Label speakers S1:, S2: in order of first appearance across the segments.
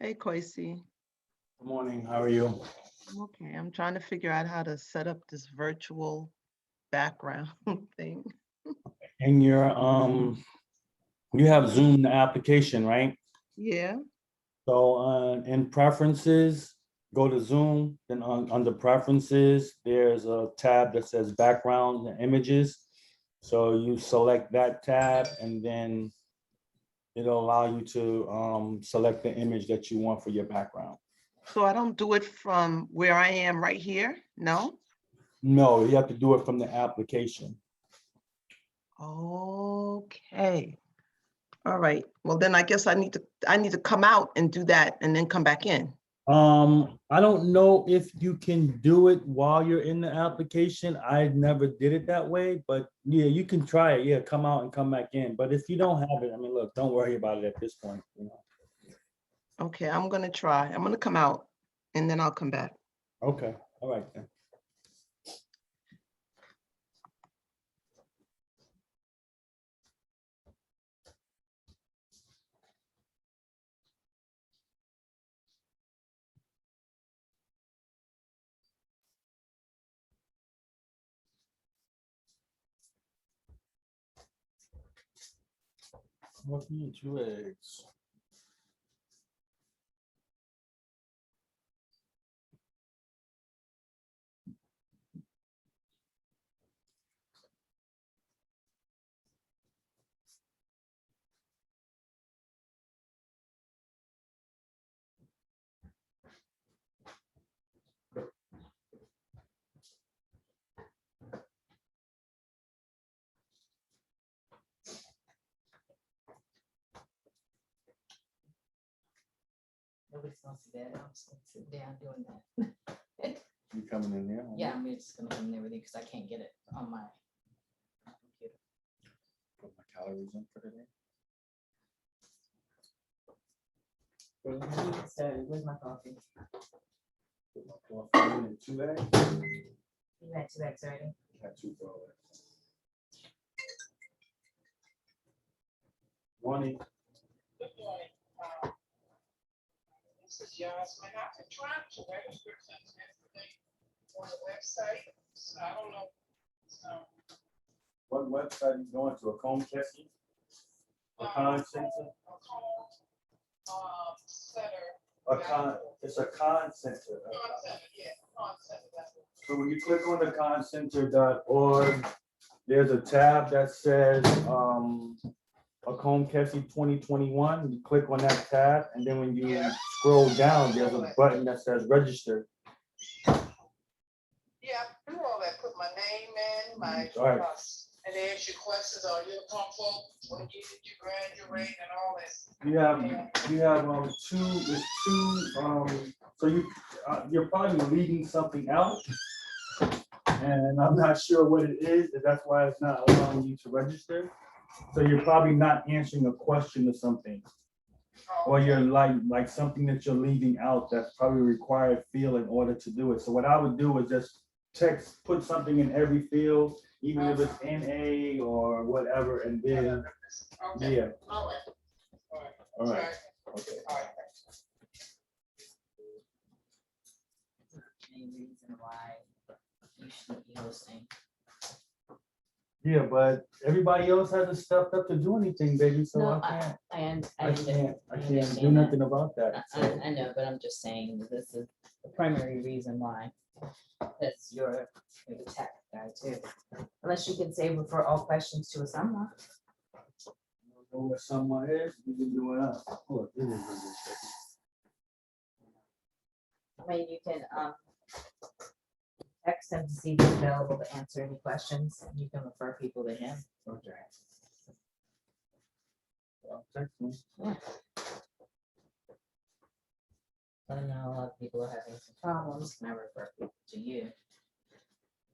S1: Hey, Kwesi.
S2: Good morning, how are you?
S1: I'm okay. I'm trying to figure out how to set up this virtual background thing.
S2: And you have Zoom the application, right?
S1: Yeah.
S2: So in preferences, go to Zoom, then under preferences, there's a tab that says background and images. So you select that tab and then it'll allow you to select the image that you want for your background.
S1: So I don't do it from where I am right here? No?
S2: No, you have to do it from the application.
S1: Okay. All right. Well, then I guess I need to come out and do that and then come back in.
S2: I don't know if you can do it while you're in the application. I never did it that way, but yeah, you can try it. Yeah, come out and come back in. But if you don't have it, I mean, look, don't worry about it at this point, you know.
S1: Okay, I'm gonna try. I'm gonna come out and then I'll come back.
S2: Okay, all right then. What do you eat? 2 eggs.
S3: Nobody's gonna see that. I'm just gonna sit down doing that.
S2: You coming in there?
S3: Yeah, I'm just gonna come in there with you because I can't get it on my computer.
S2: Put my calories in for the day.
S3: Where's my coffee?
S2: Put my coffee in and 2 eggs.
S3: You had 2 eggs already?
S2: Got 2 boiled eggs. Morning.
S4: This is Yasmin. I've been trying to register since yesterday on the website. So I don't know. So,
S2: What website are you going to? Akom Kese? Akom Center?
S4: Center.
S2: It's a con center.
S4: Center, yeah, center, that's it.
S2: So when you click on the concenter.org, there's a tab that says Akom Kese 2021. You click on that tab, and then when you scroll down, there's a button that says register.
S4: Yeah, I do all that. Put my name in, my,
S2: All right.
S4: and they ask you questions. Are you a pump folk? When you did you graduate and all this?
S2: You have there's two so you're probably leaving something out, and I'm not sure what it is, and that's why it's not allowing you to register. So you're probably not answering a question or something, or you're like something that you're leaving out that's probably a required field in order to do it. So what I would do is just put something in every field, even if it's NA or whatever, and then
S4: Okay.
S2: yeah.
S4: All right.
S2: All right.
S4: Okay.
S2: Okay.
S4: All right.
S3: Any reason why you shouldn't be hosting?
S2: Yeah, but everybody else hasn't stepped up to do anything, baby, so
S3: No,
S2: I can't
S3: understand
S2: do
S3: that.
S2: nothing about that. So.
S3: I know, but I'm just saying that this is the primary reason why. That's you're the tech guy too. Unless you can save for all questions to someone.
S2: Know where someone is, you can do it up. Look, this is really
S3: I mean, you can text him to see if he's available to answer any questions, and you can refer people to him.
S2: okay. Well, text me.
S3: I know a lot of people are having some problems, and I refer people to you.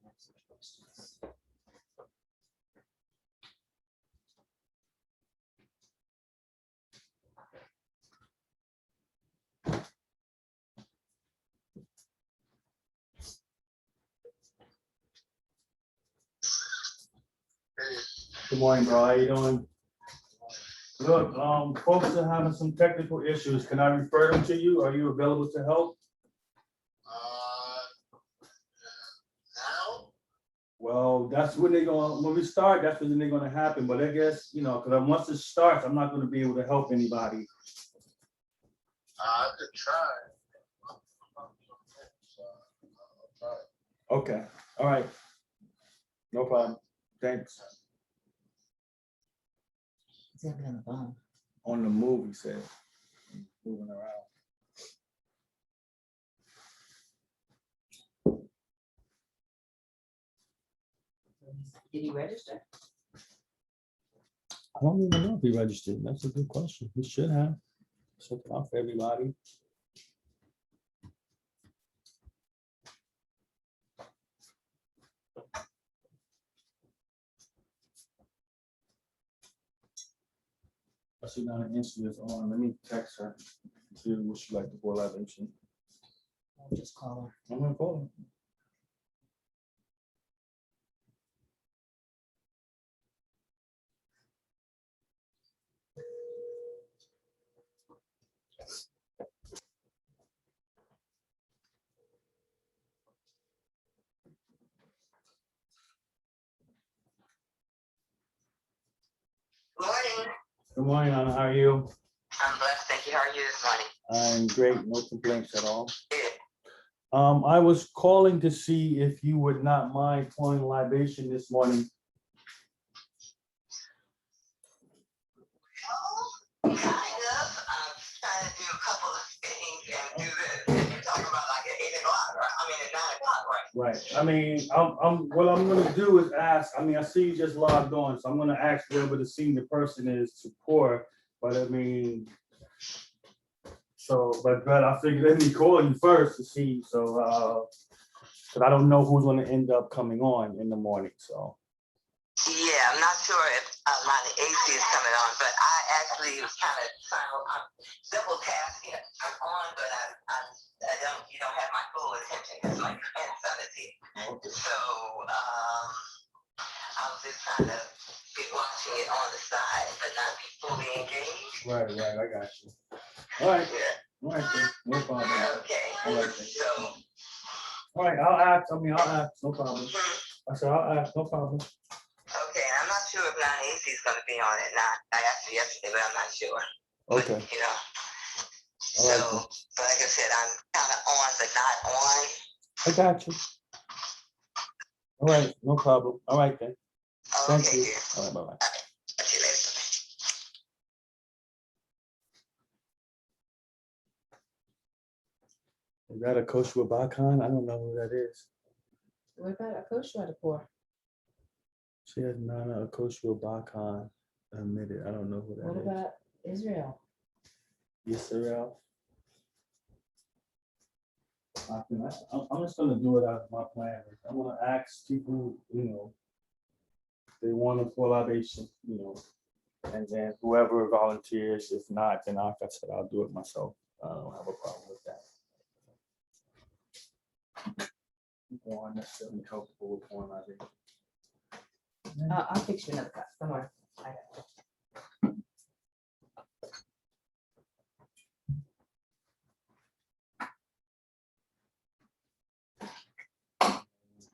S3: Answer questions.
S2: Good morning, bro. How you doing? Look, folks are having some technical issues. Can I refer them to you? Are you available to help?
S4: Now?
S2: Well, that's when when we start, that's when they're gonna happen. But I guess, because once it starts, I'm not gonna be able to help anybody.
S4: I could try.
S2: Okay, all right. No problem. Thanks.
S3: It's on the phone.
S2: On the move, he said. Moving around.
S3: Did he register?
S2: I don't even know if he registered. That's a good question. He should have. Check it out for everybody. I see now the answer is on. Let me text her. See what she like to boil out.
S3: I'll just call her.
S2: I'm gonna call her.
S5: Morning.
S2: Good morning, Anna. How are you?
S5: I'm blessed. Thank you. How are you this morning?
S2: I'm great. No complaints at all.
S5: Good.
S2: I was calling to see if you would not mind pouring libation this morning.
S5: Well, kind of. I'm trying to do a couple of things and do this. You're talking about like at 8 o'clock, right? I mean, at 9 o'clock, right?
S2: Right. I mean, what I'm gonna do is ask. I mean, I see you just logged on, so I'm gonna ask whoever the senior person is to pour. But I mean, but I figured let me call you first to see. So, because I don't know who's gonna end up coming on in the morning. So.
S5: Yeah, I'm not sure if my AC is coming on, but I actually was kind of double tasking. I'm on, but I don't. You don't have my full attention because my grandson is here.
S2: Okay.
S5: So I was just trying to be watching it on the side, but not be fully engaged.
S2: Right. I got you. All right.
S5: Yeah.
S2: All right. Then. No problem.
S5: Okay.
S2: All right. Then.
S5: So.
S2: All right. I'll ask. I'll ask. No problem. I said I'll ask. No problem.
S5: Okay, I'm not sure if non-AC is going to be on at 9. I asked you yesterday, but I'm not sure.
S2: Okay.
S5: But, you know.
S2: All right,
S5: So, but like I said, I'm kind of on, but not on.
S2: I got you. All right. No problem. All right then. Thank
S5: Okay,
S2: you.
S5: dear.
S2: All right. Bye-bye.
S5: Talk to you later.
S2: Is that a Koshua Bakan? I don't know who that is.
S3: What about a coach to pour?
S2: She has Nana Akoshua Bakan admitted. I don't know who
S3: What
S2: that is.
S3: about Israel?
S2: Yisrael. I'm just gonna do it out of my plan. I'm gonna ask people, they want to pull libation, and then whoever volunteers. If not, then like I said, I'll do it myself. I don't have a problem with that. People aren't necessarily helpful with pouring libation.
S3: I'll fix you another cup. Don't worry. I got it.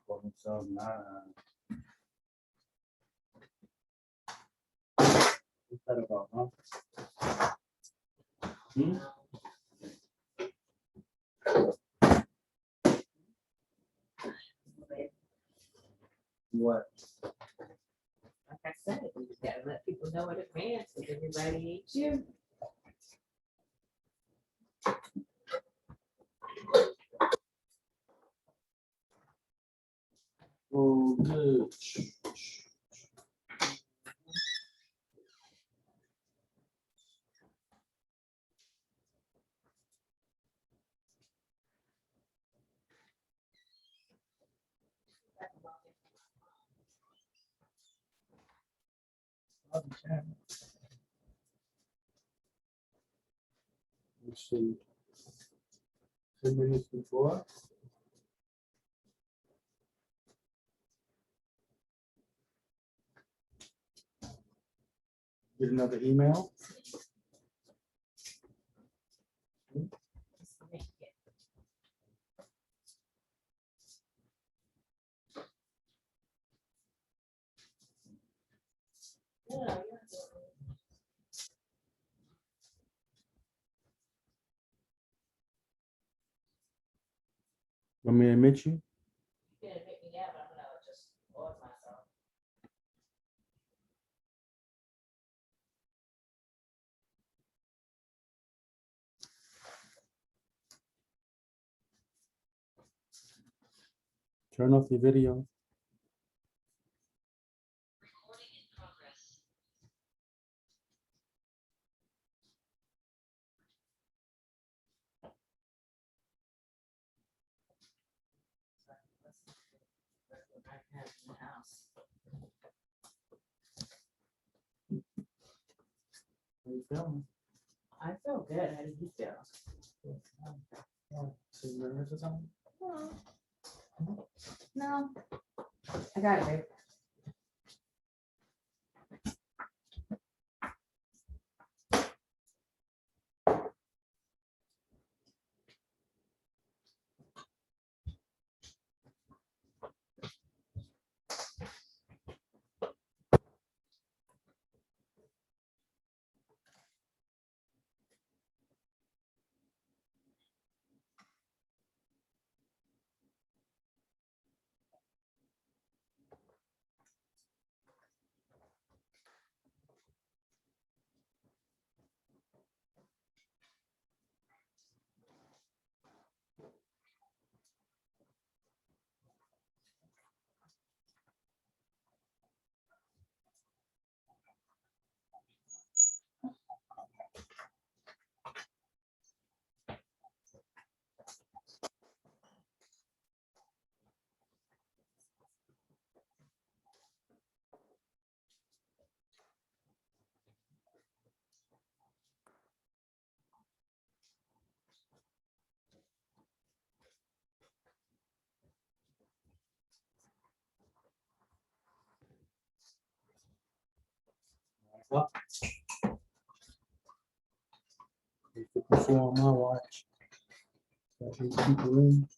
S2: For themselves, What's that about, huh? What?
S3: Like I said, you just gotta let people know in advance because everybody needs you.
S2: Oh, good. Let's see. 10 minutes before. Get another email. Want me to admit you? Turn off your video. How you feeling?
S3: I feel good. How do you feel?
S2: So you nervous or something?
S3: No. I got it, babe.
S2: What? Before on my watch. Got 8 people in.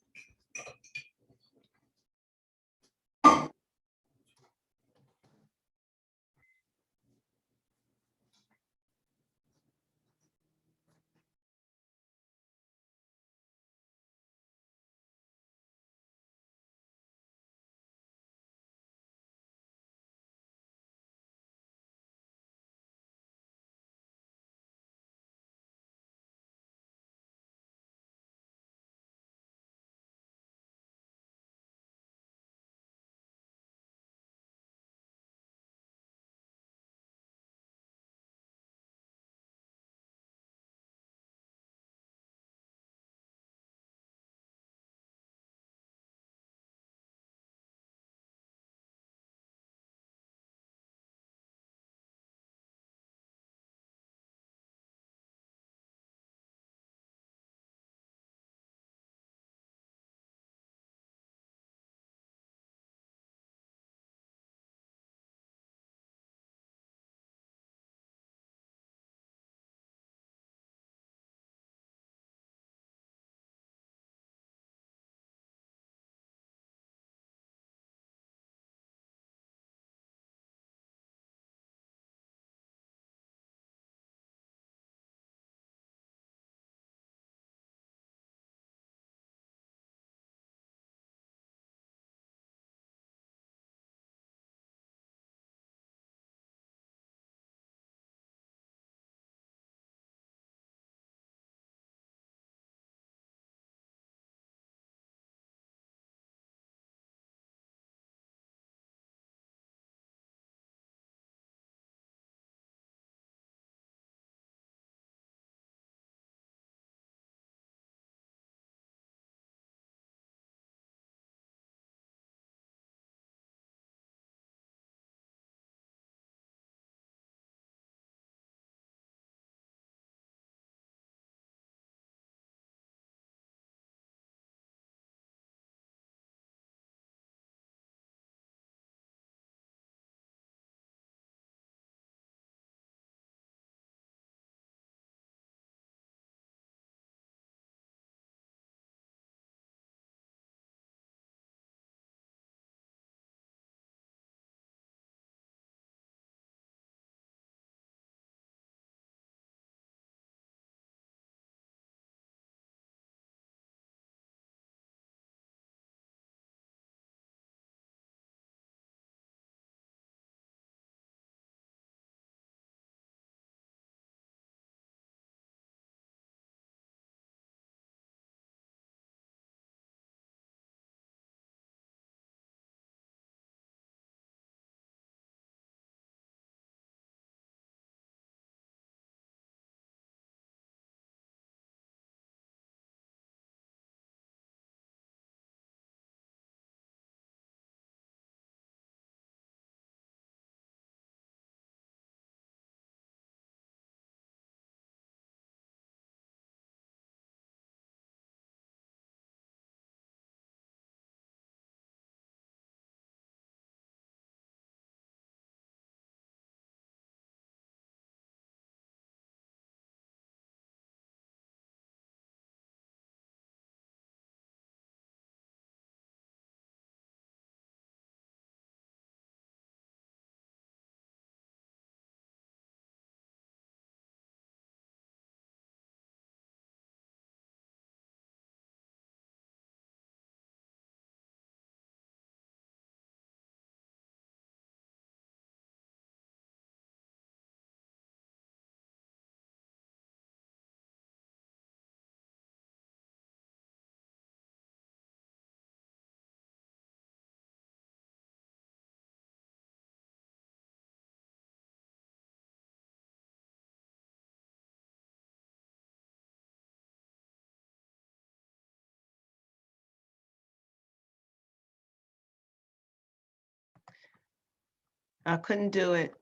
S1: I couldn't do it.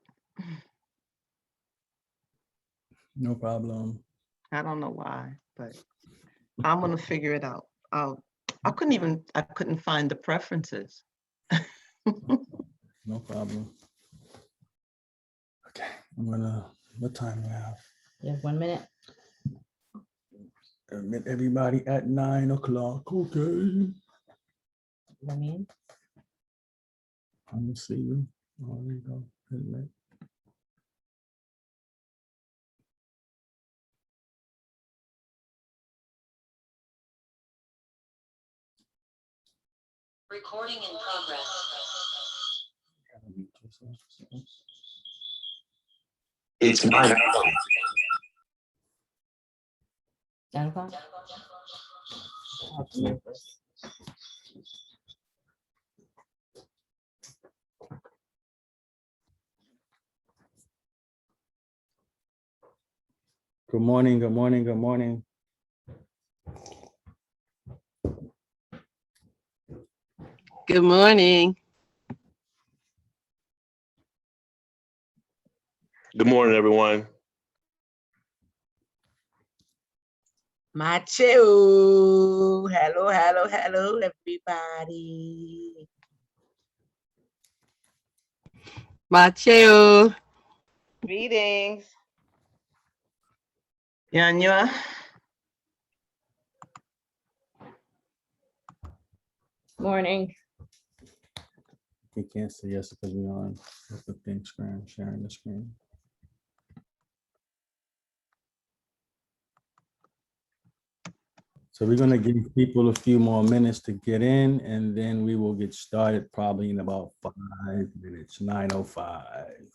S2: No problem.
S1: I don't know why, but I'm gonna figure it out. I couldn't find the preferences.
S2: No problem. Okay, what time do we have?
S3: You have 1 minute.
S2: Admit everybody at 9 o'clock. Okay.
S3: Let me in.
S2: I'm gonna see you. Oh, there you go. Admit.
S5: Recording in progress.
S6: It's 9 o'clock.
S3: 9 o'clock. Okay.
S2: Good morning, good morning, good morning.
S7: Good morning.
S6: Good morning, everyone.
S7: Macho. Hello, hello, hello, everybody. Macho. Greetings.
S1: Yanya,
S3: Morning.
S2: You can't say yes because we're on the thing screen, sharing the screen. So we're gonna give people a few more minutes to get in, and then we will get started probably in about 5 minutes, 9:05.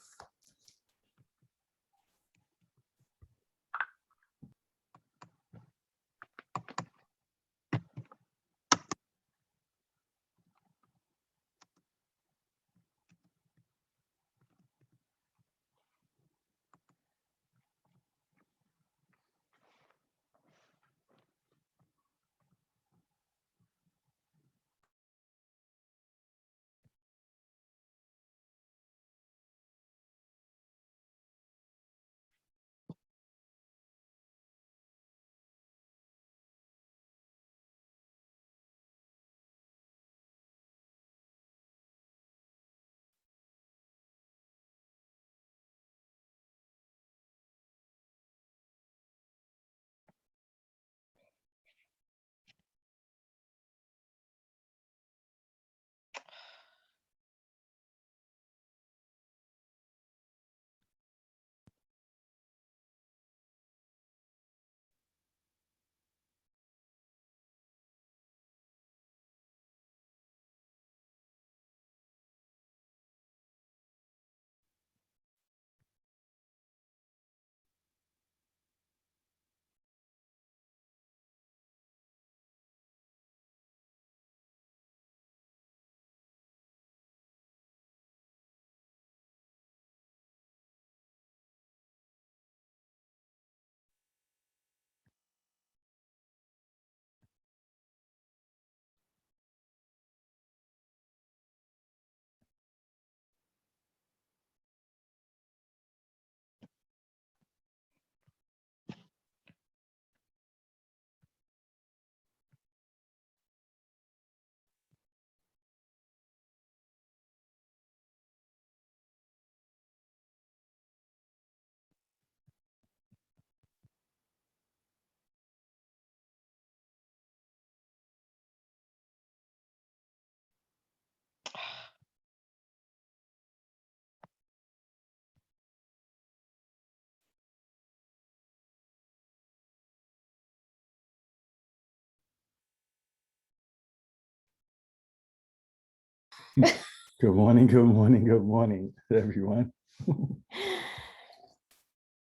S2: Good morning, good morning, good morning, everyone.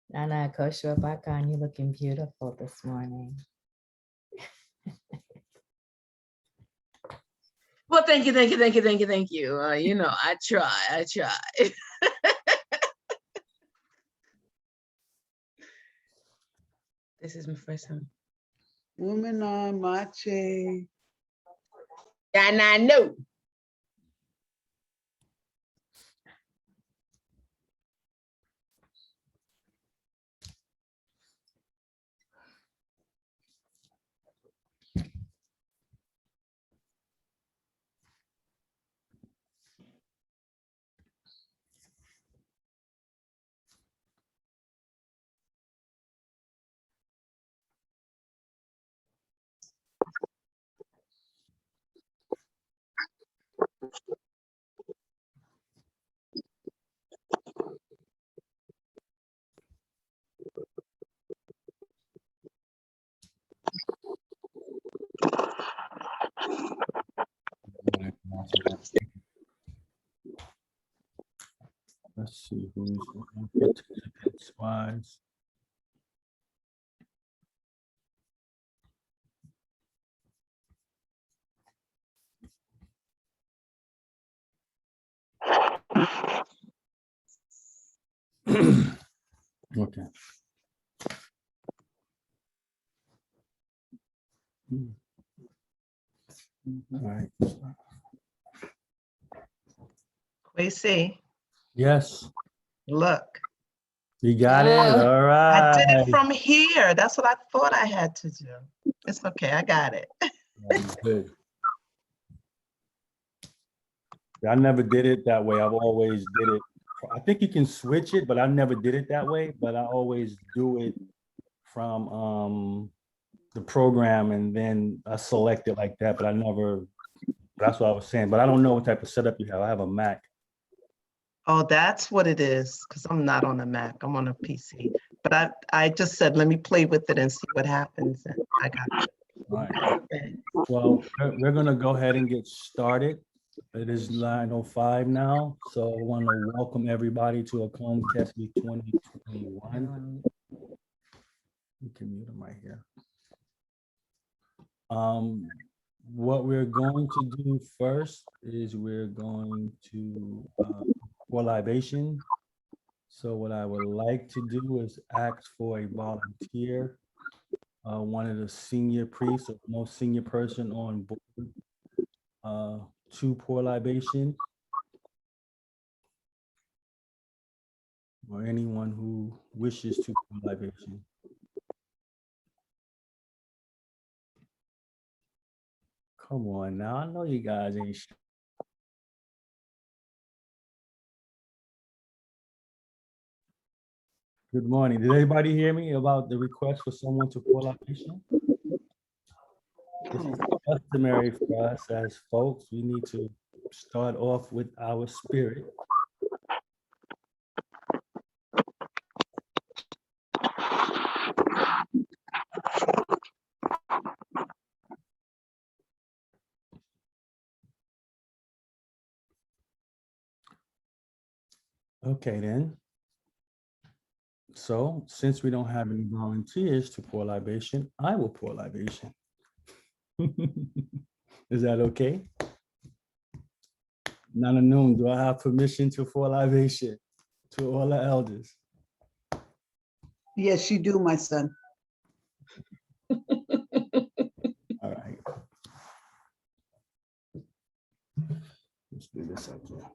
S3: Nana Koshua Bakan, you're looking beautiful this morning.
S7: Well, thank you, thank you, thank you, thank you, thank you. You know, I try. This is my first time.
S8: Woman on Mache.
S7: And I know.
S2: Let's see who's on participants wise. Okay. All right.
S1: Quasi,
S2: Yes,
S1: look,
S2: you got it.
S7: Ah.
S2: All
S1: I did
S2: right.
S1: it from here. That's what I thought I had to do. It's okay, I got it.
S2: Good. I never did it that way. I've always did it. I think you can switch it, but I never did it that way. But I always do it from the program, and then I select it like that. But I never. That's what I was saying. But I don't know what type of setup you have. I have a Mac.
S1: Oh, that's what it is, because I'm not on a Mac, I'm on a PC. But I just said, let me play with it and see what happens, and I got it.
S2: All right.
S1: Okay.
S2: Well, we're gonna go ahead and get started. It is 9:05 now, so I want to welcome everybody to Akom Kese 2021. You can mute them right here. What we're going to do first is we're going to pour libation. So what I would like to do is ask for a volunteer, one of the senior priests or most senior person on board, to pour libation, or anyone who wishes to pour libation. Come on now, I know you guys ain't. Good morning. Did everybody hear me about the request for someone to pour libation? This is customary for us as folks. We need to start off with our spirit. Okay, then. So since we don't have any volunteers to pour libation, I will pour libation. Is that okay? Nana Noon, do I have permission to pour libation to all the elders?
S8: Yes, you do, my son.
S2: All right. Let's do this up here.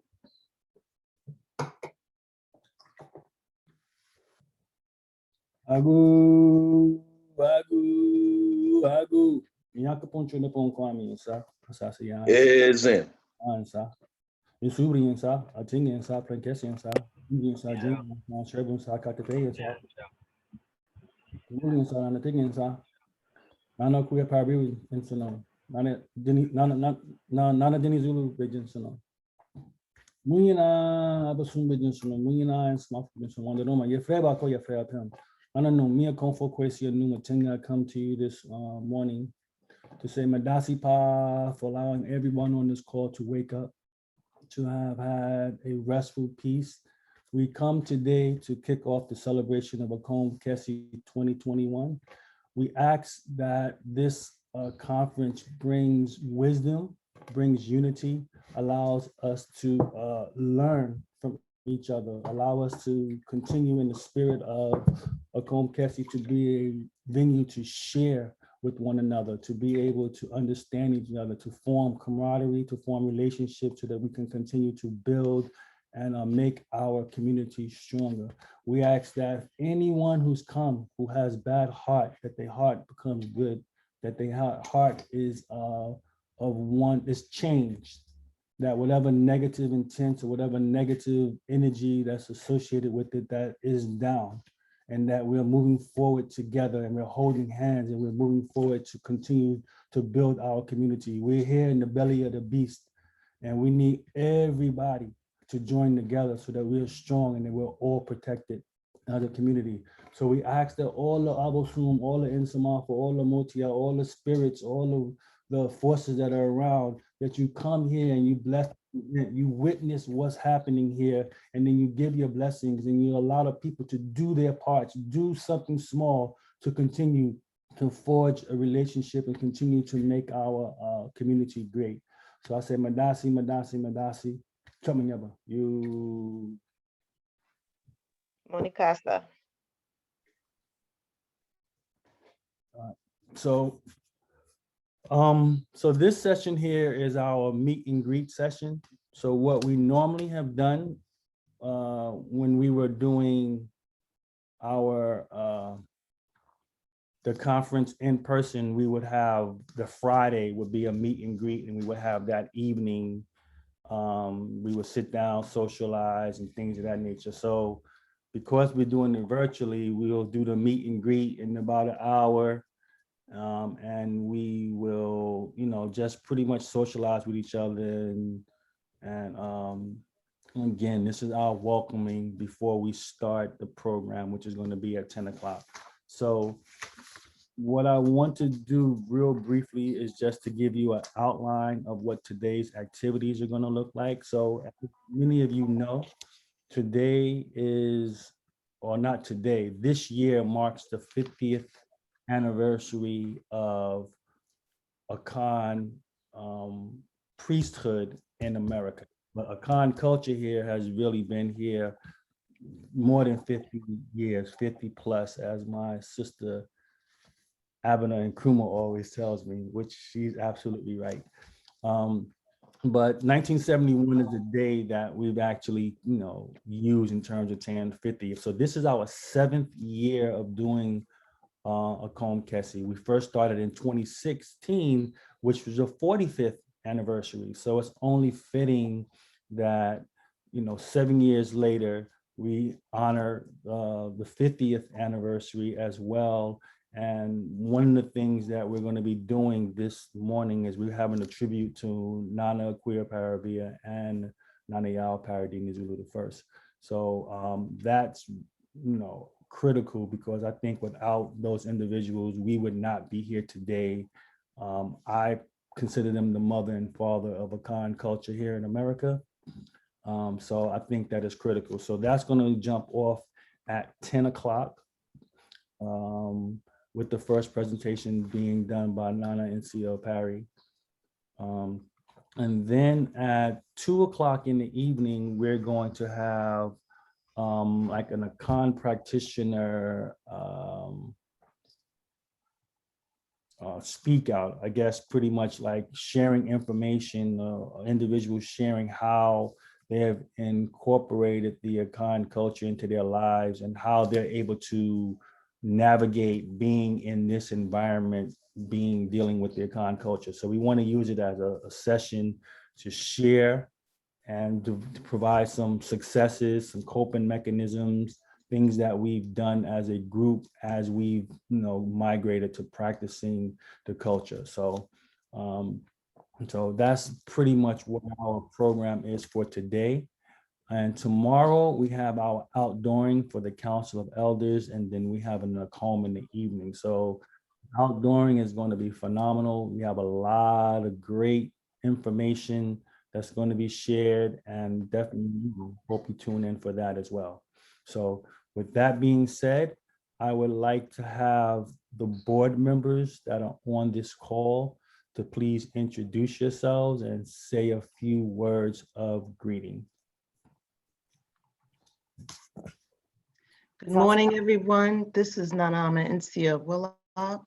S2: Agu, agu. Minha poncho ne pon kwami sa, sa siya.
S6: Isn't.
S2: Sa. Isubri sa, ating sa, prankesi sa, Indian sa, jing sa, shergun sa, katape sa. Moving sa, na tingin sa. Nana kuya pabi insuno. Nana Dinizulu bejin suno. Muyina abasum bejin suno. Muyina and smart bejin suno. Wanda no ma ye freba ko ye freba pem. I don't know, Mia Konfo Kwesi Numa Tinga come to you this morning to say Madasi Pa for allowing everyone on this call to wake up, to have had a restful peace. We come today to kick off the celebration of Akom Kese 2021. We ask that this conference brings wisdom, brings unity, allows us to learn from each other, allow us to continue in the spirit of Akom Kese to be a venue to share with one another, to be able to understand each other, to form camaraderie, to form relationships so that we can continue to build and make our community stronger. We ask that anyone who's come who has bad heart, that their heart becomes good, that their heart is is changed, that whatever negative intent or whatever negative energy that's associated with it, that is down, and that we're moving forward together and we're holding hands and we're moving forward to continue to build our community. We're here in the belly of the beast, And we need everybody to join together so that we're strong and that we're all protected as a community. So we ask that all the Abosum, all the Insamafa, all the Motia, all the spirits, all of the forces that are around, that you come here and you bless, you witness what's happening here, and then you give your blessings and you allow the people to do their parts, do something small to continue to forge a relationship and continue to make our community great. So I say, Madasi, Madasi, Madasi. Chamanyaba. You.
S1: Monicasa.
S2: So, so this session here is our meet and greet session. So what we normally have done when we were doing our the conference in person, we would have the Friday would be a meet and greet, and we would have that evening. We would sit down, socialize, and things of that nature. So because we're doing it virtually, we'll do the meet and greet in about an hour. And we will, you know, just pretty much socialize with each other. And again, this is our welcoming before we start the program, which is going to be at 10 o'clock. So what I want to do real briefly is just to give you an outline of what today's activities are going to look like. So as many of you know, today is, or not today, this year marks the 50th anniversary of Akan priesthood in America. But Akan culture here has really been here more than 50 years, 50 plus, as my sister Abner and Kruma always tells me, which she's absolutely right. But 1971 is the day that we've actually, you know, used in terms of 1050. So this is our 7th year of doing Akom Kese. We first started in 2016, which was a 45th anniversary. So it's only fitting that, you know, 7 years later, we honor the 50th anniversary as well. And one of the things that we're going to be doing this morning is we're having a tribute to Nana Akua Oparebea and Nana Yao Dinizulu the first. So that's, you know, critical, because I think without those individuals, we would not be here today. I consider them the mother and father of Akan culture here in America. So I think that is critical. So that's going to jump off at 10 o'clock. With the first presentation being done by Nana NCO Parry. And then at 2 o'clock in the evening, we're going to have like an Akan practitioner speak out, I guess, pretty much like sharing information, individuals sharing how they have incorporated the Akan culture into their lives and how they're able to navigate being in this environment, dealing with the Akan culture. So we want to use it as a session to share and to provide some successes, some coping mechanisms, things that we've done as a group as we've, you know, migrated to practicing the culture. So, so that's pretty much what our program is for today. And tomorrow we have our outdooring for the Council of Elders, and then we have an Akom in the evening. So outdooring is going to be phenomenal. We have a lot of great information that's going to be shared, and definitely hope you tune in for that as well. So with that being said, I would like to have the board members that are on this call to please introduce yourselves and say a few words of greeting.
S1: Good morning, everyone. This is Nanama Nsia Willop.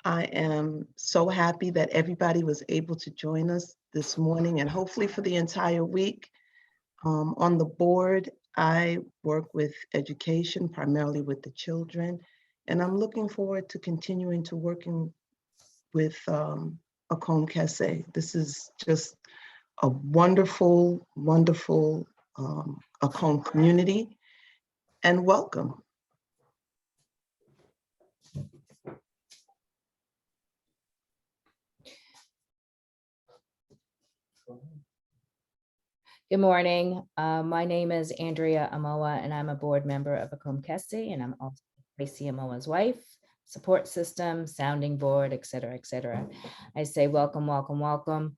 S1: I am so happy that everybody was able to join us this morning and hopefully for the entire week. On the board, I work with education, primarily with the children, and I'm looking forward to continuing to working with Akom Kese. This is just a wonderful, wonderful Akom community. And welcome.
S3: Good morning. My name is Andrea Amoa, and I'm a board member of Akom Kese, and I'm also Tracy Amoa's wife, support system, sounding board, et cetera, et cetera. I say welcome, welcome, welcome.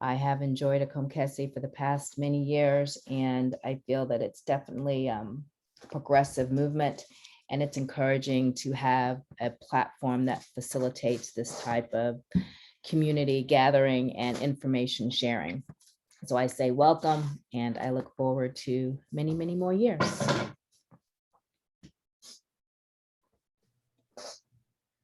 S3: I have enjoyed Akom Kese for the past many years, and I feel that it's definitely progressive movement, and it's encouraging to have a platform that facilitates this type of community gathering and information sharing. So I say welcome, and I look forward to many, many more years.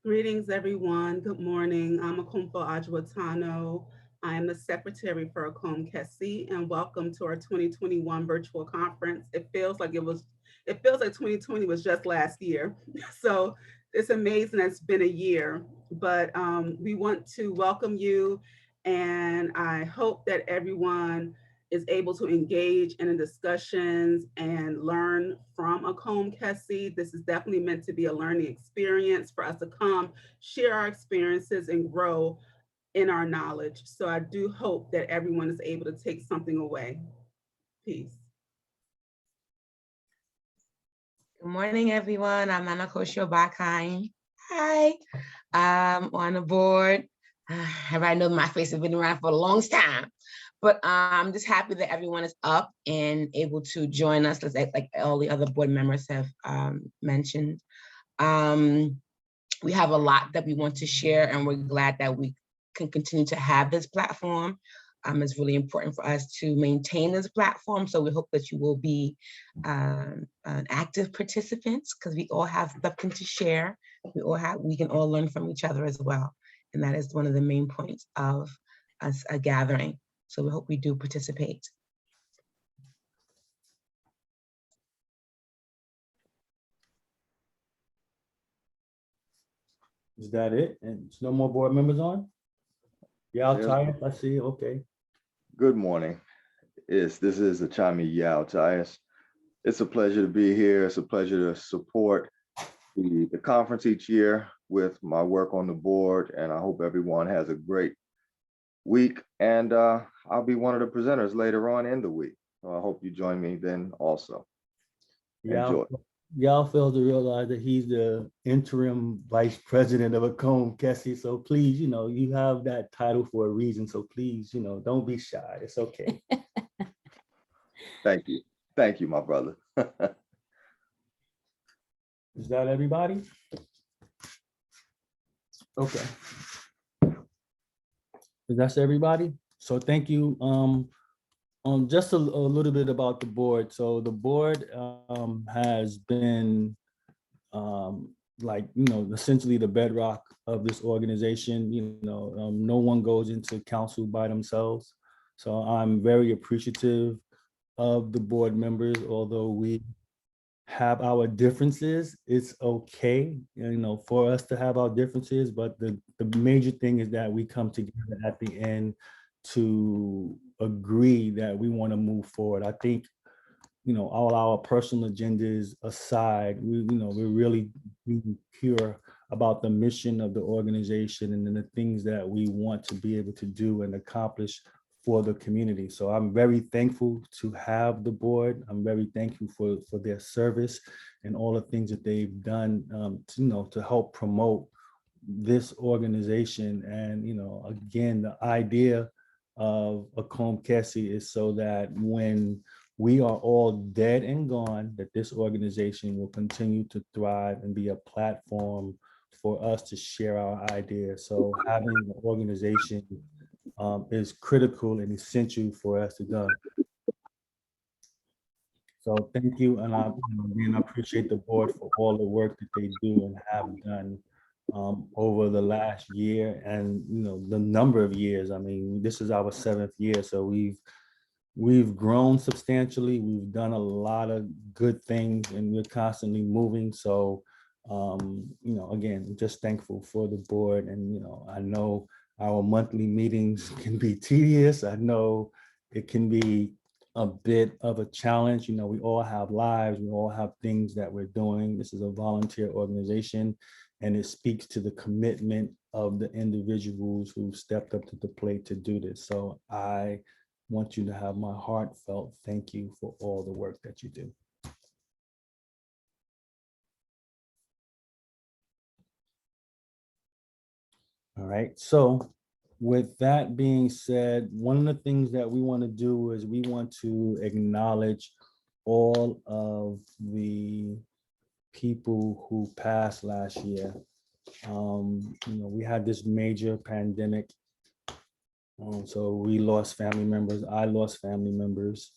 S9: Greetings, everyone. Good morning. I'm Akumfo Ajuatano. I am the secretary for Akom Kese, and welcome to our 2021 virtual conference. It feels like 2020 was just last year. So it's amazing it's been a year, but we want to welcome you, and I hope that everyone is able to engage in the discussions and learn from Akom Kese. This is definitely meant to be a learning experience for us to come, share our experiences, and grow in our knowledge. So I do hope that everyone is able to take something away. Peace.
S7: Good morning, everyone. I'm Nana Kosho Bakheim. Hi. I'm on the board. Everybody knows my face has been around for a long time, but I'm just happy that everyone is up and able to join us, like all the other board members have mentioned. We have a lot that we want to share, and we're glad that we can continue to have this platform. It's really important for us to maintain this platform. So we hope that you will be active participants, because we all have something to share. We can all learn from each other as well. And that is one of the main points of us gathering. So we hope we do participate.
S2: Is that it? And there's no more board members on? Yeah, I'll try it. I see. Okay.
S10: Good morning. This is Achami Yao Tyus. It's a pleasure to be here. It's a pleasure to support the conference each year with my work on the board, and I hope everyone has a great week. And I'll be one of the presenters later on in the week. So I hope you join me then also. Enjoy.
S2: Y'all fail to realize that he's the interim vice president of Akom Kese. So please, you have that title for a reason. So please, don't be shy. It's okay.
S10: Thank you. Thank you, my brother.
S2: Is that everybody? Okay. That's everybody. So thank you. Just a little bit about the board. So the board has been essentially the bedrock of this organization. No one goes into council by themselves. So I'm very appreciative of the board members, although we have our differences. It's okay, for us to have our differences, but the major thing is that we come together at the end to agree that we want to move forward. I think, all our personal agendas aside, we're really being pure about the mission of the organization and then the things that we want to be able to do and accomplish for the community. So I'm very thankful to have the board. I'm very thankful for their service and all the things that they've done to help promote this organization. And again, the idea of Akom Kese is so that when we are all dead and gone, that this organization will continue to thrive and be a platform for us to share our ideas. So having an organization is critical and essential for us to do. So thank you, and I appreciate the board for all the work that they do and have done over the last year and the number of years. I mean, this is our 7th year, so we've grown substantially. We've done a lot of good things, and we're constantly moving. So again, just thankful for the board, and I know our monthly meetings can be tedious. I know it can be a bit of a challenge. We all have lives. We all have things that we're doing. This is a volunteer organization, and it speaks to the commitment of the individuals who stepped up to the plate to do this. So I want you to have my heartfelt thank you for all the work that you do. All right, so with that being said, one of the things that we want to do is we want to acknowledge all of the people who passed last year. We had this major pandemic. So we lost family members. I lost family members.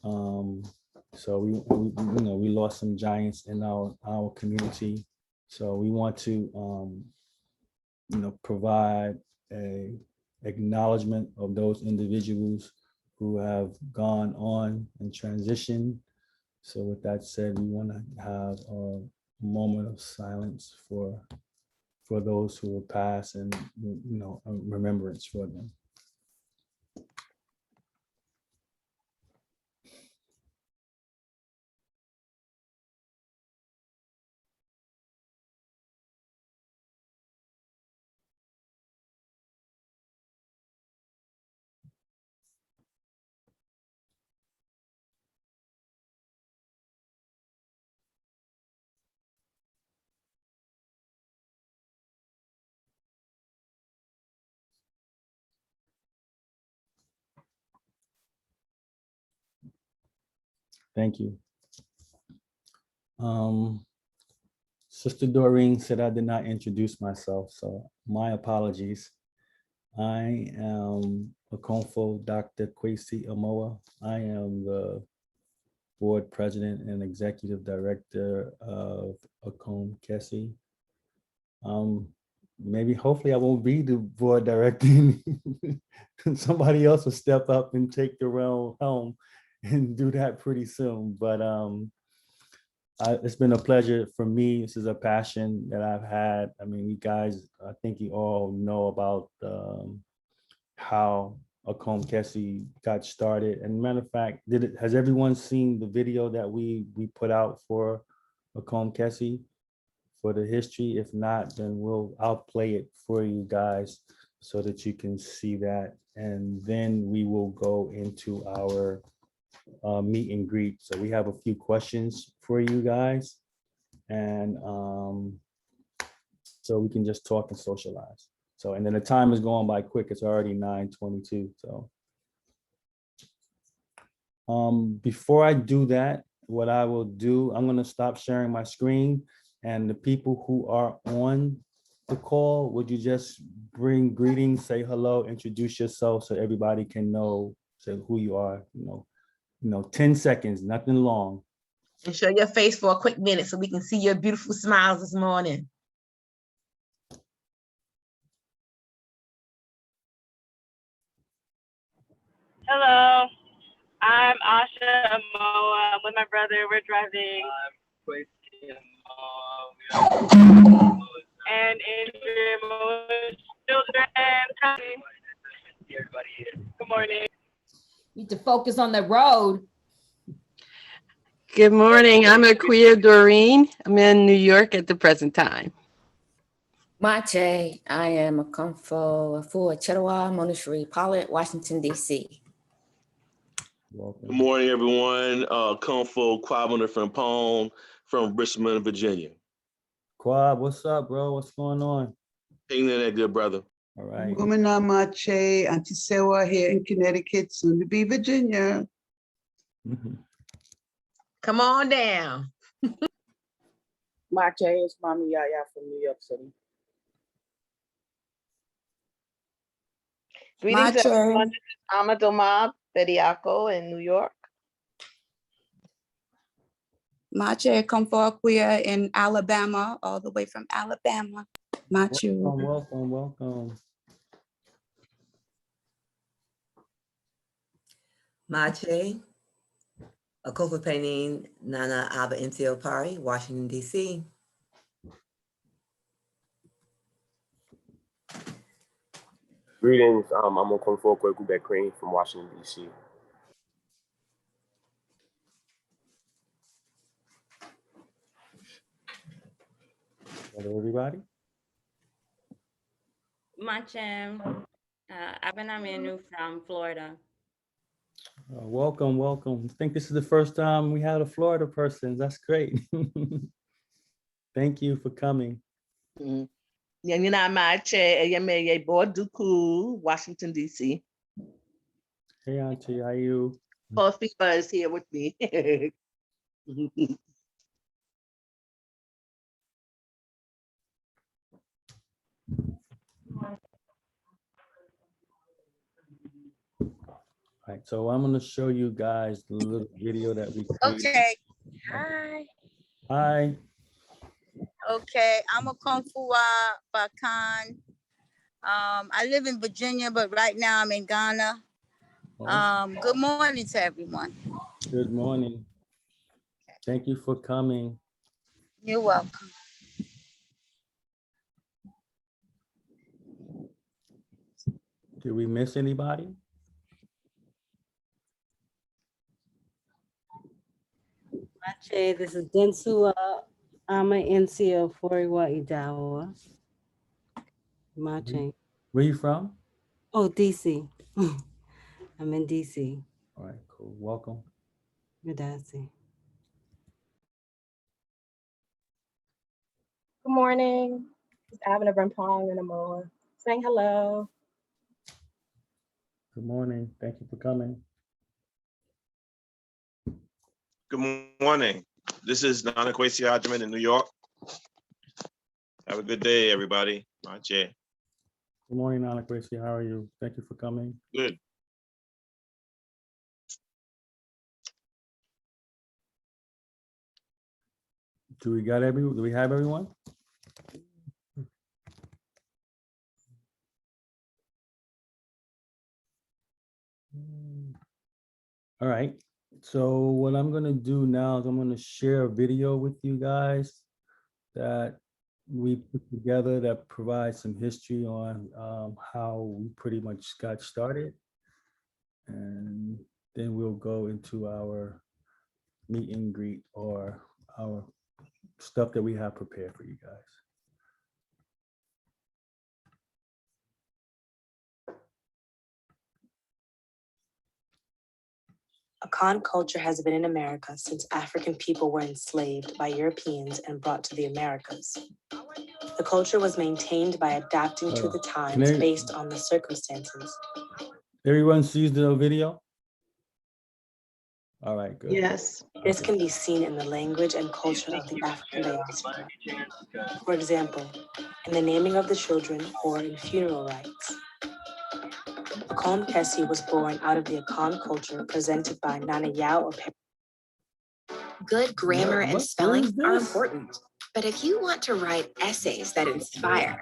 S2: So we lost some giants in our community. So we want to provide a acknowledgement of those individuals who have gone on and transitioned. So with that said, we want to have a moment of silence for those who will pass, and a remembrance for them. Thank you. Sister Doreen said I did not introduce myself, so my apologies. I am Akom Dr. Kwesi Amoa. I am the board president and executive director of Akom Kese. Maybe hopefully I won't be the board director. Somebody else will step up and take the helm and do that pretty soon. But it's been a pleasure for me. This is a passion that I've had. I mean, you guys, I think you all know about how Akom Kese got started. And matter of fact, has everyone seen the video that we put out for Akom Kese for the history? If not, then I'll play it for you guys so that you can see that. And then we will go into our meet and greet. So we have a few questions for you guys. And so we can just talk and socialize. So, and then the time is going by quick. It's already 9:22. So before I do that, what I will do, I'm gonna stop sharing my screen, and the people who are on the call, would you just bring greetings, say hello, introduce yourself so everybody can know who you are, 10 seconds, nothing long.
S7: And show your face for a quick minute so we can see your beautiful smiles this morning.
S11: Hello, I'm Asha Amoa. I'm with my brother. We're driving. And Andrea Amoa's children. Good morning.
S3: You need to focus on the road.
S12: Good morning. I'm Akua Doreen. I'm in New York at the present time.
S13: Mache, I am a Akomfo for Chetawa, Monishri, Pollitt, Washington, D.C.
S2: Welcome.
S6: Good morning, everyone. Kumfo Kwabena from Pone from Richmond, Virginia.
S2: Quab, what's up, bro? What's going on?
S6: Hanging in there, good brother.
S2: All right.
S8: Woman Mache, Auntie Sewa here in Connecticut, soon to be Virginia.
S7: Come on down.
S14: Mache is Mommy Yaya from New York City.
S15: Greetings, everyone. This is Amadoma Bediako in New York.
S16: Mache come for Akua in Alabama, all the way from Alabama. Machu.
S2: Welcome.
S5: Mache, Akofa Painting, Nana Aba Inti Opare, Washington, D.C.
S17: Greetings, I'm Okonfo Kwekubek Crane from Washington, D.C.
S2: Hello, everybody.
S18: Machem, Abenamenu from Florida.
S2: Welcome, welcome. I think this is the first time we had a Florida person. That's great. Thank you for coming.
S15: Nyinamache Eyemeye Boduku, Washington, D.C.
S2: Hey, Auntie, how you?
S15: Paul FIFA is here with me.
S2: All right, so I'm going to show you guys the little video that we created.
S18: Okay. Hi.
S2: Hi.
S18: Okay. I'm a Kung Fu Bakan. I live in Virginia, but right now I'm in Ghana. Good morning to everyone.
S2: Good morning. Thank you for coming.
S18: You're welcome.
S2: Did we miss anybody?
S19: Mache, this is Densua. I'm an NCO Foriwa Idawa. Mache.
S2: Where you from?
S19: Oh, DC. I'm in DC.
S2: All right, cool. Welcome.
S19: Udasi.
S20: Good morning. It's Abner Brempong and Amoa. Saying hello.
S2: Good morning. Thank you for coming.
S21: Good morning. This is Nana Kwesi Hodgman in New York. Have a good day, everybody. Mache.
S2: Good morning, Nana Kwesi. How are you? Thank you for coming.
S21: Good.
S2: Do we have everyone? All right. So what I'm going to do now is I'm going to share a video with you guys that we put together that provides some history on how we pretty much got started. And then we'll go into our meet and greet or our stuff that we have prepared for you guys.
S22: Akan culture has been in America since African people were enslaved by Europeans and brought to the Americas. The culture was maintained by adapting to the times based on the circumstances.
S2: Everyone sees the video? All right, good.
S1: Yes.
S22: This can be seen in the language and culture of the African diaspora. For example, in the naming of the children or in funeral rites. Akom Kese was born out of the Akan culture presented by Nana Yao Opare.
S23: Good grammar and spelling are important, but if you want to write essays that inspire,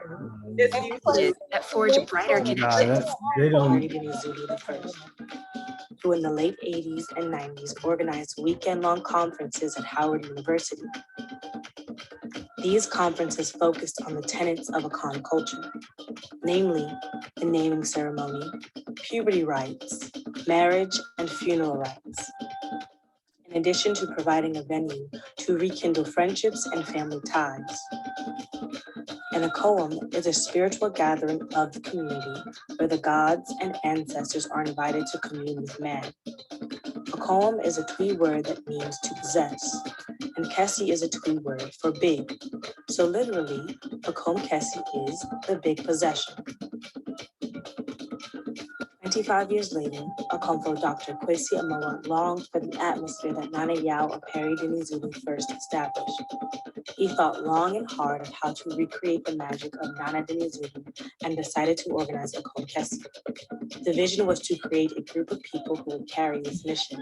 S23: messages that forge brighter connections,
S22: Dinizulu first, who in the late 80s and 90s organized weekend-long conferences at Howard University. These conferences focused on the tenets of Akan culture, namely the naming ceremony, puberty rites, marriage, and funeral rites. In addition to providing a venue to rekindle friendships and family ties. An Akom is a spiritual gathering of the community where the gods and ancestors are invited to commune with man. Akom is a Twi word that means to possess, and Kese is a Twi word for big. So literally, Akom Kese is the big possession. 25 years later, Akomfo Dr. Kwesi Amoa longed for the atmosphere that Nana Yao Opare Dinizulu first established. He thought long and hard of how to recreate the magic of Nana Dinizulu and decided to organize Akom Kese. The vision was to create a group of people who would carry this mission.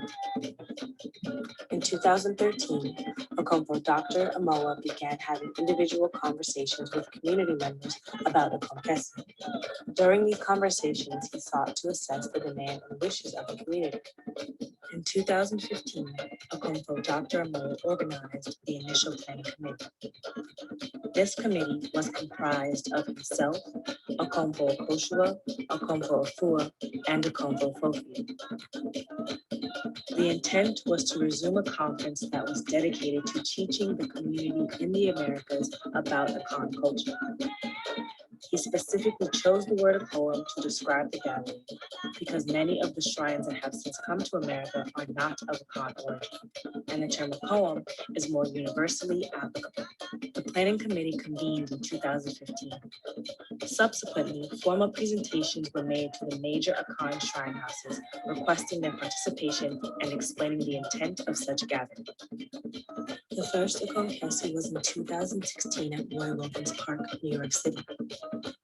S22: In 2013, Akomfo Dr. Amoa began having individual conversations with community members about Akom Kese. During these conversations, he sought to assess the demand and wishes of the community. In 2015, Akomfo Dr. Amoa organized the initial planning committee. This committee was comprised of himself, Akomfo Koshua, Akomfo Afua, and Akomfo Fofi. The intent was to resume a conference that was dedicated to teaching the community in the Americas about Akan culture. He specifically chose the word Akoa to describe the gathering because many of the shrines that have since come to America are not of Akan origin, and the term poem is more universally applicable. The planning committee convened in 2015. Subsequently, formal presentations were made to the major Akan shrine houses requesting their participation and explaining the intent of such gathering. The first Akom Kese was in 2016 at Roy Wilkins Park, New York City.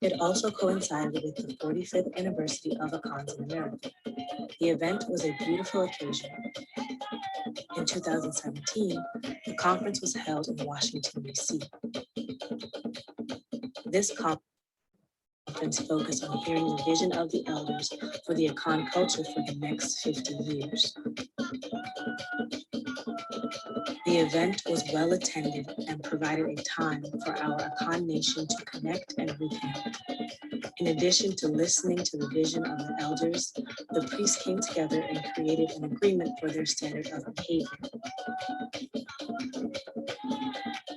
S22: It also coincided with the 45th anniversary of Akans in America. The event was a beautiful occasion. In 2017, the conference was held in Washington, D.C. This conference focused on hearing the vision of the elders for the Akan culture for the next 50 years. The event was well attended and provided a time for our Akan nation to connect and reconnect. In addition to listening to the vision of the elders, the priests came together and created an agreement for their standard of behavior.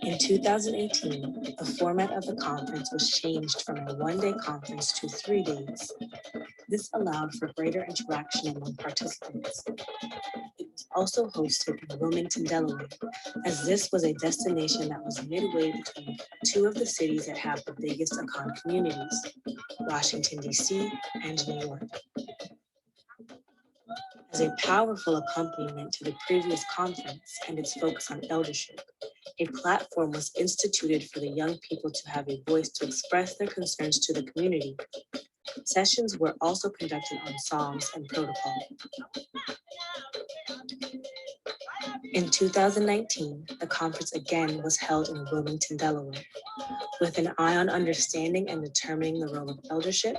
S22: In 2018, the format of the conference was changed from a one-day conference to 3 days. This allowed for greater interaction among participants. It was also hosted in Wilmington, Delaware, as this was a destination that was midway between two of the cities that have the biggest Akan communities, Washington, D.C. and New York. As a powerful accompaniment to the previous conference and its focus on eldership, a platform was instituted for the young people to have a voice to express their concerns to the community. Sessions were also conducted on songs and protocol. In 2019, the conference again was held in Wilmington, Delaware. With an eye on understanding and determining the role of eldership,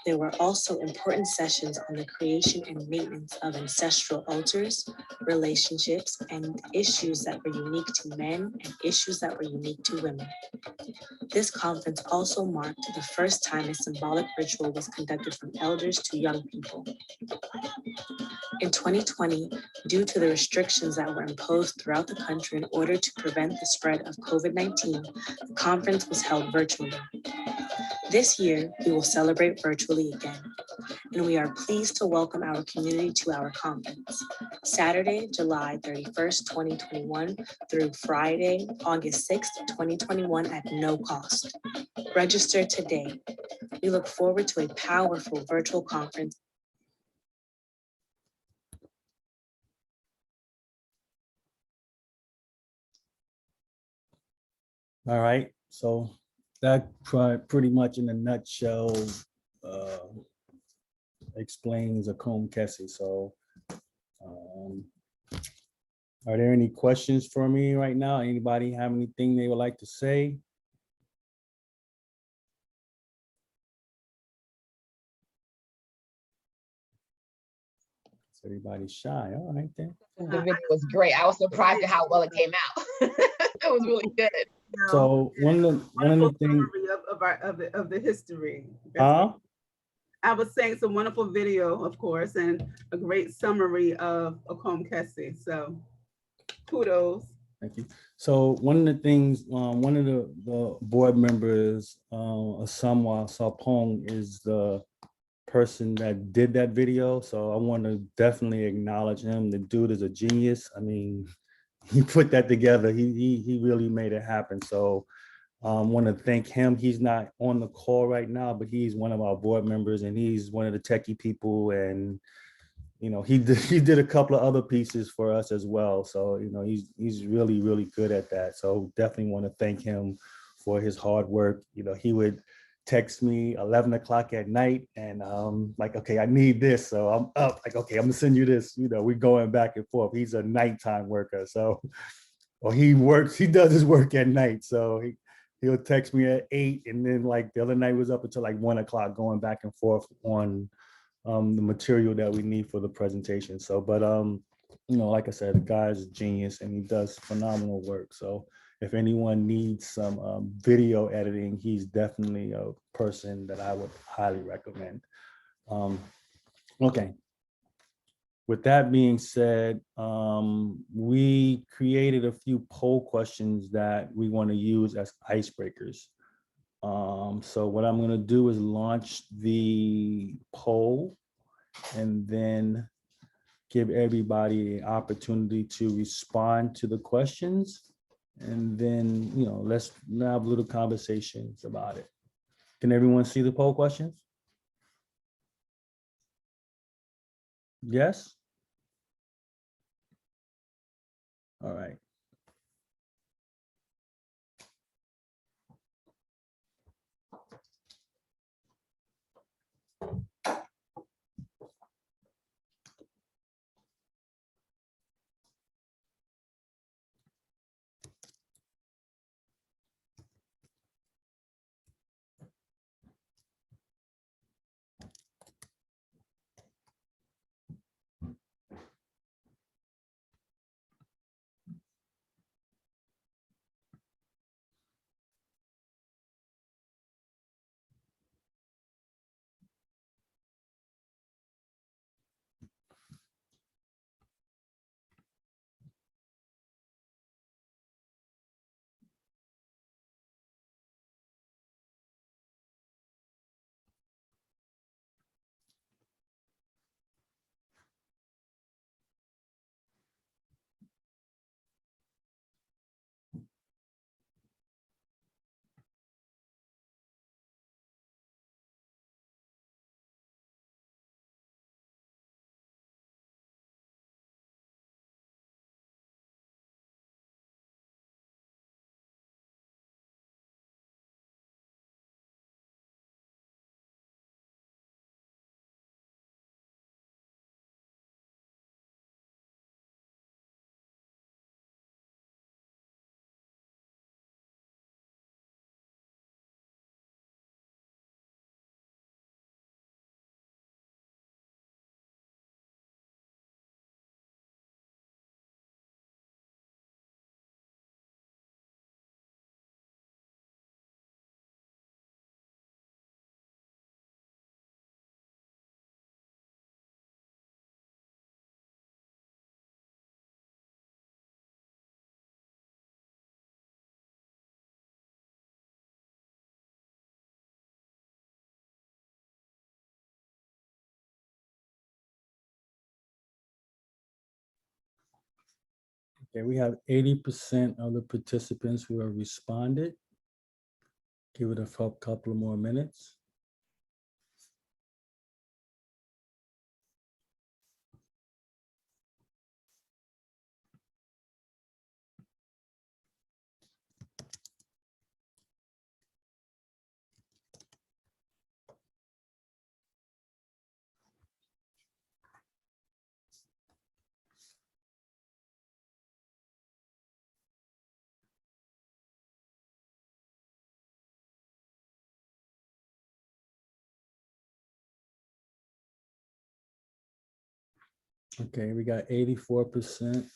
S22: there were also important sessions on the creation and maintenance of ancestral altars, relationships, and issues that were unique to men and issues that were unique to women. This conference also marked the first time a symbolic ritual was conducted from elders to young people. In 2020, due to the restrictions that were imposed throughout the country in order to prevent the spread of COVID-19, the conference was held virtually. This year, we will celebrate virtually again, and we are pleased to welcome our community to our conference, Saturday, July 31st, 2021 through Friday, August 6th, 2021 at no cost. Register today. We look forward to a powerful virtual conference.
S2: All right, so that pretty much in a nutshell explains Akom Kese. So are there any questions for me right now? Anybody have anything they would like to say? Everybody's shy. All right then.
S7: The video was great. I was surprised at how well it came out. It was really good.
S2: So one of the things
S8: of the history.
S2: Huh?
S8: I was saying it's a wonderful video, of course, and a great summary of Akom Kese. So kudos.
S2: Thank you. So one of the things, one of the board members, Asamwa Sapong, is the person that did that video. So I want to definitely acknowledge him. The dude is a genius. I mean, he put that together. He really made it happen. So I want to thank him. He's not on the call right now, but he's one of our board members and he's one of the techie people. And you know, he did a couple of other pieces for us as well. So, you know, he's really, really good at that. So definitely want to thank him for his hard work. You know, he would text me 11 o'clock at night and like, okay, I need this. So I'm up, like, okay, I'm gonna send you this. You know, we're going back and forth. He's a nighttime worker. So, or he does his work at night. So he'll text me at 8. And then like the other night was up until like 1 o'clock going back and forth on the material that we need for the presentation. So, but you know, like I said, the guy's a genius and he does phenomenal work. So if anyone needs some video editing, he's definitely a person that I would highly recommend. Okay. With that being said, we created a few poll questions that we want to use as icebreakers. So what I'm gonna do is launch the poll and then give everybody an opportunity to respond to the questions. And then, let's have little conversations about it. Can everyone see the poll questions? Yes? All right. Okay, we have 80% of the participants who have responded. Give it a couple of more minutes. Okay, we got 84%.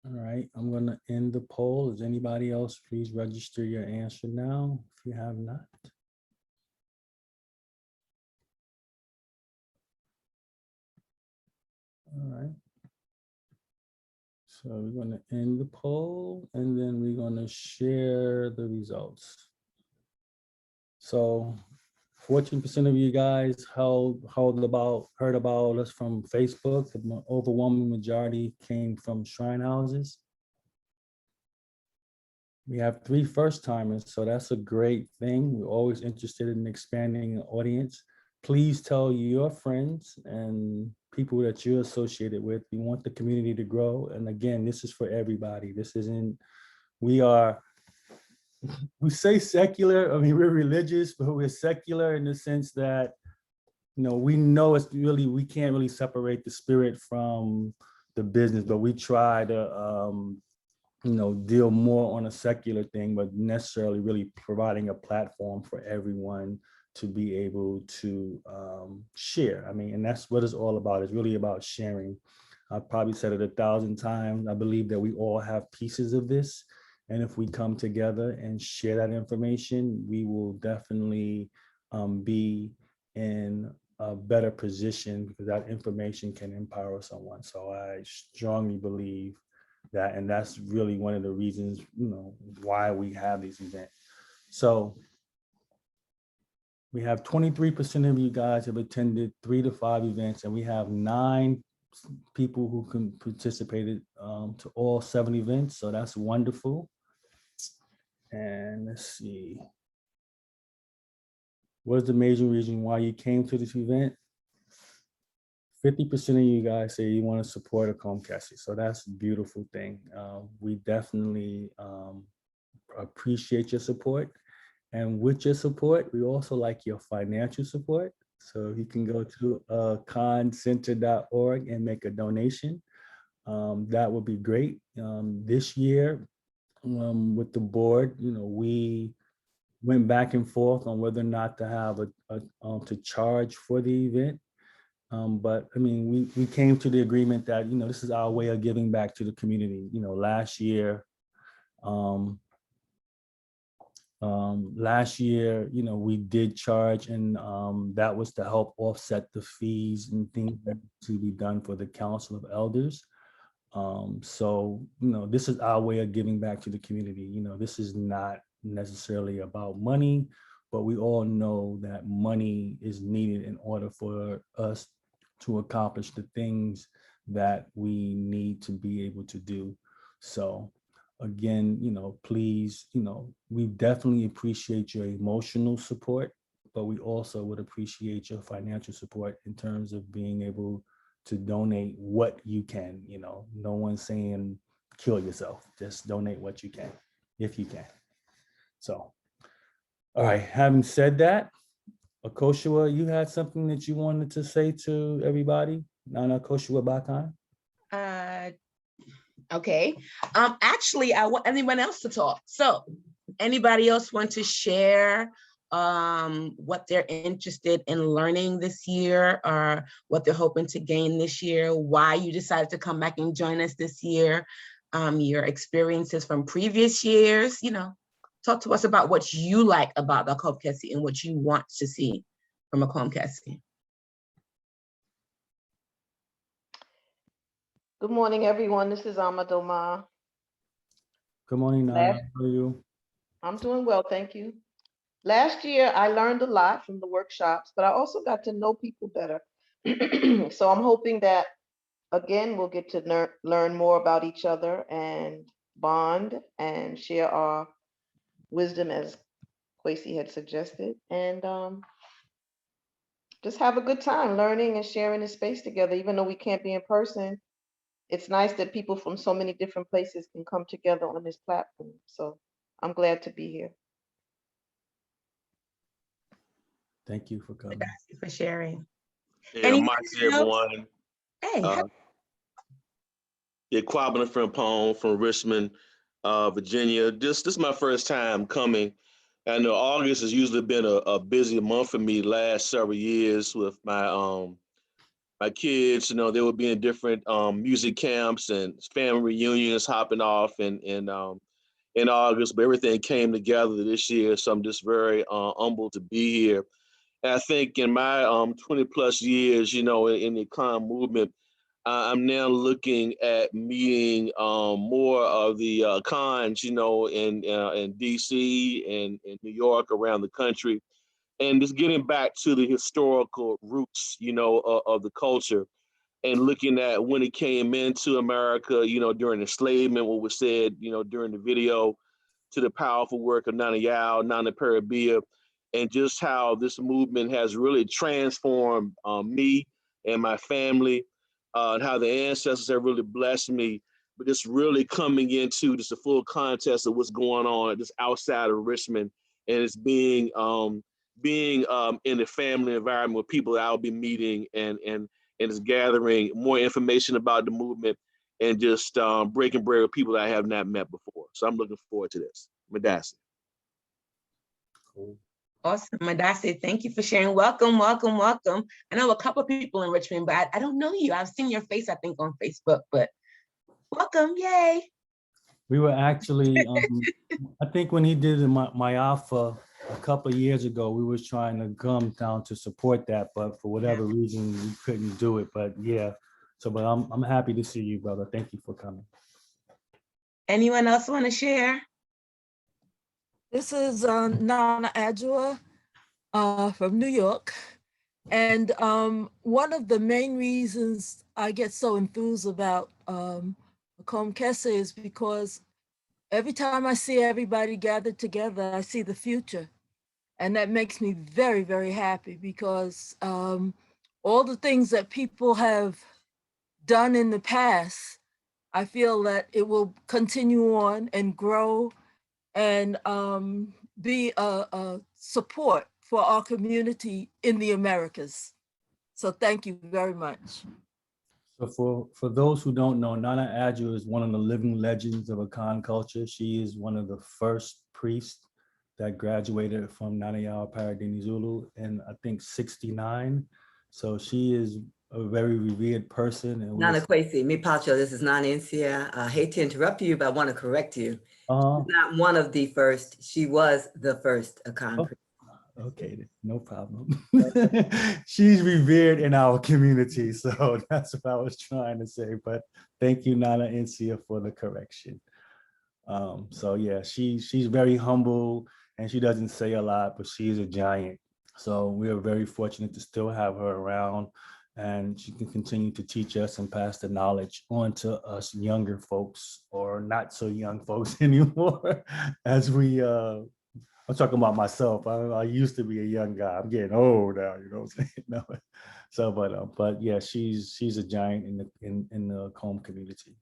S2: All right, I'm gonna end the poll. Is anybody else, please register your answer now if you have not. All right. So we're gonna end the poll and then we're gonna share the results. So 14% of you guys heard about us from Facebook. The overwhelming majority came from shrine houses. We have 3 first-timers, so that's a great thing. We're always interested in expanding the audience. Please tell your friends and people that you're associated with. We want the community to grow. And again, this is for everybody. This isn't, we say secular, I mean, we're religious, but we're secular in the sense that, we know it's really, we can't really separate the spirit from the business, but we try to, deal more on a secular thing, but necessarily really providing a platform for everyone to be able to share. I mean, and that's what it's all about. It's really about sharing. I've probably said it 1,000 times. I believe that we all have pieces of this. And if we come together and share that information, we will definitely be in a better position because that information can empower someone. So I strongly believe that, and that's really one of the reasons, why we have these events. So we have 23% of you guys have attended 3 to 5 events, and we have 9 people who can participated to all 7 events. So that's wonderful. And let's see. What's the major reason why you came to this event? 50% of you guys say you want to support Akom Kese. So that's a beautiful thing. We definitely appreciate your support. And with your support, we also like your financial support. So you can go to aconcenter.org and make a donation. That would be great. This year, with the board, we went back and forth on whether or not to have to charge for the event. But I mean, we came to the agreement that, this is our way of giving back to the community. Last year, we did charge, and that was to help offset the fees and things that to be done for the Council of Elders. So, this is our way of giving back to the community. This is not necessarily about money, but we all know that money is needed in order for us to accomplish the things that we need to be able to do. So again, please, we definitely appreciate your emotional support, but we also would appreciate your financial support in terms of being able to donate what you can. No one's saying kill yourself, just donate what you can, if you can. So, all right, having said that, Akoshua, you had something that you wanted to say to everybody? Nana Akoshua Bakan?
S7: Okay. Actually, I want anyone else to talk. So anybody else want to share what they're interested in learning this year, or what they're hoping to gain this year, why you decided to come back and join us this year, your experiences from previous years, talk to us about what you like about the Akom Kese and what you want to see from Akom Kese.
S15: Good morning, everyone. This is Amadoma.
S2: Good morning, Nana. How are you?
S15: I'm doing well, thank you. Last year, I learned a lot from the workshops, but I also got to know people better. So I'm hoping that, again, we'll get to learn more about each other and bond and share our wisdom, as Kwesi had suggested, and just have a good time learning and sharing this space together. Even though we can't be in person, it's nice that people from so many different places can come together on this platform. So I'm glad to be here.
S2: Thank you for coming.
S7: Thank you for sharing.
S6: Yeah, Marcy, everyone.
S7: Hey.
S6: Yeah, Kwabena Frimpong from Richmond, Virginia. This is my first time coming. I know August has usually been a busy month for me last several years with my my kids. They would be in different music camps and family reunions hopping off in August, but everything came together this year. So I'm just very humbled to be here. And I think in my 20 plus years, in the Akom movement, I'm now looking at meeting more of the Akons, in DC and in New York, around the country, and just getting back to the historical roots, of the culture, and looking at when it came into America, during enslavement, what was said, during the video, to the powerful work of Nana Yao, Nana Oparebea, and just how this movement has really transformed me and my family, and how the ancestors have really blessed me. But it's really coming into just a full context of what's going on just outside of Richmond, and it's being in the family environment with people that I'll be meeting, and it's gathering more information about the movement, and just breaking bread with people that I have not met before. So I'm looking forward to this. Madasi.
S2: Cool.
S7: Awesome, Madasi, thank you for sharing. Welcome, welcome, welcome. I know a couple of people in Richmond, but I don't know you. I've seen your face, I think, on Facebook, but welcome, yay.
S2: We were actually, I think when he did my alpha a couple of years ago, we was trying to come down to support that, but for whatever reason, we couldn't do it. But yeah, but I'm happy to see you, brother. Thank you for coming.
S7: Anyone else want to share?
S4: This is Nana Adjua from New York. And one of the main reasons I get so enthused about Akom Kese is because every time I see everybody gathered together, I see the future. And that makes me very, very happy because all the things that people have done in the past, I feel that it will continue on and grow and be a support for our community in the Americas. So thank you very much.
S2: So for those who don't know, Nana Adjua is one of the living legends of Akan culture. She is one of the first priests that graduated from Nana Yao Opare Dinizulu in, I think, 69. So she is a very revered person. And
S9: Nana Kwesi, me Pacho, this is Nana Nsia. I hate to interrupt you, but I want to correct you. She's not one of the first. She was the first Akan priest.
S2: Okay, no problem. She's revered in our community, so that's what I was trying to say. But thank you, Nana Nsia, for the correction. So yeah, she's very humble and she doesn't say a lot, but she's a giant. So we are very fortunate to still have her around, and she can continue to teach us and pass the knowledge on to us younger folks, or not so young folks anymore, as we I'm talking about myself. I used to be a young guy. I'm getting old now, you know what I'm saying? No. So, but yeah, she's a giant in the Akom community.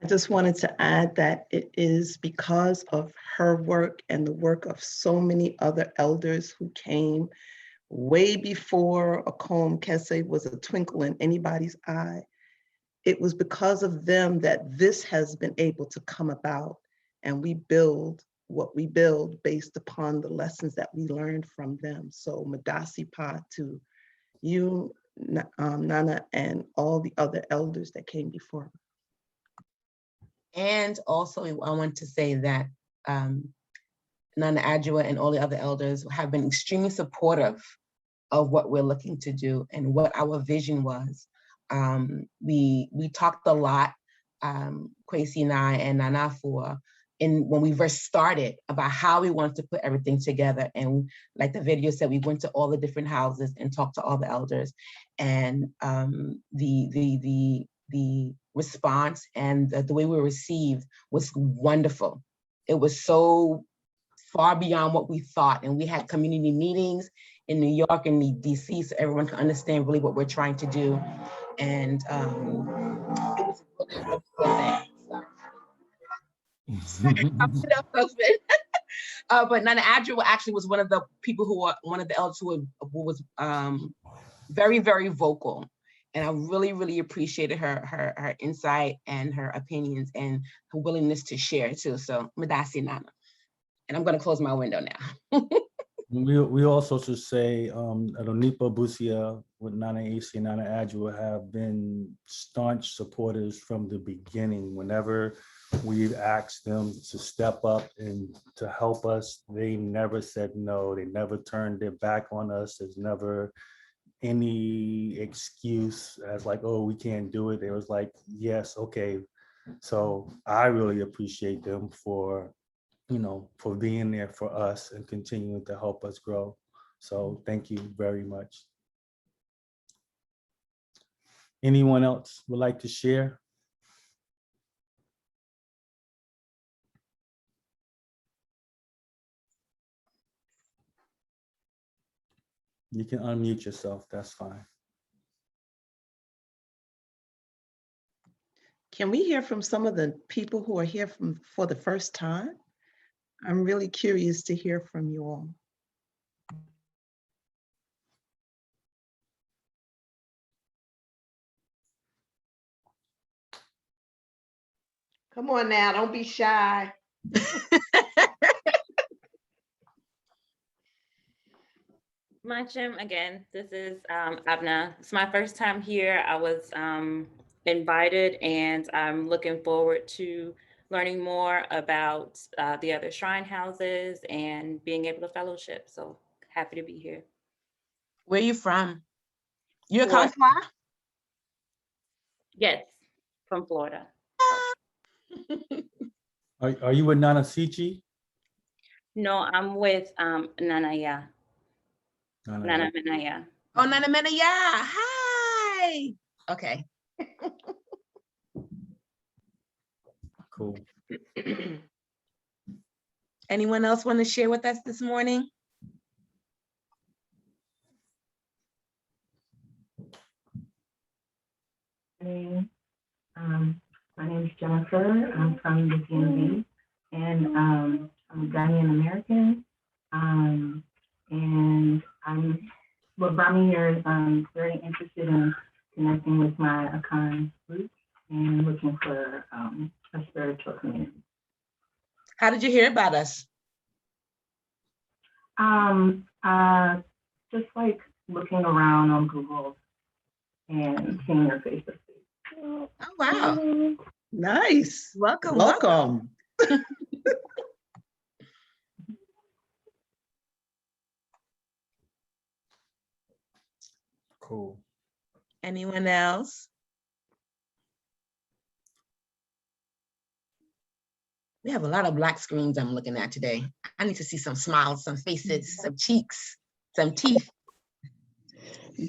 S1: I just wanted to add that it is because of her work and the work of so many other elders who came way before Akom Kese was a twinkle in anybody's eye. It was because of them that this has been able to come about, and we build what we build based upon the lessons that we learned from them. So Madasi Pa to you, Nana, and all the other elders that came before.
S7: And also, I want to say that Nana Adjua and all the other elders have been extremely supportive of what we're looking to do and what our vision was. We talked a lot, Kwesi and I and Nana when we first started, about how we wanted to put everything together. And like the video said, we went to all the different houses and talked to all the elders. And the response and the way we were received was wonderful. It was so far beyond what we thought. And we had community meetings in New York and DC, so everyone can understand really what we're trying to do. And it was really husband. But Nana Adjua actually was one of the people one of the elders who was very, very vocal. And I really, really appreciated her insight and her opinions and her willingness to share too. So Madasi Nana. And I'm gonna close my window now.
S2: We also should say Ronipa Busia with Nana AC and Nana Adjua have been staunch supporters from the beginning. Whenever we've asked them to step up and to help us, they never said no. They never turned their back on us. There's never any excuse as like, oh, we can't do it. It was like, yes, okay. So I really appreciate them for, for being there for us and continuing to help us grow. So thank you very much. Anyone else would like to share? You can unmute yourself, that's fine.
S1: Can we hear from some of the people who are here for the first time? I'm really curious to hear from you all.
S15: Come on now, don't be shy.
S3: Machem, again, this is Abna. It's my first time here. I was invited, and I'm looking forward to learning more about the other shrine houses and being able to fellowship. So happy to be here.
S7: Where are you from? You're a Contour?
S3: Yes, from Florida.
S2: Are you with Nana Sichi?
S10: No, I'm with Nanaya. Nana Menaya.
S7: Oh, Nana Menaya. Hi. Okay.
S2: Cool.
S7: Anyone else want to share with us this morning?
S11: My name is Jennifer. I'm from the DMV, and I'm Ghanaian American. And what brought me here is I'm very interested in connecting with my Akan roots and looking for a spiritual community.
S7: How did you hear about us?
S11: Just like looking around on Google and seeing your faces.
S7: Oh, wow.
S1: Nice.
S7: Welcome.
S1: Welcome.
S2: Cool.
S7: Anyone else? We have a lot of black screens I'm looking at today. I need to see some smiles, some faces, some cheeks, some teeth.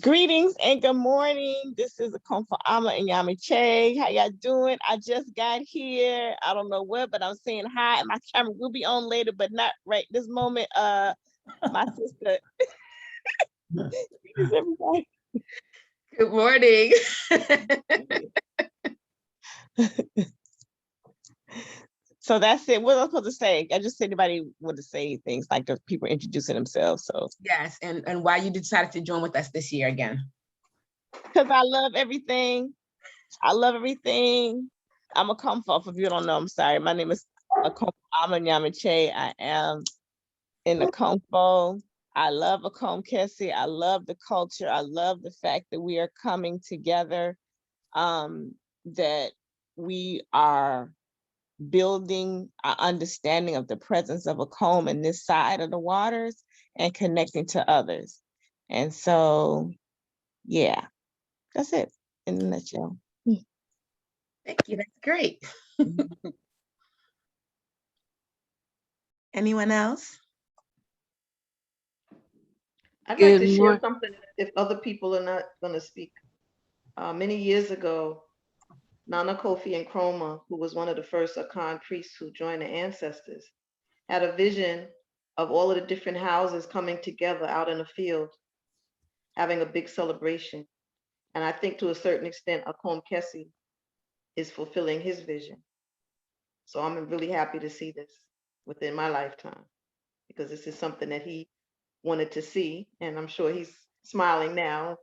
S12: Greetings and good morning. This is Akom Kese and Yamiche. How y'all doing? I just got here. I don't know what, but I'm saying hi. My camera will be on later, but not right this moment. My sister. Greetings, everybody.
S7: Good morning.
S12: So that's it. What am I supposed to say? I just said anybody want to say things like the people introducing themselves. So
S7: yes, and why you decided to join with us this year again?
S12: Because I love everything. I love everything. I'm a comfort. If you don't know, I'm sorry. My name is Akom Kese. I am in the comfort. I love Akom Kese. I love the culture. I love the fact that we are coming together, that we are building our understanding of the presence of Akom in this side of the waters and connecting to others. And so, yeah, that's it in a nutshell.
S7: Thank you, that's great. Anyone else?
S15: I'd like to share something if other people are not going to speak. Many years ago, Nana Kofi Nkrumah, who was one of the first Akan priests who joined the ancestors, had a vision of all of the different houses coming together out in the field, having a big celebration. And I think to a certain extent, Akom Kese is fulfilling his vision. So I'm really happy to see this within my lifetime, because this is something that he wanted to see. And I'm sure he's smiling now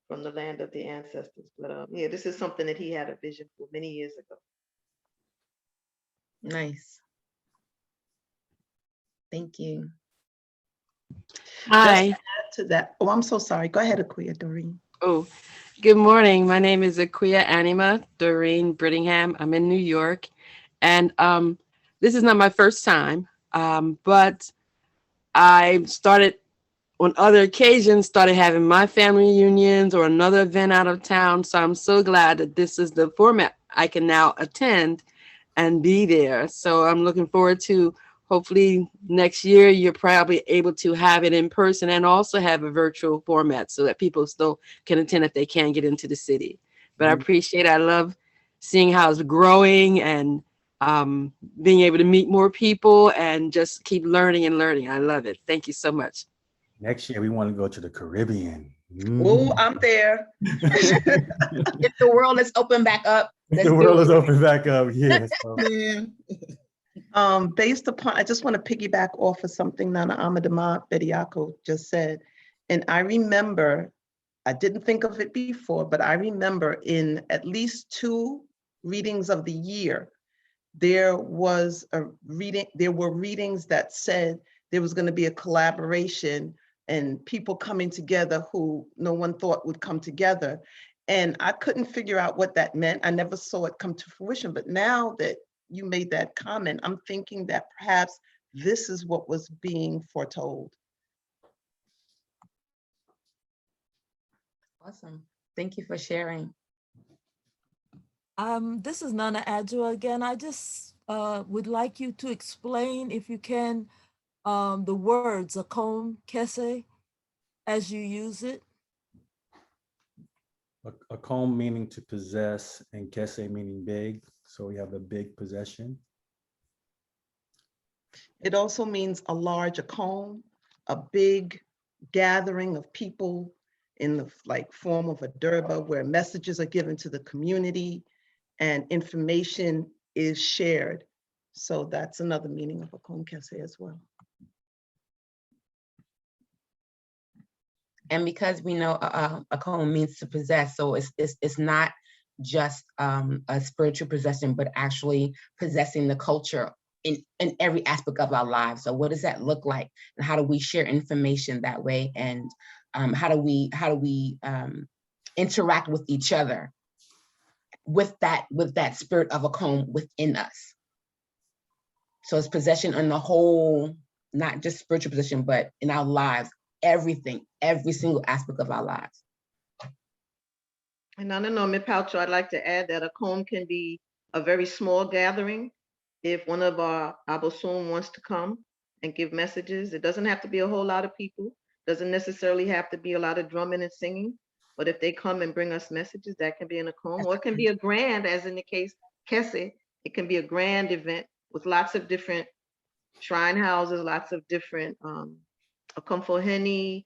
S15: from the land of the ancestors. But yeah, this is something that he had a vision for many years ago.
S7: Nice. Thank you.
S1: Just
S24: Hi.
S1: to add to that. Oh, I'm so sorry. Go ahead, Akua, Doreen.
S24: Oh, good morning. My name is Akua Anima Doreen Brittingham. I'm in New York, and this is not my first time, but I started on other occasions, started having my family reunions or another event out of town. So I'm so glad that this is the format I can now attend and be there. So I'm looking forward to hopefully next year, you're probably able to have it in person and also have a virtual format so that people still can attend if they can't get into the city. But I love seeing how it's growing and being able to meet more people and just keep learning and learning. I love it. Thank you so much.
S2: Next year, we want to go to the Caribbean.
S1: Oh, I'm there.
S7: If the world is open back up.
S2: If the world is open back up, yes.
S1: Yeah. Based upon, I just want to piggyback off of something Nana Amadama Bediako just said. And I remember, I didn't think of it before, but I remember in at least 2 readings of the year, there were readings that said there was going to be a collaboration and people coming together who no one thought would come together. And I couldn't figure out what that meant. I never saw it come to fruition. But now that you made that comment, I'm thinking that perhaps this is what was being foretold.
S7: Awesome. Thank you for sharing.
S4: This is Nana Adjua again. I just would like you to explain, if you can, the words Akom Kese as you use it.
S2: Akom meaning to possess and Kese meaning big. So we have a big possession.
S1: It also means a large Akom, a big gathering of people in the form of a Durba, where messages are given to the community and information is shared. So that's another meaning of Akom Kese as well.
S7: And because we know Akom means to possess, so it's not just a spiritual possession, but actually possessing the culture in every aspect of our lives. So what does that look like, and how do we share information that way, and how do we interact with each other with that spirit of Akom within us? So it's possession on the whole, not just spiritual possession, but in our lives. Everything, every single aspect of our lives.
S15: And I don't know, Ms. Paltrow, I'd like to add that Akom can be a very small gathering. If one of our Abosom wants to come and give messages, it doesn't have to be a whole lot of people. Doesn't necessarily have to be a lot of drumming and singing. But if they come and bring us messages, that can be an Akom, or it can be a grand, as in the case Kese. It can be a grand event with lots of different shrine houses, lots of different Akomfoheni,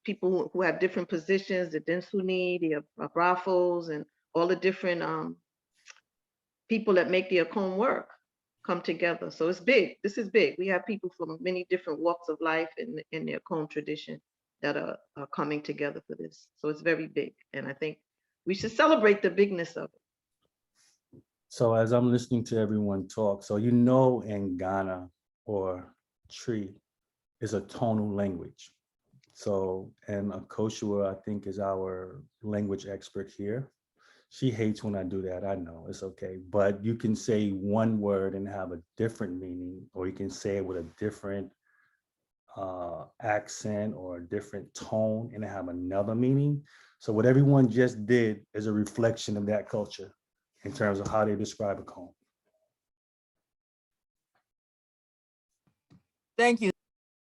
S15: people who have different positions, the Dinsuni, the Abrafos, and all the different people that make the Akom work come together. So it's big. This is big. We have people from many different walks of life in the Akom tradition that are coming together for this. So it's very big. And I think we should celebrate the bigness of it.
S2: So as I'm listening to everyone talk, so in Ghana or Tree, is a tonal language. So, and Akoshua, I think, is our language expert here. She hates when I do that. I know, it's okay. But you can say one word and have a different meaning, or you can say it with a different accent or a different tone and have another meaning. So what everyone just did is a reflection of that culture in terms of how they describe Akom.
S4: Thank you.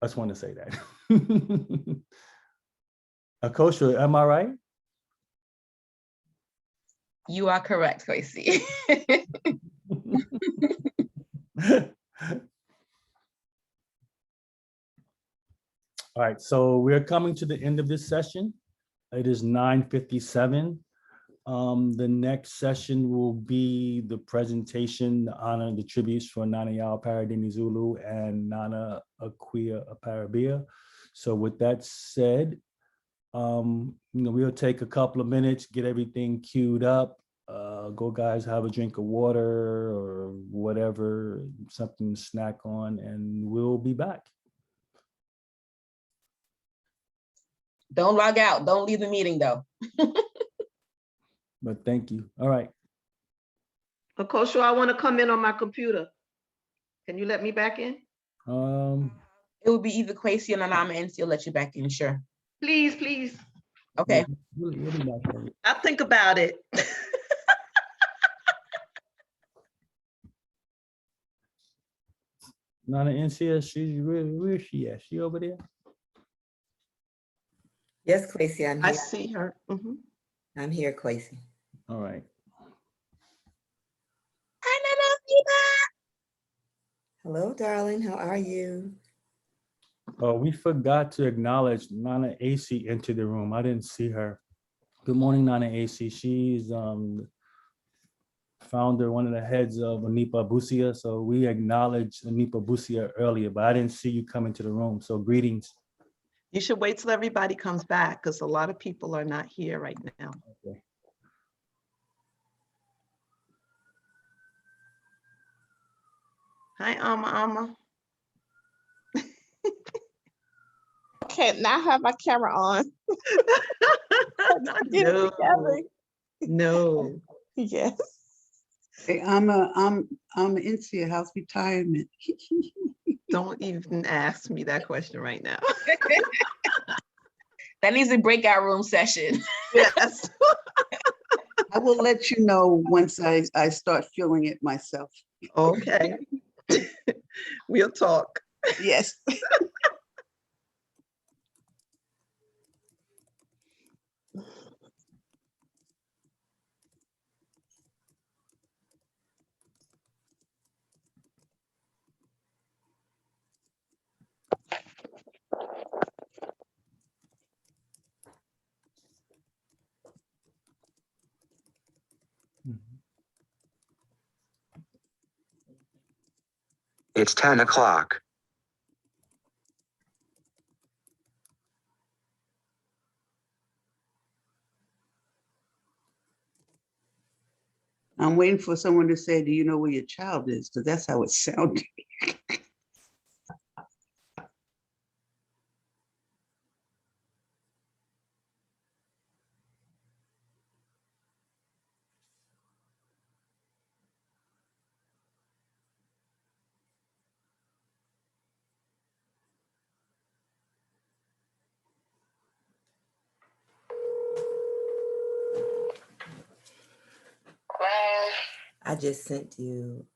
S2: I just want to say that. Akosha, am I right?
S7: You are correct, Kwesi.
S2: All right, so we're coming to the end of this session. It is 9:57. The next session will be the presentation, the honor and the tributes for Nana Yao Opare Dinizulu and Nana Akua Oparebea. So with that said, we'll take a couple of minutes, get everything queued up. Go guys, have a drink of water or whatever, something to snack on, and we'll be back.
S7: Don't log out. Don't leave the meeting though.
S2: But thank you. All right.
S15: Akosha, I want to come in on my computer. Can you let me back in?
S7: It will be either Kwesi or Nanama, and she'll let you back in, sure.
S15: Please, please.
S7: Okay.
S15: I'll think about it.
S2: Nana Insia, where is she at? She over there?
S9: Yes, Kwesi, I'm here.
S1: I see her. Mm-hmm.
S9: I'm here, Kwesi.
S2: All right.
S9: Hello, darling. How are you?
S2: Oh, we forgot to acknowledge Nana AC into the room. I didn't see her. Good morning, Nana AC. She's founder, one of the heads of Anipa Busia. So we acknowledged Anipa Busia earlier, but I didn't see you come into the room. So greetings.
S1: You should wait till everybody comes back because a lot of people are not here right now.
S2: Okay.
S1: Hi, Ama.
S12: Okay, now I have my camera on.
S1: No.
S12: Yes.
S5: Hey, I'm into your house retirement.
S1: Don't even ask me that question right now.
S7: That needs a breakout room session.
S1: Yes.
S5: I will let you know once I start feeling it myself.
S1: Okay. We'll talk.
S5: Yes.
S13: It's 10 o'clock.
S5: I'm waiting for someone to say, do you know where your child is? Because that's how it sounded.
S9: I just sent you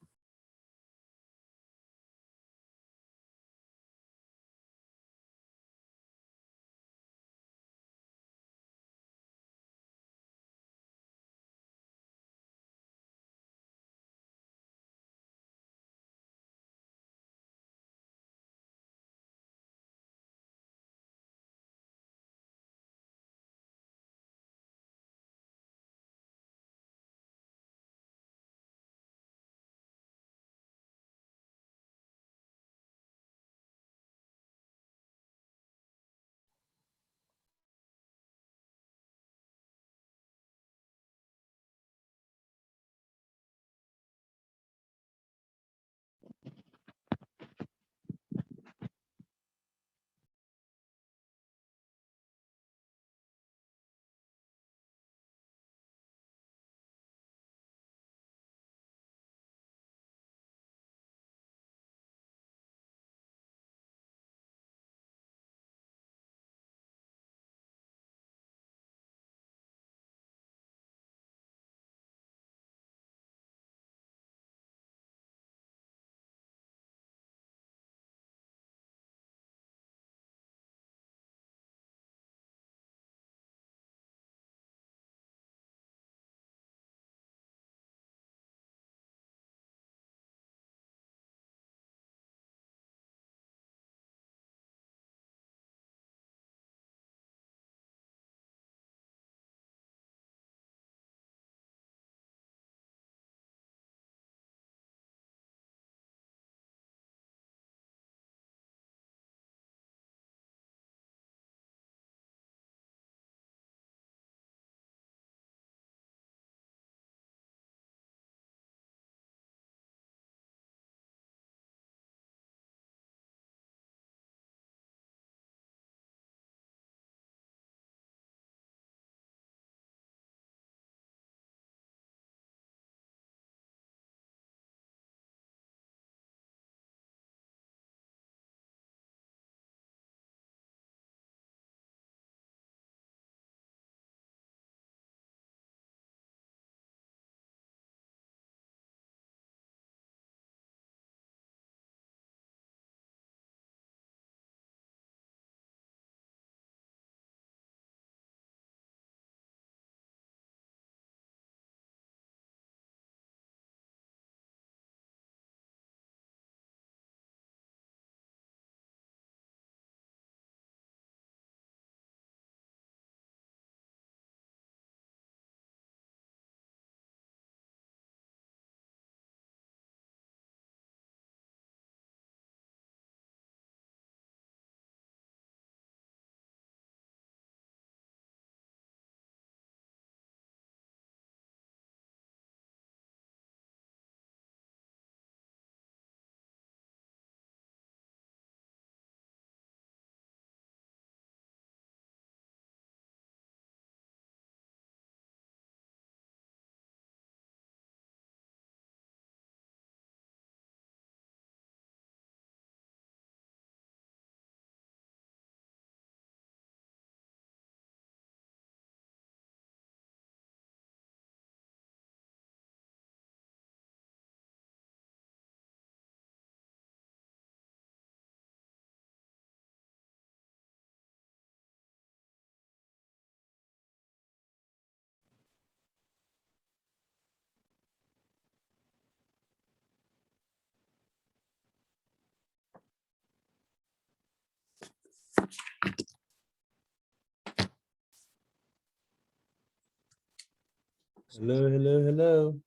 S2: Hello, hello, hello.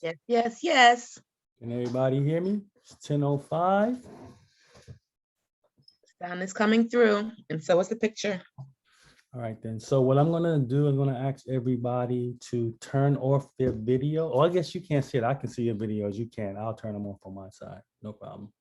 S7: Yes, yes, yes.
S2: Can everybody hear me? It's 10:05.
S7: Sound is coming through, and so is the picture.
S2: All right, then. So what I'm gonna do, I'm gonna ask everybody to turn off their video. Oh, I guess you can't see it. I can see your videos. You can. I'll turn them off on my side. No problem.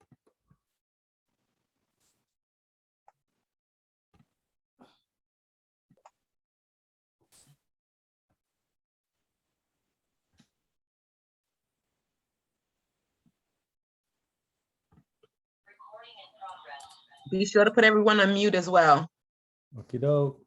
S7: Be sure to put everyone on mute as well.
S2: Okie doke.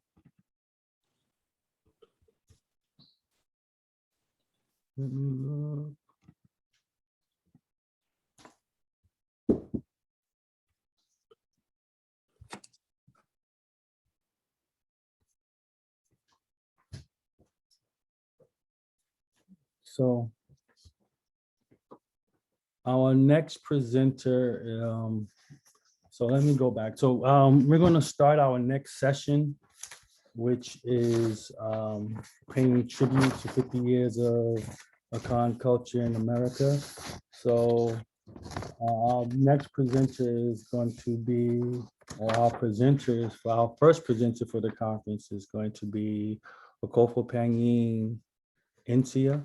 S2: So our next presenter, so let me go back. So we're going to start our next session, which is paying tribute to 50 years of Akan culture in America. So our next presenter is going to be, or our presenters, for our first presenter for the conference is going to be Opare Insia.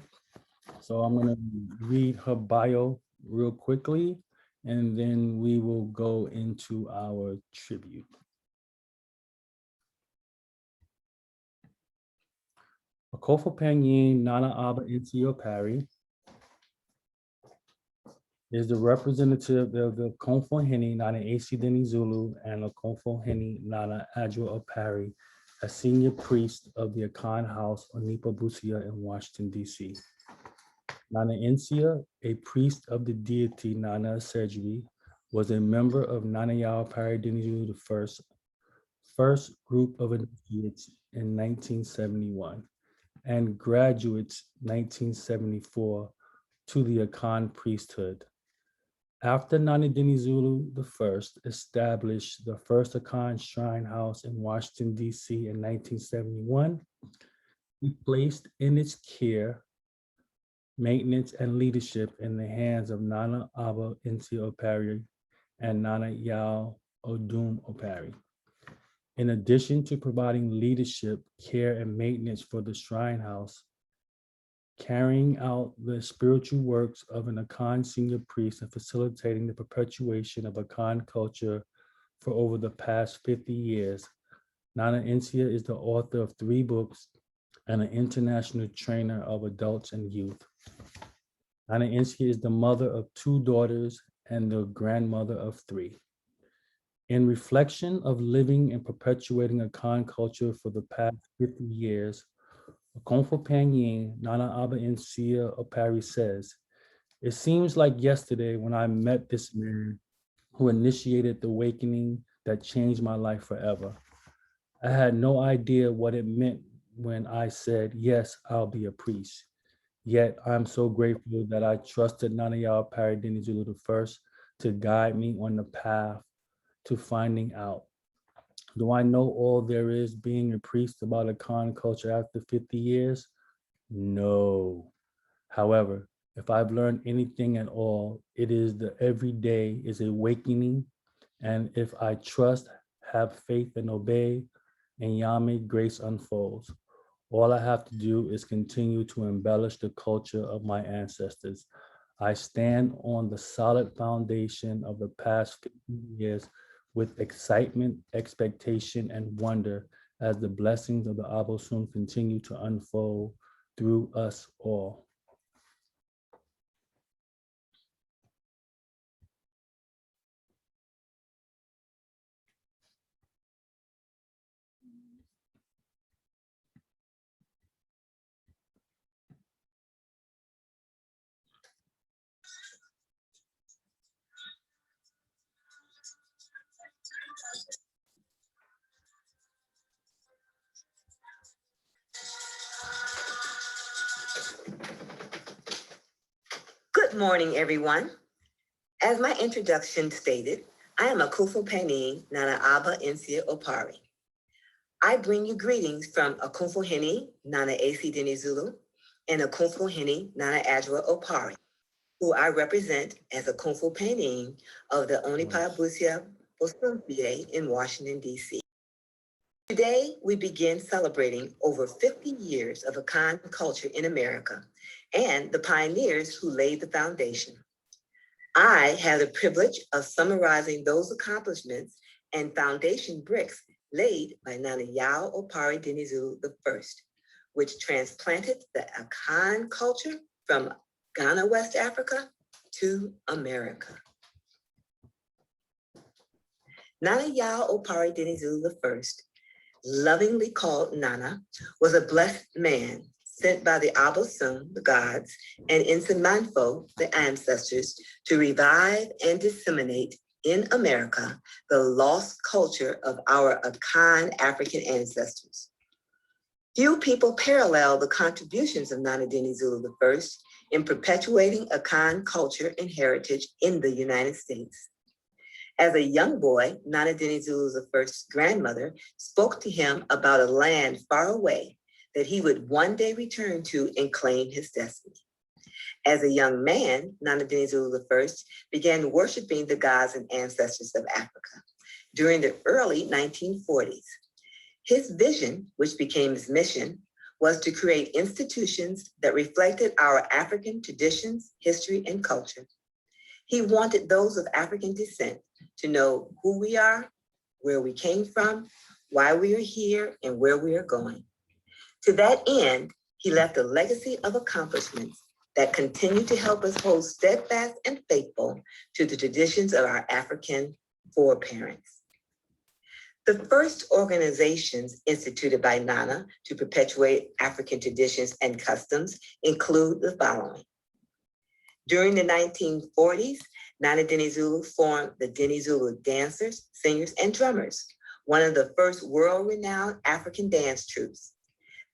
S2: So I'm going to read her bio real quickly, and then we will go into our tribute. Opare Nana Aba Insia Opare is the representative of the Akom Hene Nana AC Dinizulu and Akom Hene Nana Adjua Opare, a senior priest of the Akan House on Nipa Busia in Washington, D.C. Nana Insia, a priest of the deity Nana Surgery, was a member of Nana Yao Opare Dinizulu, the first group of initiates in 1971, and graduates 1974 to the Akan priesthood. After Nana Dinizulu I established the first Akan shrine house in Washington, D.C. in 1971, he placed in its care, maintenance, and leadership in the hands of Nana Aba Insia Opare and Nana Yao Odum Opare. In addition to providing leadership, care, and maintenance for the shrine house, carrying out the spiritual works of an Akan senior priest and facilitating the perpetuation of Akan culture for over the past 50 years, Nana Insia is the author of 3 books and an international trainer of adults and youth. Nana Insia is the mother of 2 daughters and the grandmother of 3. In reflection of living and perpetuating Akan culture for the past 50 years, Akom Nana Aba Insia Opare says, "It seems like yesterday when I met this man who initiated the awakening that changed my life forever. I had no idea what it meant when I said, yes, I'll be a priest. Yet I'm so grateful that I trusted Nana Yao Opare Dinizulu I to guide me on the path to finding out. Do I know all there is being a priest about Akan culture after 50 years? No. However, if I've learned anything at all, it is that every day is awakening, and if I trust, have faith, and obey, and Yami grace unfolds. All I have to do is continue to embellish the culture of my ancestors. I stand on the solid foundation of the past 50 years with excitement, expectation, and wonder as the blessings of the Abosun continue to unfold through us all."
S9: Good morning, everyone. As my introduction stated, I am Akua Nana Aba Insia Opare. I bring you greetings from Akom Kese, Nana AC Dinizulu, and Akom Kese, Nana Adjua Opare, who I represent as a Kung Fu painting of the Onipa Busia Bosumfie in Washington, D.C. Today, we begin celebrating over 50 years of Akan culture in America and the pioneers who laid the foundation. I have the privilege of summarizing those accomplishments and foundation bricks laid by Nana Yao Opare Dinizulu I, which transplanted the Akan culture from Ghana, West Africa to America. Nana Yao Opare Dinizulu I, lovingly called Nana, was a blessed man sent by the Abosun, the gods, and Insamanfo, the ancestors, to revive and disseminate in America the lost culture of our Akan African ancestors. Few people parallel the contributions of Nana Dinizulu I in perpetuating Akan culture and heritage in the United States. As a young boy, Nana Dinizulu I's grandmother spoke to him about a land far away that he would one day return to and claim his destiny. As a young man, Nana Dinizulu I began worshiping the gods and ancestors of Africa during the early 1940s. His vision, which became his mission, was to create institutions that reflected our African traditions, history, and culture. He wanted those of African descent to know who we are, where we came from, why we are here, and where we are going. To that end, he left a legacy of accomplishments that continue to help us hold steadfast and faithful to the traditions of our African foreparents. The first organizations instituted by Nana to perpetuate African traditions and customs include the following. During the 1940s, Nana Dinizulu formed the Dinizulu Dancers, Singers, and Drummers, one of the first world-renowned African dance troupes.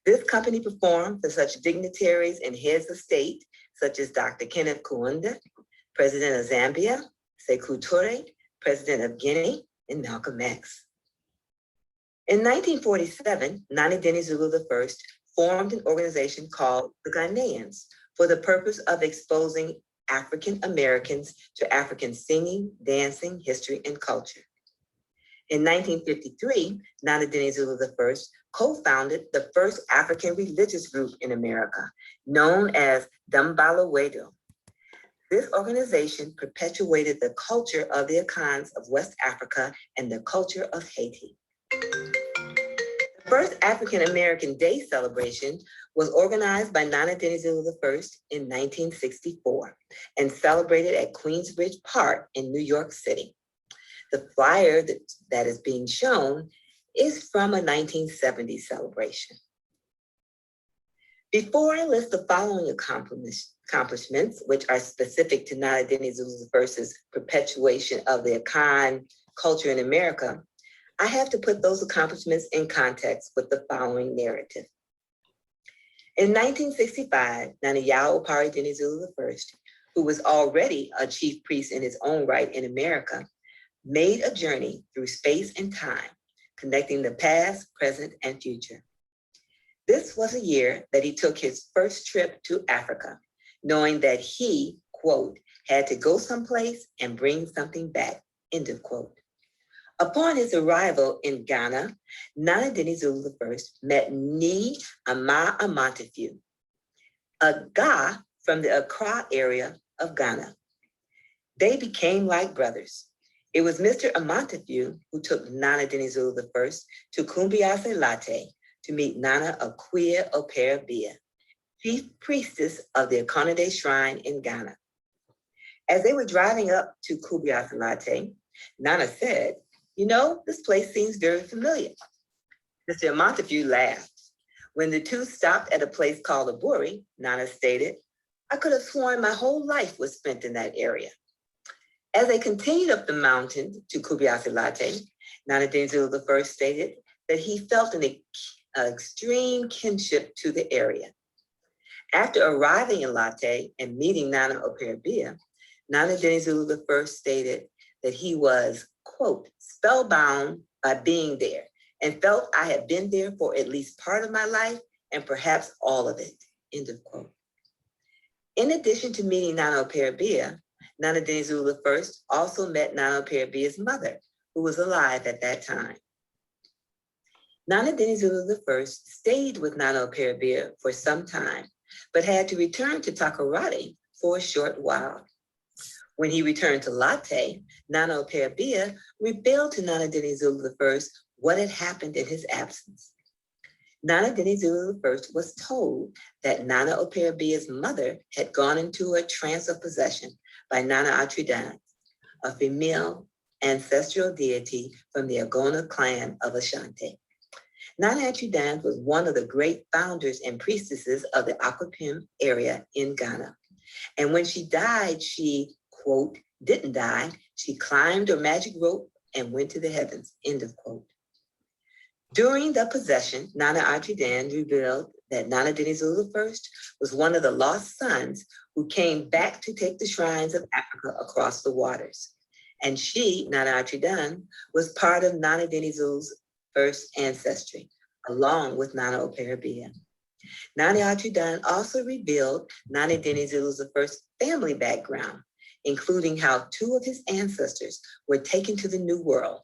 S9: This company performed for such dignitaries and heads of state, such as Dr. Kenneth Kaunda, President of Zambia, Sekou Touré, President of Guinea, and Malcolm X. In 1947, Nana Dinizulu I formed an organization called the Ghanaians for the purpose of exposing African Americans to African singing, dancing, history, and culture. In 1953, Nana Dinizulu I co-founded the first African religious group in America, known as Dambalawedo. This organization perpetuated the culture of the Akans of West Africa and the culture of Haiti. The first African American Day celebration was organized by Nana Dinizulu I in 1964 and celebrated at Queensbridge Park in New York City. The flyer that is being shown is from a 1970 celebration. Before I list the following accomplishments, which are specific to Nana Dinizulu I's perpetuation of the Akan culture in America, I have to put those accomplishments in context with the following narrative. In 1965, Nana Yao Opare Dinizulu I, who was already a chief priest in his own right in America, made a journey through space and time, connecting the past, present, and future. This was a year that he took his first trip to Africa, knowing that he, quote, had to go someplace and bring something back, end of quote. Upon his arrival in Ghana, Nana Dinizulu I met Ni Ama Amantefu, a Ga from the Accra area of Ghana. They became like brothers. It was Mr. Amantefu who took Nana Dinizulu I to Kumbiase Latte to meet Nana Akua Oparebea, chief priestess of the Akonade Shrine in Ghana. As they were driving up to Kumbiase Latte, Nana said, "You know, this place seems very familiar." Mr. Amantefu laughed. When the two stopped at a place called Aburi, Nana stated, "I could have sworn my whole life was spent in that area." As they continued up the mountain to Kumbiase Latte, Nana Dinizulu I stated that he felt an extreme kinship to the area. After arriving in Latte and meeting Nana Oparebea, Nana Dinizulu I stated that he was, quote, spellbound by being there and felt I had been there for at least part of my life and perhaps all of it, end of quote. In addition to meeting Nana Oparebea, Nana Dinizulu I also met Nana Oparebea's mother, who was alive at that time. Nana Dinizulu I stayed with Nana Oparebea for some time, but had to return to Takoradi for a short while. When he returned to Late, Nana Oparebea revealed to Nana Dinizulu I what had happened in his absence. Nana Dinizulu I was told that Nana Oparebea's mother had gone into a trance of possession by Nana Atridan, a female ancestral deity from the Agona clan of Ashanti. Nana Atridan was one of the great founders and priestesses of the Akwa area in Ghana. And when she died, she, quote, didn't die. She climbed a magic rope and went to the heavens, end of quote. During the possession, Nana Atridan revealed that Nana Dinizulu I was one of the lost sons who came back to take the shrines of Africa across the waters. And she, Nana Atridan, was part of Nana Dinizulu's first ancestry, along with Nana Oparebea. Nana Atridan also revealed Nana Dinizulu's first family background, including how 2 of his ancestors were taken to the New World.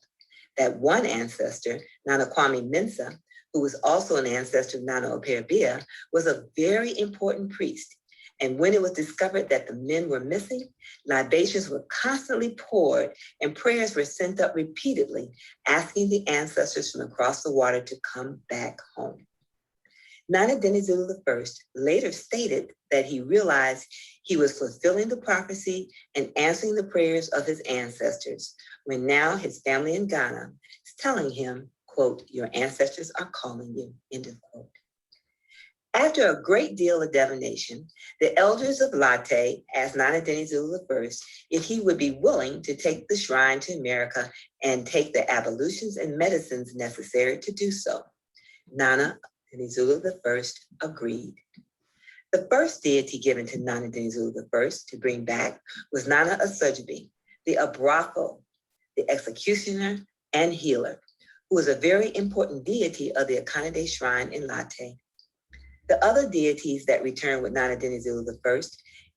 S9: That one ancestor, Nana Kwame Mensah, who was also an ancestor of Nana Oparebea, was a very important priest. And when it was discovered that the men were missing, libations were constantly poured and prayers were sent up repeatedly, asking the ancestors from across the water to come back home. Nana Dinizulu I later stated that he realized he was fulfilling the prophecy and answering the prayers of his ancestors, when now his family in Ghana is telling him, quote, your ancestors are calling you, end of quote. After a great deal of divination, the elders of Late asked Nana Dinizulu I if he would be willing to take the shrine to America and take the ablutions and medicines necessary to do so. Nana Dinizulu I agreed. The first deity given to Nana Dinizulu I to bring back was Nana Asujbi, the Abrafo, the executioner and healer, who was a very important deity of the Akanade shrine in Late. The other deities that returned with Nana Dinizulu I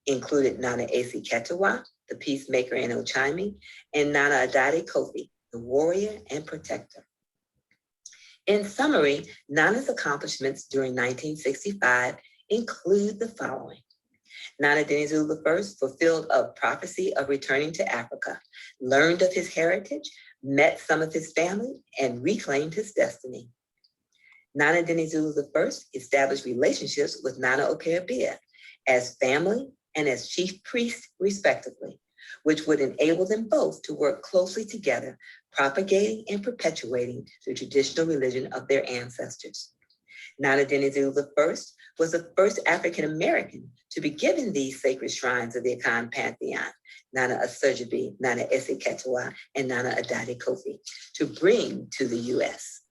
S9: included Nana Esi Ketawa, the peacemaker in Ochimi, and Nana Adade Kofi, the warrior and protector. In summary, Nana's accomplishments during 1965 include the following. Nana Dinizulu I fulfilled a prophecy of returning to Africa, learned of his heritage, met some of his family, and reclaimed his destiny. Nana Dinizulu I established relationships with Nana Oparebea as family and as chief priest, respectively, which would enable them both to work closely together, propagating and perpetuating the traditional religion of their ancestors. Nana Dinizulu I was the first African-American to be given these sacred shrines of the Akan pantheon, Nana Asujbi, Nana Esi Ketawa, and Nana Adade Kofi, to bring to the U.S.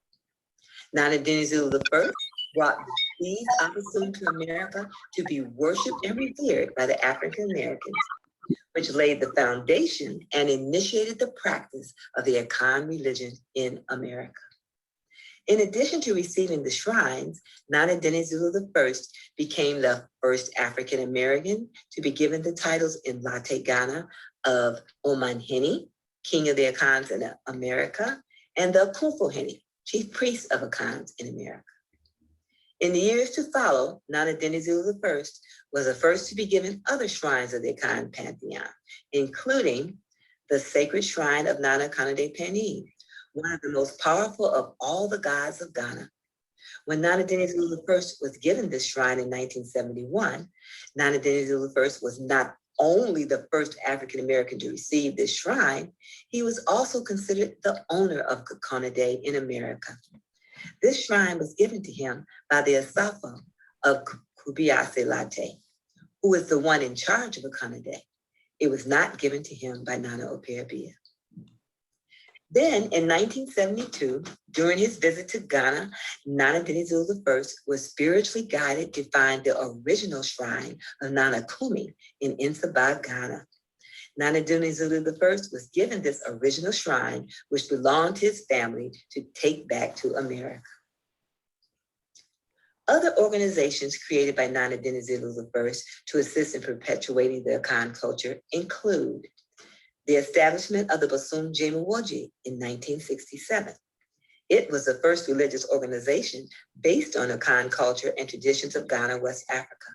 S9: Nana Dinizulu I brought these Apostle to America to be worshiped and revered by the African Americans, which laid the foundation and initiated the practice of the Akan religion in America. In addition to receiving the shrines, Nana Dinizulu I became the first African American to be given the titles in Late Ghana of Omanhene, King of the Akans in America, and the Akumfohene, Chief Priest of Akans in America. In the years to follow, Nana Dinizulu I was the first to be given other shrines of the Akan pantheon, including the sacred shrine of Nana Kanade Pani, one of the most powerful of all the gods of Ghana. When Nana Dinizulu I was given this shrine in 1971, Nana Dinizulu I was not only the first African-American to receive this shrine, he was also considered the owner of Kakonade in America. This shrine was given to him by the Asafo of Kubiase Late, who was the one in charge of Kakonade. It was not given to him by Nana Oparebea. Then in 1972, during his visit to Ghana, Nana Dinizulu I was spiritually guided to find the original shrine of Nana Kumi in Nsaba, Ghana. Nana Dinizulu I was given this original shrine, which belonged to his family, to take back to America. Other organizations created by Nana Dinizulu I to assist in perpetuating the Akan culture include the establishment of the Basum Jemawoji in 1967. It was the first religious organization based on Akan culture and traditions of Ghana, West Africa.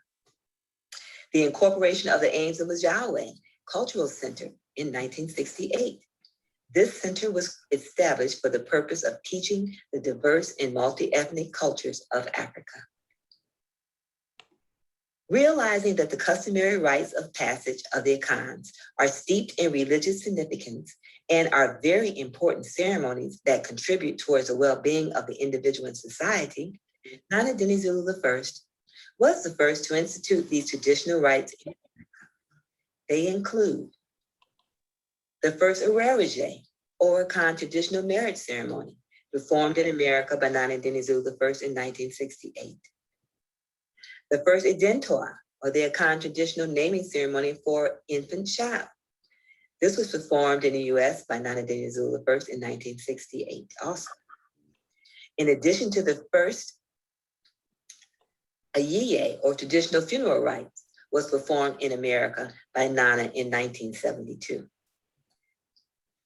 S9: The incorporation of the Aims of Majawe Cultural Center in 1968. This center was established for the purpose of teaching the diverse and multi-ethnic cultures of Africa. Realizing that the customary rites of passage of the Akans are steeped in religious significance and are very important ceremonies that contribute towards the well-being of the individual and society, Nana Dinizulu I was the first to institute these traditional rites in America. They include the first Ararije, or Akan traditional marriage ceremony, performed in America by Nana Dinizulu I in 1968. The first Identoa, or the Akan traditional naming ceremony for infant child. This was performed in the US by Nana Dinizulu I in 1968 also. In addition to the first Ayiye, or traditional funeral rites, was performed in America by Nana in 1972.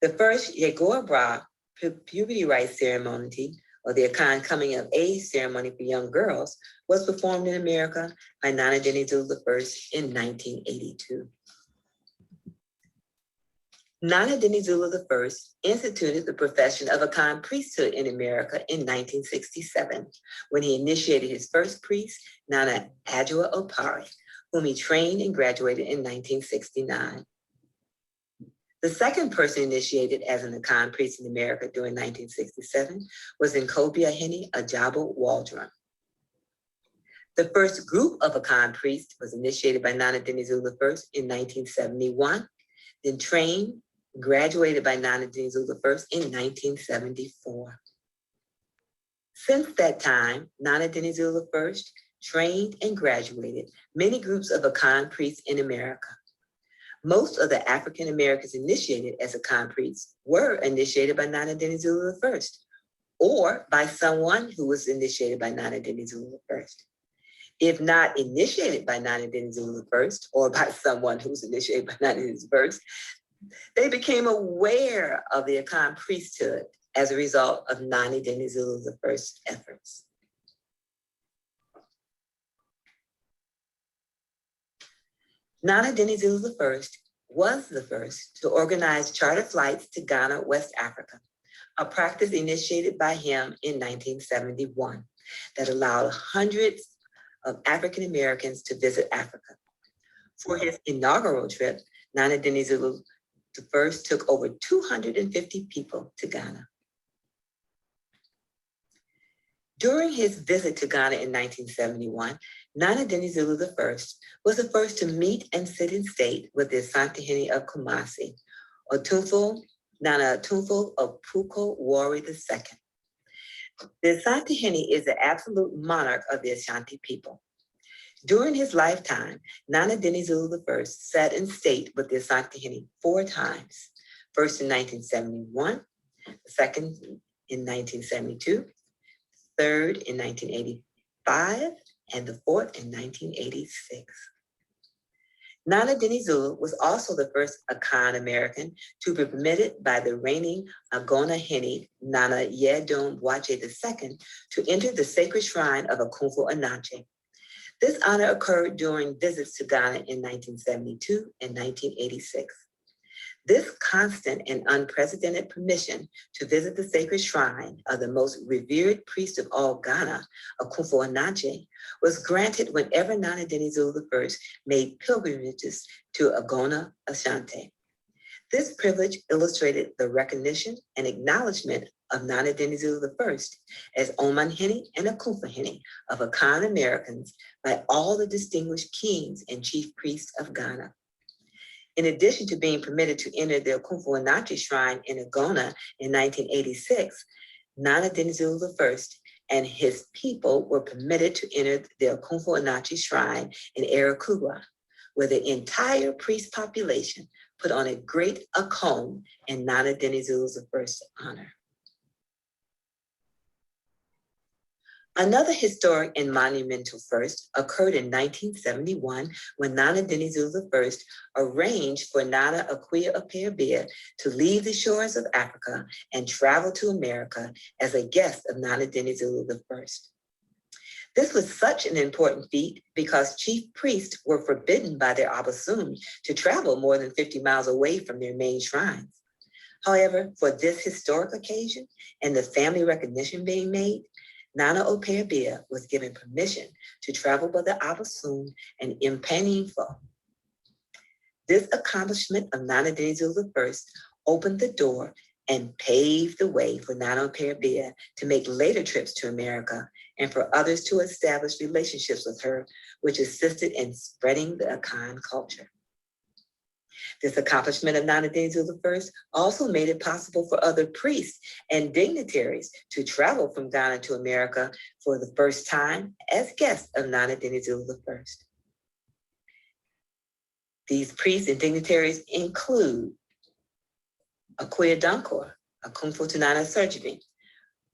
S9: The first Yegorabra puberty rites ceremony, or the Akan coming of age ceremony for young girls, was performed in America by Nana Dinizulu I in 1982. Nana Dinizulu I instituted the profession of Akan priesthood in America in 1967, when he initiated his first priest, Nana Adjua Opare, whom he trained and graduated in 1969. The second person initiated as an Akan priest in America during 1967 was Nkobia Hene Ajabo Waldron. The first group of Akan priests was initiated by Nana Dinizulu I in 1971, then trained, graduated by Nana Dinizulu I in 1974. Since that time, Nana Dinizulu I trained and graduated many groups of Akan priests in America. Most of the African Americans initiated as Akan priests were initiated by Nana Dinizulu I, or by someone who was initiated by Nana Dinizulu I. If not initiated by Nana Dinizulu I, or by someone who was initiated by Nana Dinizulu I, they became aware of the Akan priesthood as a result of Nana Dinizulu I's efforts. Nana Dinizulu I was the first to organize charter flights to Ghana, West Africa, a practice initiated by him in 1971 that allowed hundreds of African Americans to visit Africa. For his inaugural trip, Nana Dinizulu I took over 250 people to Ghana. During his visit to Ghana in 1971, Nana Dinizulu I was the first to meet and sit in state with the Asante Hene of Kumasi, Otumfo Nana Otumfo of Puko Wari II. The Asante Hene is the absolute monarch of the Ashanti people. During his lifetime, Nana Dinizulu I sat in state with the Asante Hene 4 times, first in 1971, the second in 1972, third in 1985, and the fourth in 1986. Nana Dinizulu was also the first Akan American to be permitted by the reigning Agona Hene, Nana Yedom Bwache II, to enter the sacred shrine of Akumfu Anache. This honor occurred during visits to Ghana in 1972 and 1986. This constant and unprecedented permission to visit the sacred shrine of the most revered priest of all Ghana, Akumfu Anache, was granted whenever Nana Dinizulu I made pilgrimages to Agona Ashanti. This privilege illustrated the recognition and acknowledgement of Nana Dinizulu I as Oman Hene and Akumfu Hene of Akan Americans by all the distinguished kings and chief priests of Ghana. In addition to being permitted to enter the Akumfu Anache shrine in Agona in 1986, Nana Dinizulu I and his people were permitted to enter the Akumfu Anache shrine in Akua, where the entire priest population put on a great Akom in Nana Dinizulu's first honor. Another historic and monumental first occurred in 1971 when Nana Dinizulu I arranged for Nana Akua Oparebea to leave the shores of Africa and travel to America as a guest of Nana Dinizulu I. This was such an important feat because chief priests were forbidden by their Abasum to travel more than 50 miles away from their main shrines. However, for this historic occasion and the family recognition being made, Nana Oparebea was given permission to travel by the Abasum and Impaninfo. This accomplishment of Nana Dinizulu I opened the door and paved the way for Nana Oparebea to make later trips to America and for others to establish relationships with her, which assisted in spreading the Akan culture. This accomplishment of Nana Dinizulu I also made it possible for other priests and dignitaries to travel from Ghana to America for the first time as guests of Nana Dinizulu I. These priests and dignitaries include Akua Dankor, a Kung Fu Tanana surgery,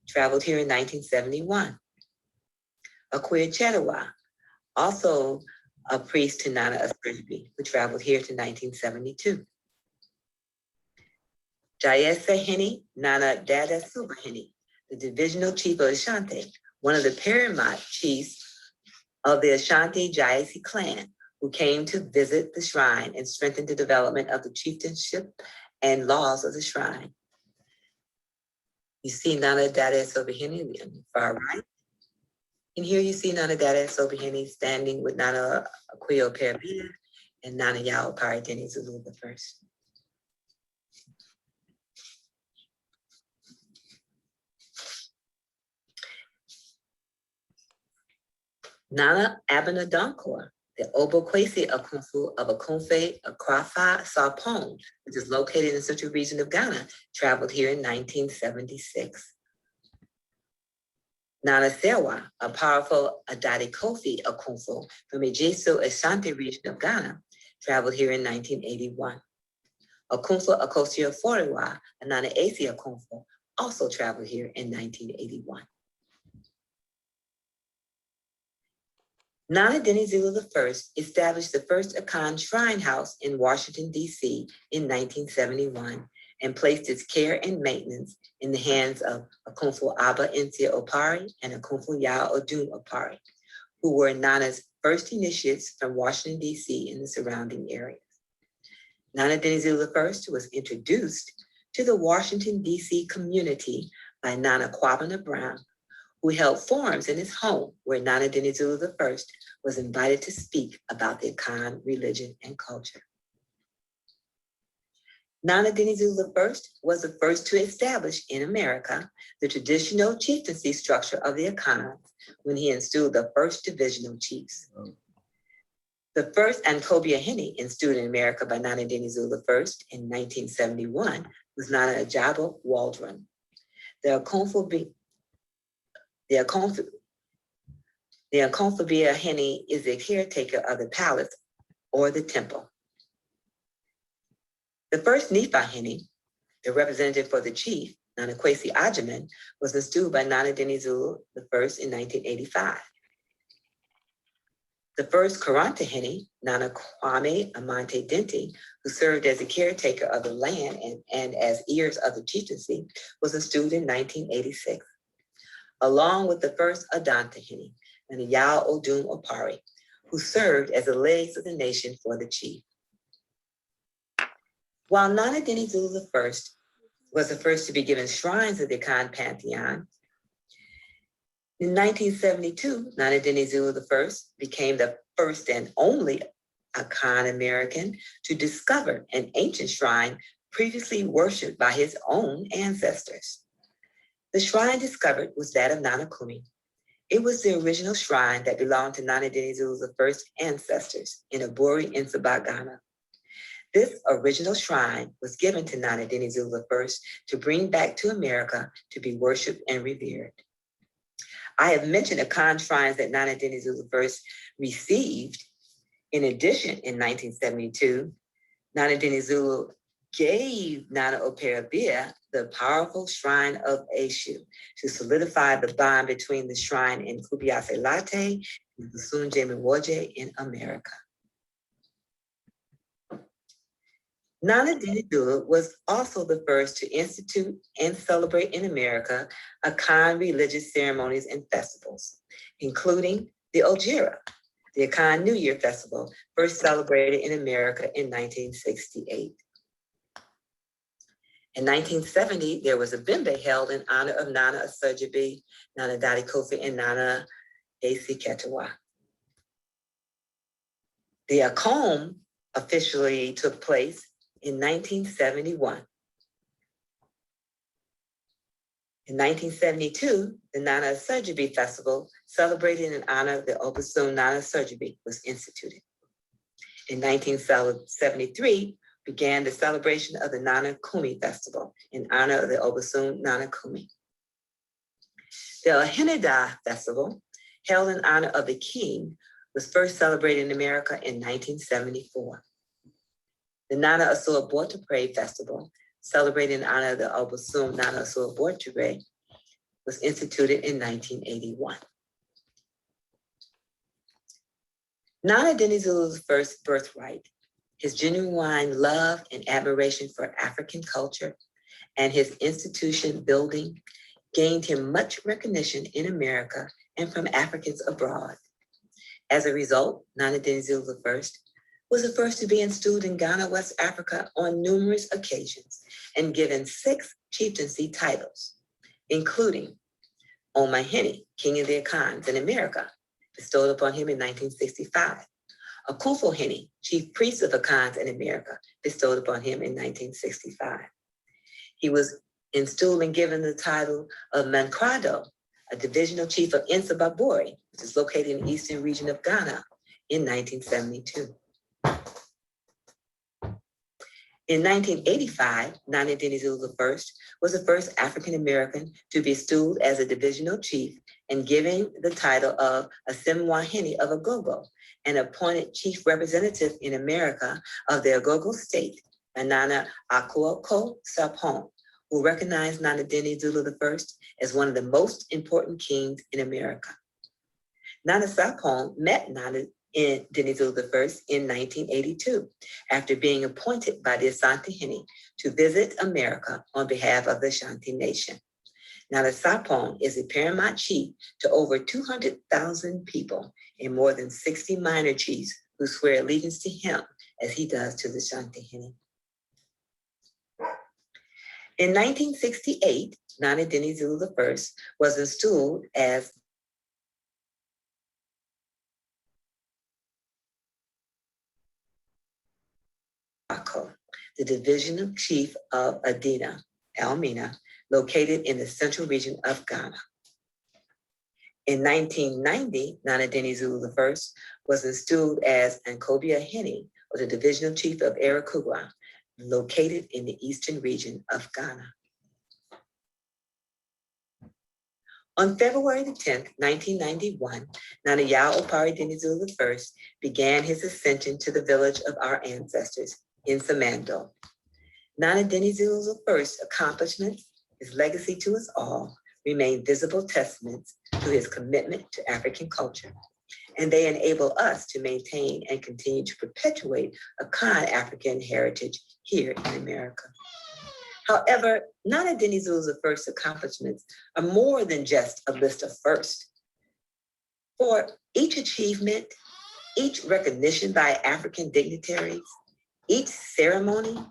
S9: traveled here in 1971. Akua Chedawa, also a priest to Nana Asperby, who traveled here to 1972. Jayesa Heni, Nana Dada Subahini, the divisional chief of Ashanti, one of the paramount chiefs of the Ashanti Jayesi clan, who came to visit the shrine and strengthen the development of the chieftainship and laws of the shrine. You see Nana Dada Subahini on the far right. And here you see Nana Dada Sobahini standing with Nana Akua Oparebea and Nana Yao Opare Dinizulu I. Nana Abena Dankor, the Obo Kwesi Akunfu of Akunfe Akrafa Sarpong, which is located in the central region of Ghana, traveled here in 1976. Nana Sewa, a powerful Adadi Kofi Akunfu from Ejisu Ashanti region of Ghana, traveled here in 1981. Akunfu Akosio Foriwa, a Nana Asi Akunfu, also traveled here in 1981. Nana Dinizulu I established the first Akan shrine house in Washington, D.C. in 1971 and placed its care and maintenance in the hands of Akumfu Aba Nsia Opare and Akumfu Yao Odun Opare, who were Nana's first initiates from Washington, D.C. and the surrounding areas. Nana Dinizulu I was introduced to the Washington, D.C. community by Nana Kwabena Brown, who held forums in his home where Nana Dinizulu I was invited to speak about the Akan religion and culture. Nana Dinizulu I was the first to establish in America the traditional chieftaincy structure of the Akans when he installed the first divisional chiefs. The first Ankobia Hene installed in America by Nana Dinizulu I in 1971 was Nana Ajabo Waldron. The Akonfobia Hene is the caretaker of the palace or the temple. The first Nifa Hene, the representative for the chief, Nana Kwesi Ajaman, was installed by Nana Dinizulu I in 1985. The first Karanta Hene, Nana Kwame Amante Denti, who served as the caretaker of the land and as ears of the chieftaincy, was installed in 1986, along with the first Adanta Hene, Nana Yao Odun Opare, who served as the legs of the nation for the chief. While Nana Dinizulu I was the first to be given shrines of the Akan pantheon, in 1972, Nana Dinizulu I became the first and only Akan American to discover an ancient shrine previously worshipped by his own ancestors. The shrine discovered was that of Nana Kumi. It was the original shrine that belonged to Nana Dinizulu I's ancestors in Aburi in Sabah, Ghana. This original shrine was given to Nana Dinizulu I to bring back to America to be worshipped and revered. I have mentioned Akan shrines that Nana Dinizulu I received In addition, in 1972, Nana Dinizulu gave Nana Oparebea the powerful shrine of Eshu to solidify the bond between the shrine in Kubiase Latte and the Sunje Miwoje in America. Nana Dinizulu was also the first to institute and celebrate in America Akan religious ceremonies and festivals, including the Ojira, the Akan New Year Festival, first celebrated in America in 1968. In 1970, there was a Bimbe held in honor of Nana Asurjabi, Nana Dadi Kofi, and Nana A.C. Ketawa. The Akom officially took place in 1971. In 1972, the Nana Asurjabi Festival, celebrated in honor of the Obasun Nana Asurjabi, was instituted. In 1973, began the celebration of the Nana Kumi Festival in honor of the Obasun Nana Kumi. The Aheneda Festival, held in honor of the king, was first celebrated in America in 1974. The Nana Asua Bortapre Festival, celebrated in honor of the Obasun Nana Asua Bortapre, was instituted in 1981. Nana Dinizulu's first birthright, his genuine love and admiration for African culture, and his institution building gained him much recognition in America and from Africans abroad. As a result, Nana Dinizulu I was the first to be installed in Ghana, West Africa on numerous occasions and given 6 chieftaincy titles, including Omahini, King of the Akans in America, bestowed upon him in 1965. Akufo Hene, Chief Priest of Akans in America, bestowed upon him in 1965. He was installed and given the title of Mankrado, a divisional chief of Nsababori, which is located in the eastern region of Ghana, in 1972. In 1985, Nana Dinizulu I was the first African-American to be installed as a divisional chief and given the title of Asimwahini of Agogo, and appointed chief representative in America of the Agogo state by Nana Akua Ko Sapon, who recognized Nana Dinizulu I as one of the most important kings in America. Nana Sapon met Nana Dinizulu I in 1982, after being appointed by the Asante Hene to visit America on behalf of the Ashanti Nation. Nana Sapon is the paramount chief to over 200,000 people and more than 60 minor chiefs who swear allegiance to him as he does to the Ashanti Hene. In 1968, Nana Dinizulu I was installed as Ako, the divisional chief of Adina, Elmina, located in the central region of Ghana. In 1990, Nana Dinizulu I was installed as Ankobia Hene, or the divisional chief of Erakugwa, located in the eastern region of Ghana. On February the 10th, 1991, Nana Yao Opare Dinizulu I began his ascension to the village of our ancestors in Samando. Nana Dinizulu I's accomplishments, his legacy to us all, remain visible testaments to his commitment to African culture, and they enable us to maintain and continue to perpetuate Akan African heritage here in America. However, Nana Dinizulu I's accomplishments are more than just a list of firsts. For each achievement, each recognition by African dignitaries, each ceremony,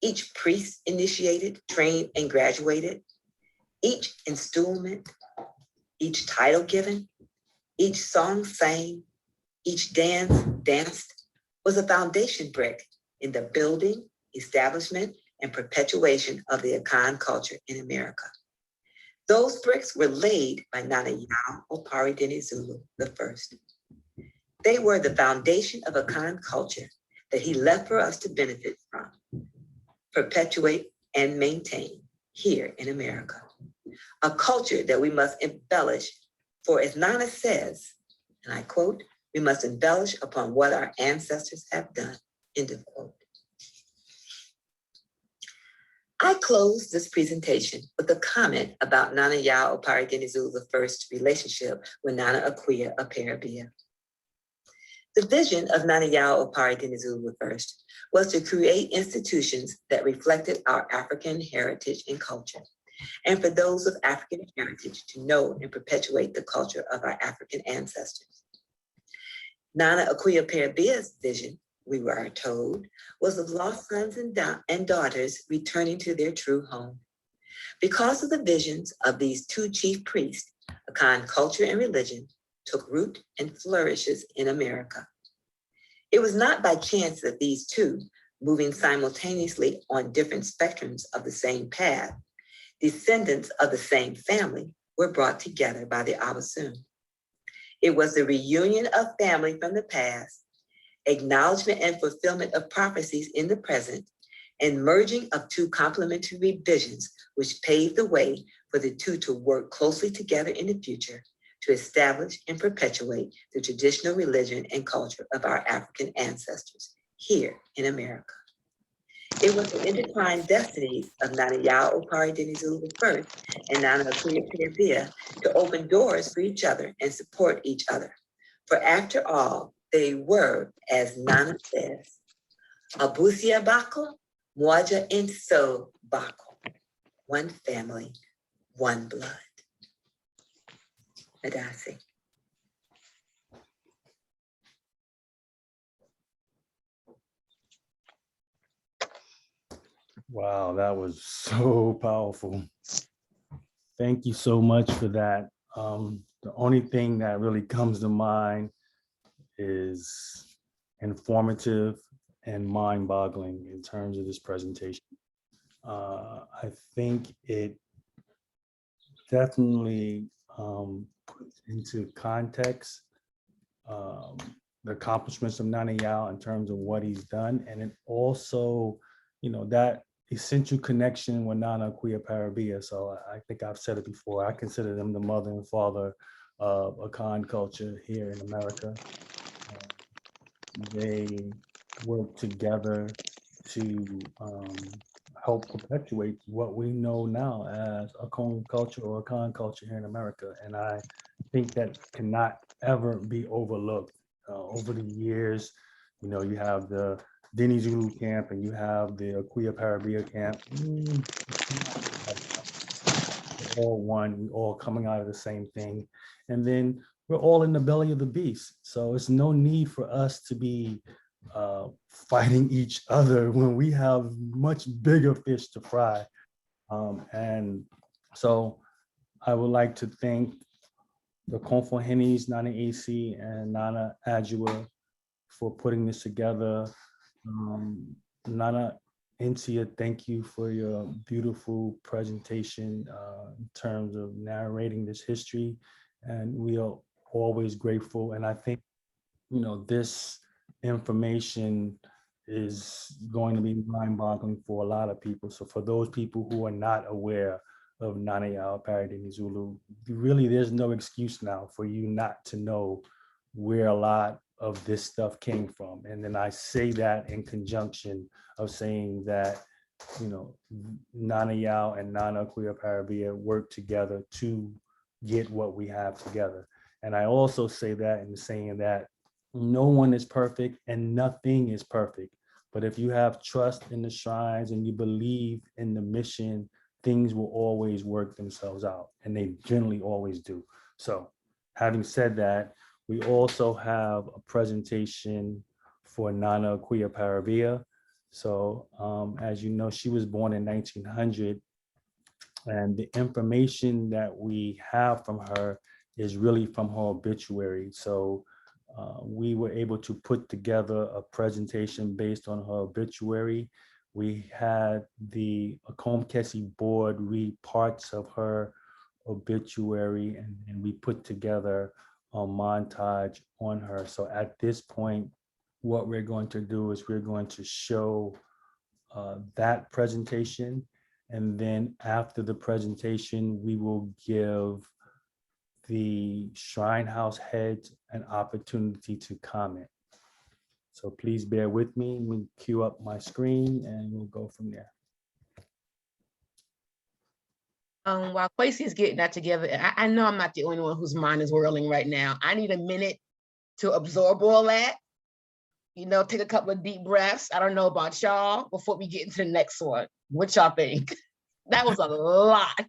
S9: each priest initiated, trained, and graduated, each installment, each title given, each song sang, each dance danced was a foundation brick in the building, establishment, and perpetuation of the Akan culture in America. Those bricks were laid by Nana Yao Opare Dinizulu I. They were the foundation of Akan culture that he left for us to benefit from, perpetuate, and maintain here in America. A culture that we must embellish, for as Nana says, and I quote, We must embellish upon what our ancestors have done. End of quote. I close this presentation with a comment about Nana Yao Opare Dinizulu I's relationship with Nana Akua Oparebea. The vision of Nana Yao Opare Dinizulu I was to create institutions that reflected our African heritage and culture, and for those of African heritage to know and perpetuate the culture of our African ancestors. Nana Akua Oparebea's vision, we were told, was of lost sons and daughters returning to their true home. Because of the visions of these two chief priests, Akan culture and religion took root and flourishes in America. It was not by chance that these two, moving simultaneously on different spectrums of the same path, descendants of the same family, were brought together by the Abasun. It was the reunion of family from the past, acknowledgement and fulfillment of prophecies in the present, and merging of two complementary visions which paved the way for the two to work closely together in the future to establish and perpetuate the traditional religion and culture of our African ancestors here in America. It was the intertwined destinies of Nana Yao Opare Dinizulu I and Nana Akua Oparebea to open doors for each other and support each other. For after all, they were, as Nana says, Abusia Bako, Mwaja Inso Bako, one family, one blood. Adasi.
S2: Wow, that was so powerful. Thank you so much for that. The only thing that really comes to mind is informative and mind-boggling in terms of this presentation. I think it definitely puts into context the accomplishments of Nana Yao in terms of what he's done, and it also, that essential connection with Nana Akua Oparebea. So I think I've said it before. I consider them the mother and father of Akan culture here in America. They work together to help perpetuate what we know now as Akom culture or Akan culture here in America. And I think that cannot ever be overlooked. Over the years, you have the Dinizulu camp and you have the Akua Oparebea camp. We're all one, we're all coming out of the same thing. And then we're all in the belly of the beast. So it's no need for us to be fighting each other when we have much bigger fish to fry. And so I would like to thank the Konfohenis, Nana AC and Nana Adjua for putting this together. Nana Intia, thank you for your beautiful presentation in terms of narrating this history. And we are always grateful. And I think, this information is going to be mind-boggling for a lot of people. So for those people who are not aware of Nana Yao Opare Dinizulu, really there's no excuse now for you not to know where a lot of this stuff came from. And then I say that in conjunction of saying that, Nana Yao and Nana Akua Oparebea work together to get what we have together. And I also say that in saying that no one is perfect and nothing is perfect. But if you have trust in the shrines and you believe in the mission, things will always work themselves out, and they generally always do. So having said that, we also have a presentation for Nana Akua Oparebea. So as you know, she was born in 1900, and the information that we have from her is really from her obituary. So we were able to put together a presentation based on her obituary. We had the Akom Kese board read parts of her obituary, and we put together a montage on her. So at this point, what we're going to do is we're going to show that presentation. And then after the presentation, we will give the Shrine House heads an opportunity to comment. So please bear with me. Let me queue up my screen and we'll go from there.
S7: While Quasi is getting that together, I know I'm not the only one whose mind is whirling right now. I need a minute to absorb all that. You know, take a couple of deep breaths. I don't know about y'all before we get into the next one. What y'all think? That was a lot.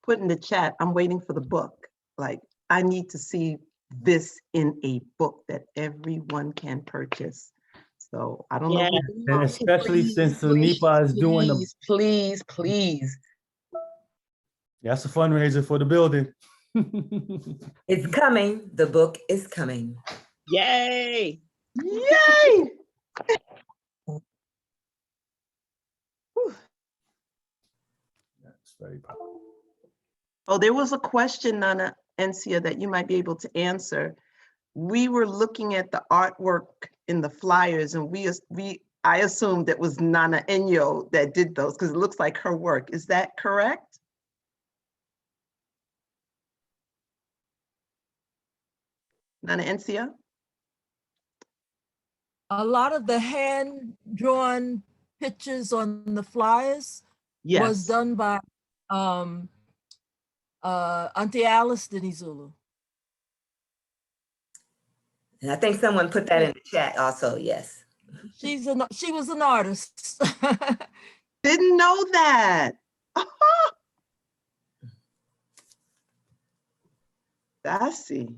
S1: Put in the chat, I'm waiting for the book. Like, I need to see this in a book that everyone can purchase. So I don't know.
S2: And especially since Nipa is doing the.
S7: Please.
S2: That's a fundraiser for the building.
S9: It's coming. The book is coming.
S12: Yay!
S1: Yay!
S2: That's very powerful.
S1: Oh, there was a question, Nana Encia, that you might be able to answer. We were looking at the artwork in the flyers, and I assumed it was Nana Enyo that did those because it looks like her work. Is that correct? Nana Encia?
S4: A lot of the hand-drawn pictures on the flyers was done by Auntie Alice Dinizulu.
S9: And I think someone put that in the chat also, yes.
S4: She was an artist.
S1: Didn't know that. I see.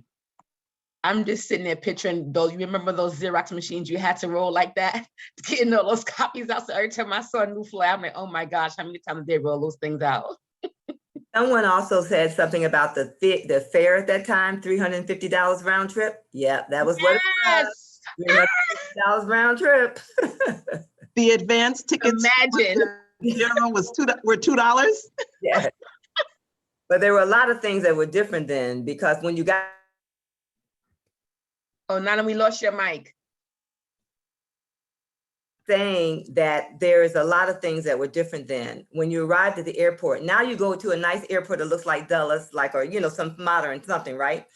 S7: I'm just sitting there picturing those. You remember those Xerox machines you had to roll like that to get all those copies out? So every time I saw a new flyer, I'm like, oh my gosh, how many times did they roll those things out?
S9: Someone also said something about the fare at that time, $350 round trip. Yeah, that was what it was. $350 round trip.
S1: The advance tickets.
S7: Imagine.
S1: Was $2.
S9: Yeah. But there were a lot of things that were different then, because when you got.
S7: Oh, Nana, we lost your mic.
S9: Saying that there's a lot of things that were different then. When you arrived at the airport, now you go to a nice airport that looks like Dulles, or some modern something, right?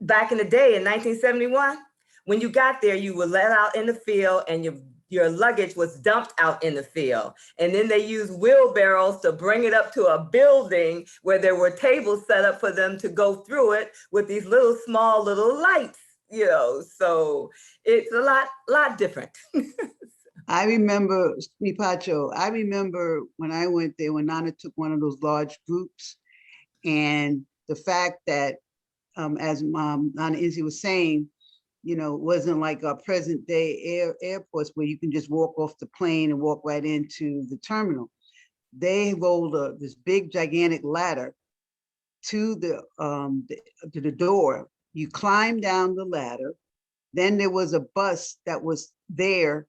S9: Back in the day in 1971, when you got there, you were let out in the field and your luggage was dumped out in the field. And then they used wheelbarrows to bring it up to a building where there were tables set up for them to go through it with these small little lights, so it's a lot different.
S5: I remember, Pacho, I remember when I went there, when Nana took one of those large groups, and the fact that, as Nana Izzy was saying, wasn't like our present day airports where you can just walk off the plane and walk right into the terminal. They rolled this big, gigantic ladder to the door. You climb down the ladder. Then there was a bus that was there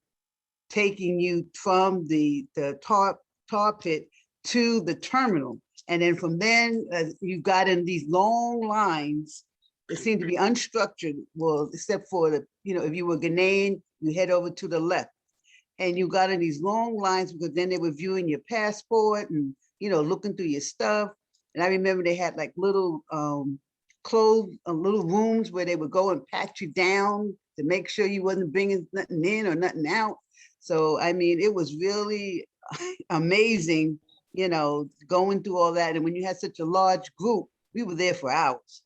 S5: taking you from the tar pit to the terminal. And then from then, you got in these long lines that seemed to be unstructured, well, except for if you were Ghanaian, you head over to the left. And you got in these long lines because then they were viewing your passport and, looking through your stuff. And I remember they had like little little rooms where they would go and pat you down to make sure you wasn't bringing nothing in or nothing out. So, I mean, it was really amazing, going through all that. And when you had such a large group, we were there for hours.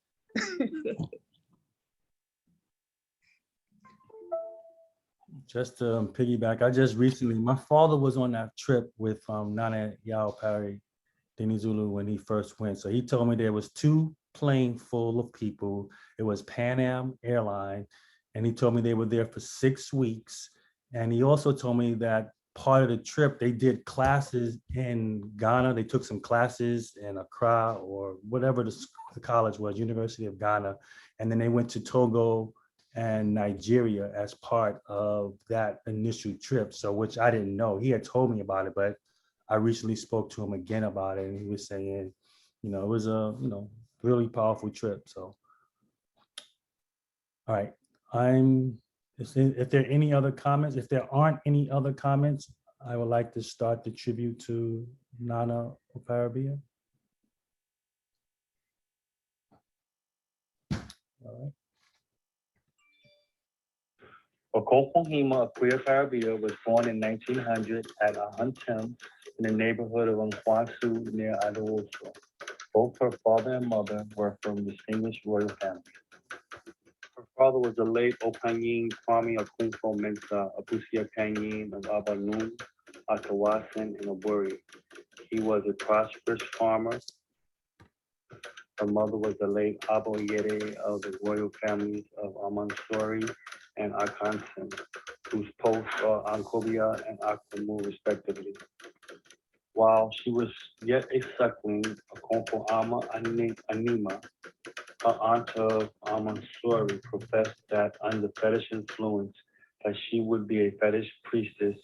S2: Just to piggyback, my father was on that trip with Nana Opare Dinizulu when he first went. So he told me there was 2 planes full of people. It was Pan Am airline. And he told me they were there for 6 weeks. And he also told me that part of the trip, they did classes in Ghana. They took some classes in Accra or whatever the college was, University of Ghana. And then they went to Togo and Nigeria as part of that initial trip. So, which I didn't know. He had told me about it, but I recently spoke to him again about it. And he was saying, it was a, really powerful trip. So, all right. If there are any other comments, if there aren't any other comments, I would like to start the tribute to Nana Oparebea. Okonkwo Akua Oparebea was born in 1900 at Ahuntem in the neighborhood of Nkwansu near Adawoso. Both her father and mother were from distinguished royal families. Her father was the late Opanyin Kwame Okonkwo Mensah Abusia Panyin of Abanun, Atawasan, and Opare. He was a prosperous farmer. Her mother was the late Aboyede of the royal families of Amansori and Akansen, whose posts are Ankobia and Akamu, respectively. While she was yet a suckling, Okonkwo Ama Anima, her aunt of Amansori, professed that under fetish influence, that she would be a fetish priestess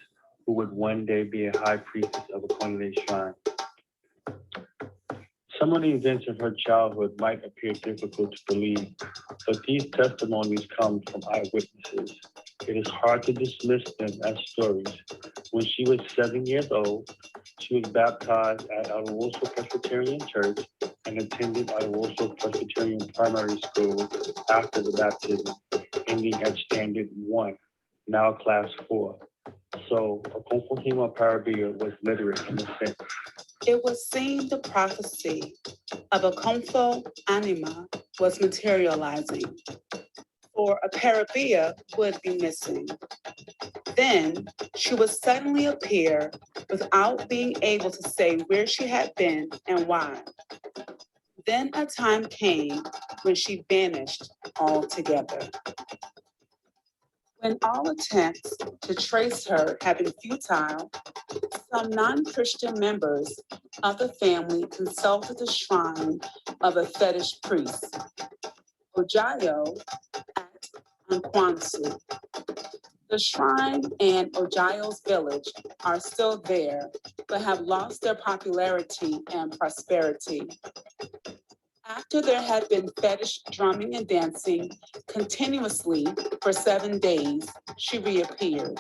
S2: who would one day be a high priestess of a Kwanle shrine. Some of the events of her childhood might appear difficult to believe, but these testimonies come from eyewitnesses. It is hard to dismiss them as stories. When she was 7 years old, she was baptized at Adawoso Presbyterian Church and attended Adawoso Presbyterian Primary School after the baptism, ending at Standard 1, now Class 4. So, Okonkwo Oparebea was literate in a sense.
S13: It was seen the prophecy of Akomfo Anima was materializing, for Oparebea would be missing. Then she would suddenly appear without being able to say where she had been and why. Then a time came when she vanished altogether. When all attempts to trace her had been futile, some non-Christian members of the family consulted the shrine of a fetish priest, Ojayo, at Nkwansu. The shrine and Ojayo's village are still there, but have lost their popularity and prosperity. After there had been fetish drumming and dancing continuously for 7 days, she reappeared.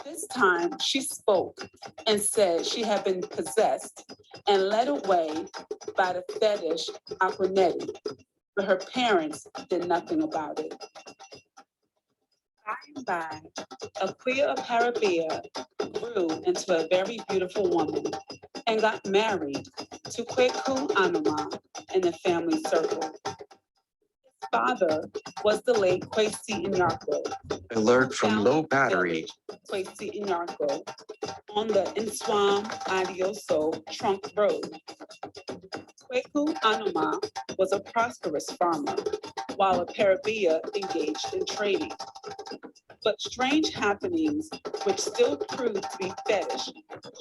S13: This time she spoke and said she had been possessed and led away by the fetish Akua, but her parents did nothing about it. By and by, Akua Oparebea grew into a very beautiful woman and got married to Kweku Anuma in the family circle. His father was the late Kwesi Inyarko.
S14: Alert from low battery.
S13: Kwesi Inyarko on the Nswam Adioso Trunk Road. Kweku Anuma was a prosperous farmer, while Oparebea engaged in trading. But strange happenings, which still proved to be fetish,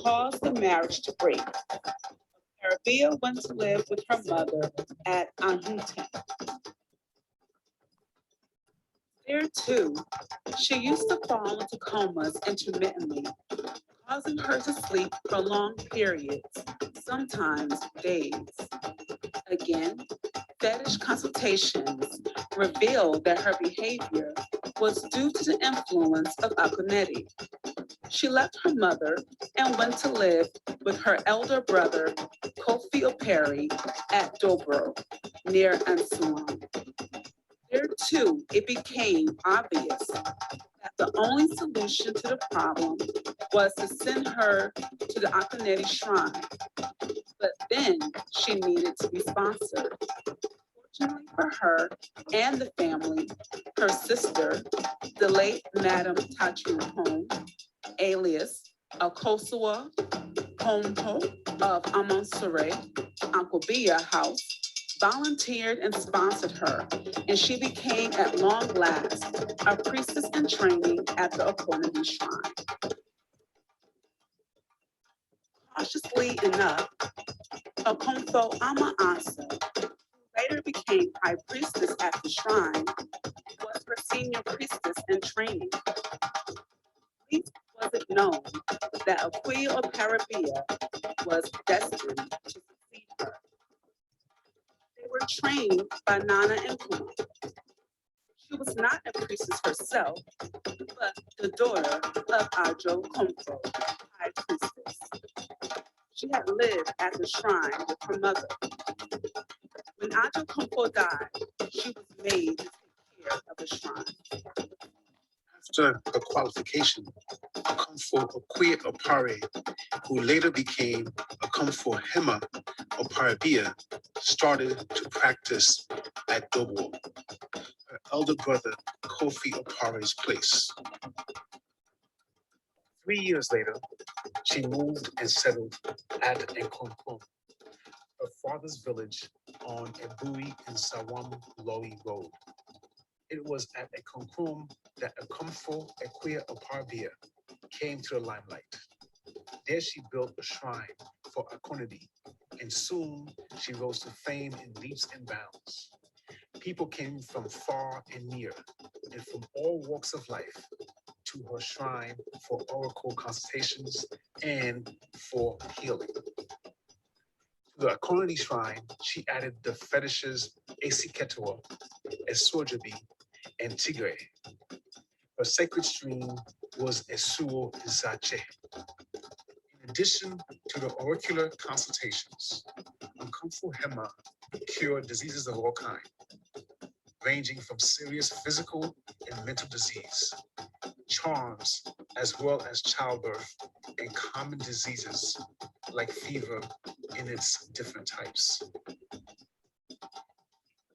S13: caused the marriage to break. Oparebea went to live with her mother at Ahuntem. There too, she used to fall into comas intermittently, causing her to sleep for long periods, sometimes days. Again, fetish consultations revealed that her behavior was due to the influence of Akua. She left her mother and went to live with her elder brother, Kofi Opare, at Dobro, near Ansuan. There too, it became obvious that the only solution to the problem was to send her to the Akua shrine. But then she needed to be sponsored. Fortunately for her and the family, her sister, the late Madam Tachuhon, alias Akosua Hompo of Amansore, Akobia House, volunteered and sponsored her, and she became at long last a priestess in training at the Akua shrine. Cautiously enough, Okonkwo Ama Asa, who later became high priestess at the shrine, was her senior priestess in training. Least was it known that Akua Oparebea was destined to succeed her. They were trained by Nana and Kuma. She was not a priestess herself, but the daughter of Ajo Komfo, high priestess. She had lived at the shrine with her mother. When Ajo Komfo died, she was made to take care of the shrine.
S16: After her qualification, Akomfo Opare, who later became Akomfo Oparebea, started to practice at Dobo, her elder brother Kofi Opare's place. 3 years later, she moved and settled at Akom, her father's village on Ebui and Sawam Loi Road. It was at Akom that Akomfo Oparebea came to the limelight. There she built a shrine for Akonadi, and soon she rose to fame in leaps and bounds. People came from far and near, and from all walks of life, to her shrine for oracle consultations and for healing. To the Akonadi shrine, she added the fetishes Esiketua, Esojabi, and Tigre. Her sacred stream was Esuo Zache. In addition to the oracular consultations, Akomfo Hema cured diseases of all kinds, ranging from serious physical and mental disease, charms, as well as childbirth and common diseases like fever in its different types.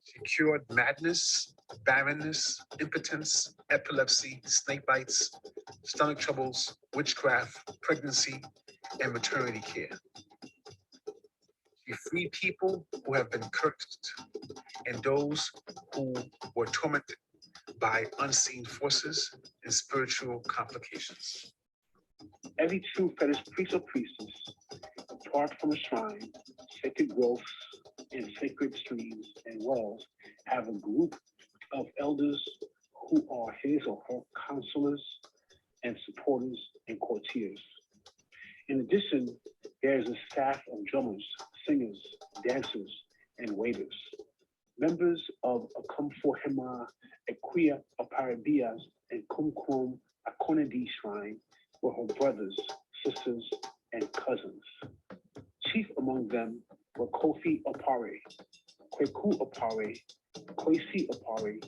S16: She cured madness, barrenness, impotence, epilepsy, snake bites, stomach troubles, witchcraft, pregnancy, and maternity care. She freed people who have been cursed and those who were tormented by unseen forces and spiritual complications. Every true fetish priest or priestess, apart from a shrine, sacred groves, and sacred streams and wells, have a group of elders who are his or her counselors and supporters and courtiers. In addition, there is a staff of drummers, singers, dancers, and waiters. Members of Akomfo Hema, Akua, Oparebea, and Kumkum Akonadi shrine were her brothers, sisters, and cousins. Chief among them were Kofi Opare, Kweku Opare, Kwesi Opare,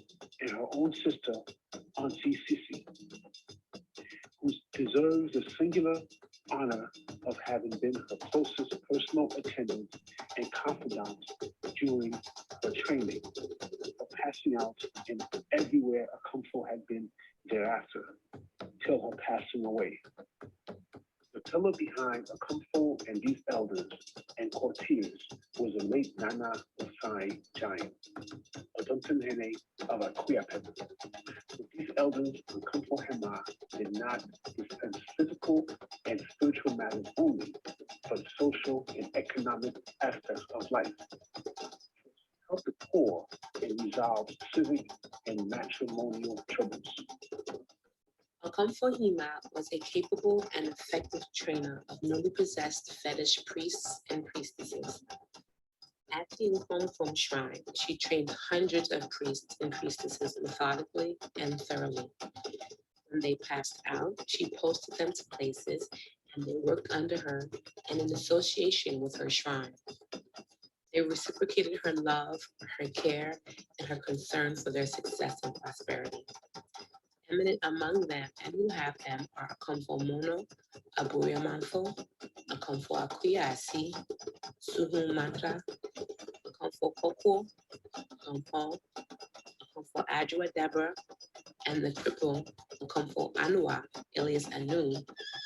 S16: and her own sister, Auntie Sisi, who deserves the singular honor of having been her closest personal attendant and confidant during her training, for passing out and everywhere Akomfo had been thereafter, till her passing away. The pillar behind Akomfo and these elders and courtiers was the late Nana Osai giant, Oduntunhene of Akua. With these elders, Akomfo Hema did not dispense physical and spiritual matters only, but social and economic aspects of life. Help the poor and resolve civic and matrimonial troubles.
S22: Akomfo Hema was a capable and effective trainer of newly possessed fetish priests and priestesses. At the Akomfo shrine, she trained hundreds of priests and priestesses methodically and thoroughly. When they passed out, she posted them to places and they worked under her and in association with her shrine. They reciprocated her love, her care, and her concern for their success and prosperity. Eminent among them and who have them are Akomfo Mono, Abuya Manfo, Akomfo Akuyasi, Suhu Mantra, Akomfo Koko, Akomfo Adjua Deborah, and the cripple Akomfo Anua, alias Anu,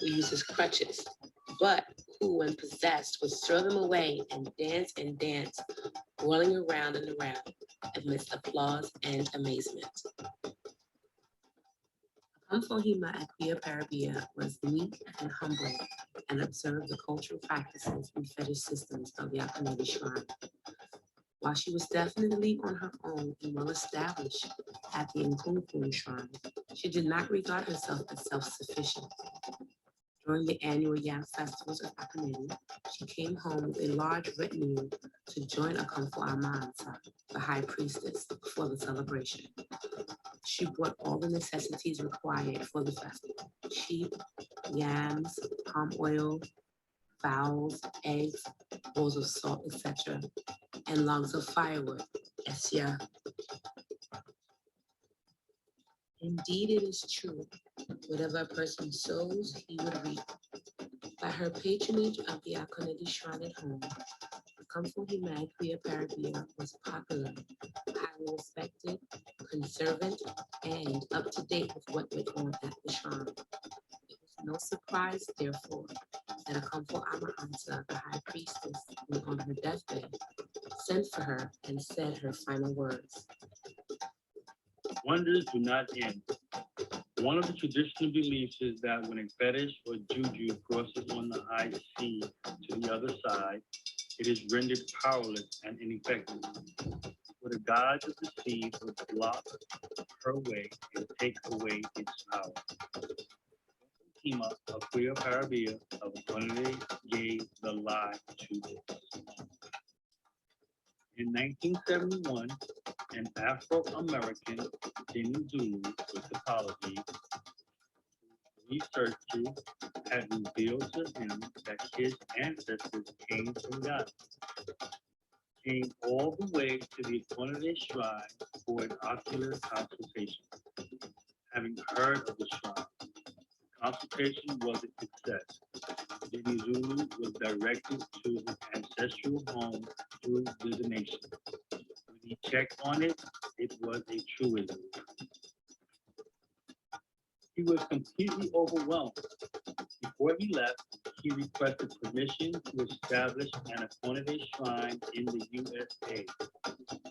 S22: who uses crutches, but who, when possessed, would throw them away and dance, whirling around and around amidst applause and amazement. Akomfo Hema at Oparebea was meek and humble and observed the cultural practices and fetish systems of the Akonadi shrine. While she was definitely on her own and well established at the Nkumkum shrine, she did not regard herself as self-sufficient. During the annual Yam festivals of Akonadi, she came home with a large retinue to join Akomfo Amansa, the high priestess, for the celebration. She brought all the necessities required for the festival: sheep, yams, palm oil, fowls, eggs, bowls of salt, etc., and logs of firewood, esya.
S7: Indeed, it is true. Whatever a person sows, he would reap. By her patronage of the Akonidi Shrine at home, Akom Oparebea was popular, highly respected, conservant, and up to date with what went on at the shrine. It was no surprise, therefore, that Akom Ama, the high priestess, when on her deathbed, sent for her and said her final words.
S2: Wonders do not end. One of the traditional beliefs is that when a fetish or juju crosses on the high sea to the other side, it is rendered powerless and ineffective. For the gods of the sea would block her way and take away its power. Akua Oparebea of Opare gave the lie to this. In 1971, an Afro-American, Dinizulu with apology, researchers had revealed to him that his ancestors came from God, came all the way to the Oparebea shrine for an ocular consultation. Having heard of the shrine, consultation was a success. Dinizulu was directed to his ancestral home through divination. When he checked on it, it was a truism. He was completely overwhelmed. Before he left, he requested permission to establish an Oparebea shrine in the USA.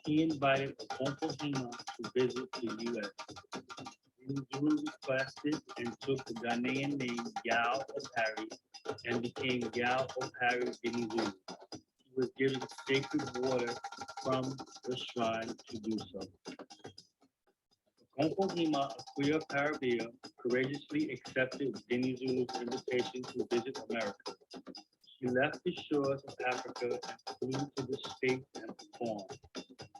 S2: He invited Akom to visit the US. Dinizulu requested and took the Ghanaian name Yao Opare and became Yao Opare Dinizulu. He was given sacred water from the shrine to do so. Akom Akua Oparebea courageously accepted Dinizulu's invitation to visit America. She left the shores of Africa and flew to the States and performed.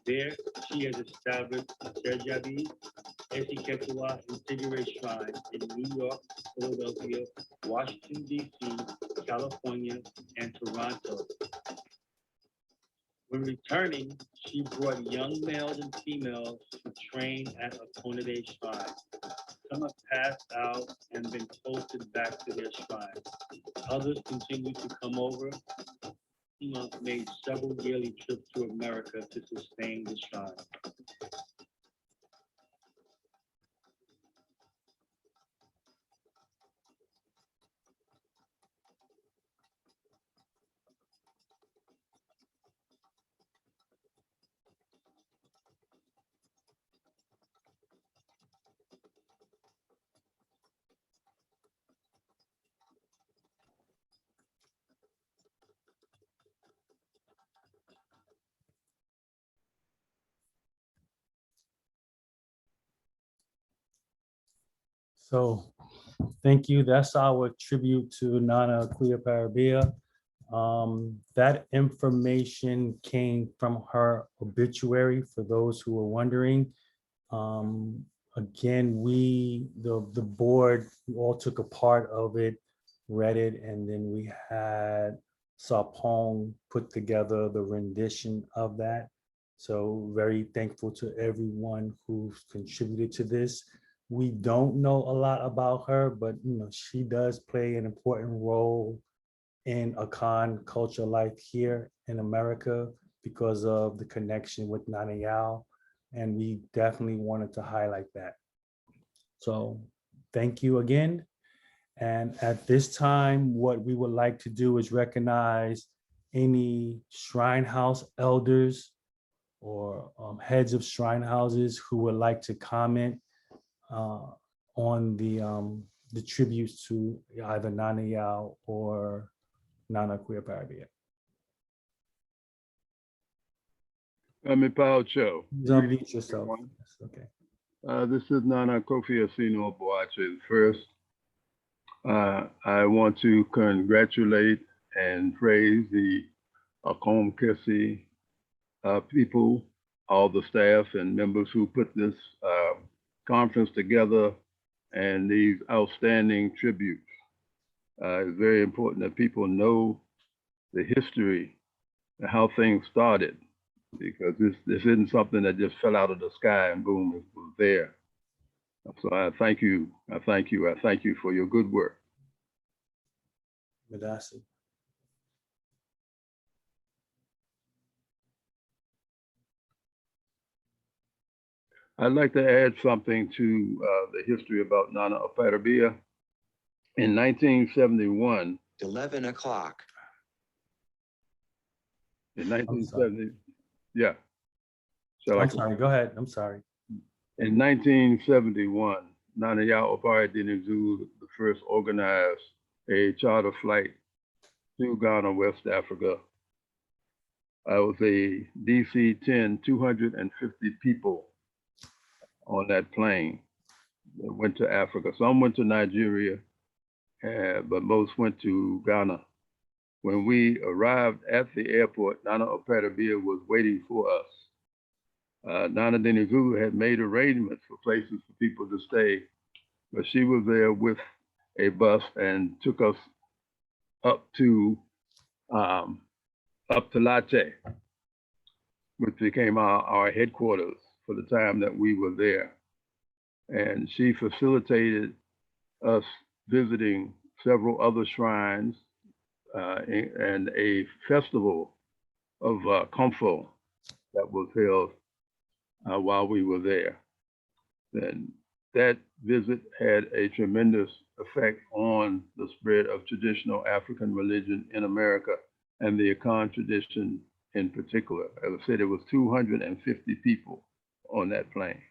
S2: There, she has established Sejabi, Esiketua, and Tigray shrines in New York, Philadelphia, Washington, D.C., California, and Toronto. When returning, she brought young males and females to train at Oparebea shrine. Some have passed out and been posted back to their shrine. Others continue to come over. Hima made several yearly trips to America to sustain the shrine. So thank you. That's our tribute to Nana Akua Oparebea. That information came from her obituary, for those who are wondering. Again, the board, we all took a part of it, read it, and then we had Sapong put together the rendition of that. So very thankful to everyone who's contributed to this. We don't know a lot about her, but she does play an important role in Akan culture life here in America because of the connection with Nana Yao. And we definitely wanted to highlight that. So thank you again. And at this time, what we would like to do is recognize any shrine house elders or heads of shrine houses who would like to comment on the tributes to either Nana Yao or Nana Akua Oparebea.
S17: Paucho.
S2: Unmute yourself. Okay.
S17: This is Nana Kofi Asino Boache first. I want to congratulate and praise the Akom Kese people, all the staff and members who put this conference together and these outstanding tributes. It's very important that people know the history and how things started, because this isn't something that just fell out of the sky and boom, it was there. So I thank you. I thank you. I thank you for your good work.
S2: Madasi.
S17: I'd like to add something to the history about Nana Oparebea. In 1971,
S14: 11 o'clock.
S17: In 1970, yeah.
S2: I'm sorry, go ahead. I'm sorry.
S17: In 1971, Nana Opare Dinizulu the first organized a charter flight to Ghana, West Africa. I was a DC-10, 250 people on that plane that went to Africa. Some went to Nigeria, but most went to Ghana. When we arrived at the airport, Nana Oparebea was waiting for us. Nana Dinizulu had made arrangements for places for people to stay, but she was there with a bus and took us up to Lache, which became our headquarters for the time that we were there. And she facilitated us visiting several other shrines and a festival of Komfo that was held while we were there. And that visit had a tremendous effect on the spread of traditional African religion in America and the Akom tradition in particular. As I said, it was 250 people on that plane.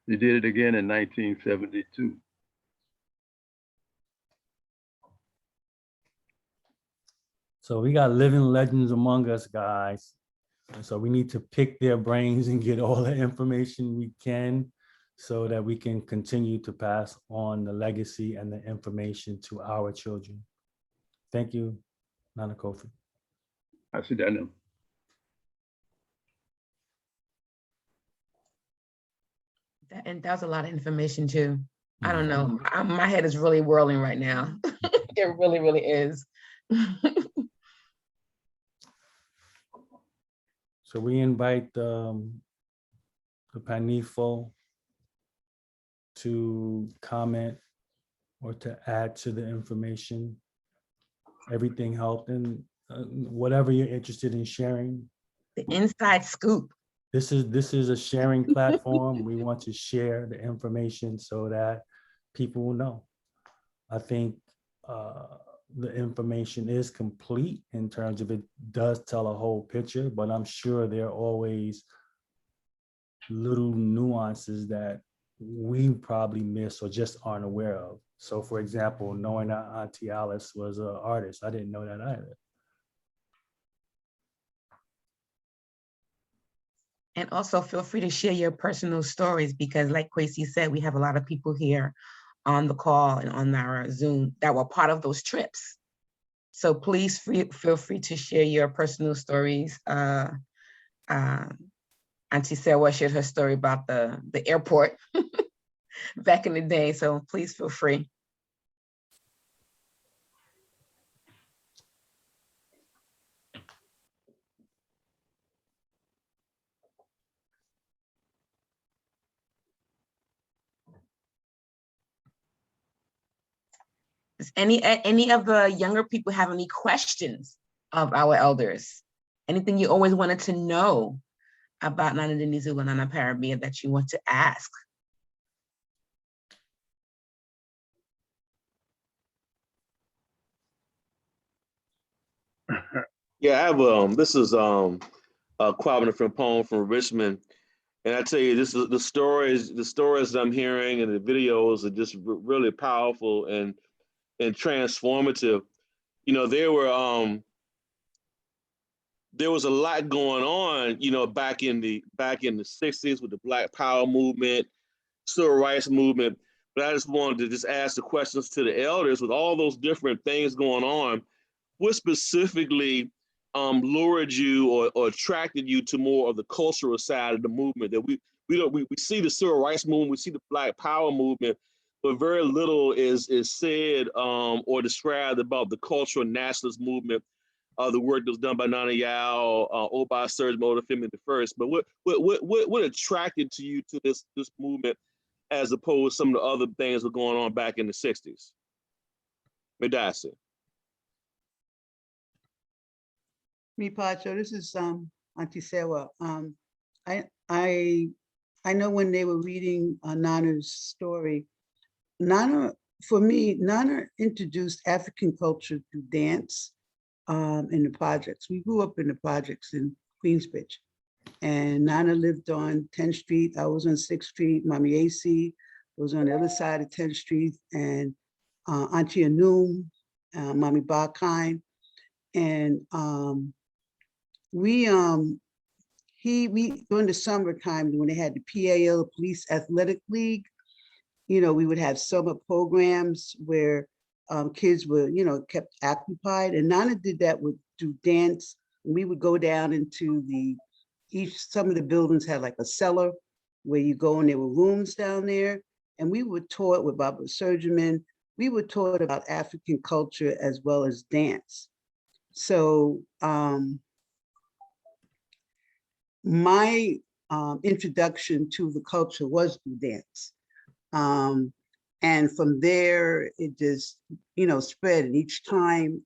S17: We did it again in 1972.
S2: So we got living legends among us, guys. And so we need to pick their brains and get all the information we can so that we can continue to pass on the legacy and the information to our children. Thank you, Nana Kofi.
S17: I see that now.
S7: And that's a lot of information too. I don't know. My head is really whirling right now. It really, really is.
S2: So we invite the Panifo to comment or to add to the information. Everything helped, and whatever you're interested in sharing.
S7: The inside scoop.
S2: This is a sharing platform. We want to share the information so that people will know. I think the information is complete in terms of it does tell a whole picture, but I'm sure there are always little nuances that we probably miss or just aren't aware of. So for example, knowing that Auntie Alice was an artist, I didn't know that either.
S7: And also feel free to share your personal stories because like Kwesi said, we have a lot of people here on the call and on our Zoom that were part of those trips. So please feel free to share your personal stories. Auntie Sarah shared her story about the airport back in the day. So please feel free. Does any of the younger people have any questions of our elders? Anything you always wanted to know about Nana Dinizulu and Nana Oparebea that you want to ask?
S6: Yeah, I have this is Kwabena from Poem from Richmond. And I tell you, this is the stories I'm hearing and the videos are just really powerful and transformative. You know, there was a lot going on, you know, back in the 60s with the Black Power movement, Civil Rights movement. But I just wanted to just ask the questions to the elders with all those different things going on. What specifically lured you or attracted you to more of the cultural side of the movement? That we see the Civil Rights movement, we see the Black Power movement, but very little is said or described about the cultural nationalist movement, the work that was done by Nana Yao, Oba Surge Motor Femi the First. But what attracted to you to this movement, as opposed to some of the other things that were going on back in the 60s. Medasi.
S5: Me, Pacho, this is Auntie Sewa. I know when they were reading Nana's story, Nana, for me, Nana introduced African culture through dance in the projects. We grew up in the projects in Queensbridge, and Nana lived on 10th Street. I was on 6th Street. Mommy AC was on the other side of 10th Street, and Auntie Anum, Mommy Barkine, and we during the summertime when they had the PAL, Police Athletic League, you know, we would have summer programs where kids were, you know, kept occupied. And Nana did that through dance. We would go down into some of the buildings had like a cellar where you go and there were rooms down there. And we were taught with Barbara Surgeman, we were taught about African culture as well as dance. So my introduction to the culture was through dance. And from there, it just, you know, spread. And each time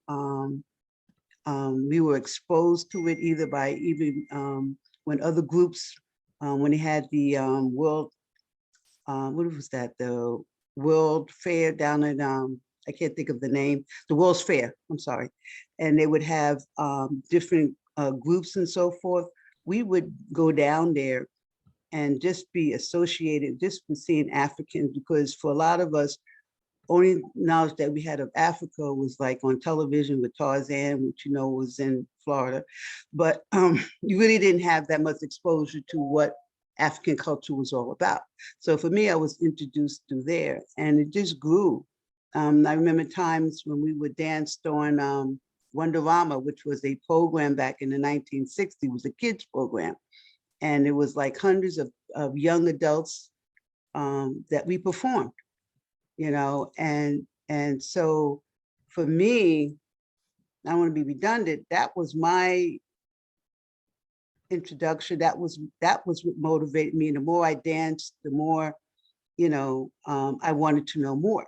S5: we were exposed to it, either by even when other groups, when they had the world, what was that? The World Fair down in, I can't think of the name, the World's Fair, I'm sorry. And they would have different groups and so forth. We would go down there and just be associated just with seeing Africans, because for a lot of us, only knowledge that we had of Africa was like on television with Tarzan, which, you know, was in Florida. But you really didn't have that much exposure to what African culture was all about. So for me, I was introduced through there, and it just grew. I remember times when we would dance on Wonderama, which was a program back in the 1960s, it was a kids program. And it was like hundreds of young adults that we performed, you know, and so for me, I don't want to be redundant, that was my introduction. That was what motivated me. And the more I danced, the more, you know, I wanted to know more.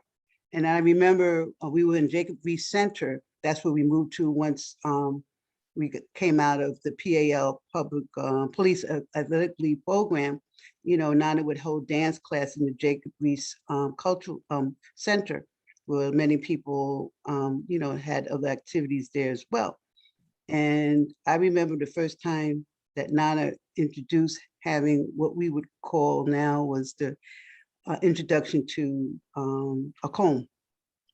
S5: And I remember we were in Jacob Reese Center. That's where we moved to once we came out of the PAL Public Police Athletic League program. You know, Nana would hold dance class in the Jacob Reese Cultural Center, where many people, you know, had other activities there as well. And I remember the first time that Nana introduced having what we would call now was the introduction to Akom.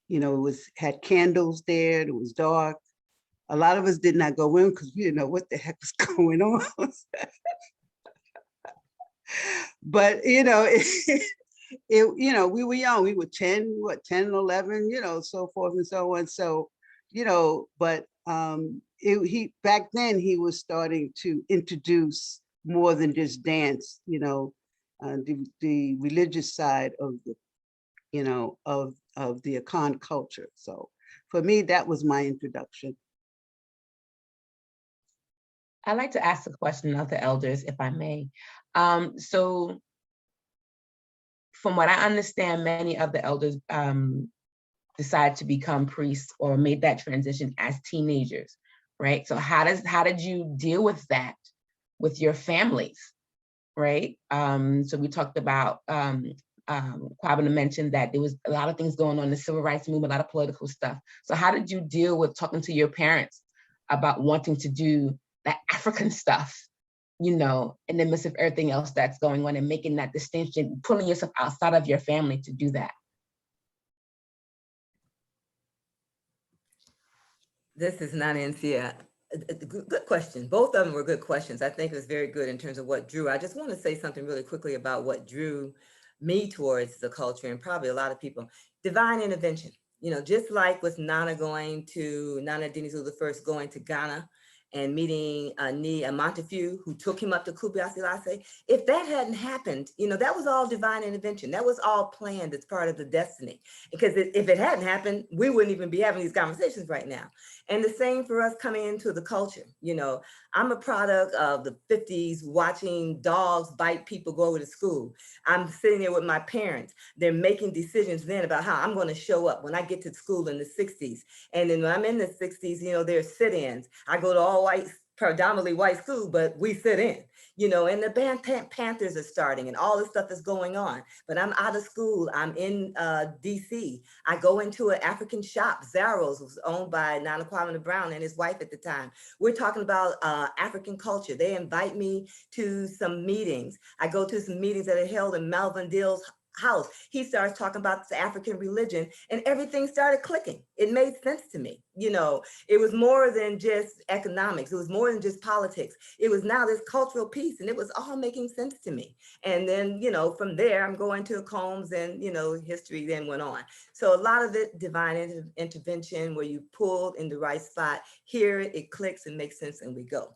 S5: You know, had candles there, it was dark. A lot of us did not go in because we didn't know what the heck was going on. But, you know, you know, we were young, we were 10 and 11, you know, so forth and so on. So, you know, but back then he was starting to introduce more than just dance, you know, the religious side of the, you know, of the Akan culture. So for me, that was my introduction.
S7: I'd like to ask a question of the elders, if I may. So from what I understand, many of the elders decided to become priests or made that transition as teenagers, right? So how did you deal with that with your families, right? So we talked about, Kwabena mentioned that there was a lot of things going on in the civil rights movement, a lot of political stuff. So how did you deal with talking to your parents about wanting to do that African stuff, you know, in the midst of everything else that's going on, and making that distinction, pulling yourself outside of your family to do that?
S9: This is Nana Nsia. Good question. Both of them were good questions. I think it was very good in terms of what drew. I just want to say something really quickly about what drew me towards the culture, and probably a lot of people. Divine intervention. You know, just like with Nana Dinizulu first going to Ghana and meeting Ni Montefiore, who took him up to Kubi Selassie. If that hadn't happened, you know, that was all divine intervention. That was all planned as part of the destiny. Because if it hadn't happened, we wouldn't even be having these conversations right now. And the same for us coming into the culture. You know, I'm a product of the 50s, watching dogs bite people go to school. I'm sitting there with my parents. They're making decisions then about how I'm going to show up when I get to school in the 60s. And then when I'm in the 60s, you know, there's sit-ins. I go to all white, predominantly white school, but we sit in, you know, and the band Panthers are starting and all this stuff is going on. But I'm out of school. I'm in DC. I go into an African shop, Zaro's, was owned by Nana Kwame Brown and his wife at the time. We're talking about African culture. They invite me to some meetings. I go to some meetings that are held in Melvin Dill's house. He starts talking about the African religion and everything started clicking. It made sense to me. You know, it was more than just economics. It was more than just politics. It was now this cultural piece and it was all making sense to me. And then, you know, from there, I'm going to Combs and, you know, history then went on. So a lot of it, divine intervention where you pulled in the right spot, hear it, it clicks and makes sense and we go.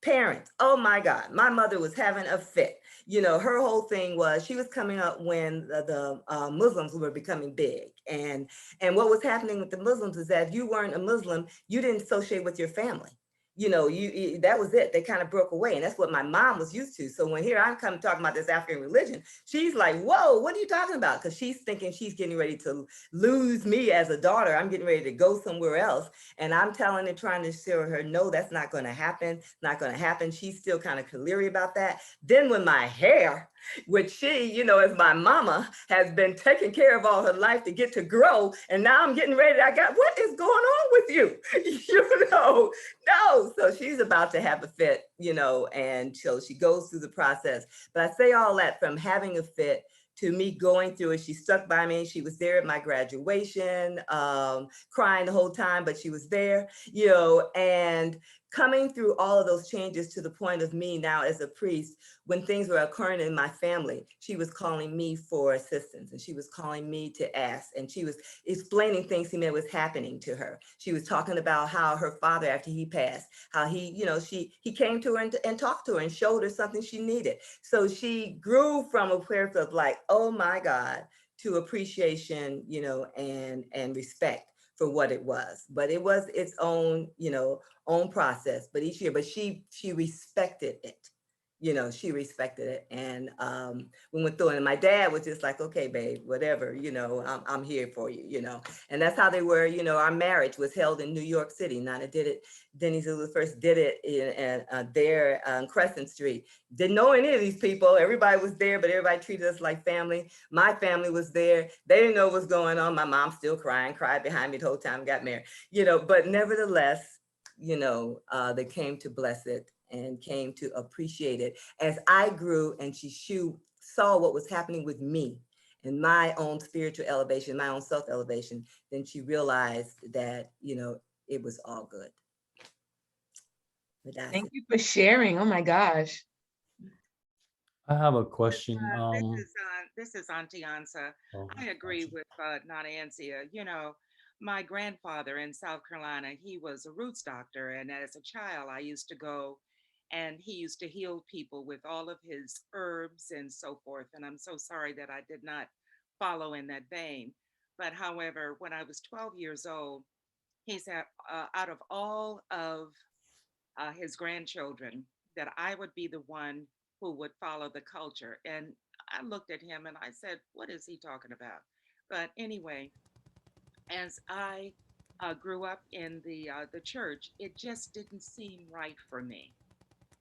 S9: Parents, oh my God, my mother was having a fit. You know, her whole thing was she was coming up when the Muslims were becoming big. And what was happening with the Muslims is that if you weren't a Muslim, you didn't associate with your family. You know, that was it. They kind of broke away. And that's what my mom was used to. So when here I'm coming talking about this African religion, she's like, whoa, what are you talking about? Because she's thinking she's getting ready to lose me as a daughter. I'm getting ready to go somewhere else. And I'm telling her, trying to show her, no, that's not going to happen. Not going to happen. She's still kind of leery about that. Then when my hair, which she, you know, as my mama has been taking care of all her life to get to grow. And now I'm getting ready. What is going on with you? You know, no. So she's about to have a fit, you know, and so she goes through the process. But I say all that from having a fit to me going through it. She stuck by me. She was there at my graduation, crying the whole time, but she was there, you know, and coming through all of those changes to the point of me now as a priest, when things were occurring in my family, she was calling me for assistance and she was calling me to ask, and she was explaining things that was happening to her. She was talking about how her father, after he passed, how he, you know, he came to her and talked to her and showed her something she needed. So she grew from a place of like, oh my God, to appreciation, you know, and respect for what it was. But it was its own, you know, own process, but each year, but she respected it. You know, she respected it. And we went through it. And my dad was just like, okay, babe, whatever, you know, I'm here for you, you know. And that's how they were, you know, our marriage was held in New York City. Nana did it, Dinizulu first did it there on Crescent Street. Didn't know any of these people. Everybody was there, but everybody treated us like family. My family was there. They didn't know what was going on. My mom still cried behind me the whole time, got married, you know, but nevertheless, you know, they came to bless it and came to appreciate it. As I grew and she saw what was happening with me and my own spiritual elevation, my own self-elevation, then she realized that, you know, it was all good.
S7: Thank you for sharing. Oh my gosh.
S18: I have a question.
S19: This is Auntie Ansa.
S18: Oh,
S19: I agree with Nana Ancia. You know, my grandfather in South Carolina, he was a roots doctor. And as a child, I used to go and he used to heal people with all of his herbs and so forth. And I'm so sorry that I did not follow in that vein. But however, when I was 12 years old, he said, out of all of his grandchildren, that I would be the one who would follow the culture. And I looked at him and I said, what is he talking about? But anyway, as I grew up in the church, it just didn't seem right for me.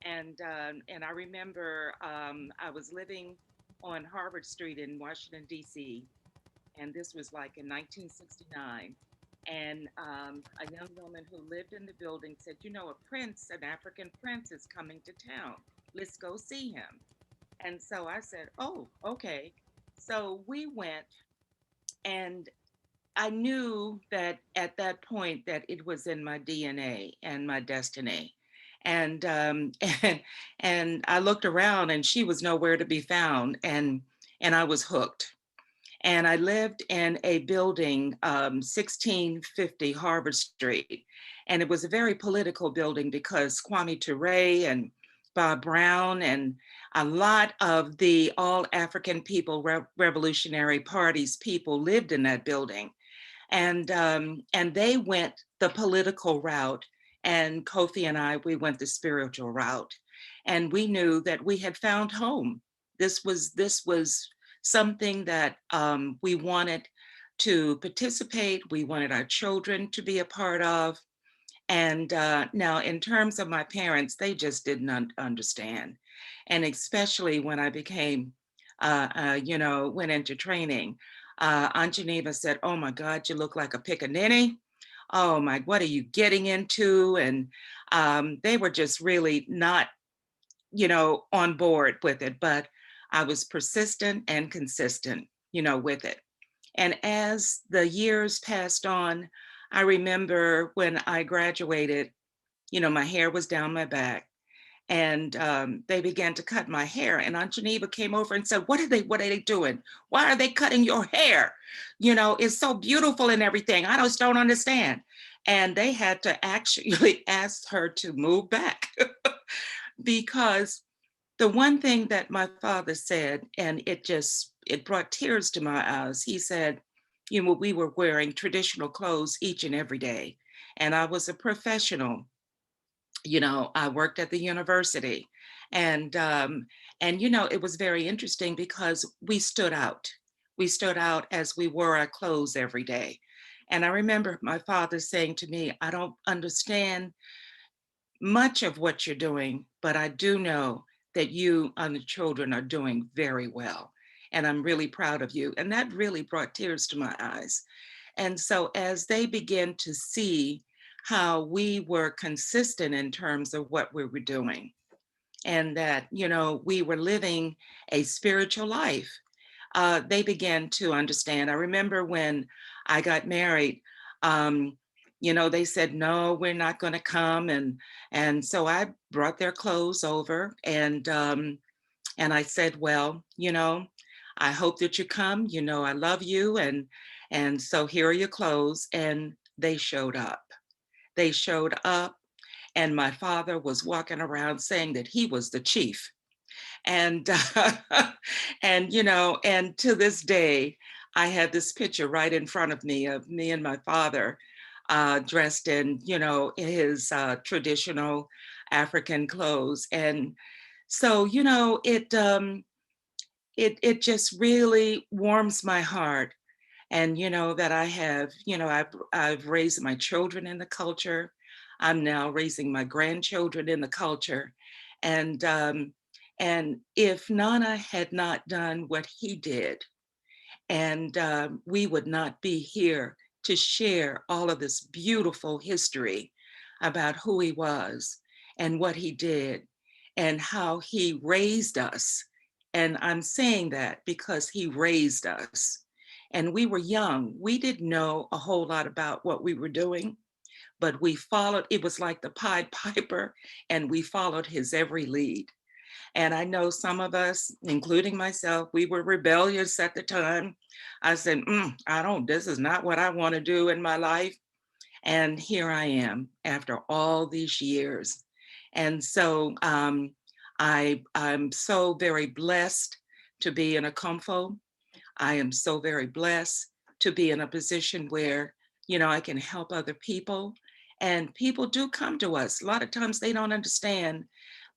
S19: And I remember I was living on Harvard Street in Washington, D.C., and this was like in 1969. And a young woman who lived in the building said, you know, an African prince is coming to town. Let's go see him. And so I said, oh, okay. So we went, and I knew that at that point that it was in my DNA and my destiny. And and I looked around and she was nowhere to be found, and I was hooked. And I lived in a building, 1650 Harvard Street. And it was a very political building because Kwame Ture and Bob Brown and a lot of the all African people, Revolutionary Party's people lived in that building. And they went the political route And Kofi and I, we went the spiritual route, and we knew that we had found home. This was something that we wanted to participate. We wanted our children to be a part of. And now in terms of my parents, they just didn't understand. And especially when I became, went into training, Aunt Geneva said, "Oh my God, you look like a pickaninny. Oh my, what are you getting into?" And they were just really not, on board with it, but I was persistent and consistent, with it. And as the years passed on, I remember when I graduated, my hair was down my back, and they began to cut my hair. And Aunt Geneva came over and said, what are they doing? Why are they cutting your hair? It's so beautiful and everything. I just don't understand. And they had to actually ask her to move back because the one thing that my father said, and it brought tears to my eyes. He said, we were wearing traditional clothes each and every day. And I was a professional. I worked at the university, and it was very interesting because we stood out. We stood out as we wore our clothes every day. And I remember my father saying to me, "I don't understand much of what you're doing, but I do know that you and the children are doing very well. And I'm really proud of you." And that really brought tears to my eyes. And so as they began to see how we were consistent in terms of what we were doing, and that, we were living a spiritual life, they began to understand. I remember when I got married, they said, "No, we're not going to come." And so I brought their clothes over, and I said, "Well, I hope that you come. I love you, and so here are your clothes." And they showed up. They showed up, and my father was walking around saying that he was the chief. And and to this day, I had this picture right in front of me of me and my father, dressed in his traditional African clothes. And so it just really warms my heart. And that I have, I've raised my children in the culture. I'm now raising my grandchildren in the culture. And if Nana had not done what he did, and we would not be here to share all of this beautiful history about who he was and what he did and how he raised us. And I'm saying that because he raised us. And we were young. We didn't know a whole lot about what we were doing, but we followed. It was like the Pied Piper, and we followed his every lead. And I know some of us, including myself, we were rebellious at the time. I said, this is not what I want to do in my life. And here I am after all these years. And so I'm so very blessed to be in Akomfo. I am so very blessed to be in a position where, I can help other people. And people do come to us. A lot of times they don't understand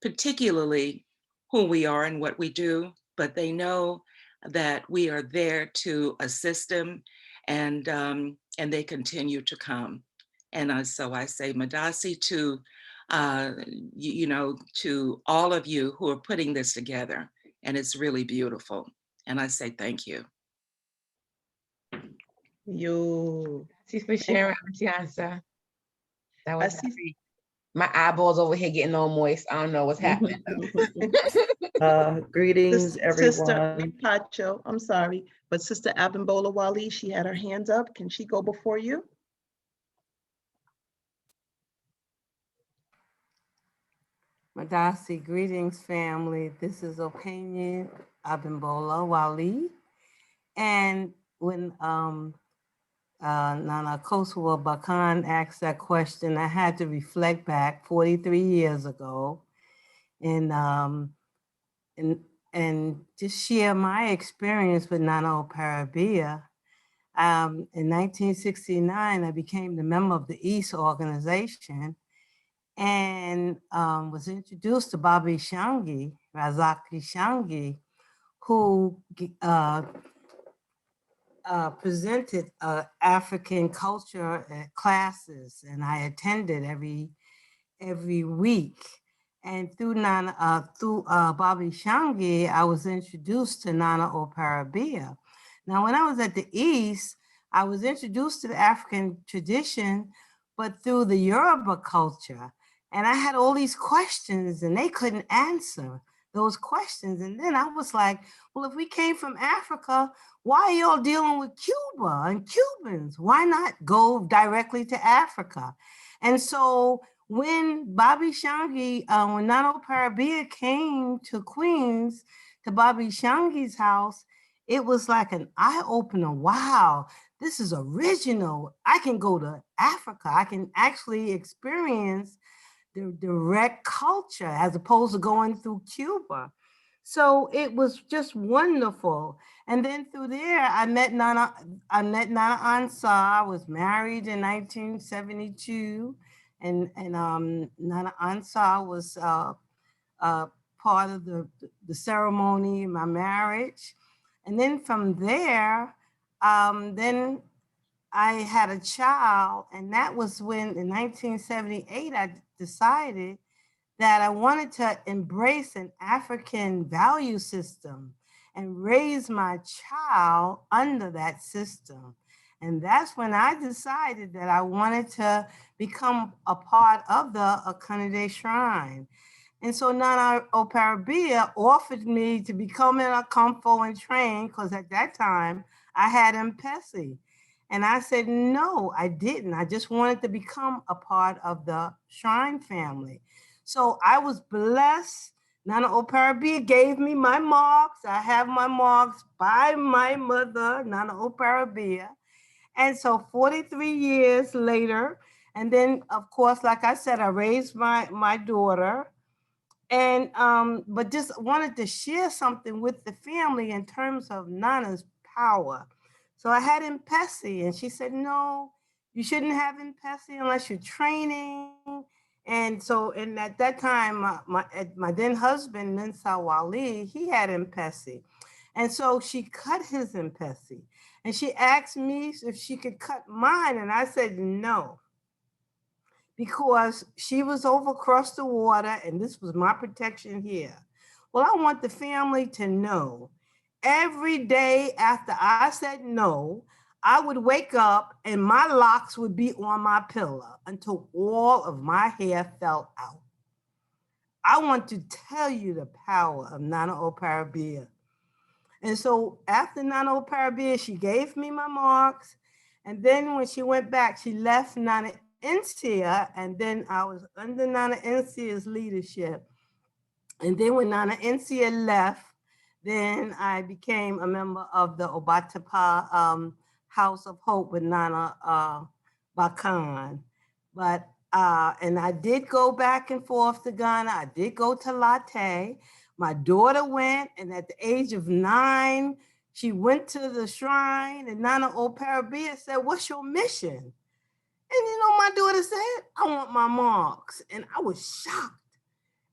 S19: particularly who we are and what we do, but they know that we are there to assist them, and they continue to come. And so I say Madasi to, to all of you who are putting this together, and it's really beautiful. And I say thank you.
S1: You.
S7: Thanks for sharing, Tiansa. That was
S1: I see.
S7: great. My eyeballs over here getting all moist. I don't know what's happening.
S8: Greetings,
S1: Sister
S8: everyone.
S1: Pacho, I'm sorry, but Sister Abimbola Wali, she had her hands up. Can she go before you?
S8: Madasi, greetings, family. This is Opinion Abimbola Wali. And when Nana Kosua Bakan asked that question, I had to reflect back 43 years ago and just share my experience with Nana Oparebea. In 1969, I became the member of the East organization. and was introduced to Bobby Shangi, Razaki Shangi, who presented African culture classes, and I attended every week. And through Bobby Shangi, I was introduced to Nana Oparebea. Now, when I was at the East, I was introduced to the African tradition, but through the Yoruba culture. And I had all these questions and they couldn't answer those questions. And then I was like, well, if we came from Africa, why are y'all dealing with Cuba and Cubans? Why not go directly to Africa? And so when Bobby Shangi, when Nana Oparebea came to Queens, to Bobby Shangi's house, it was like an eye-opener. Wow, this is original. I can go to Africa. I can actually experience the direct culture as opposed to going through Cuba. So it was just wonderful. And then through there, I met Nana Ansar. I was married in 1972. And Nana Ansar was part of the ceremony in my marriage. And then from there, then I had a child, and that was when in 1978, I decided that I wanted to embrace an African value system and raise my child under that system. And that's when I decided that I wanted to become a part of the Akanade Shrine. And so Nana Oparebea offered me to become an Akomfo and train, because at that time I had M-Pesi. And I said, no, I didn't. I just wanted to become a part of the Shrine family. So I was blessed. Nana Oparebea gave me my marks. I have my marks by my mother, Nana Oparebea. And so 43 years later, and then of course, like I said, I raised my daughter. And but just wanted to share something with the family in terms of Nana's power. So I had M-Pesi, and she said, no, you shouldn't have M-Pesi unless you're training. And so, and at that time, my then husband, Mensa Wali, he had M-Pesi. And so she cut his M-Pesi. And she asked me if she could cut mine. And I said, no, because she was over across the water and this was my protection here. Well, I want the family to know every day after I said no, I would wake up and my locks would be on my pillow until all of my hair fell out. I want to tell you the power of Nana Oparebea. And so after Nana Oparebea, she gave me my marks. And then when she went back, she left Nana Nsia, and then I was under Nana Nsia's leadership. And then when Nana Nsia left, then I became a member of the Obatapa House of Hope with Nana Bakan. But, and I did go back and forth to Ghana. I did go to Latte. My daughter went, and at the age of 9, she went to the shrine, and Nana Oparebea said, what's your mission? And you know, my daughter said, I want my marks. And I was shocked.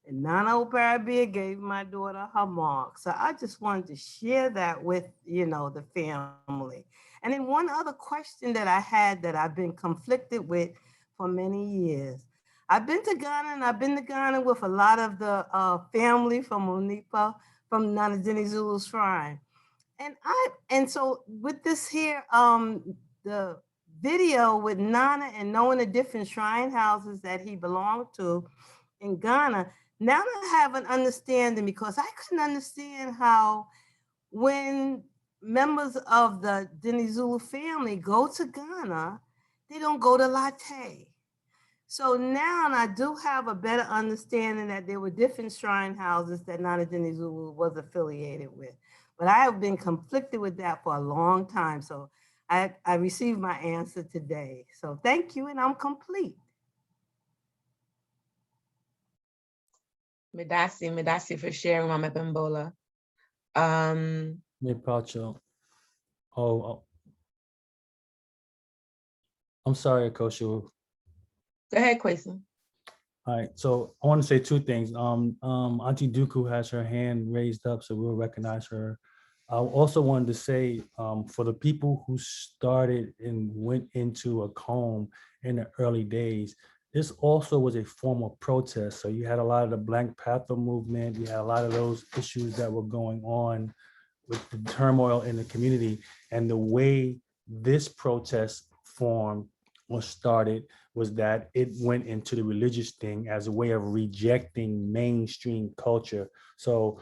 S8: And Nana Oparebea gave my daughter her marks. So I just wanted to share that with, you know, the family. And then one other question that I had that I've been conflicted with for many years. I've been to Ghana, and I've been to Ghana with a lot of the family from Onipa, from Nana Dinizulu Shrine. And so with this here, the video with Nana and knowing the different shrine houses that he belonged to in Ghana, now I have an understanding, because I couldn't understand how when members of the Dinizulu family go to Ghana, they don't go to Latte. So now I do have a better understanding that there were different shrine houses that Nana Dinizulu was affiliated with. But I have been conflicted with that for a long time. So I received my answer today. So thank you, and I'm complete.
S7: Medasi for sharing, Mama Bambola.
S18: Pacho. Oh, I'm sorry, Coach.
S7: Go ahead, Kwesi.
S18: All right, so I want to say two things. Auntie Dooku has her hand raised up, so we'll recognize her. I also wanted to say, for the people who started and went into Akom in the early days, this also was a form of protest. So you had a lot of the Black Panther movement, you had a lot of those issues that were going on with the turmoil in the community, and the way this protest formed or started was that it went into the religious thing as a way of rejecting mainstream culture. So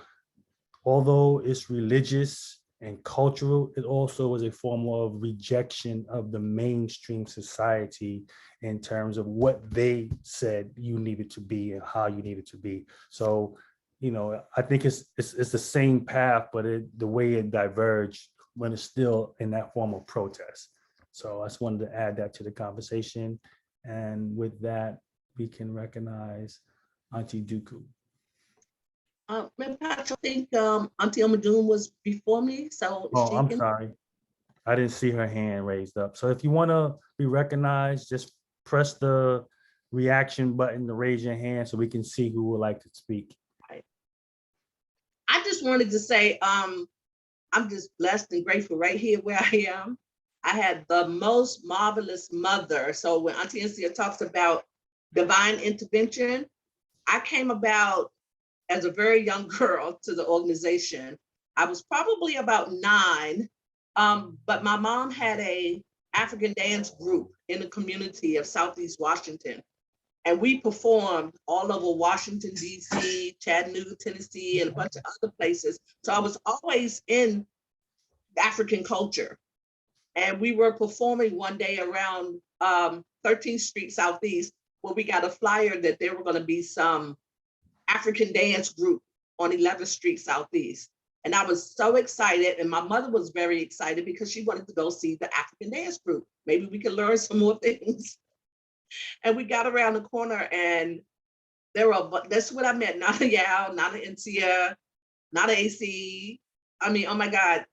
S18: although it's religious and cultural, it also was a form of rejection of the mainstream society in terms of what they said you needed to be and how you needed to be. So, you know, I think it's the same path, but the way it diverged when it's still in that form of protest. So I just wanted to add that to the conversation. And with that, we can recognize Auntie Dooku.
S3: I think Auntie Omadun was before me, so
S18: Oh, I'm
S3: can.
S18: sorry. I didn't see her hand raised up. So if you want to be recognized, just press the reaction button to raise your hand so we can see who would like to speak.
S3: I just wanted to say, I'm just blessed and grateful right here where I am. I had the most marvelous mother. So when Auntie Encia talks about divine intervention, I came about as a very young girl to the organization. I was probably about 9, but my mom had a African dance group in the community of Southeast Washington. And we performed all over Washington, DC, Chattanooga, Tennessee, and a bunch of other places. So I was always in African culture. And we were performing one day around 13th Street Southeast, where we got a flyer that there were going to be some African dance group on 11th Street Southeast. And I was so excited, and my mother was very excited because she wanted to go see the African dance group. Maybe we could learn some more things. And we got around the corner, and that's what I met, Nana Yao, Nana Encia, Nana AC. I mean, oh my God,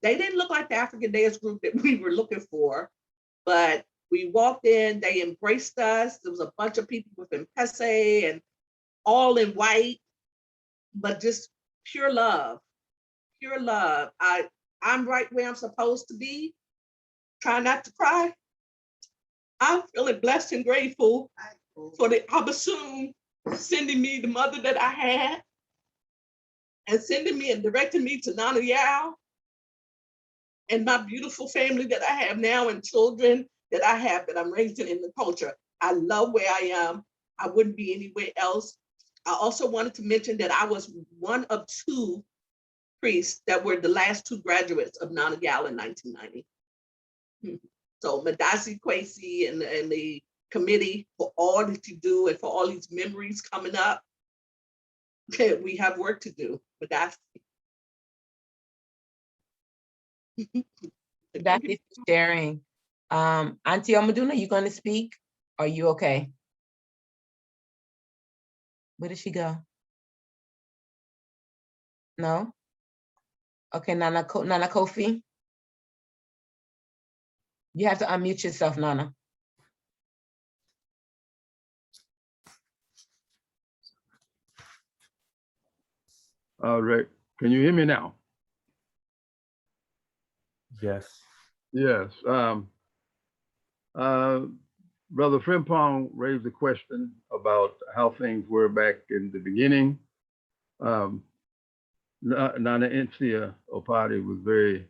S3: they didn't look like the African dance group that we were looking for, but we walked in, they embraced us. There was a bunch of people with Mpese and all in white, but just pure love, pure love. I'm right where I'm supposed to be. Try not to cry. I'm feeling blessed and grateful for the Abasum sending me the mother that I had and sending me and directing me to Nana Yao and my beautiful family that I have now and children that I have that I'm raising in the culture. I love where I am. I wouldn't be anywhere else. I also wanted to mention that I was one of 2 priests that were the last 2 graduates of Nana Yao in 1990. So Madasi Kwesi and the committee for all that you do and for all these memories coming up. Okay, we have work to do, Madasi.
S7: Thank you for sharing. Auntie Omaduna, are you going to speak? Are you okay? Where did she go? No? Okay, Nana Kofi. You have to unmute yourself, Nana.
S17: All right. Can you hear me now?
S18: Yes.
S17: Yes. Brother Frimpong raised a question about how things were back in the beginning. Nana Encia Opare was very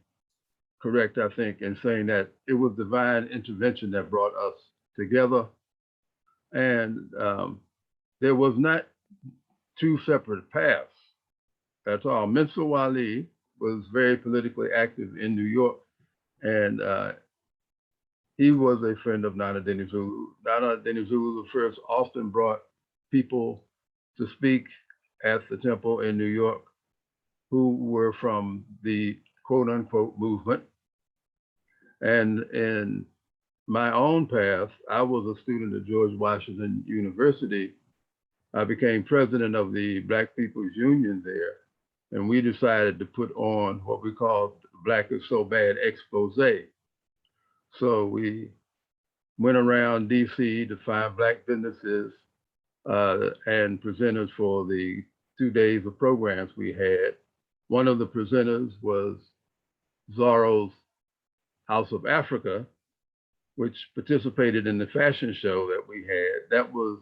S17: correct, I think, in saying that it was divine intervention that brought us together. And there was not 2 separate paths at all. Minsa Wali was very politically active in New York, and he was a friend of Nana Dinizulu. Nana Dinizulu first often brought people to speak at the temple in New York who were from the quote unquote movement. And in my own path, I was a student at George Washington University. I became president of the Black People's Union there. And we decided to put on what we called Black is So Bad expose. So we went around DC to find Black businesses and presenters for the 2 days of programs we had. One of the presenters was Zorro's House of Africa, which participated in the fashion show that we had. That was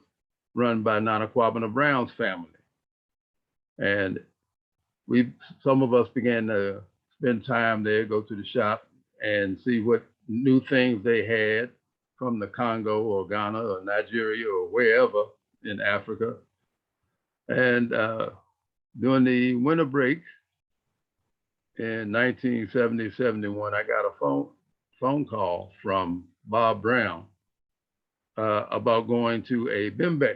S17: run by Nana Kwabena Brown's family. And some of us began to spend time there, go to the shop and see what new things they had from the Congo or Ghana or Nigeria or wherever in Africa. And during the winter break in 1970-71, I got a phone call from Bob Brown about going to a Bembe.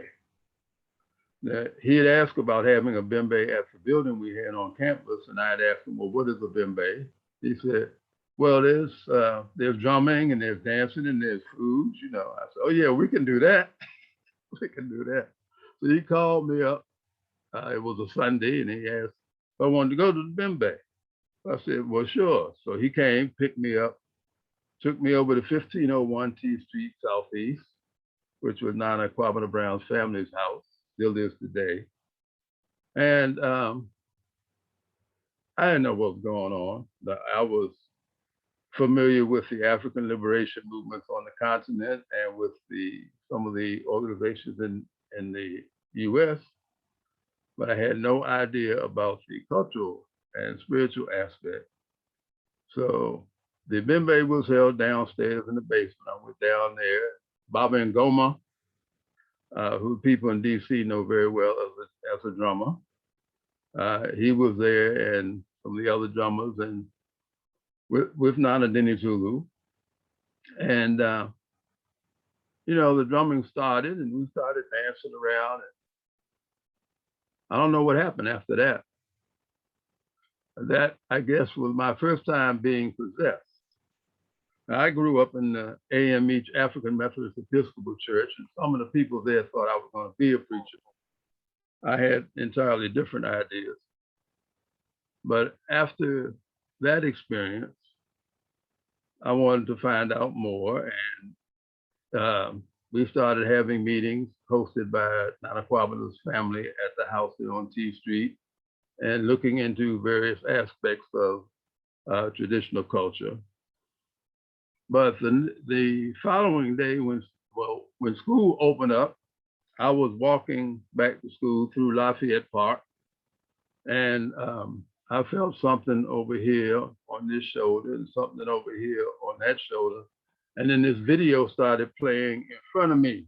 S17: He had asked about having a Bembe at the building we had on campus, and I had asked him, well, what is a Bembe? He said, well, there's drumming and there's dancing and there's food, you know. I said, oh yeah, we can do that. We can do that. So he called me up. It was a Sunday, and he asked if I wanted to go to the Bembe. I said, well, sure. So he came, picked me up, took me over to 1501 T Street Southeast, which was Nana Kwabena Brown's family's house, still is today. And I didn't know what was going on. I was familiar with the African liberation movements on the continent and with some of the organizations in the US, but I had no idea about the cultural and spiritual aspect. So the Bembe was held downstairs in the basement. I went down there. Baba Ngoma, who people in DC know very well as a drummer. He was there, and some of the other drummers, and with Nana Dinizulu. And you know, the drumming started, and we started dancing around. And I don't know what happened after that. That, I guess, was my first time being possessed. Now, I grew up in the AME African Methodist Episcopal Church, and some of the people there thought I was going to be a preacher. I had entirely different ideas. But after that experience, I wanted to find out more, and we started having meetings hosted by Nana Kwabena's family at the house there on T Street, and looking into various aspects of traditional culture. But the following day, when school opened up, I was walking back to school through Lafayette Park, and I felt something over here on this shoulder and something over here on that shoulder. And then this video started playing in front of me.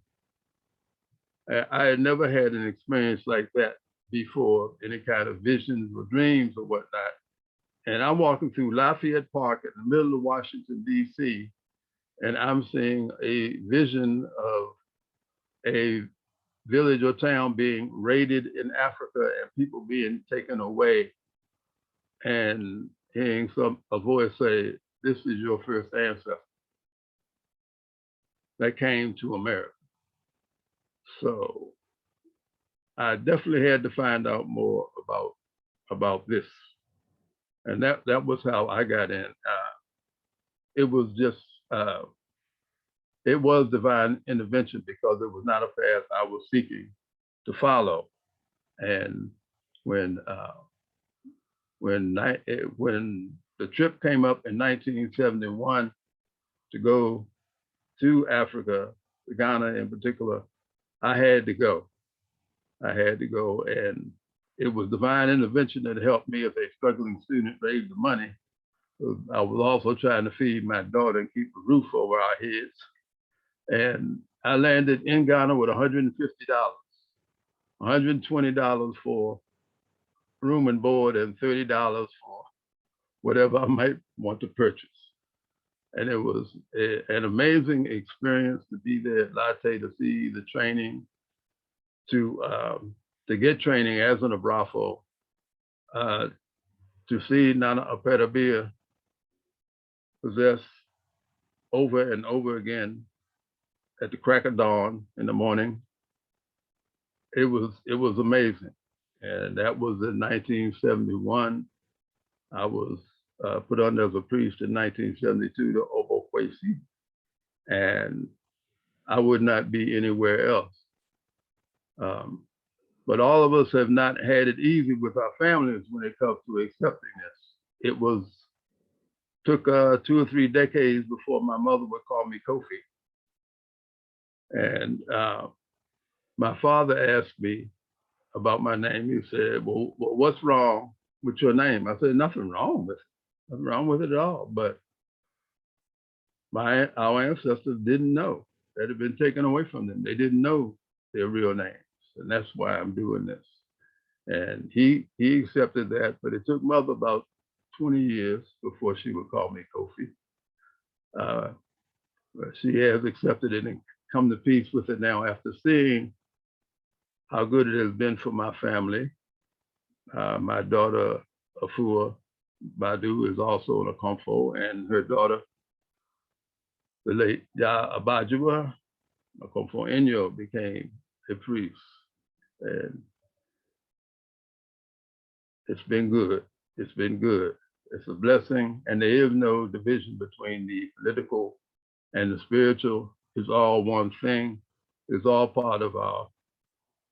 S17: I had never had an experience like that before, any kind of visions or dreams or whatnot. And I'm walking through Lafayette Park in the middle of Washington, DC, and I'm seeing a vision of a village or town being raided in Africa and people being taken away, and hearing a voice say, "This is your first ancestor that came to America." So I definitely had to find out more about this. And that was how I got in. It was just, it was divine intervention, because it was not a path I was seeking to follow. And when the trip came up in 1971 to go to Africa, to Ghana in particular, I had to go. I had to go, and it was divine intervention that helped me as a struggling student raise the money. I was also trying to feed my daughter and keep a roof over our heads. And I landed in Ghana with $150, $120 for room and board, and $30 for whatever I might want to purchase. And it was an amazing experience to be there at Latte, to see the training, to get training as an Abrafo, to see Nana Oparebea possess over and over again at the crack of dawn in the morning. It was amazing. And that was in 1971. I was put under as a priest in 1972 to Obo Kwesi, and I would not be anywhere else. But all of us have not had it easy with our families when it comes to accepting this. It took 2 or 3 decades before my mother would call me Kofi. And my father asked me about my name. He said, well, what's wrong with your name? I said, nothing wrong with it. Nothing wrong with it at all. But our ancestors didn't know. That had been taken away from them. They didn't know their real names. And that's why I'm doing this. And he accepted that, but it took mother about 20 years before she would call me Kofi. But she has accepted it and come to peace with it now after seeing how good it has been for my family. My daughter, Akua Badu, is also an Akomfo, and her daughter, the late Ya Abajua, Akomfo Enyo, became a priest. And it's been good. It's been good. It's a blessing, and there is no division between the political and the spiritual. It's all one thing. It's all part of our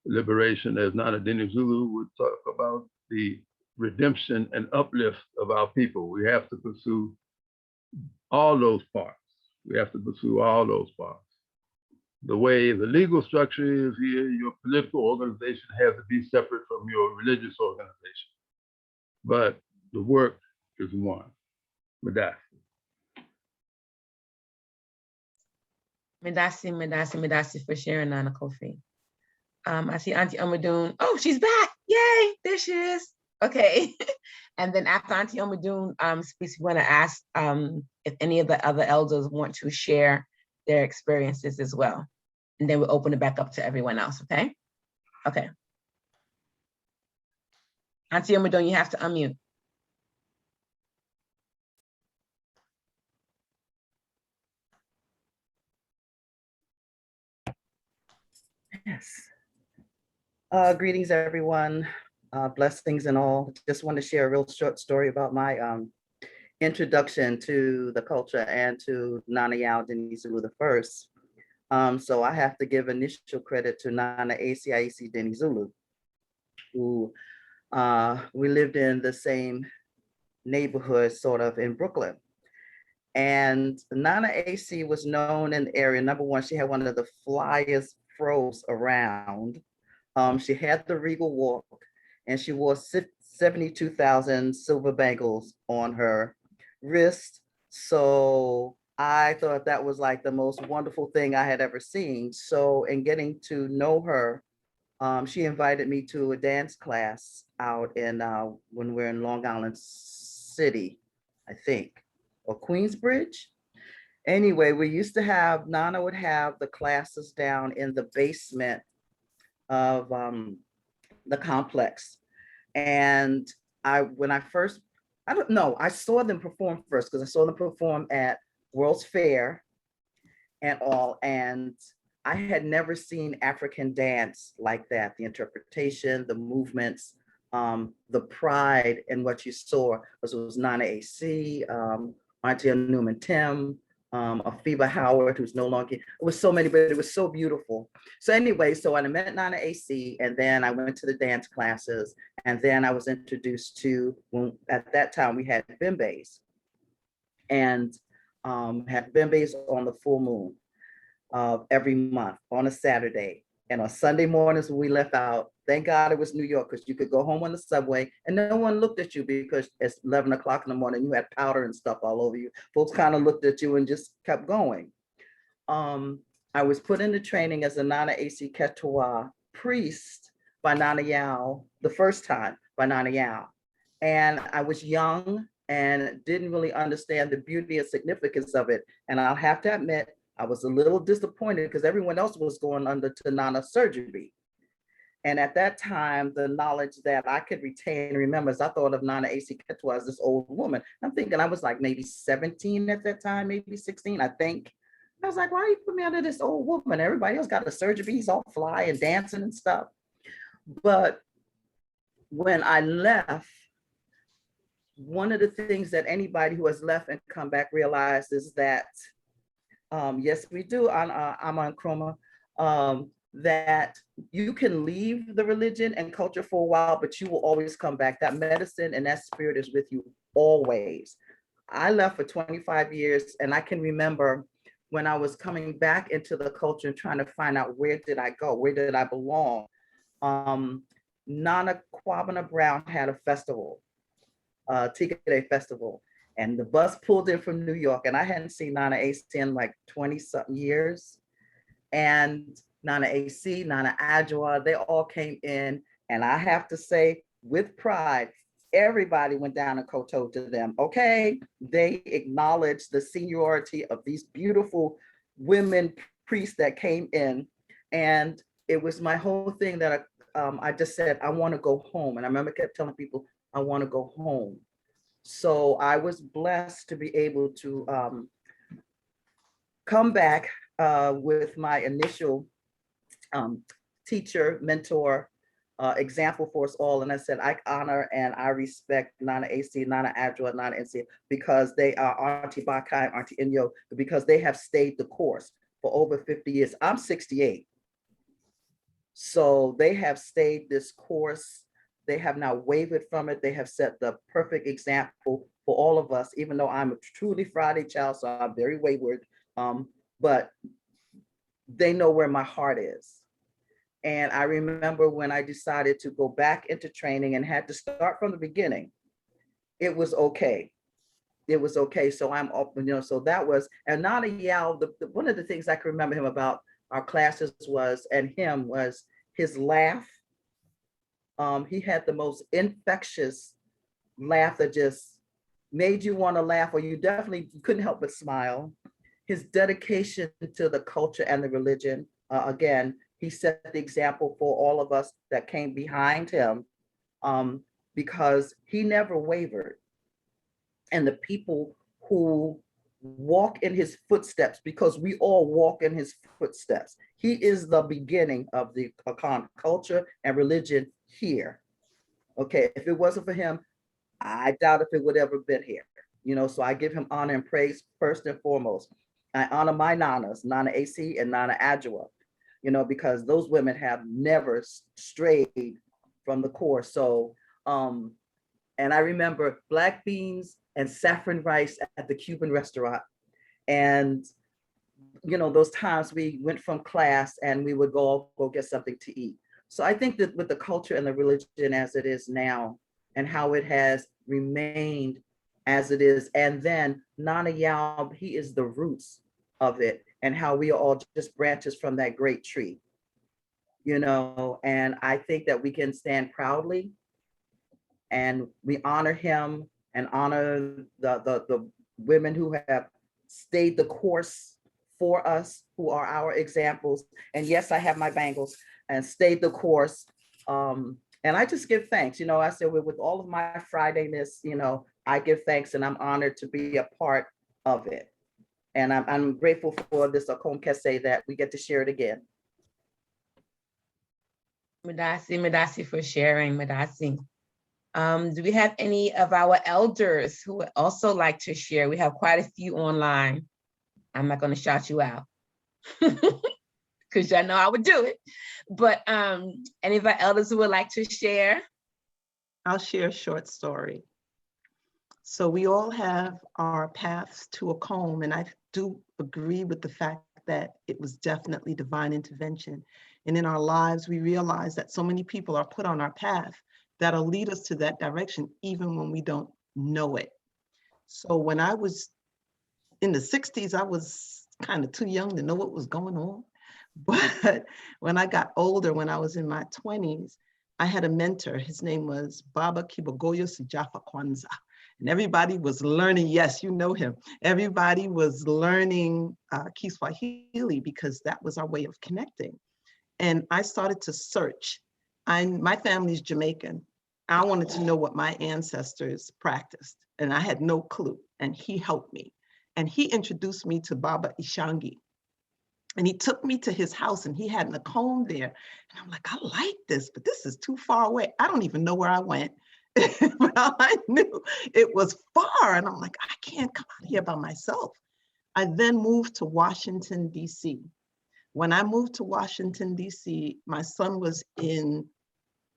S17: liberation, as Nana Dinizulu would talk about, the redemption and uplift of our people. We have to pursue all those parts. We have to pursue all those parts. The way the legal structure is here, your political organization has to be separate from your religious organization. But the work is one. Medasi.
S7: Medasi for sharing, Nana Kofi. I see Auntie Omadoon. Oh, she's back. Yay, there she is. Okay. And then after Auntie Omadoon speaks, we want to ask if any of the other elders want to share their experiences as well. And then we'll open it back up to everyone else, okay? Okay. Auntie Omadoon, you have to unmute.
S10: Yes. Greetings, everyone. Blessings and all. Just want to share a real short story about my introduction to the culture and to Nana Yao Dinizulu the first. So I have to give initial credit to Nana Aisi Dinizulu, who we lived in the same neighborhood, sort of in Brooklyn. And Nana AC was known in the area. Number one, she had one of the flyest fros around. She had the regal walk, and she wore 72,000 silver bangles on her wrist. So I thought that was like the most wonderful thing I had ever seen. So in getting to know her, she invited me to a dance class out in when we're in Long Island City, I think, or Queensbridge. Anyway, we used to have, Nana would have the classes down in the basement of the complex. And when I first, I don't know, I saw them perform first because I saw them perform at World's Fair and all. And I had never seen African dance like that. The interpretation, the movements, the pride in what you saw, because it was Nana AC, Auntie Newman Tim, Afiba Howard, who's no longer, it was so many, but it was so beautiful. So anyway, so I met Nana AC, and then I went to the dance classes, and then I was introduced to, at that time we had bembes, and had bembes on the full moon every month on a Saturday. And on Sunday mornings when we left out, thank God it was New York, because you could go home on the subway and no one looked at you because it's 11 o'clock in the morning, you had powder and stuff all over you. Folks kind of looked at you and just kept going. I was put into training as a Nana AC Ketua priest by Nana Yao, the first time by Nana Yao. And I was young and didn't really understand the beauty and significance of it. And I'll have to admit, I was a little disappointed because everyone else was going under to Nana surgery. And at that time, the knowledge that I could retain and remember is I thought of Nana AC Ketua as this old woman. I'm thinking I was like maybe 17 at that time, maybe 16, I think. I was like, why you put me under this old woman? Everybody else got a surgery, he's all fly and dancing and stuff. But when I left, one of the things that anybody who has left and come back realized is that yes, we do. I'm on Chroma. that you can leave the religion and culture for a while, but you will always come back. That medicine and that spirit is with you always. I left for 25 years, and I can remember when I was coming back into the culture and trying to find out, where did I go? Where did I belong? Nana Kwabena Brown had a festival, Tika Day Festival, and the bus pulled in from New York, and I hadn't seen Nana AC in like 20 something years. And Nana AC, Nana Adjoa, they all came in, and I have to say with pride, everybody went down and kowtowed to them. Okay, they acknowledged the seniority of these beautiful women priests that came in, and it was my whole thing that I just said, I want to go home. And I remember I kept telling people, I want to go home. So I was blessed to be able to come back with my initial teacher, mentor, example for us all. And I said, I honor and I respect Nana AC, Nana Adjoa, Nana NC, because they are Auntie Bakai, Auntie Inyo, because they have stayed the course for over 50 years. I'm 68. So they have stayed this course. They have not wavered from it. They have set the perfect example for all of us, even though I'm a truly Friday child, so I'm very wayward, but they know where my heart is. And I remember when I decided to go back into training and had to start from the beginning, it was okay. It was okay. So I'm open, so that was, and Nana Yao, one of the things I can remember him about our classes was, and him was his laugh. He had the most infectious laugh that just made you want to laugh, or you definitely couldn't help but smile. His dedication to the culture and the religion, again, he set the example for all of us that came behind him, because he never wavered. And the people who walk in his footsteps, because we all walk in his footsteps. He is the beginning of the Akan culture and religion here. Okay, if it wasn't for him, I doubt if it would ever been here. So I give him honor and praise first and foremost. I honor my nanas, Nana AC and Nana Adjoa, because those women have never strayed from the course. So, and I remember black beans and saffron rice at the Cuban restaurant. And, those times we went from class and we would go get something to eat. So I think that with the culture and the religion as it is now, and how it has remained as it is, and then Nana Yao, he is the roots of it, and how we are all just branches from that great tree, and I think that we can stand proudly and we honor him and honor the women who have stayed the course for us, who are our examples. And yes, I have my bangles, and stayed the course. And I just give thanks. I said, with all of my Fridayness, I give thanks, and I'm honored to be a part of it. And I'm grateful for this Akom Kese that we get to share it again.
S7: Madasi for sharing, Madasi. Do we have any of our elders who would also like to share? We have quite a few online. I'm not going to shout you out because y'all know I would do it. But any of our elders who would like to share?
S1: I'll share a short story. So we all have our paths to Akom, and I do agree with the fact that it was definitely divine intervention. And in our lives, we realize that so many people are put on our path that'll lead us to that direction, even when we don't know it. So when I was in the 60s, I was kind of too young to know what was going on. But when I got older, when I was in my 20s, I had a mentor. His name was Baba Kibogoyo Sijafa Kwanzaa. And everybody was learning, yes, you know him. Everybody was learning Kiswahili because that was our way of connecting. And I started to search. My family's Jamaican. I wanted to know what my ancestors practiced, and I had no clue. And he helped me. And he introduced me to Baba Ishangi. And he took me to his house, and he had an Akom there. And I'm like, I like this, but this is too far away. I don't even know where I went. But I knew it was far. And I'm like, I can't come out here by myself. I then moved to Washington, D.C. When I moved to Washington, D.C., my son was in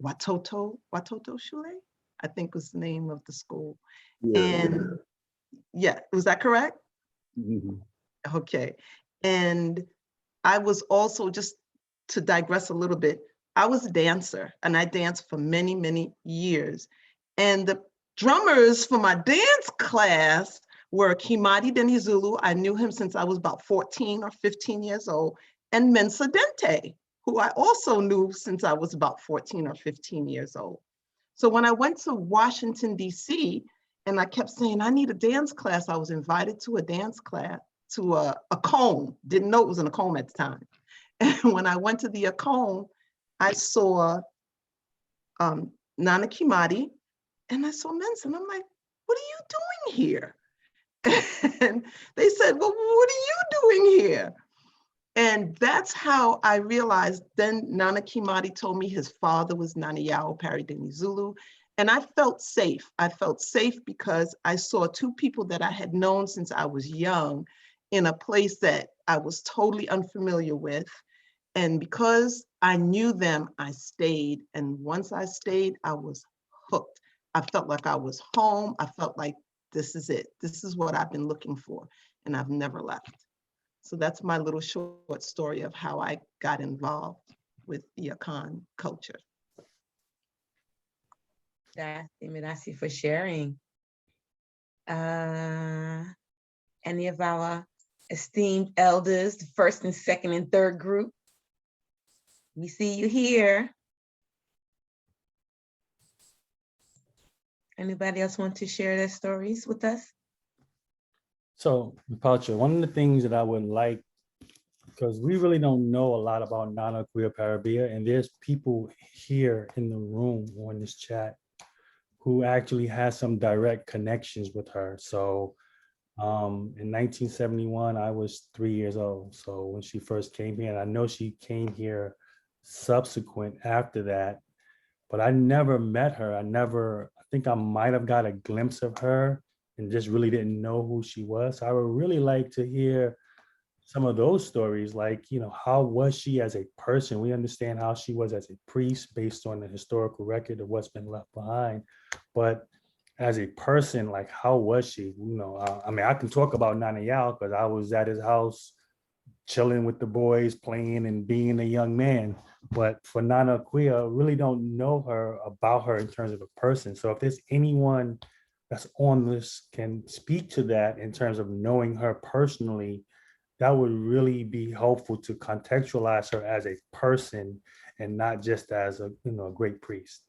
S1: Watoto Shule, I think was the name of the school.
S6: Yeah.
S1: And yeah, was that correct?
S6: Mhm.
S1: Okay. And I was also, just to digress a little bit, I was a dancer and I danced for many, many years. And the drummers for my dance class were Kimati Dinizulu. I knew him since I was about 14 or 15 years old, and Mensa Dente, who I also knew since I was about 14 or 15 years old. So when I went to Washington, D.C., and I kept saying, I need a dance class, I was invited to a dance class, to a Akom, didn't know it was an Akom at the time. And when I went to the Akom, I saw Nana Kimati, and I saw Mensa, and I'm like, what are you doing here? And they said, well, what are you doing here? And that's how I realized. Then Nana Kimati told me his father was Nana Yao Opare Dinizulu. And I felt safe. I felt safe because I saw two people that I had known since I was young in a place that I was totally unfamiliar with. And because I knew them, I stayed. And once I stayed, I was hooked. I felt like I was home. I felt like this is it. This is what I've been looking for. And I've never left. So that's my little short story of how I got involved with the Akan culture.
S7: That's you for sharing. Any of our esteemed elders, the first and second and third group, we see you here. Anybody else want to share their stories with us?
S18: So, Pacha, one of the things that I would like, because we really don't know a lot about Nana Akua Oparebea, and there's people here in the room or in this chat who actually has some direct connections with her. So in 1971, I was 3 years old. So when she first came here, and I know she came here subsequent after that, but I never met her. I think I might have got a glimpse of her and just really didn't know who she was. So I would really like to hear some of those stories, like, how was she as a person? We understand how she was as a priest based on the historical record of what's been left behind. But as a person, like, how was she? I mean, I can talk about Nana Yao because I was at his house chilling with the boys, playing and being a young man. But for Nana Akua, I really don't know about her in terms of a person. So if there's anyone that's on this can speak to that in terms of knowing her personally, that would really be helpful to contextualize her as a person and not just as a great priest.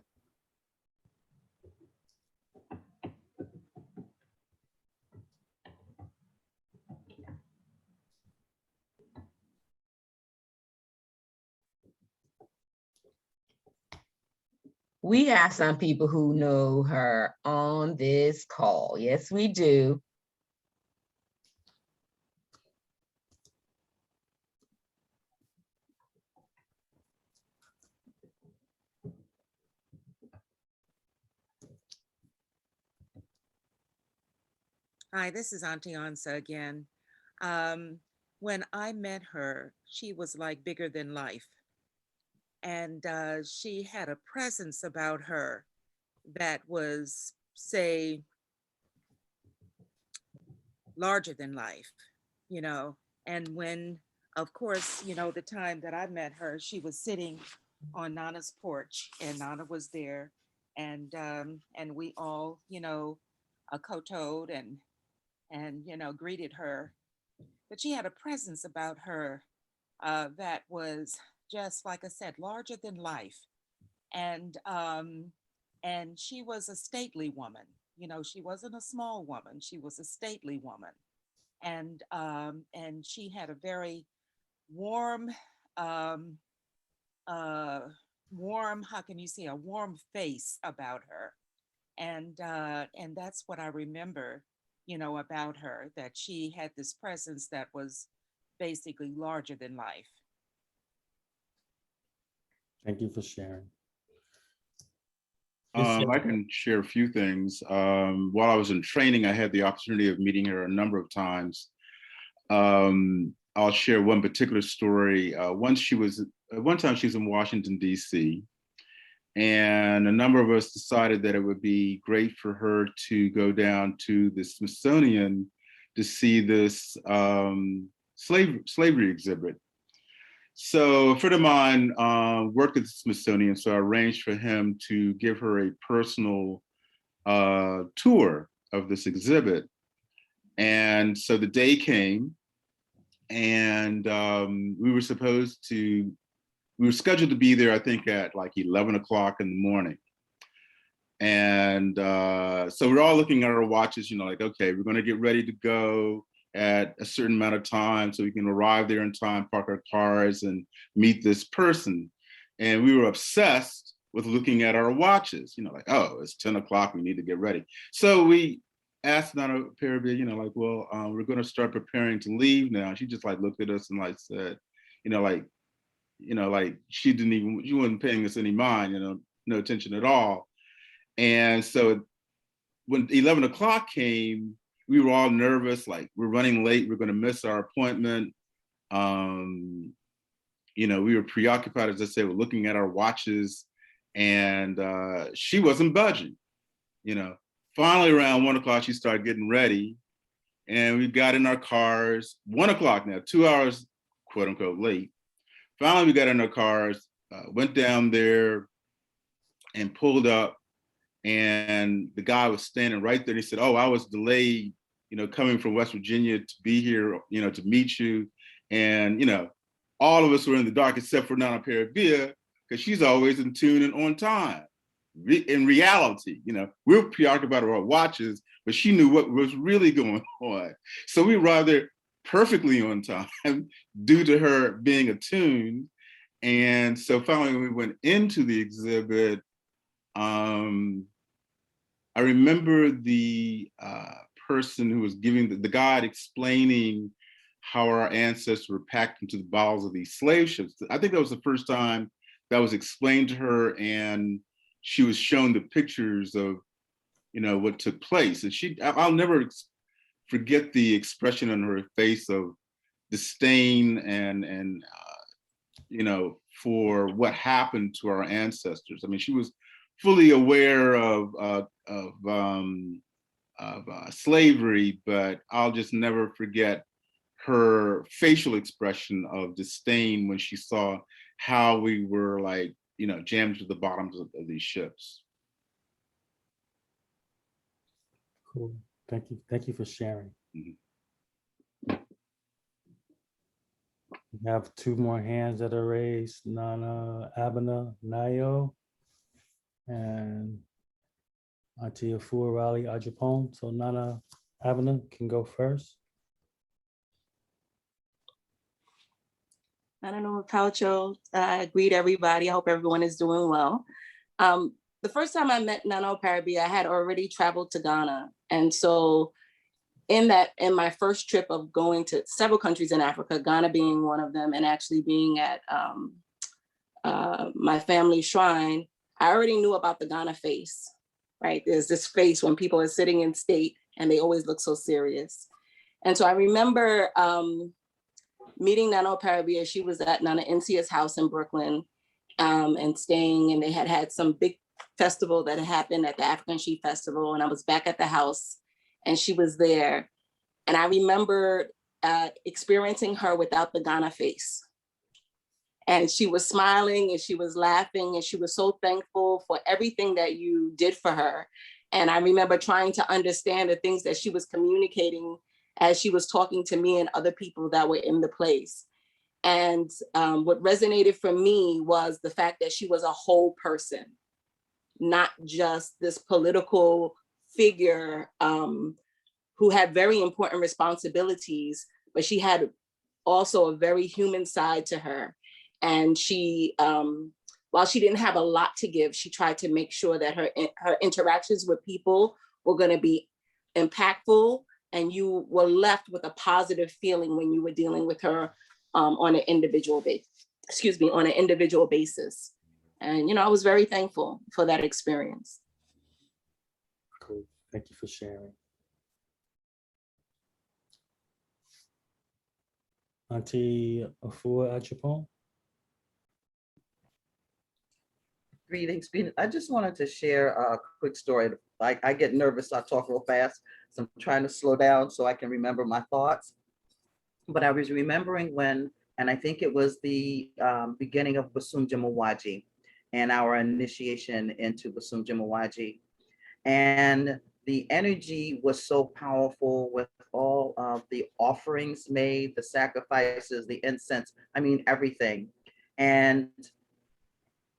S7: We have some people who know her on this call. Yes, we do.
S19: Hi, this is Auntie Ansa again. When I met her, she was like bigger than life. And she had a presence about her that was, say, larger than life, And when, of course, the time that I met her, she was sitting on Nana's porch and Nana was there. And we all, kowtowed and greeted her. But she had a presence about her that was just, like I said, larger than life. And she was a stately woman. She wasn't a small woman. She was a stately woman. And she had a very warm, how can you say, a warm face about her. And that's what I remember, about her, that she had this presence that was basically larger than life.
S18: Thank you for sharing.
S11: I can share a few things. While I was in training, I had the opportunity of meeting her a number of times. I'll share one particular story. One time she was in Washington, D.C., and a number of us decided that it would be great for her to go down to the Smithsonian to see this slavery exhibit. So a friend of mine worked at the Smithsonian, so I arranged for him to give her a personal tour of this exhibit. And so the day came, and we were scheduled to be there, I think at like 11 o'clock in the morning. And so we're all looking at our watches, like, okay, we're gonna get ready to go at a certain amount of time so we can arrive there in time, park our cars and meet this person. And we were obsessed with looking at our watches, like, oh, it's 10 o'clock, we need to get ready. So we asked Nana Oparebea, like, well, we're gonna start preparing to leave now. She just like looked at us and like said, like she wasn't paying us any mind, no attention at all. And so when 11 o'clock came, we were all nervous, like we're running late, we're gonna miss our appointment. We were preoccupied, as I said, with looking at our watches, and she wasn't budging. Finally around 1 o'clock, she started getting ready, and we got in our cars. 1 o'clock now, 2 hours, quote unquote, late. Finally, we got in our cars, went down there and pulled up, and the guy was standing right there. And he said, oh, I was delayed, coming from West Virginia to be here, to meet you. And, all of us were in the dark except for Nana Oparebea, because she's always in tune and on time. In reality, we're preoccupied with our watches, but she knew what was really going on. So we arrived there perfectly on time due to her being attuned. And so finally, when we went into the exhibit, I remember the person who was giving the guide explaining how our ancestors were packed into the bowels of these slave ships. I think that was the first time that was explained to her, and she was shown the pictures of, what took place. And I'll never forget the expression on her face of disdain and for what happened to our ancestors. I mean, she was fully aware of slavery, but I'll just never forget her facial expression of disdain when she saw how we were like, jammed to the bottoms of these ships.
S18: Cool. Thank you. Thank you for sharing.
S11: Mm-hmm.
S18: We have two more hands that are raised, Nana Abena Nayo and Auntie Afua Raleigh Ajapon. So Nana Abena can go first.
S20: I don't know, Paucho. I greet everybody. I hope everyone is doing well. The first time I met Nana Oparebea, I had already traveled to Ghana. And so in my first trip of going to several countries in Africa, Ghana being one of them, and actually being at my family shrine, I already knew about the Ghana face, right? There's this face when people are sitting in state and they always look so serious. And so I remember meeting Nana Oparebea. She was at Nana Nsia's house in Brooklyn and staying, and they had some big festival that had happened at the African Sheep Festival, and I was back at the house and she was there. And I remember experiencing her without the Ghana face. And she was smiling and she was laughing and she was so thankful for everything that you did for her. And I remember trying to understand the things that she was communicating as she was talking to me and other people that were in the place. And what resonated for me was the fact that she was a whole person, not just this political figure who had very important responsibilities, but she had also a very human side to her. And she, while she didn't have a lot to give, she tried to make sure that her interactions with people were going to be impactful, and you were left with a positive feeling when you were dealing with her on an individual basis. And, I was very thankful for that experience.
S18: Cool. Thank you for sharing. Auntie Afua Achapon.
S10: Greetings. I just wanted to share a quick story. Like, I get nervous, I talk real fast, so I'm trying to slow down so I can remember my thoughts. But I was remembering when, and I think it was the beginning of Basum Jamawaji and our initiation into Basum Jamawaji. And the energy was so powerful with all of the offerings made, the sacrifices, the incense, I mean, everything. And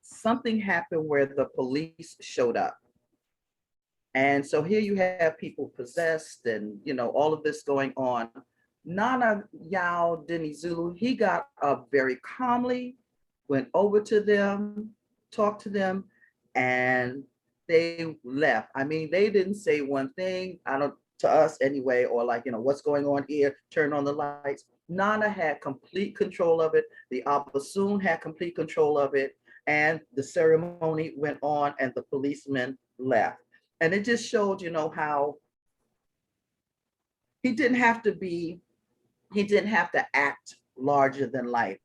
S10: something happened where the police showed up. And so here you have people possessed and, you know, all of this going on. Nana Yao Dinizulu, he got up very calmly, went over to them, talked to them, and they left. I mean, they didn't say one thing, to us anyway, or like, you know, what's going on here, turn on the lights. Nana had complete control of it. The Abbasoon had complete control of it. And the ceremony went on and the policemen left. And it just showed, you know, how he didn't have to act larger than life.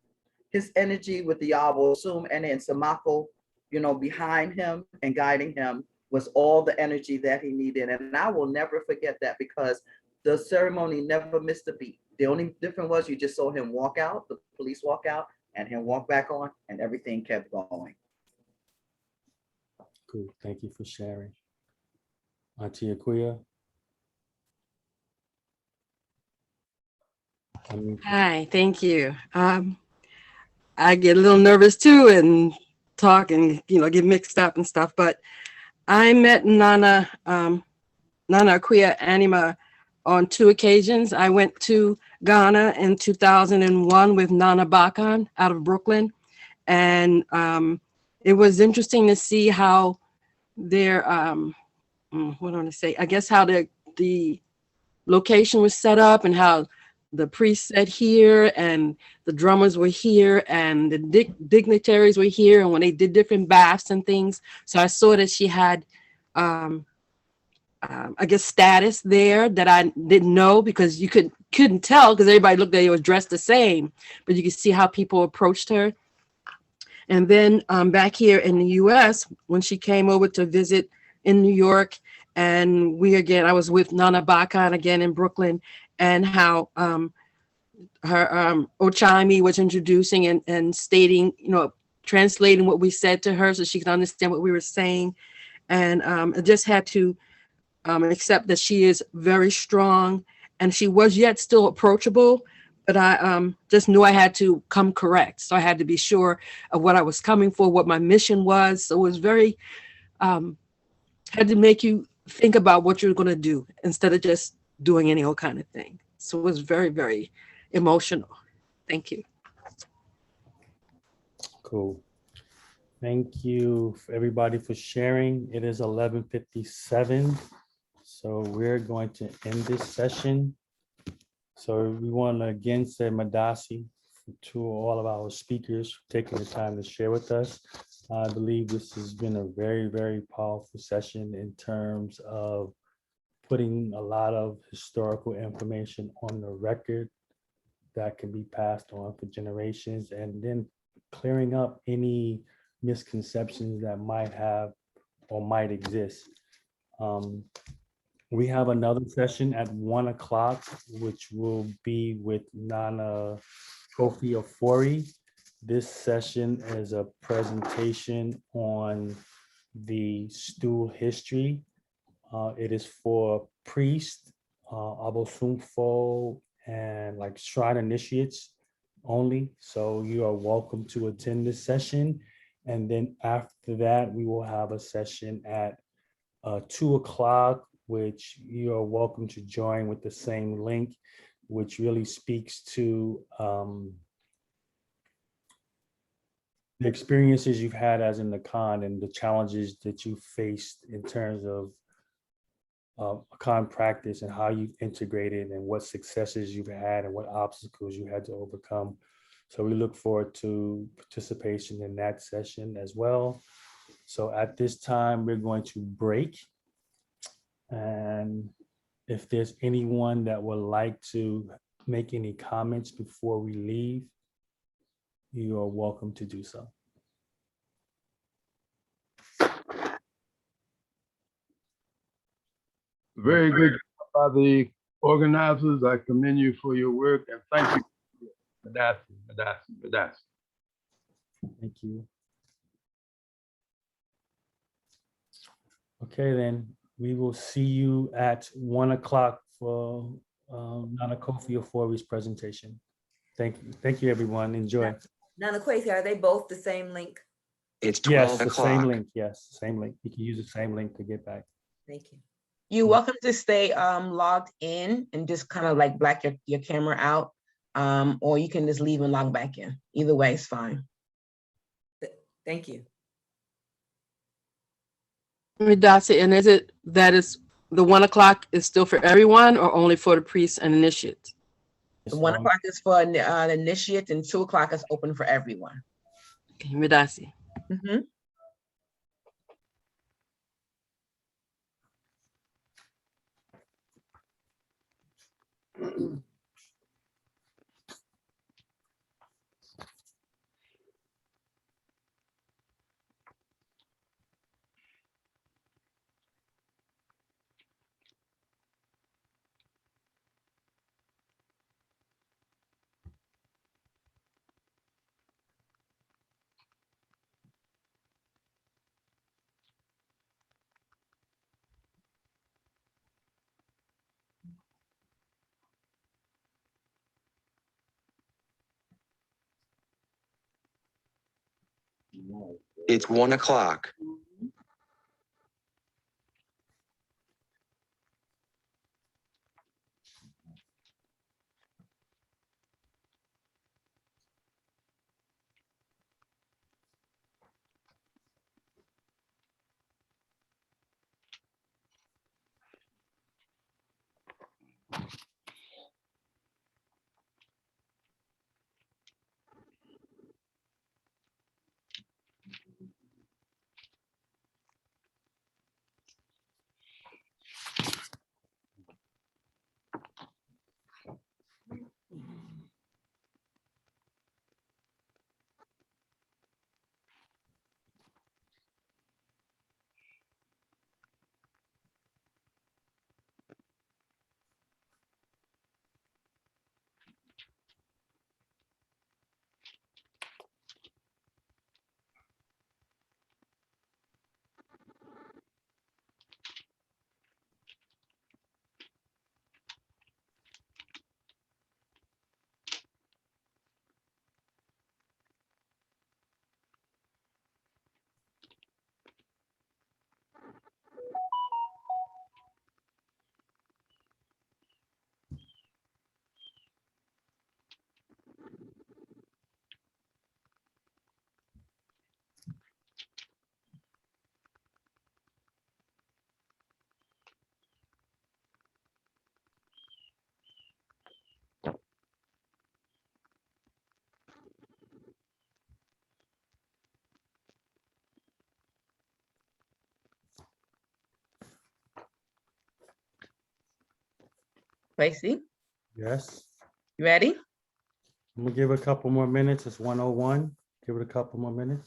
S10: His energy with the Abbasoon and then Samako, you know, behind him and guiding him was all the energy that he needed. And I will never forget that because the ceremony never missed a beat. The only difference was you just saw him walk out, the police walk out, and him walk back on, and everything kept going.
S18: Cool. Thank you for sharing. Auntie Akua.
S15: Hi, thank you. I get a little nervous too and talk and, you know, get mixed up and stuff, but I met Nana Akua Anima on 2 occasions. I went to Ghana in 2001 with Nana Bakan out of Brooklyn. And it was interesting to see how their, what do I want to say? I guess how the location was set up and how the priest sat here and the drummers were here and the dignitaries were here, and when they did different baths and things. So I saw that she had, I guess, status there that I didn't know, because you couldn't tell because everybody looked like they was dressed the same, but you could see how people approached her. And then back here in the US, when she came over to visit in New York, and I was with Nana Bakan again in Brooklyn, and how her Ochami was introducing and stating, you know, translating what we said to her so she could understand what we were saying. And I just had to accept that she is very strong, and she was yet still approachable, but I just knew I had to come correct. So I had to be sure of what I was coming for, what my mission was. So it was very, had to make you think about what you're going to do instead of just doing any old kind of thing. So it was very, very emotional. Thank you.
S18: Cool. Thank you for everybody for sharing. It is 11:57. So we're going to end this session. So we want to again say Madasi to all of our speakers for taking the time to share with us. I believe this has been a very, very powerful session in terms of putting a lot of historical information on the record that can be passed on for generations, and then clearing up any misconceptions that might have or might exist. We have another session at 1 o'clock, which will be with Nana Kofi Ofori. This session is a presentation on the stool history. It is for priests, Abosumfo, and like shrine initiates only. So you are welcome to attend this session. And then after that, we will have a session at 2 o'clock, which you are welcome to join with the same link, which really speaks to the experiences you've had as in the con and the challenges that you faced in terms of con practice and how you integrated and what successes you've had and what obstacles you had to overcome. So we look forward to participation in that session as well. So at this time, we're going to break. And if there's anyone that would like to make any comments before we leave, you are welcome to do so.
S17: Very good job by the organizers. I commend you for your work and thank you. Madasi.
S18: Thank you. Okay, then we will see you at 1 o'clock for Nana Kofi Ofori's presentation. Thank you. Thank you, everyone. Enjoy.
S9: Nana Kwesi, are they both the same link?
S14: It's
S18: Yes,
S14: 12
S18: the same
S14: o'clock.
S18: link. Yes, same link. You can use the same link to get back.
S9: Thank you.
S7: You're welcome to stay logged in and just kind of like black your camera out, or you can just leave and log back in. Either way is fine.
S9: Thank you.
S15: Midasi, and is it that is the 1 o'clock is still for everyone or only for the priests and initiates?
S7: The 1 o'clock is for the initiates and 2 o'clock is open for everyone.
S15: Okay, Midasi.
S7: Mm-hmm.
S14: It's 1 o'clock.
S7: Lacey,
S18: Yes.
S7: you ready?
S18: I'm gonna give it a couple more minutes. It's 1:01. Give it a couple more minutes.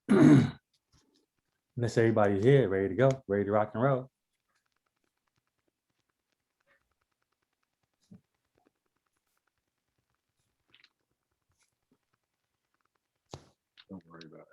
S18: Unless everybody's here, ready to go, ready to rock and roll.
S11: Don't worry about it.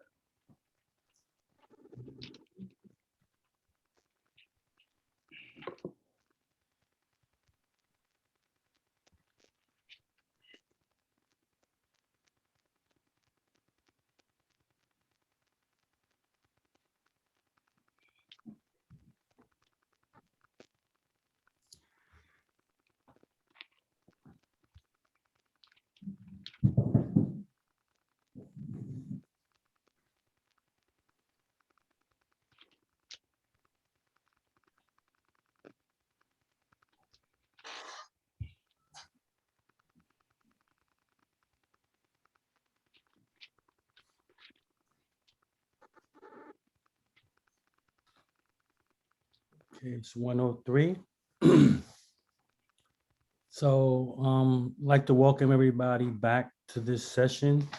S18: Okay, it's 1:03. So I'd like to welcome everybody back to this session.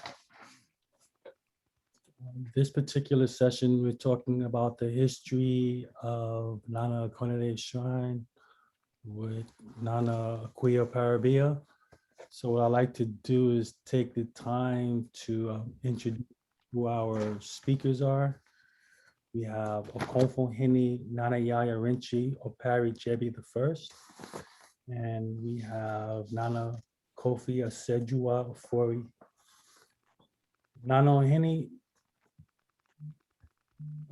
S18: This particular session, we're talking about the history of Nana Akonede Shrine with Nana Akua Oparebea. So what I like to do is take the time to introduce who our speakers are. We have Akom Kese Nana Yaya Rinchi Opare Jebi the First. And we have Nana Kofi Asedua Ofori. Nana Henny,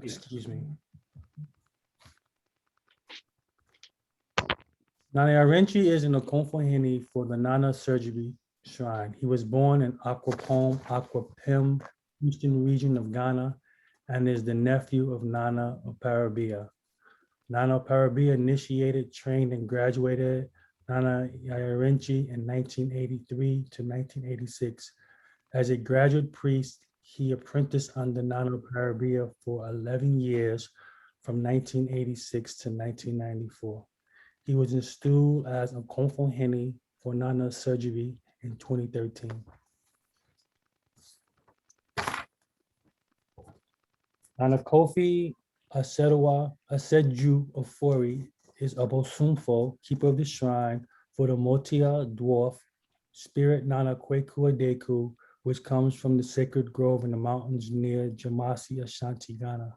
S18: excuse me. Nana Arenchi is an Akom Kese for the Nana Surgery Shrine. He was born in Akwa Pim, Eastern region of Ghana, and is the nephew of Nana Oparebea. Nana Oparebea initiated, trained, and graduated Nana Yayarenchi in 1983 to 1986. As a graduate priest, he apprenticed under Nana Oparebea for 11 years from 1986 to 1994. He was installed as a Akom Kese for Nana Surgery in 2013. Nana Kofi Aseju Ofori is Abosumfo, keeper of the shrine for the Motia dwarf spirit Nana Kwekua Deku, which comes from the sacred grove in the mountains near Jamasi, Ashanti, Ghana.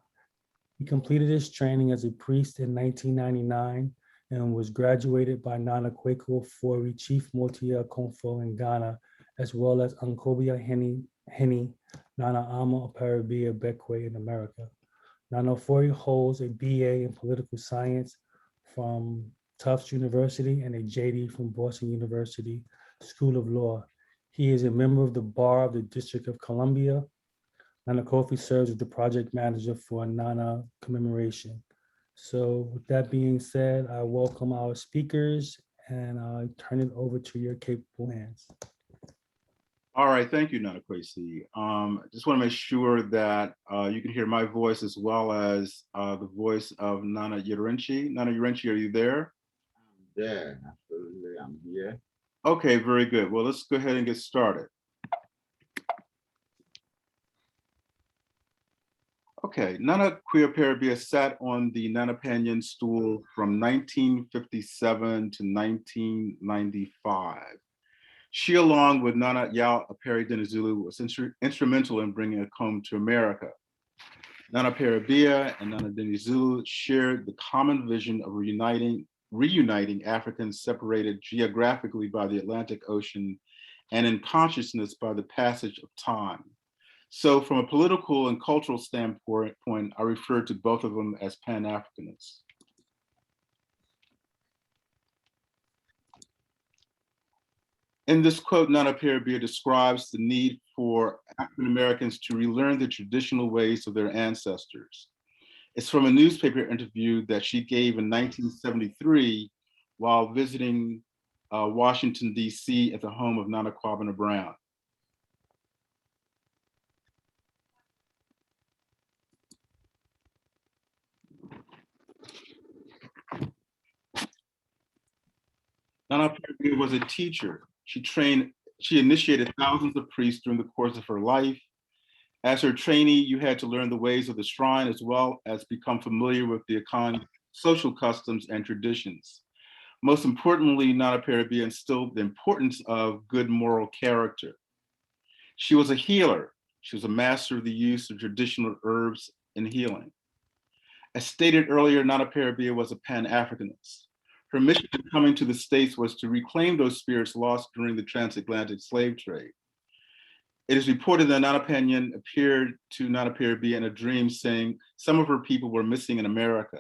S18: He completed his training as a priest in 1999 and was graduated by Nana Kwekua Ofori, Chief Motia Konfo in Ghana, as well as Ankobia Henny, Nana Ama Oparebea Bekwe in America. Nana Ofori holds a BA in political science from Tufts University and a JD from Boston University School of Law. He is a member of the Bar of the District of Columbia. Nana Kofi serves as the project manager for Nana commemoration. So with that being said, I welcome our speakers and I turn it over to your capable hands.
S11: All right, thank you, Nana Kwesi. Just want to make sure that you can hear my voice as well as the voice of Nana Yarenchi. Nana Yarenchi, are you there?
S12: Yeah, absolutely, I'm here.
S11: Okay, very good. Well, let's go ahead and get started. Okay, Nana Akua Oparebea sat on the Nana Panyan stool from 1957 to 1995. She, along with Nana Yao Opare Dinizulu, was instrumental in bringing Akom to America. Nana Oparebea and Nana Dinizulu shared the common vision of reuniting Africans separated geographically by the Atlantic Ocean and in consciousness by the passage of time. So from a political and cultural standpoint, I refer to both of them as Pan-Africanists. In this quote, Nana Oparebea describes the need for African Americans to relearn the traditional ways of their ancestors. It's from a newspaper interview that she gave in 1973 while visiting Washington, D.C. at the home of Nana Kwabena Brown. Nana Oparebea was a teacher. She initiated thousands of priests during the course of her life. As her trainee, you had to learn the ways of the shrine as well as become familiar with the Akan social customs and traditions. Most importantly, Nana Oparebea instilled the importance of good moral character. She was a healer. She was a master of the use of traditional herbs in healing. As stated earlier, Nana Oparebea was a Pan-Africanist. Her mission in coming to the States was to reclaim those spirits lost during the transatlantic slave trade. It is reported that Nana Panyan appeared to Nana Oparebea in a dream saying some of her people were missing in America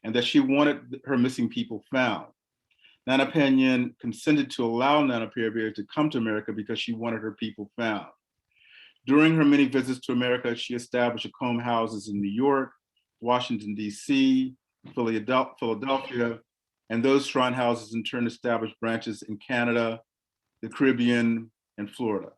S11: and that she wanted her missing people found. Nana Panyan consented to allow Nana Oparebea to come to America because she wanted her people found. During her many visits to America, she established Akom houses in New York, Washington, D.C., Philadelphia, and those shrine houses in turn established branches in Canada, the Caribbean, and Florida.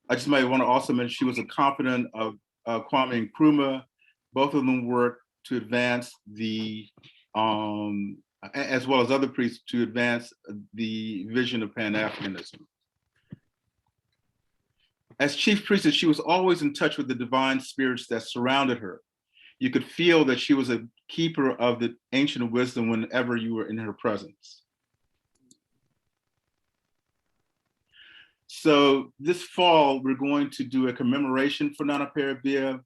S11: I just might want to also mention she was a confidant of Kwame Nkrumah. Both of them worked to advance the as well as other priests, to advance the vision of Pan-Africanism. As chief priestess, she was always in touch with the divine spirits that surrounded her. You could feel that she was a keeper of the ancient wisdom whenever you were in her presence. So this fall, we're going to do a commemoration for Nana Oparebea,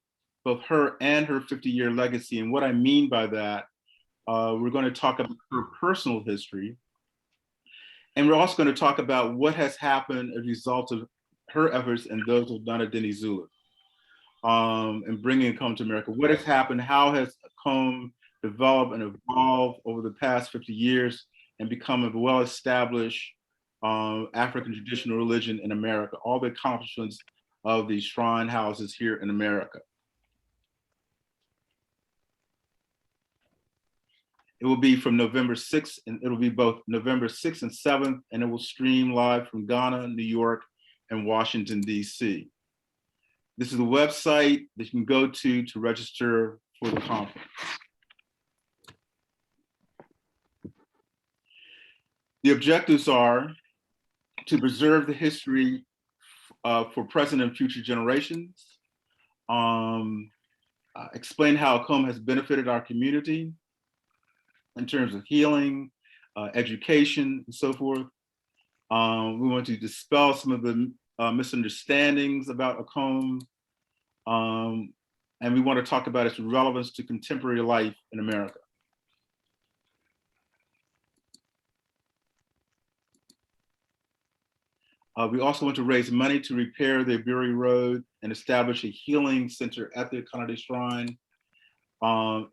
S11: both her and her 50-year legacy. And what I mean by that, we're going to talk about her personal history. And we're also going to talk about what has happened as a result of her efforts and those of Nana Dinizulu, and bringing Akom to America. What has happened? How has Akom developed and evolved over the past 50 years and become a well-established African traditional religion in America? All the accomplishments of these shrine houses here in America. It will be from November 6th, and it'll be both November 6th and 7th, and it will stream live from Ghana, New York, and Washington, D.C. This is the website that you can go to register for the conference. The objectives are to preserve the history for present and future generations, explain how Akom has benefited our community in terms of healing, education, and so forth. We want to dispel some of the misunderstandings about Akom, and we want to talk about its relevance to contemporary life in America. We also want to raise money to repair the Aburi Road and establish a healing center at the Akanade Shrine.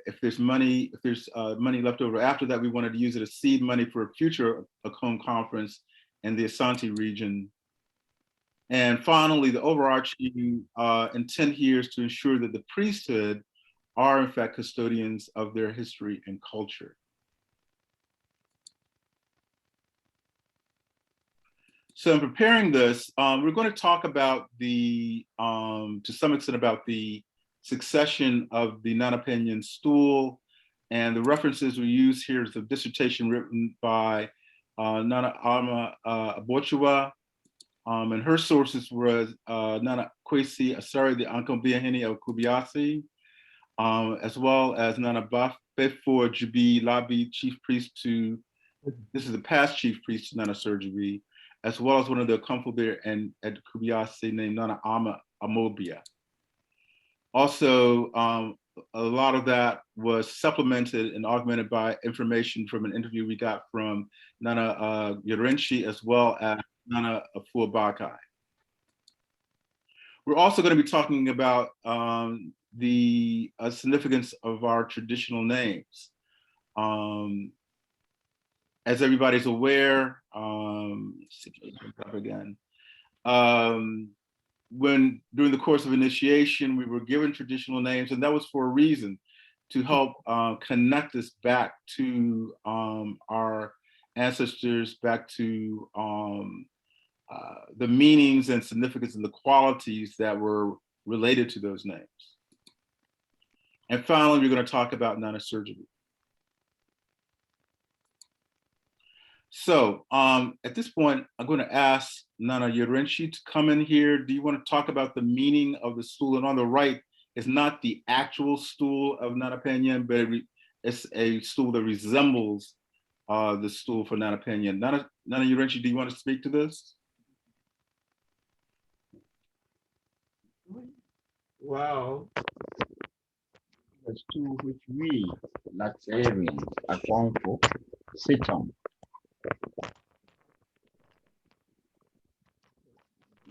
S11: If there's money left over after that, we wanted to use it as seed money for a future Akom conference in the Asante region. And finally, the overarching intent here is to ensure that the priesthood are in fact custodians of their history and culture. So in preparing this, we're going to talk about to some extent about the succession of the Nana Penyon stool, and the references we use here is a dissertation written by Nana Ama Abochua, and her sources were Nana Kwesi Asari, the Ankobiahini of Kubiasi, as well as Nana Befo Jubi Labi, chief priest to, this is the past chief priest to Nana Surgery, as well as one of the Akom there and at Kubiasi named Nana Ama Amobia. Also, a lot of that was supplemented and augmented by information from an interview we got from Nana Yorenchi as well as Nana Afuabakai. We're also going to be talking about the significance of our traditional names. As everybody's aware, when during the course of initiation, we were given traditional names, and that was for a reason, to help connect us back to our ancestors, back to the meanings and significance and the qualities that were related to those names. And finally, we're going to talk about Nana Surgery. So at this point, I'm going to ask Nana Yorenchi to come in here. Do you want to talk about the meaning of the stool? And on the right is not the actual stool of Nana Penyon, but it's a stool that resembles the stool for Nana Penyon. Nana Yorenchi, do you want to speak to this?
S12: Well, the stool which we, Latarians, Akonfo, sit on.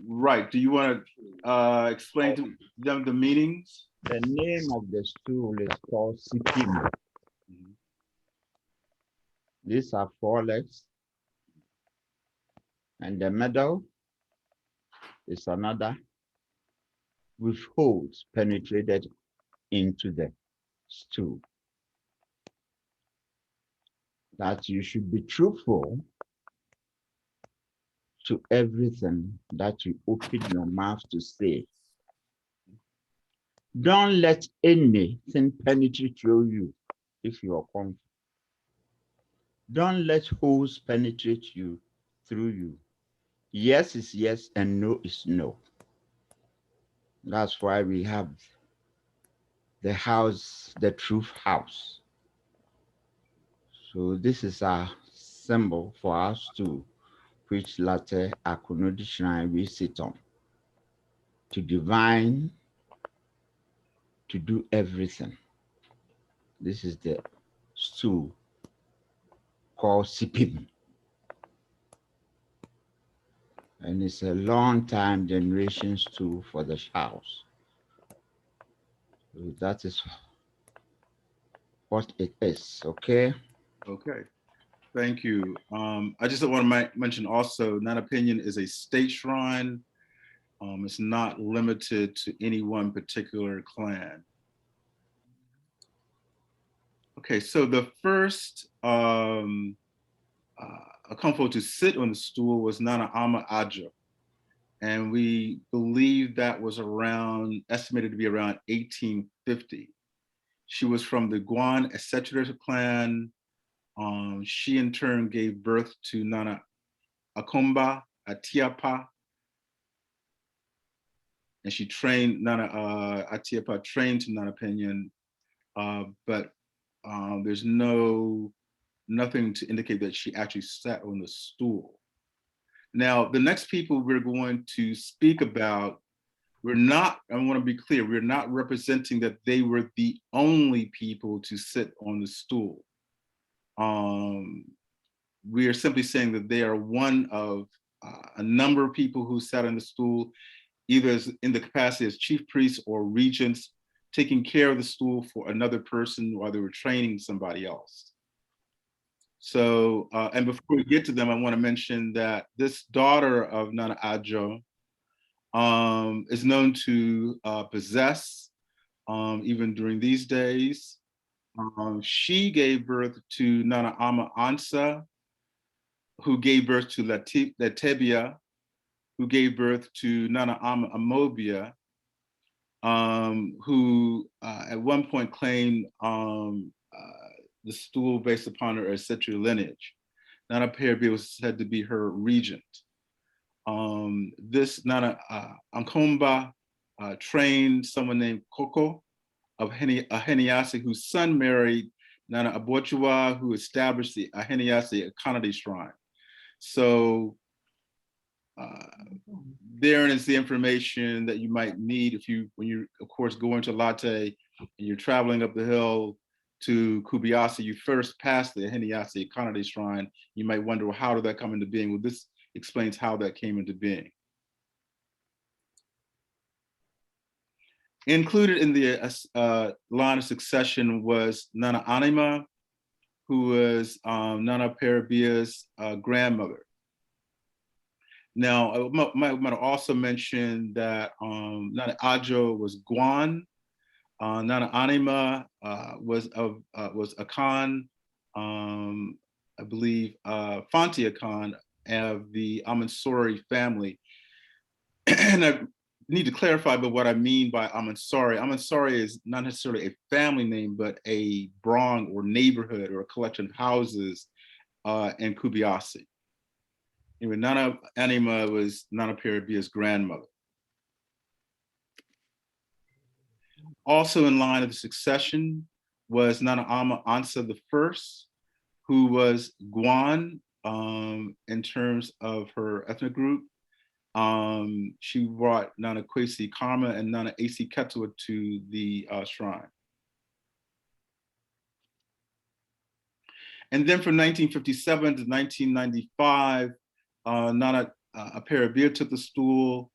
S11: Right. Do you want to explain to them the meanings?
S12: The name of the stool is called Sikim. These are 4 legs, and the middle is another with holes penetrated into the stool. That you should be truthful to everything that you open your mouth to say. Don't let anything penetrate through you if you are confident. Don't let holes penetrate you through you. Yes is yes and no is no. That's why we have the house, the truth house. So this is a symbol for us to which latter Akunodi shrine we sit on, to divine, to do everything. This is the stool called Sipim. And it's a long time generation stool for the house. So that is what it is, okay?
S11: Okay, thank you. I just want to mention also, Not Opinion is a state shrine. It's not limited to any one particular clan. Okay, so the first Akomfo to sit on the stool was Nana Ama Aja. And we believe that was estimated to be around 1850. She was from the Guan Esetra clan. She in turn gave birth to Nana Akomba Atiapa. And she trained Nana Atiapa, trained to Nana Opinion, but there's nothing to indicate that she actually sat on the stool. Now, the next people we're going to speak about, I want to be clear, we're not representing that they were the only people to sit on the stool. We are simply saying that they are one of a number of people who sat on the stool, either in the capacity as chief priests or regents, taking care of the stool for another person while they were training somebody else. So, and before we get to them, I want to mention that this daughter of Nana Adjo is known to possess, even during these days. She gave birth to Nana Ama Ansa, who gave birth to Latebia, who gave birth to Nana Ama Amobia, who at one point claimed the stool based upon her ancestral lineage. Nana Oparebea was said to be her regent. This Nana Ankomba trained someone named Koko of Aheniase, whose son married Nana Abochua, who established the Aheniase Ekanadi Shrine. So there is the information that you might need when you, of course, go into Latte and you're traveling up the hill to Kubiase, you first pass the Aheniase Ekanadi Shrine. You might wonder, well, how did that come into being? Well, this explains how that came into being. Included in the line of succession was Nana Anima, who was Nana Oparebea's grandmother. Now, I might also mention that Nana Adjo was Guan. Nana Anima was Akan, I believe, Fanti Akan of the Amansori family. And I need to clarify about what I mean by Amansori. Amansori is not necessarily a family name, but a brong or neighborhood or a collection of houses in Kubiase. Anyway, Nana Anima was Nana Oparebea's grandmother. Also in line of the succession was Nana Ama Ansa I, who was Guan in terms of her ethnic group. She brought Nana Kwesi Karma and Nana AC Ketua to the shrine. And then from 1957 to 1995, Nana Oparebea took the stool.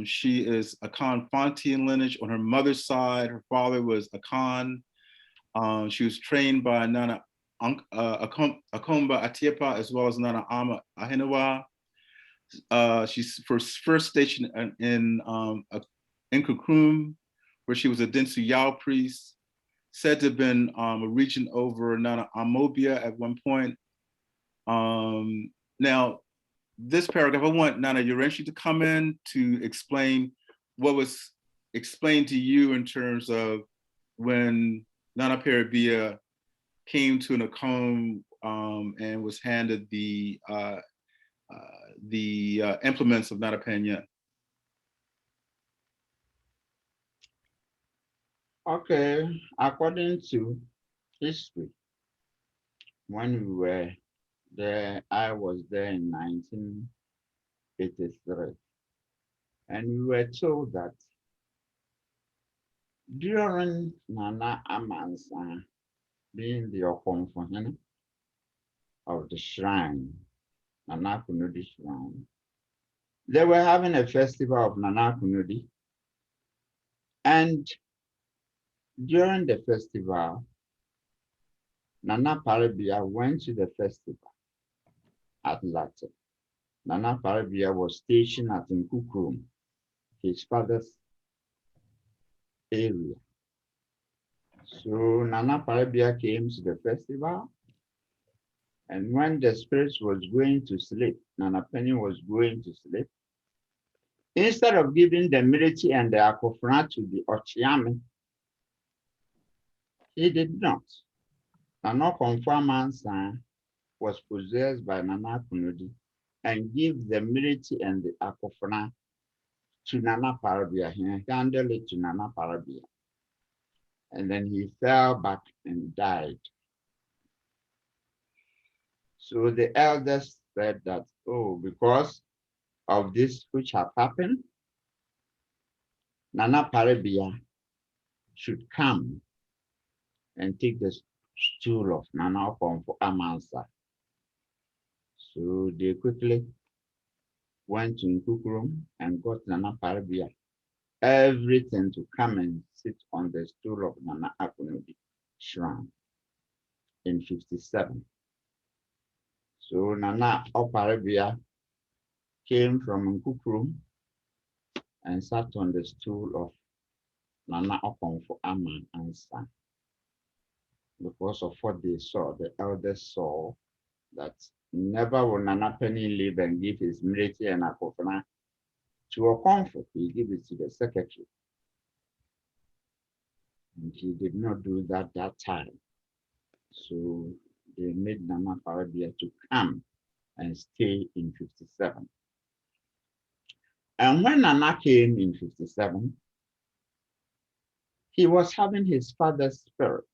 S11: She is Akan Fantian lineage on her mother's side. Her father was Akan. She was trained by Nana Akomba Atiepa as well as Nana Ama Ahenawa. She's first stationed in Nkukrum, where she was a Densu Yao priest, said to have been a regent over Nana Amobia at one point. Now, this paragraph, I want Nana Yorenshi to come in to explain what was explained to you in terms of when Nana Oparebea came to an Akom and was handed the implements of Nana Pena.
S12: Okay, according to history, when we were there, I was there in 1983, and we were told that during Nana Amansa being the Okomfohene of the shrine, Nana Kunudi shrine, they were having a festival of Nana Kunudi, and during the festival, Nana Oparebea went to the festival at Latte. Nana Oparebea was stationed at Nkukrum, his father's area. So Nana Oparebea came to the festival, and when the spirit was going to sleep, Nana Penny was going to sleep, instead of giving the military and the akofra to the Ochiame, he did not. Nana Konfuamansa was possessed by Nana Kunudi and give the military and the akofra to Nana Oparebea. He handed it to Nana Oparebea. And then he fell back and died. So the elders said that, oh, because of this which have happened, Nana Oparebea should come and take the stool of Nana Konfuamansa. So they quickly went to Nkukrum and got Nana Oparebea everything to come and sit on the stool of Nana Akunudi shrine in 57. So Nana Oparebea came from Nkukrum and sat on the stool of Nana Okomfoamansa. Because of what they saw, the elders saw that never will Nana Penny live and give his military and akofana to Okomfo. He gave it to the secretary. And he did not do that time. So they made Nana Oparebea to come and stay in 57. And when Nana came in 57, he was having his father's spirit,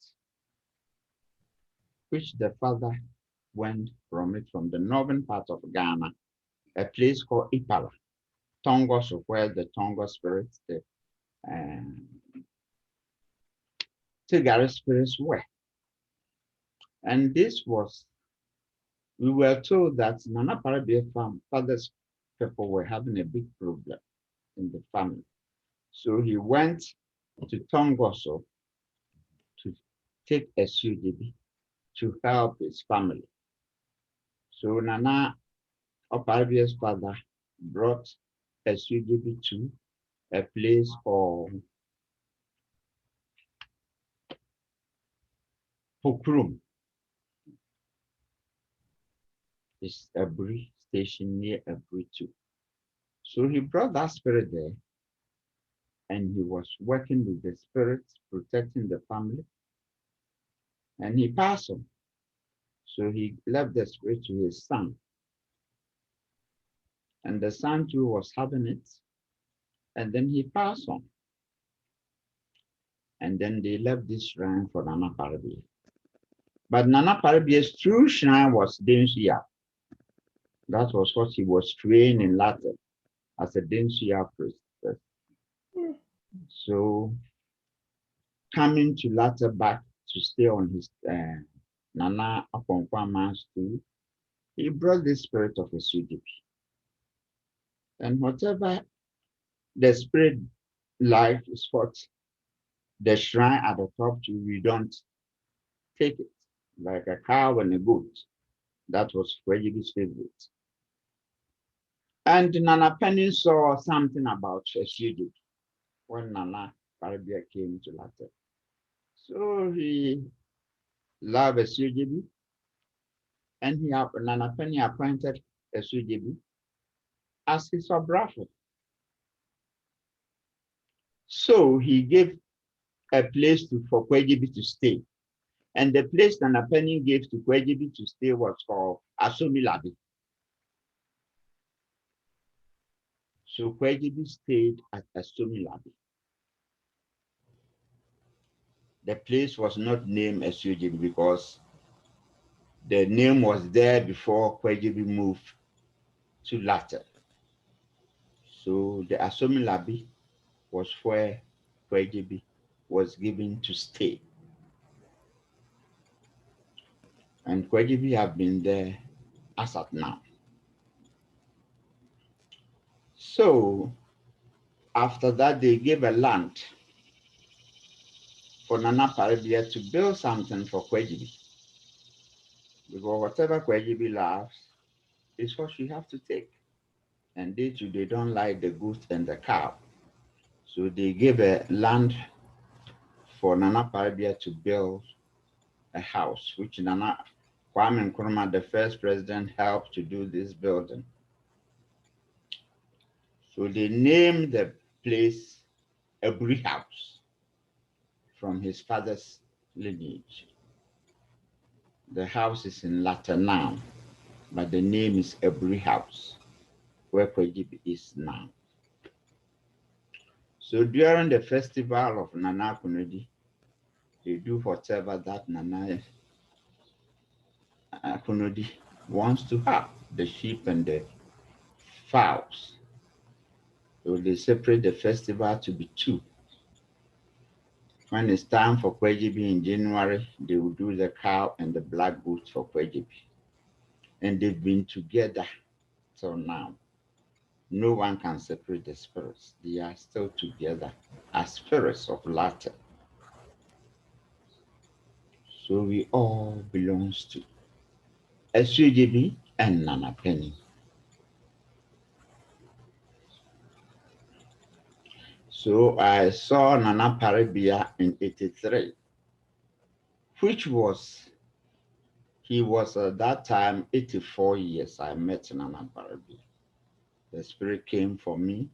S12: which the father went from the northern part of Ghana, a place called Ipala, Tongos, of where the Tongo spirits, the Tigari spirits were. And this was, we were told that Nana Oparebea father's people were having a big problem in the family. So he went to Tongoso to take a SUDB to help his family. So Nana Oparebea's father brought a SUDB to a place called Pokrum. It's a Bri station near a Bri too. So he brought that spirit there, and he was working with the spirits, protecting the family, and he passed on. So he left the spirit to his son, and the son too was having it, and then he passed on. And then they left this shrine for Nana Oparebea. But Nana Oparebea's true shrine was Dinizulu. That was what he was trained in Latin as a Dinizulu priest. So coming to Latter back to stay on his Nana Akonkwama's stool, he brought the spirit of a SUDP. And whatever the spirit life is what the shrine at the top to, we don't take it, like a cow and a goat. That was Kwejibi's favorite. And Nana Penny saw something about a SUDP when Nana Oparebea came to Latter. So he loved a SUDP, and Nana Penny appointed a SUDP as his obrafo. So he gave a place for Kwejibi to stay. And the place Nana Penny gave to Kwejibi to stay was called Asomilabi. So Kwejibi stayed at Asomilabi. The place was not named Esujibi because the name was there before Kwejibi moved to Latte. So the Asomilabi was where Kwejibi was given to stay. And Kwejibi have been there as at now. So after that, they gave a land for Nana Oparebea to build something for Kwejibi. Because whatever Kwejibi loves is what she have to take. And they too, they don't like the goat and the cow. So they gave a land for Nana Oparebea to build a house, which Nana Kwame Nkrumah, the first president, helped to do this building. So they named the place Ebri House from his father's lineage. The house is in Latter now, but the name is Ebri House, where Kwejibi is now. So during the festival of Nana Akonodi, they do whatever that Nana Akonodi wants to have, the sheep and the fowls. So they separate the festival to be two. When it's time for Kwejibi in January, they will do the cow and the black goat for Kwejibi. And they've been together till now. No one can separate the spirits. They are still together as spirits of Latte. So we all belongs to SUJB and Nana Penny. So I saw Nana Oparebea in 83, which was, he was at that time 84 years. I met Nana Oparebea. The spirit came for me.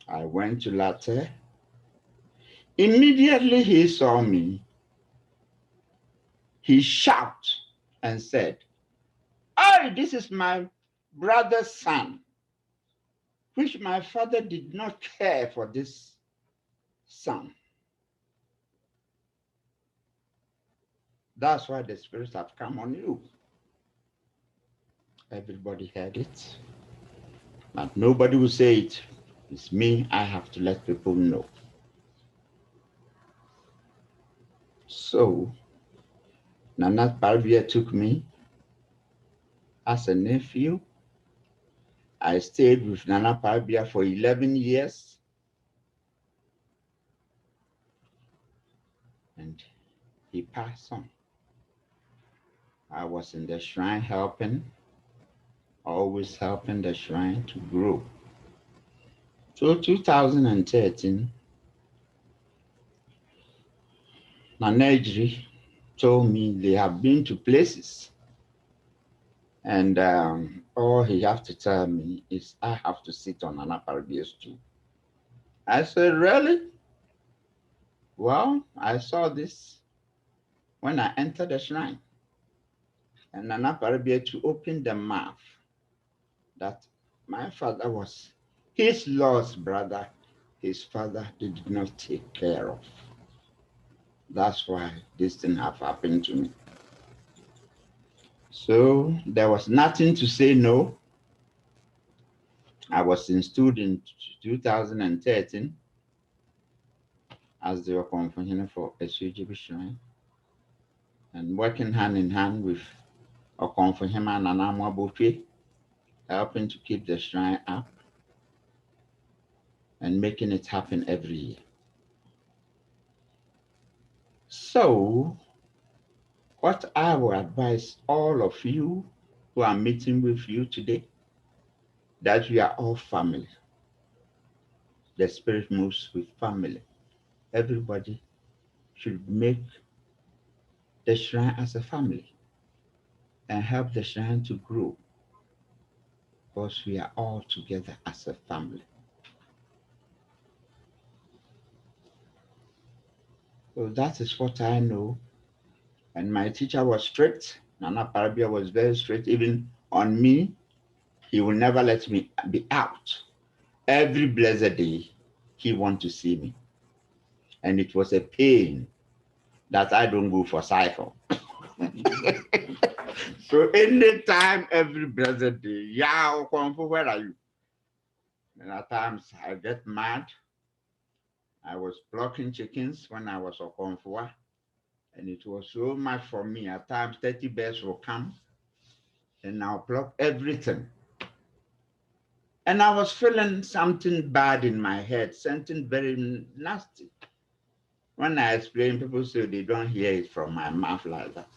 S12: I went to Latte. Immediately he saw me. He shouted and said, "Oh, this is my brother's son," which my father did not care for this son. That's why the spirits have come on you. Everybody heard it, but nobody will say it. It's me, I have to let people know. So, Nana Oparebea took me as a nephew. I stayed with Nana Oparebea for 11 years. And he passed on. I was in the shrine helping, always helping the shrine to grow. So 2013, Nanejri told me they have been to places, and all he have to tell me is I have to sit on Nana Oparebea's stool. I said, really? Well, I saw this when I entered the shrine, and Nana Oparebea to open the mouth that my father was his lost brother, his father did not take care of. That's why this thing have happened to me. So there was nothing to say no. I was installed in 2013 as the Okom for SUGB Shrine and working hand in hand with Okom and Anamwa Bofe, helping to keep the shrine up and making it happen every year. So what I will advise all of you who are meeting with you today, that we are all family. The spirit moves with family. Everybody should make the shrine as a family and help the shrine to grow, because we are all together as a family. So that is what I know And my teacher was strict. Nana Oparebea was very strict, even on me. He will never let me be out. Every blessed day, he want to see me. And it was a pain that I don't go for cycle. So anytime, every blessed day, yeah, where are you? And at times I get mad. I was plucking chickens when I was a Okonfwa, and it was so much for me. At times 30 bears will come and I'll pluck everything. And I was feeling something bad in my head, something very nasty. When I explain, people say they don't hear it from my mouth like that.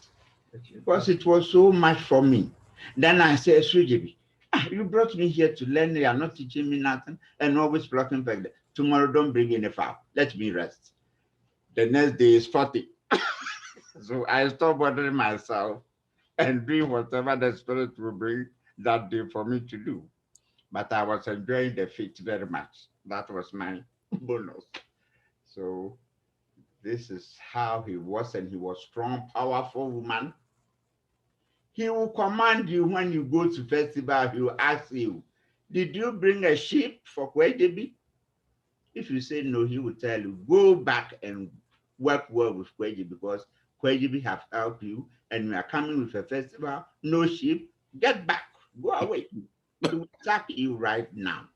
S12: Because it was so much for me. Then I said, Sujibi, you brought me here to learn, you are not teaching me nothing, and always plucking back. Tomorrow, don't bring any fowl. Let me rest. The next day is 40. So I stopped bothering myself and doing whatever the spirit will bring that day for me to do. But I was enjoying the feat very much. That was my bonus. So this is how he was, and he was strong, powerful woman. He will command you when you go to festival. He will ask you, did you bring a sheep for Kwejibi? If you say no, he will tell you, go back and work well with Kwejibi, because Kwejibi have helped you and you are coming with a festival, no sheep, get back, go away. He will attack you right now.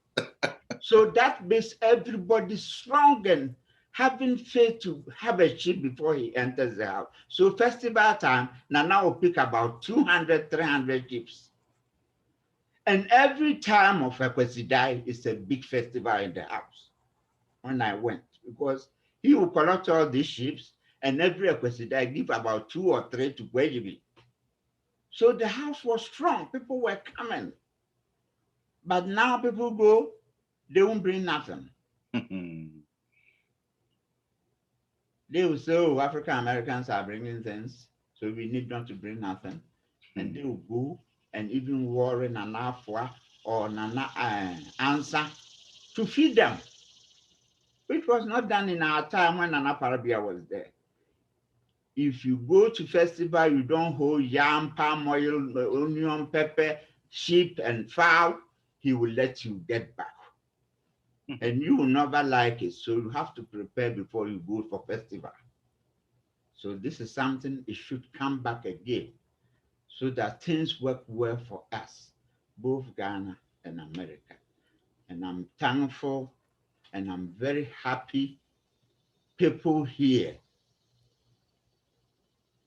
S12: So that makes everybody strong and having faith to have a sheep before he enters the house. So festival time, Nana will pick about 200, 300 sheep. And every time of Ekwesidai is a big festival in the house. When I went, because he will collect all these sheep, and every Ekwesidai give about 2 or 3 to Kwejibi. So the house was strong. People were coming. But now people go, they won't bring nothing. They will say, oh, African Americans are bringing things, so we need not to bring nothing. And they will go and even worry Nana Afua or Nana Ansa to feed them, which was not done in our time when Nana Oparebea was there. If you go to festival, you don't hold yam, palm oil, onion, pepper, sheep, and fowl, he will let you get back. And you will never like it, so you have to prepare before you go for festival. So this is something it should come back again so that things work well for us, both Ghana and America. And I'm thankful and I'm very happy people here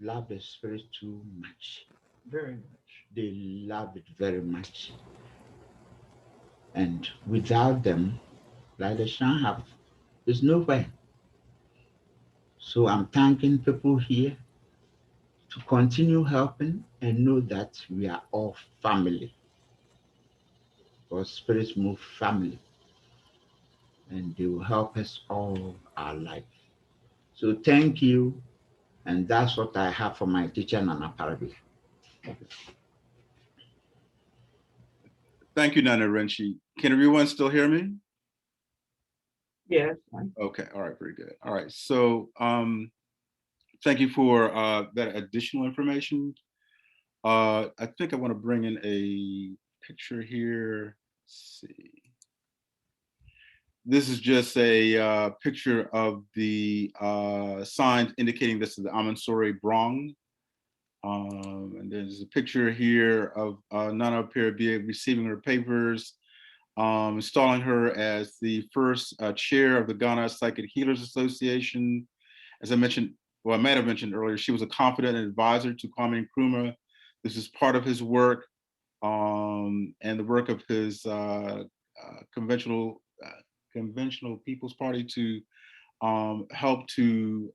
S12: love the spirit too much. Very much. They love it very much. And without them, like the Shan have, there's nowhere. So I'm thanking people here to continue helping and know that we are all family. Because spirits move family, and they will help us all our life. So thank you, and that's what I have for my teacher, Nana Oparebea.
S11: Thank you, Nana Renshi. Can everyone still hear me?
S3: Yes.
S11: Okay, all right, very good. All right, so thank you for that additional information. I think I want to bring in a picture here. Let's see. This is just a picture of the signs indicating this is the Amansori Brong. And there's a picture here of Nana Oparebea receiving her papers, installing her as the first chair of the Ghana Psychic Healers Association. As I mentioned, well, I might have mentioned earlier, she was a confident advisor to Kwame Nkrumah. This is part of his work and the work of his conventional People's Party to help to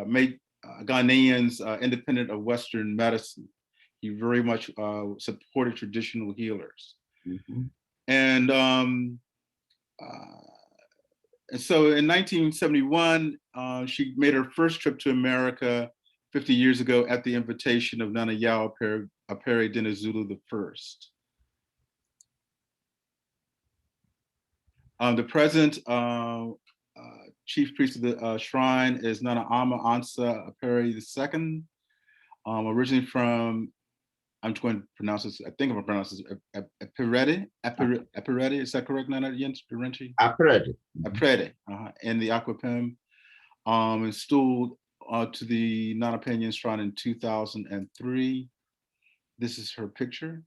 S11: make Ghanaians independent of Western medicine. He very much supported traditional healers.
S12: Mm-hmm.
S11: And so in 1971, she made her first trip to America 50 years ago at the invitation of Nana Yao Opare Dinizulu I. The present chief priest of the shrine is Nana Ama Ansa Opare II, originally from, I'm going to pronounce this, I think I'm going to pronounce this, Aparede, is that correct, Nana Yenchi?
S12: Aparede.
S11: Aparede, in the Aqua, installed to the Nana Penyon Shrine in 2003. This is her picture.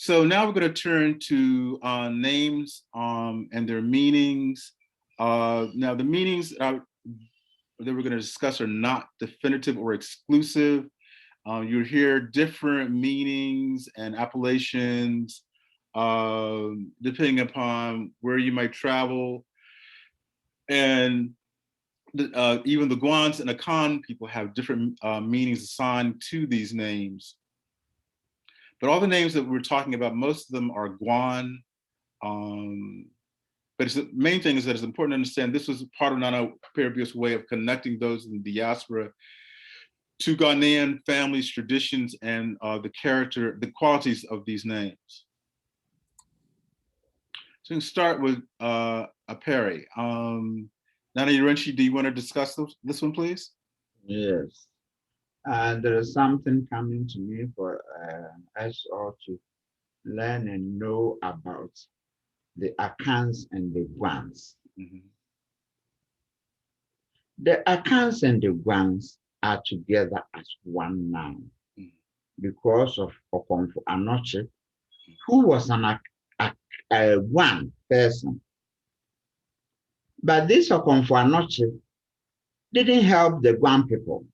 S11: So now we're going to turn to names and their meanings. Now the meanings that we're going to discuss are not definitive or exclusive. You'll hear different meanings and appellations depending upon where you might travel. And even the Guans and Akan people have different meanings assigned to these names. But all the names that we're talking about, most of them are Guan. But the main thing is that it's important to understand this was part of Nana Oparebea's way of connecting those in the diaspora to Ghanaian families, traditions, and the qualities of these names. So we can start with Opare. Nana Yorenchi, do you want to discuss this one, please?
S12: Yes. There is something coming to me for us all to learn and know about the Akans and the Guans. The Akans and the Guans are together as one now because of Okomfo Anoche, who was a Guan person. But this Okomfo Anoche didn't help the Guan people.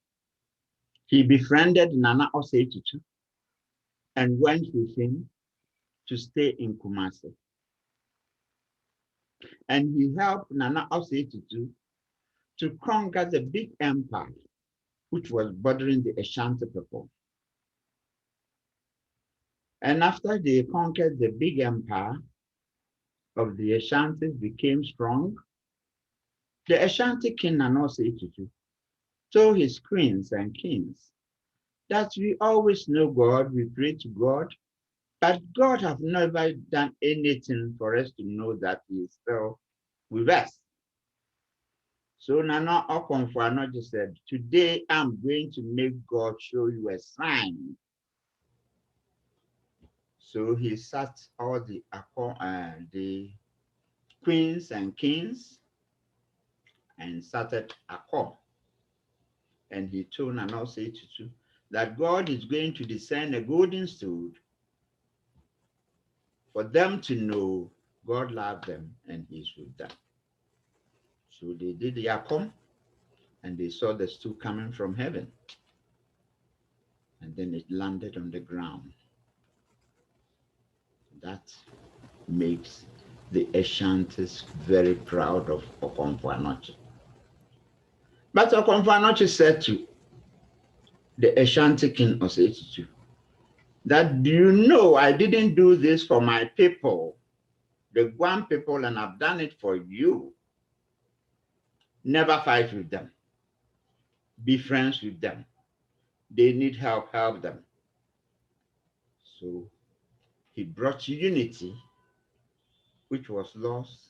S12: He befriended Nana Osei-Tutu and went with him to stay in Kumasi. And he helped Nana Osei-Tutu to conquer the big empire, which was bordering the Ashanti people. And after they conquered the big empire of the Ashantis became strong, the Ashanti king Nana Osei-Tutu told his queens and kings that we always know God, we pray to God, but God have never done anything for us to know that he is still with us. So Nana Okomfo Anoche said, today I'm going to make God show you a sign. So he sat all the queens and kings and started Akom. And he told Nana Osei-Tutu that God is going to descend a golden stool for them to know God loved them and he's with them. So they did the Akom and they saw the stool coming from heaven. And then it landed on the ground. That makes the Ashantis very proud of Okomfo Anoche. But Okomfo Anoche said to the Ashanti king Osei-Tutu that, do you know I didn't do this for my people, the Guan people, and I've done it for you. Never fight with them. Be friends with them. They need help, help them. So he brought unity, which was lost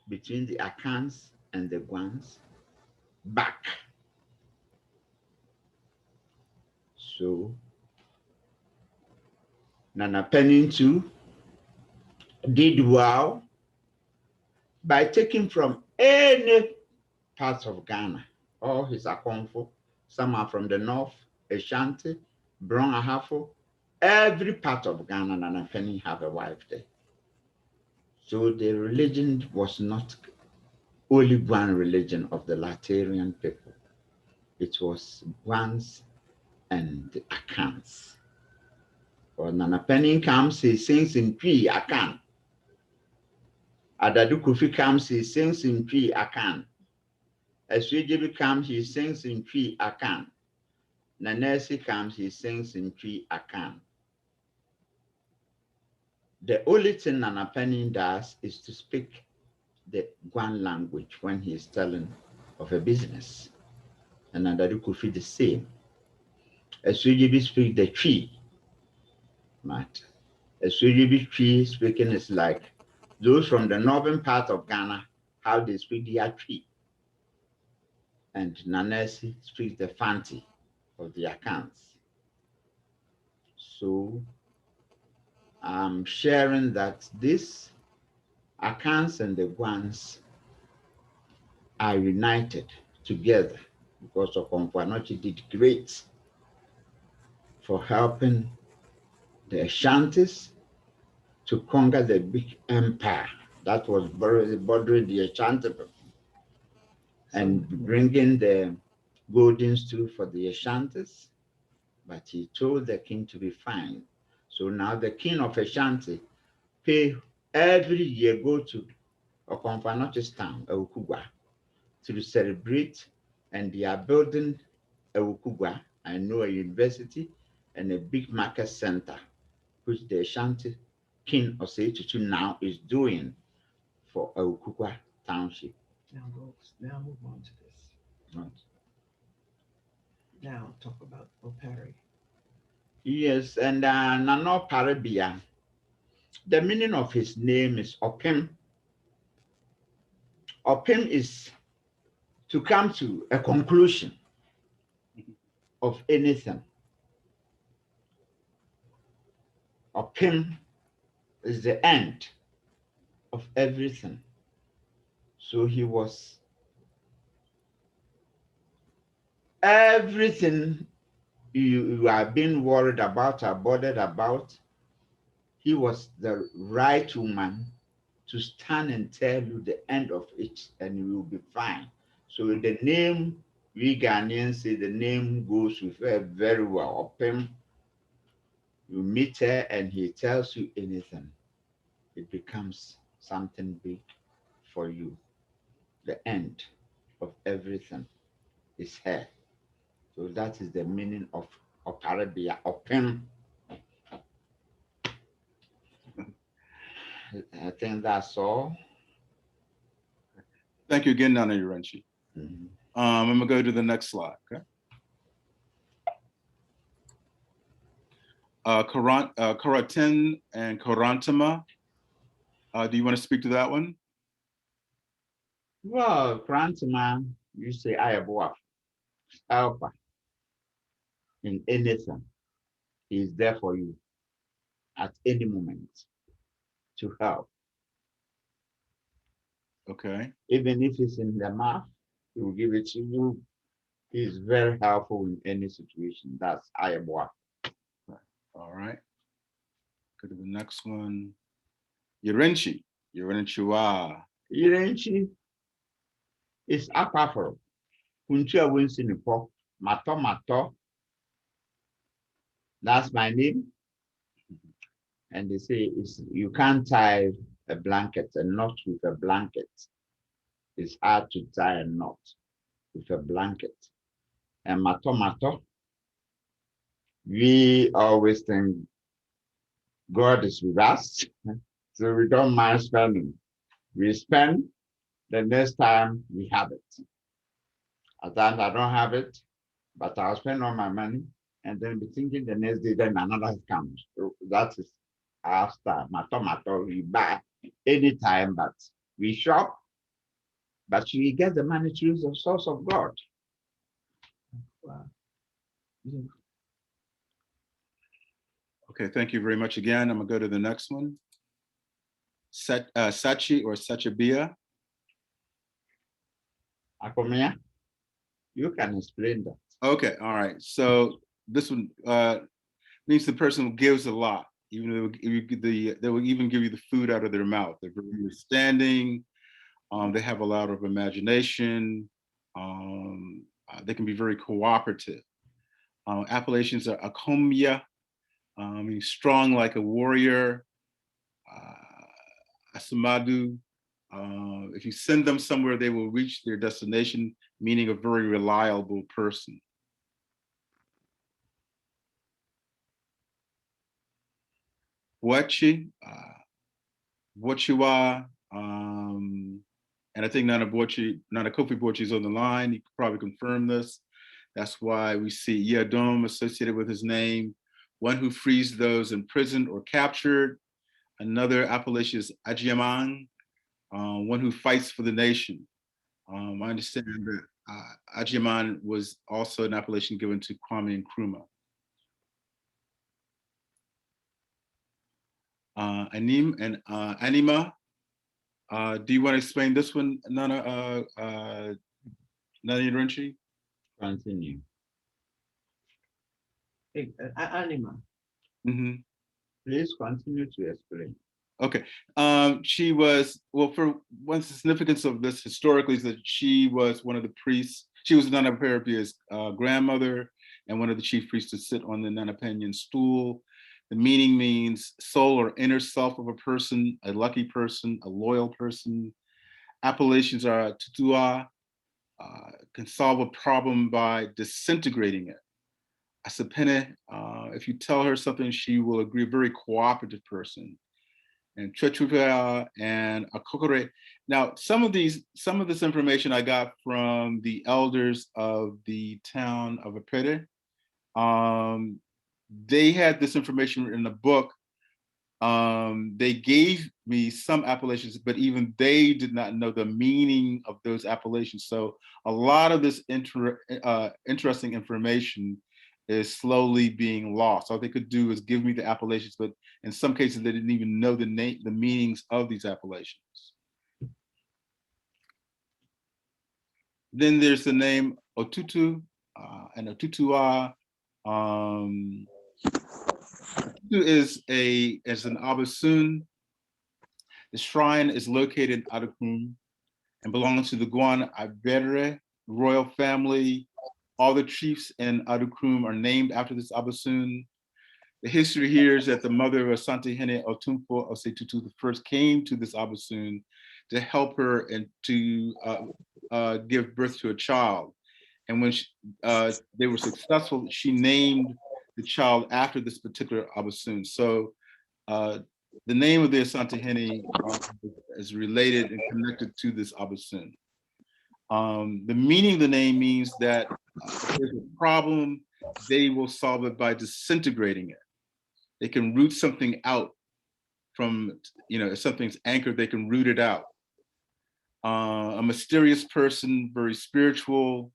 S12: between the Akans and the Guans, back. So Nana Penyon too did well by taking from any part of Ghana, all his Akomfo, some are from the north, Ashanti, Bron Ahafo, every part of Ghana, Nana Penyon have a wife there. So the religion was not only one religion of the Latarian people. It was Guans and the Akans. When Nana Penyon comes, he sings in Twi Akan. Adadu Kofi comes, he sings in Twi Akan. Eswejibi comes, he sings in Twi Akan. Nanesi comes, he sings in Twi Akan. The only thing Nana Penyon does is to speak the Guan language when he is telling of a business. and Nandadu Kofi the same. A Sujibi speak the tree, right? A Sujibi tree speaking is like those from the northern part of Ghana, how they speak their tree. And Nanesi speaks the Fanti of the Akans. So I'm sharing that this Akans and the Guans are united together because of Okwanochi did great for helping the Ashantis to conquer the big empire that was bordering the Ashanti people and bringing the golden stool for the Ashantis. But he told the king to be fine. So now the king of Ashanti pay every year go to Okomfanochi's town, Ukugwa, to celebrate, and they are building Ukugwa, I know, a university and a big market center, which the Ashanti king Osei now is doing for Ukugwa township.
S1: Now move on to this.
S12: Right.
S1: Now talk about Opare.
S12: Yes, and Nano Oparebea, the meaning of his name is Opim. Opim is to come to a conclusion of anything. Opim is the end of everything. So he was everything you are being worried about or bothered about. He was the right woman to stand and tell you the end of it, and you will be fine. So the name, we Ghanaians say the name goes with her very well. Opim, you meet her and he tells you anything. It becomes something big for you. The end of everything is her. So that is the meaning of Oparebea, Opim. I think that's all.
S11: Thank you again, Nana Urenchi. I'm gonna go to the next slide, okay? Karatin and Karantama. Do you want to speak to that one?
S12: Well, Grandma, you say I have what? Helper in anything. He is there for you at any moment to help.
S11: Okay.
S12: Even if it's in the mouth, he will give it to you. He is very helpful in any situation. That's Ayaboa.
S11: All right. Go to the next one. Urenchi. Urenchiwa.
S12: Urenchi is Akafro. Kuncha wins in the pop. Mato Mato. That's my name. And they say you can't tie a blanket, a knot with a blanket. It's hard to tie a knot with a blanket. And Mato Mato, we always think God is with us, so we don't mind spending. We spend, the next time we have it. At times I don't have it, but I'll spend all my money and then be thinking the next day, then another comes. So that is our style. Mato, we buy anytime, but we shop, but we get the money through the source of God. Wow.
S11: Okay, thank you very much again. I'm gonna go to the next one. Sachi or Sachabia.
S12: Akomia, you can explain that.
S11: Okay, all right. So this one means the person who gives a lot, even though they will even give you the food out of their mouth. They're very understanding. They have a lot of imagination. They can be very cooperative. Appellations are Akomia, means strong like a warrior. Asamadu, if you send them somewhere, they will reach their destination, meaning a very reliable person. Wachi, Wachiwa, and I think Nana Kofi Bochi is on the line. He could probably confirm this. That's why we see Yadom associated with his name, one who frees those imprisoned or captured. Another appellation is Ajiaman, one who fights for the nation. I understand that Ajiaman was also an appellation given to Kwame Nkrumah. Anim and Anima. Do you want to explain this one, Nana Renchi?
S12: Continue. Hey, Anima.
S11: Mm-hmm.
S12: Please continue to explain.
S11: Okay. She was, well, for one significance of this historically is that she was one of the priests. She was Nana Oparebea's grandmother and one of the chief priests to sit on the Nana Penyon stool. The meaning means soul or inner self of a person, a lucky person, a loyal person. Appellations are tutua, can solve a problem by disintegrating it. Asapene, if you tell her something, she will agree, a very cooperative person. And Chechupa and Akokore. Now, some of this information I got from the elders of the town of Opare. They had this information in the book. They gave me some appellations, but even they did not know the meaning of those appellations. So a lot of this interesting information is slowly being lost. All they could do is give me the appellations, but in some cases they didn't even know the meanings of these appellations. Then there's the name Otutu and Otutua. Otutu is an Abasun. The shrine is located in Akom and belongs to the Guan Ibere royal family. All the chiefs in Akom are named after this Abasun. The history here is that the mother of Asante Hene Otumpo Osetutu the first came to this Abasun to help her and to give birth to a child. And when they were successful, she named the child after this particular Abasun. So the name of the Asante Hene is related and connected to this Abasun. The meaning of the name means that if there's a problem, they will solve it by disintegrating it. They can root something out from, if something's anchored, they can root it out. A mysterious person, very spiritual.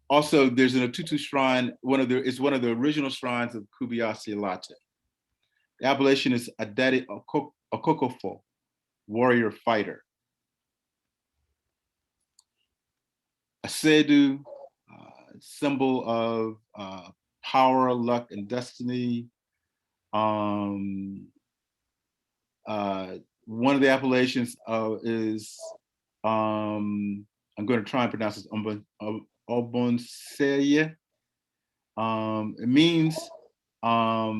S11: Also, there's an Otutu shrine, it's one of the original shrines of Kubiasi Latte. The appellation is Adade Okokofo, warrior fighter. Asedu, symbol of power, luck, and destiny. One of the appellations is, I'm going to try and pronounce this, Obonseye. It means a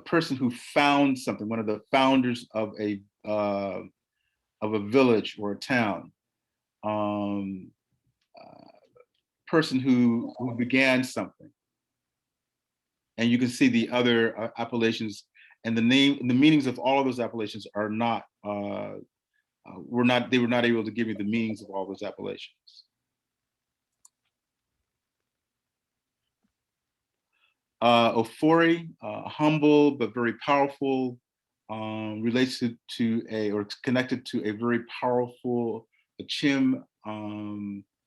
S11: person who found something, one of the founders of a village or a town. Person who began something. And you can see the other appellations, and the meanings of all of those appellations are not, they were not able to give me the meanings of all those appellations. Ofori, humble but very powerful, relates to or it's connected to a very powerful Achim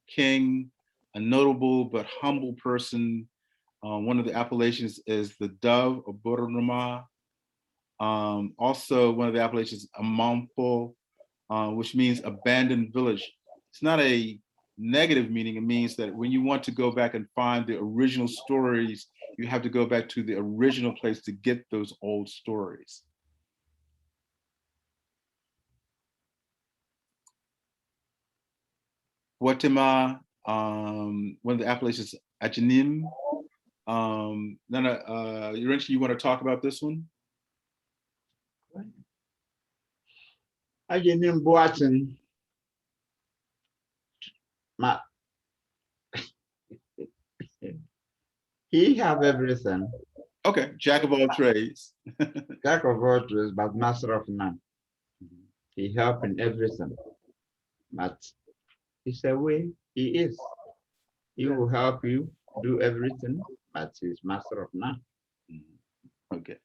S11: king, a notable but humble person. One of the appellations is the dove of Boronoma. Also, one of the appellations is Amampo, which means abandoned village. It's not a negative meaning. It means that when you want to go back and find the original stories, you have to go back to the original place to get those old stories. Guatemala, one of the appellations, Achinim. Nana, Yurenchi, you want to talk about this one?
S12: Ajenim Boatin. He have everything.
S11: Okay, jack of all trades.
S12: Jack of all trades, but master of none. He help in everything. But it's a way he is. He will help you do everything, but he's master of none.
S11: Okay.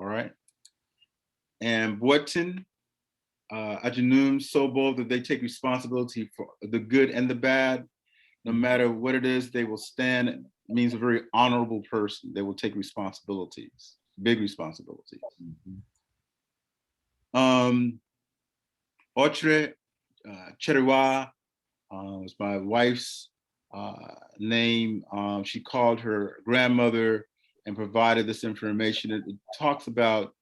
S11: All right. And Boyton, Ajinum, so bold that they take responsibility for the good and the bad. No matter what it is, they will stand. It means a very honorable person. They will take responsibilities, big responsibilities. Opare Cheriwa was my wife's name. She called her grandmother and provided this information. It talks about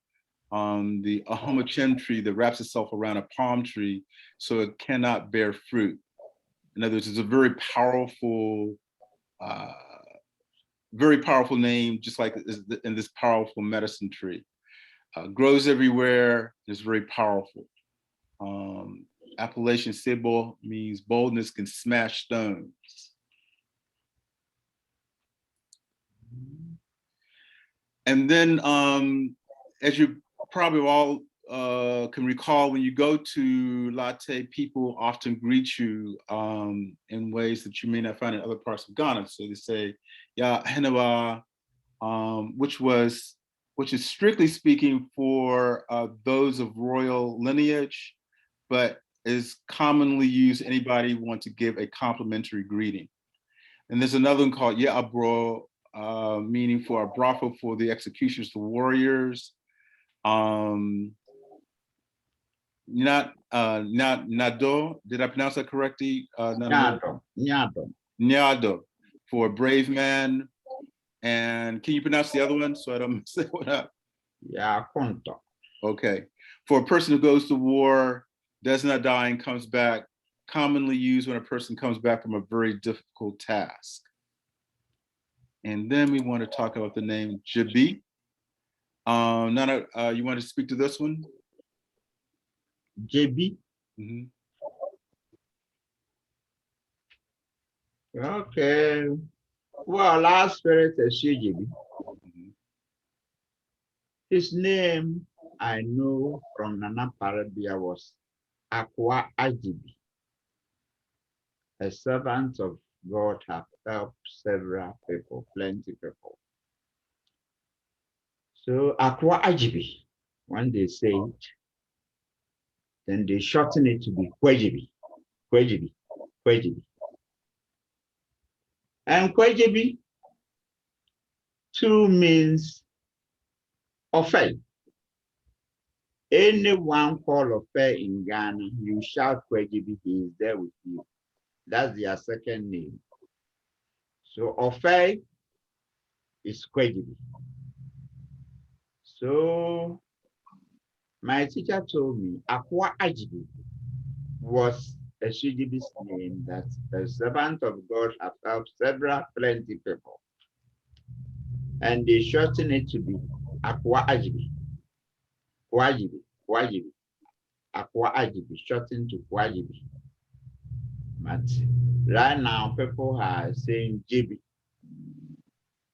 S11: the ahomachem tree that wraps itself around a palm tree so it cannot bear fruit. In other words, it's a very powerful name, just like in this powerful medicine tree. Grows everywhere, is very powerful. Appellation Sebo means boldness can smash stones. And then, as you probably all can recall, when you go to Latte, people often greet you in ways that you may not find in other parts of Ghana. So they say, "Ya Henewa," which is strictly speaking for those of royal lineage, but is commonly used anybody who wants to give a complimentary greeting. And there's another one called "Ya Abro," meaning for a brothel for the executioners, the warriors. Not Nado, did I pronounce that correctly? Nyado, for a brave man. And can you pronounce the other one so I don't say what up?
S12: Yeah, Konto.
S11: Okay. For a person who goes to war, does not die, and comes back, commonly used when a person comes back from a very difficult task. And then we want to talk about the name Jabi. Nana, you want to speak to this one?
S12: JB. Okay. Well, last spirit is JB. His name I know from Nana Oparebea was Akua Ajibi. A servant of God have helped several people, plenty people. So Akua Ajibi, when they say it, then they shorten it to be Kwejibi, Kwejibi, Kwejibi. And Kwejibi too means Ofe. Anyone called Ofe in Ghana, you shout Kwejibi, he is there with you. That's their second name. So Ofe is Kwejibi. So my teacher told me Akua Ajibi was a Shijibi's name, that the servant of God have helped several plenty people. And they shorten it to be Akua Ajibi. Kwajibi, Kwajibi. Akua Ajibi, shortened to Kwajibi. But right now, people are saying Jibi,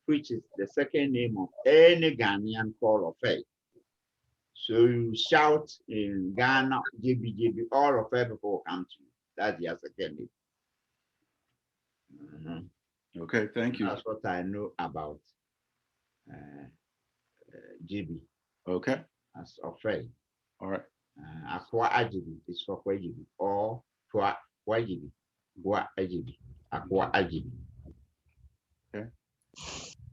S12: which is the second name of any Ghanaian call of faith. So you shout in Ghana, Jibi, Jibi, all of faith people will come to you. That's your second name.
S11: Okay, thank you.
S12: That's what I know about Jibi.
S11: Okay.
S12: As of faith.
S11: All right.
S12: Akwa Ajibi is for Kwajibi, or Kwa Kwajibi, Kwa Ajibi, Akwa Ajibi.
S11: Okay.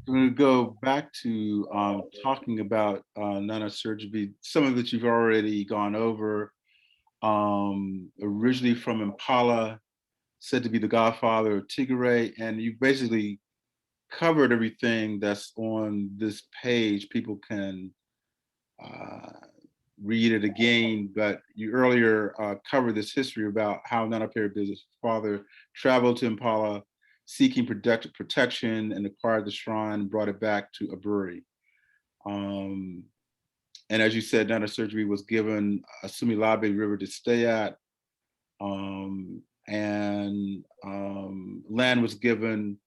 S11: I'm going to go back to talking about Nana Surgery, some of that you've already gone over. Originally from Impala, said to be the godfather of Tigray, and you basically covered everything that's on this page. People can read it again, but you earlier covered this history about how Nana Oparebea's father traveled to Impala seeking protection and acquired the shrine and brought it back to Aburi. And as you said, Nana Surgery was given a Sumilabe River to stay at, and land was given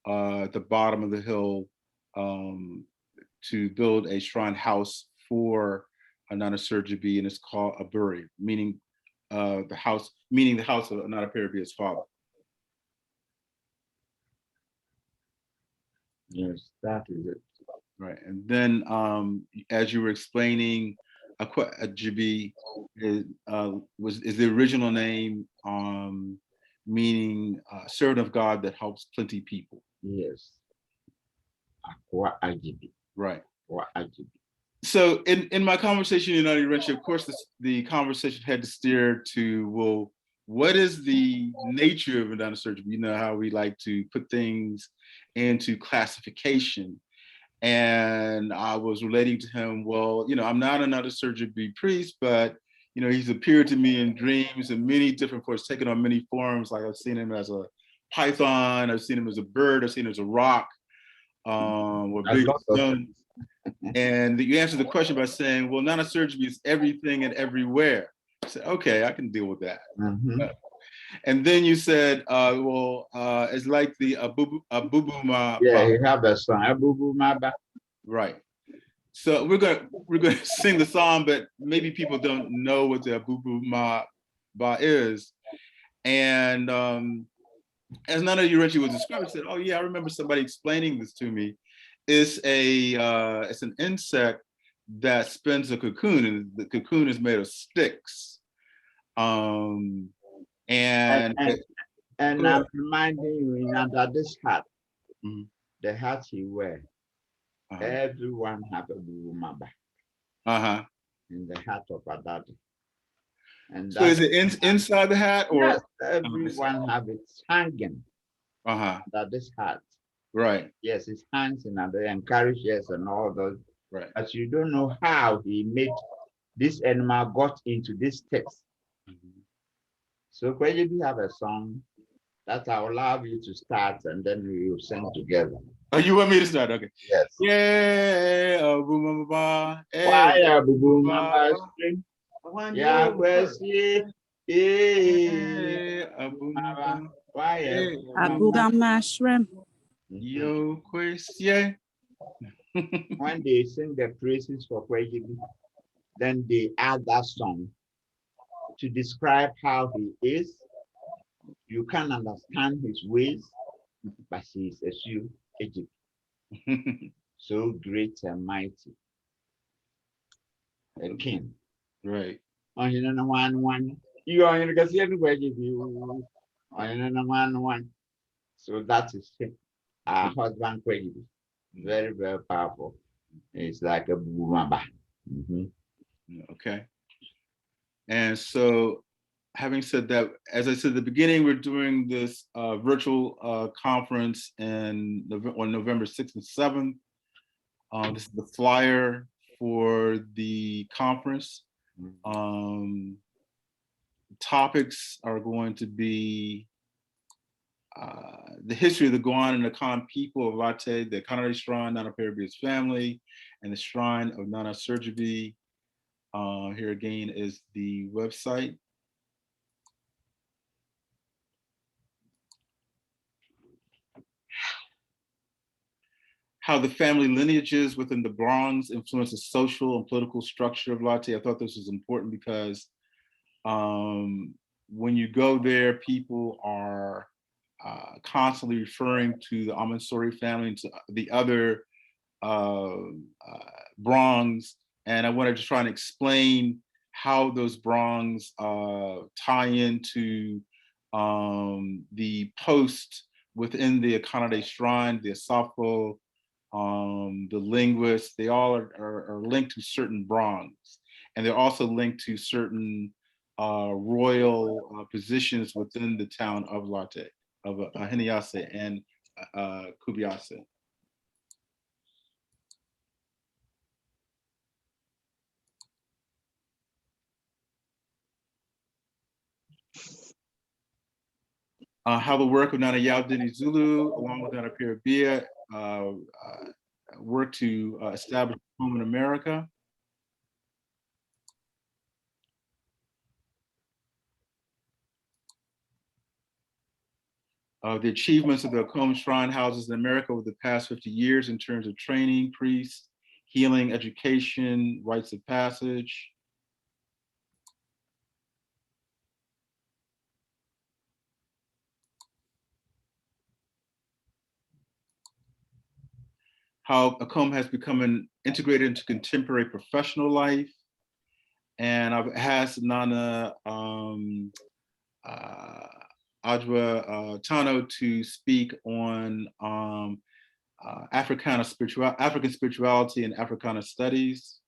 S11: at the bottom of the hill to build a shrine house for Nana Surgery, and it's called Aburi, meaning the house of Nana Oparebea's father.
S12: Yes, that is it.
S11: Right. And then as you were explaining, Akua Ajibi is the original name, meaning servant of God that helps plenty people.
S12: Yes. Akua Ajibi.
S11: Right.
S12: Akua Ajibi.
S11: So in my conversation in United Ranch, of course, the conversation had to steer to, well, what is the nature of endowment surgery? You know how we like to put things into classification. And I was relating to him, well, you know, I'm not another surgeon be priest, but, you know, he's appeared to me in dreams in many different forms, taken on many forms. Like I've seen him as a python, I've seen him as a bird, I've seen him as a rock, or big stone. And you answered the question by saying, well, nana surgery is everything and everywhere. I said, okay, I can deal with that. And then you said, it's like the abubu ma.
S12: Yeah, he have a song, abubu ma ba.
S11: Right. So we're gonna sing the song, but maybe people don't know what the abubu ma ba is. And as Nana Yurechi was describing, said, "Oh yeah, I remember somebody explaining this to me. It's an insect that spins a cocoon, and the cocoon is made of sticks. And
S12: I'm reminding you, under this hat, the hat you wear, everyone have a bubumaba. In the hat of a daddy. And
S11: so is it inside the hat, or
S12: yes, everyone have it hanging under this hat?
S11: Right.
S12: Yes, it hangs in under and carriages and all those.
S11: Right.
S12: But you don't know how he made this animal got into this text. So when you have a song that I will allow you to start and then we will sing together.
S11: Oh, you want me to start? Okay.
S12: Yes.
S11: Yeah, boom,
S12: Why, boom, mama, string. Yeah, Kwesi. Why,
S4: Abuga mushroom.
S11: Yo, Kwesi.
S12: When they sing the praises for Kwesi, then they add that song to describe how he is. You can understand his ways, but he is a true Egypt. So great and mighty. A king.
S11: Right.
S12: On you know one. You are going to see everybody you. On you know one. So that is him. Our husband Kwesi. Very, very powerful. It's like a boomaba.
S11: Okay. And so, having said that, as I said at the beginning, we're doing this virtual conference on November 6th and 7th. This is the flyer for the conference. Topics are going to be the history of the Guan and Akom people of Late, the Kanare Shrine, Nana Oparebea's family, and the Shrine of Nana Surgery. Here again is the website. How the family lineages within the Bronx influence the social and political structure of Late. I thought this was important because when you go there, people are constantly referring to the Amansori family and to the other Bronx. And I wanted to try and explain how those Bronx tie into the post within the Akanade Shrine, the Asafo, the linguists. They all are linked to certain Bronx. And they're also linked to certain royal positions within the town of Late, of Hiniase and Kubiase. How the work of Nana Yao Dinizulu, along with Nana Oparebea, worked to establish a home in America. The achievements of the Akom Shrine houses in America over the past 50 years in terms of training, priests, healing, education, rites of passage. how Akom has become integrated into contemporary professional life. And I've asked Nana Adwa Tano to speak on African spirituality and Africana studies.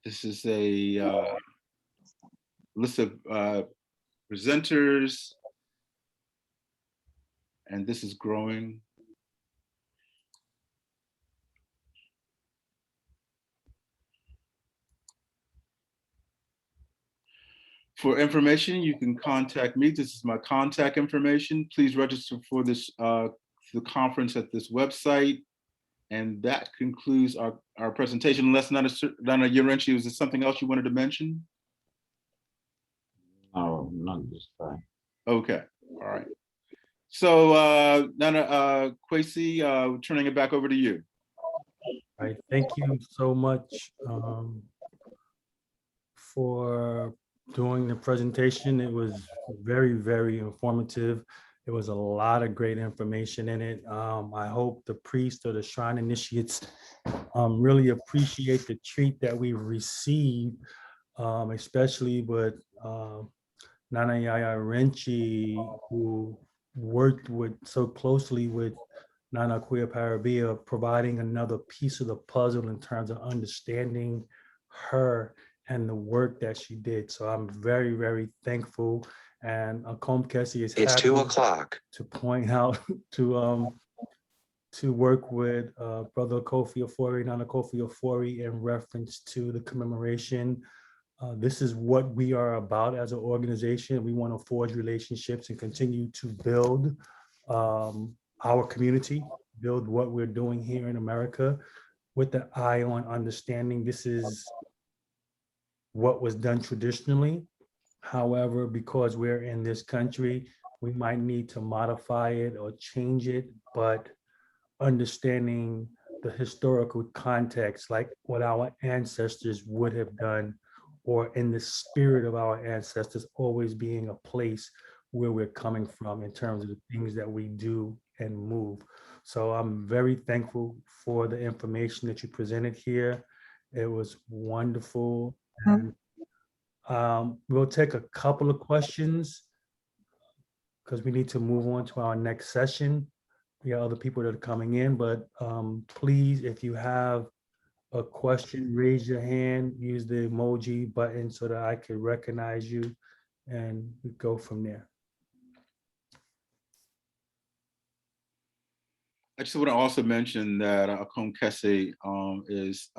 S11: This is a list of presenters, and this is growing. For information, you can contact me. This is my contact information. Please register for this the conference at this website. And that concludes our presentation. Unless Nana Yorenchi, was there something else you wanted to mention?
S12: No, not this time.
S11: Okay, all right. So Nana Kwesi, turning it back over to you.
S18: All right, thank you so much for doing the presentation. It was very, very informative. There was a lot of great information in it. I hope the priests or the shrine initiates really appreciate the treat that we received, especially with Nana Yaya Renchi, who worked so closely with Nana Akua Oparebea, providing another piece of the puzzle in terms of understanding her and the work that she did. So I'm very, very thankful. And Akom Kese is
S14: It's
S18: happy
S14: 2 o'clock.
S18: to point out to work with Brother Kofi Opare, Nana Kofi Opare, in reference to the commemoration. This is what we are about as an organization. We want to forge relationships and continue to build our community, build what we're doing here in America with the eye on understanding this is what was done traditionally. However, because we're in this country, we might need to modify it or change it, but understanding the historical context, like what our ancestors would have done, or in the spirit of our ancestors always being a place where we're coming from in terms of the things that we do and move. So I'm very thankful for the information that you presented here. It was wonderful. And we'll take a couple of questions because we need to move on to our next session. We have other people that are coming in, but please, if you have a question, raise your hand, use the emoji button so that I can recognize you, and we go from there.
S11: I just want to also mention that Akom Kese is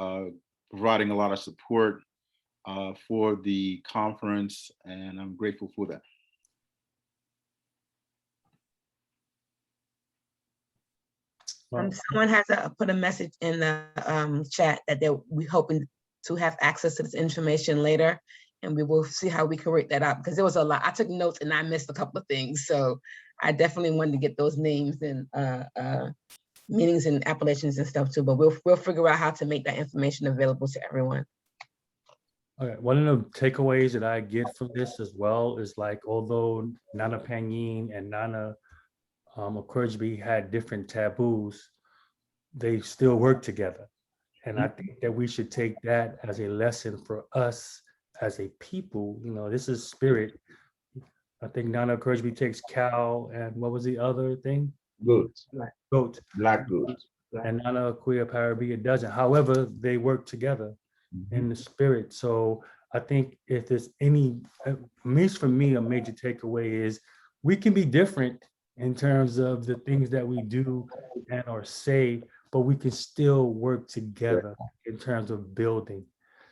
S11: providing a lot of support for the conference, and I'm grateful for that.
S7: Someone has put a message in the chat that we're hoping to have access to this information later, and we will see how we can work that out, because there was a lot. I took notes and I missed a couple of things, so I definitely wanted to get those names and meanings and appellations and stuff too. But we'll figure out how to make that information available to everyone.
S18: Okay, one of the takeaways that I get from this as well is, like, although Nana Panyin and Nana Okurjbi had different taboos, they still work together. And I think that we should take that as a lesson for us as a people. You know, this is spirit. I think Nana Okurjbi takes cow, and what was the other thing?
S12: Goat.
S18: Goat.
S12: Black goat.
S18: And Nana Akua Oparebea doesn't. However, they work together in the spirit. So I think if there's any, at least for me, a major takeaway is we can be different in terms of the things that we do and or say, but we can still work together in terms of building.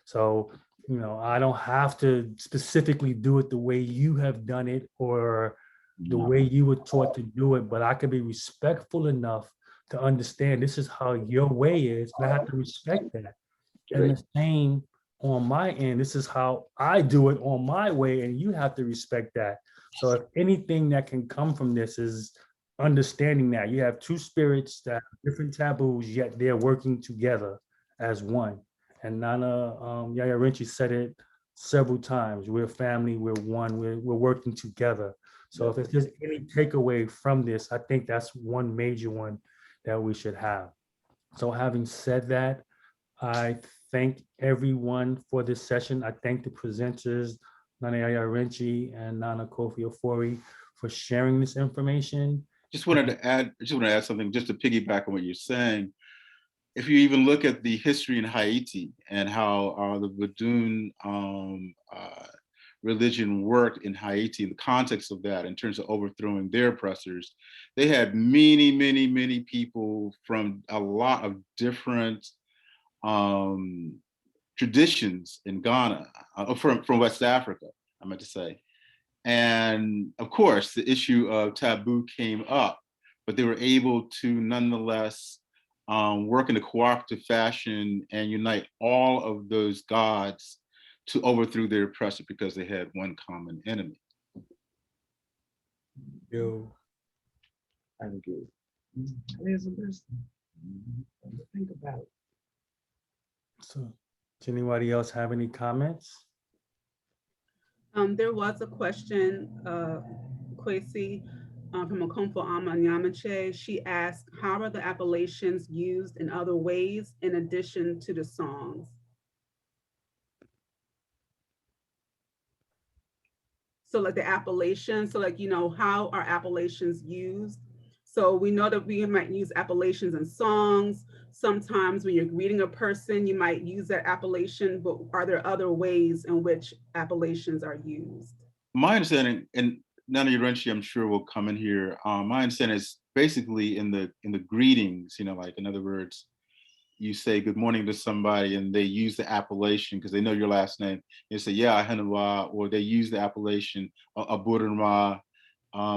S18: So, you know, I don't have to specifically do it the way you have done it or the way you were taught to do it, but I can be respectful enough to understand this is how your way is, and I have to respect that. And the same on my end, this is how I do it on my way, and you have to respect that. So if anything that can come from this is understanding that you have two spirits that have different taboos, yet they're working together as one. And Nana Yaya Rinchi said it several times. We're family, we're one, we're working together. So if there's any takeaway from this, I think that's one major one that we should have. So having said that, I thank everyone for this session. I thank the presenters, Nana Yaya Rinchi and Nana Kofi Ofori, for sharing this information.
S11: Just wanted to add something just to piggyback on what you're saying. If you even look at the history in Haiti and how the Vodun religion worked in Haiti, in the context of that, in terms of overthrowing their oppressors, they had many, many, many people from a lot of different traditions in Ghana, from West Africa, I meant to say. And of course, the issue of taboo came up, but they were able to nonetheless work in a cooperative fashion and unite all of those gods to overthrow their oppressor because they had one common enemy.
S18: Yo.
S12: I'm good. There's a lesson to think about.
S18: So, does anybody else have any comments?
S4: There was a question, Kwesi, from Akomfo Amanyamache. She asked, how are the appellations used in other ways in addition to the songs? So like the appellations, so like, how are appellations used? So we know that we might use appellations in songs. Sometimes when you're greeting a person, you might use that appellation, but are there other ways in which appellations are used?
S11: My understanding, and Nana Yarenchi, I'm sure will come in here. My understanding is basically in the greetings, like in other words, you say good morning to somebody and they use the appellation because they know your last name. You say, yeah, Henwa, or they use the appellation Abudanwa.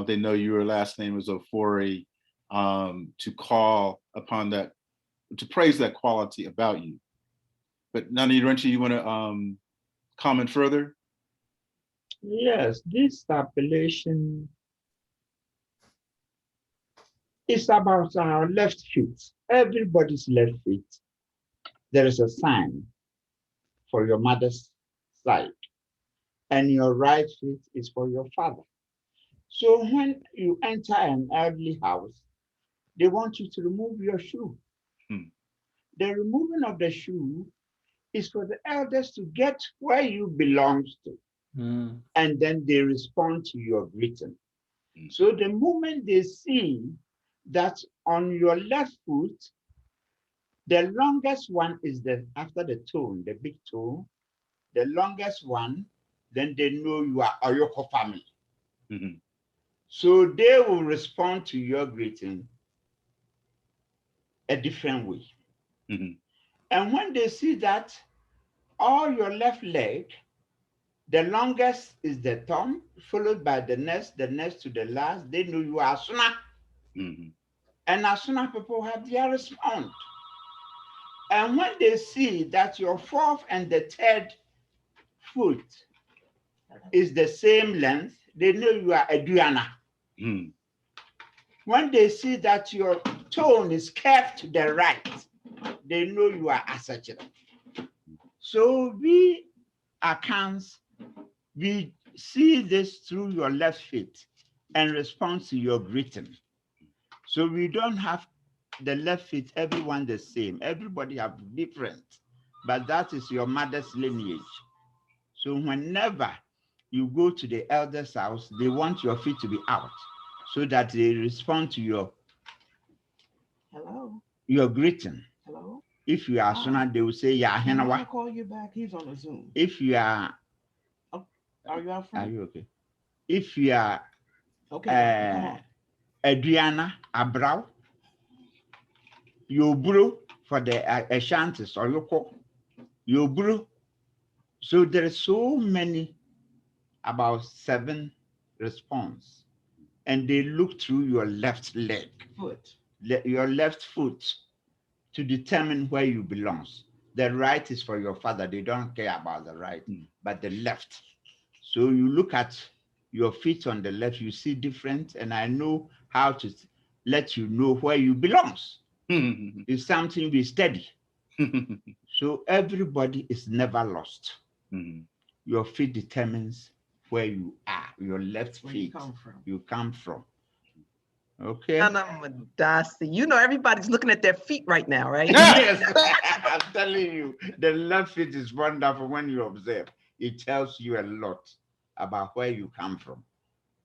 S11: They know your last name is Ofori, to call upon that, to praise that quality about you. But Nana Yarenchi, you want to comment further?
S12: Yes, this appellation is about our left feet. Everybody's left feet. There is a sign for your mother's side, and your right foot is for your father. So when you enter an elderly house, they want you to remove your shoe. The removing of the shoe is for the elders to get where you belong to. And then they respond to your greeting. So the moment they see that on your left foot, the longest one is after the toe, the big toe, the longest one, then they know you are Oyoko family. So they will respond to your greeting a different way. And when they see that all your left leg, the longest is the thumb, followed by the next to the last, they know you are Asuna. And Asuna people have their response. And when they see that your fourth and the third foot is the same length, they know you are Aduana. When they see that your tone is curved to the right, they know you are Asachira. So we Akans, we see this through your left feet and respond to your greeting. So we don't have the left feet, everyone the same. Everybody have different, but that is your mother's lineage. So whenever you go to the elder's house, they want your feet to be out so that they respond to your greeting.
S13: Hello.
S12: If you are Suna, they will say, yeah,
S13: I'll call you back. He's on the Zoom.
S12: If you are,
S13: are you out front?
S12: Are you okay? If you are,
S13: okay,
S12: Adriana Abrao, Yobro for the Ashantis or Yobro. So there are so many, about 7 response, and they look through your left leg, your left foot, to determine where you belong. The right is for your father. They don't care about the right, but the left. So you look at your feet on the left, you see different, and I know how to let you know where you belong. It's something we study. So everybody is never lost.
S11: Mhm.
S12: Your feet determines where you are, your left
S13: Where you
S12: feet,
S13: come from.
S12: you come from. Okay?
S1: Nana Madasi. You know, everybody's looking at their feet right now, right?
S12: Yes, I'm telling you, the left feet is wonderful when you observe. It tells you a lot about where you come from.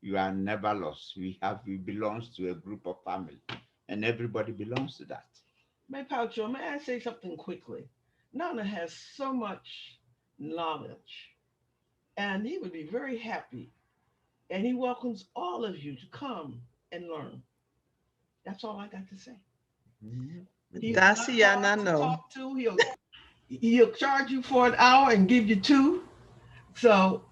S12: You are never lost. We belongs to a group of family, and everybody belongs to that.
S13: May Paucho, may I say something quickly? Nana has so much knowledge, and he would be very happy. And he welcomes all of you to come and learn. That's all I got to say. He's not
S1: Madasi
S13: hard to
S1: Anano.
S13: talk to. He'll charge you for an hour and give you two. So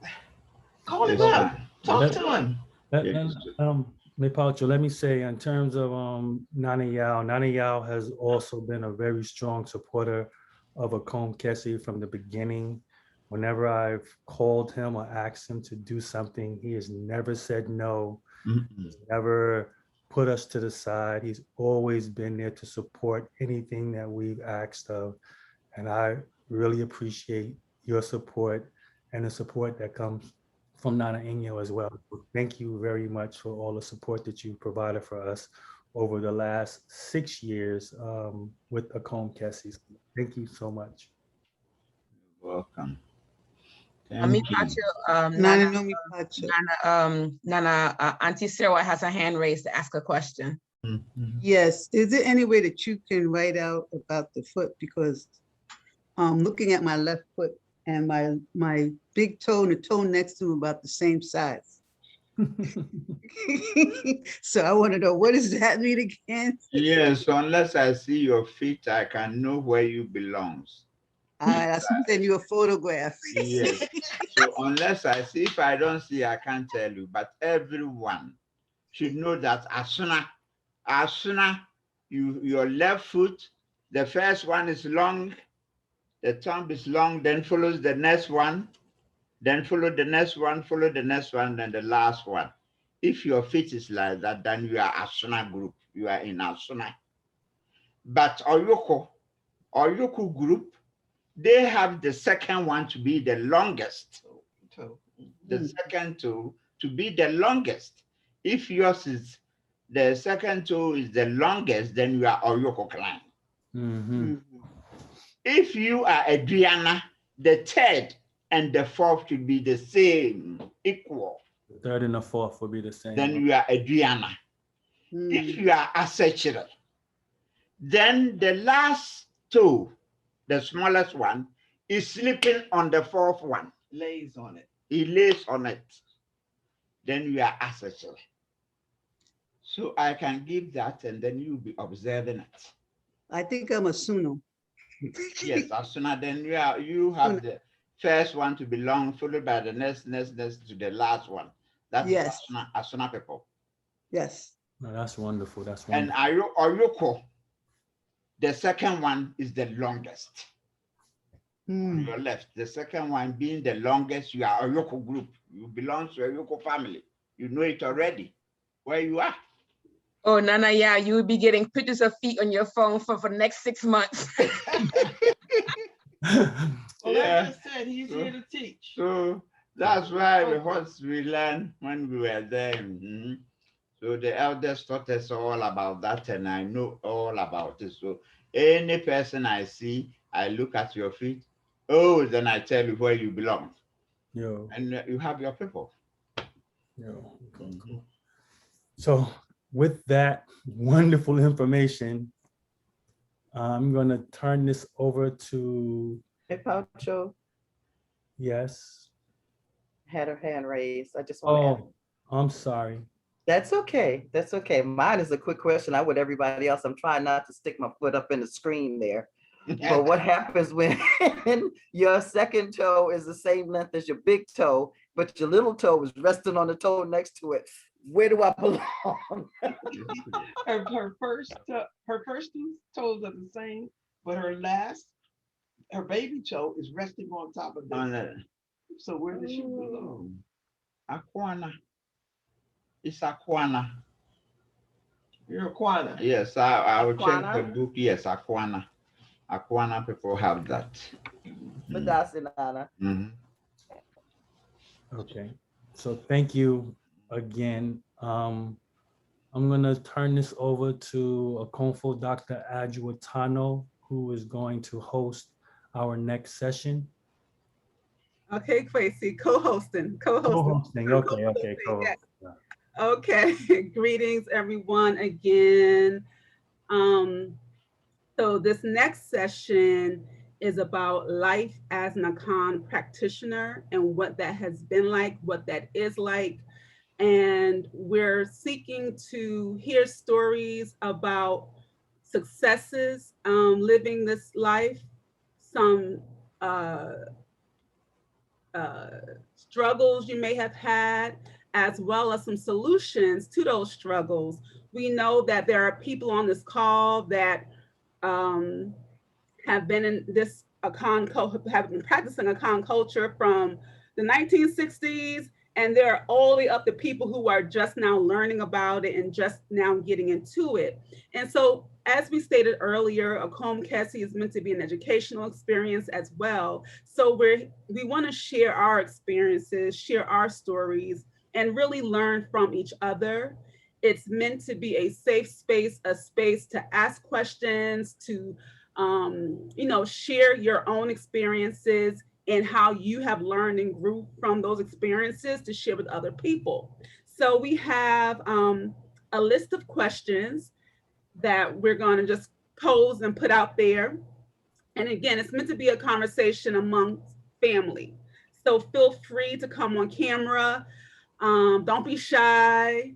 S13: call him
S12: Yes,
S13: up. Talk
S18: Let,
S13: to him.
S18: Paucho, let me say, in terms of Nana Yao has also been a very strong supporter of Akom Kese from the beginning. Whenever I've called him or asked him to do something, he has never said no. He's never put us to the side. He's always been there to support anything that we've asked of. And I really appreciate your support and the support that comes from Nana Inyo as well. Thank you very much for all the support that you provided for us over the last 6 years with Akom Kese. Thank you so much.
S12: welcome.
S7: Ami
S12: Thank you.
S7: Pacho, Nana, Auntie Sarah has her hand raised to ask a question.
S5: Yes, is there any way that you can write out about the foot? Because looking at my left foot and my big toe and the toe next to him about the same size. So I want to know, what does that mean again?
S12: Yes, so unless I see your feet, I can know where you belongs.
S5: All right, I'll send you a photograph.
S12: Yes. So unless I see, if I don't see, I can't tell you. But everyone should know that as soon as your left foot, the first one is long, the thumb is long, then follows the next one, then follow the next one, follow the next one, then the last one. If your feet is like that, then you are Asuna group. You are in Asuna. But Oyoko group, they have the second one to be the longest. The second toe to be the longest. If yours is the second toe is the longest, then you are Oyoko clan. If you are Adriana, the third and the fourth should be the same, equal.
S18: The third and the fourth will be the same.
S12: Then you are Adriana. If you are Asechira, then the last toe, the smallest one, is sleeping on the fourth one.
S13: Lays on it.
S12: He lays on it. Then you are Asechira. So I can give that and then you'll be observing it.
S5: I think I'm a Suno.
S12: Yes, Asuna, then you have the first one to belong, followed by the next to the last one. That's
S5: yes.
S12: Asuna people.
S5: Yes.
S18: No, that's wonderful. That's wonderful.
S12: And Oyoko, the second one is the longest. On your left, the second one being the longest, you are Oyoko group. You belong to Oyoko family. You know it already, where you are.
S7: Oh, Nana, yeah, you will be getting pictures of feet on your phone for the next 6 months.
S13: Well, like I said, he's here to teach.
S12: So that's why we learned when we were there. So the elders taught us all about that, and I know all about it. So any person I see, I look at your feet. Oh, then I tell you where you belong.
S18: Yo.
S12: And you have your people.
S18: Yo. Cool. So with that wonderful information, I'm going to turn this over to.
S10: Hey, Paucho.
S18: Yes.
S10: Had her hand raised. I just want to.
S18: Oh, I'm sorry.
S10: That's okay. That's okay. Mine is a quick question. I would everybody else. I'm trying not to stick my foot up in the screen there. But what happens when your second toe is the same length as your big toe, but your little toe is resting on the toe next to it? Where do I belong?
S13: her first two toes are the same, but her baby toe is resting on top of this. So where does she belong?
S12: Aquana. It's Aquana.
S13: You're Aquana.
S12: Yes, I will check
S13: Aquana?
S12: the book. Yes, Aquana. Akwana people have that.
S10: But that's Nana.
S12: Mhm.
S18: Okay, so thank you again. I'm gonna turn this over to Akomfo Dr. Adjuatano, who is going to host our next session.
S4: Okay, Quasi, co-hosting.
S18: Co-hosting, okay,
S4: Yeah.
S18: co-hosting.
S4: Okay, greetings everyone again. So this next session is about life as an Akan practitioner and what that has been like, what that is like. And we're seeking to hear stories about successes living this life, some struggles you may have had, as well as some solutions to those struggles. We know that there are people on this call that have been in this have been practicing Akan culture from the 1960s, and there are all the way up to people who are just now learning about it and just now getting into it. And so, as we stated earlier, Akom Kese is meant to be an educational experience as well. So we want to share our experiences, share our stories, and really learn from each other. It's meant to be a safe space, a space to ask questions, to share your own experiences and how you have learned and grew from those experiences to share with other people. So we have a list of questions that we're going to just pose and put out there. And again, it's meant to be a conversation amongst family. So feel free to come on camera. Don't be shy.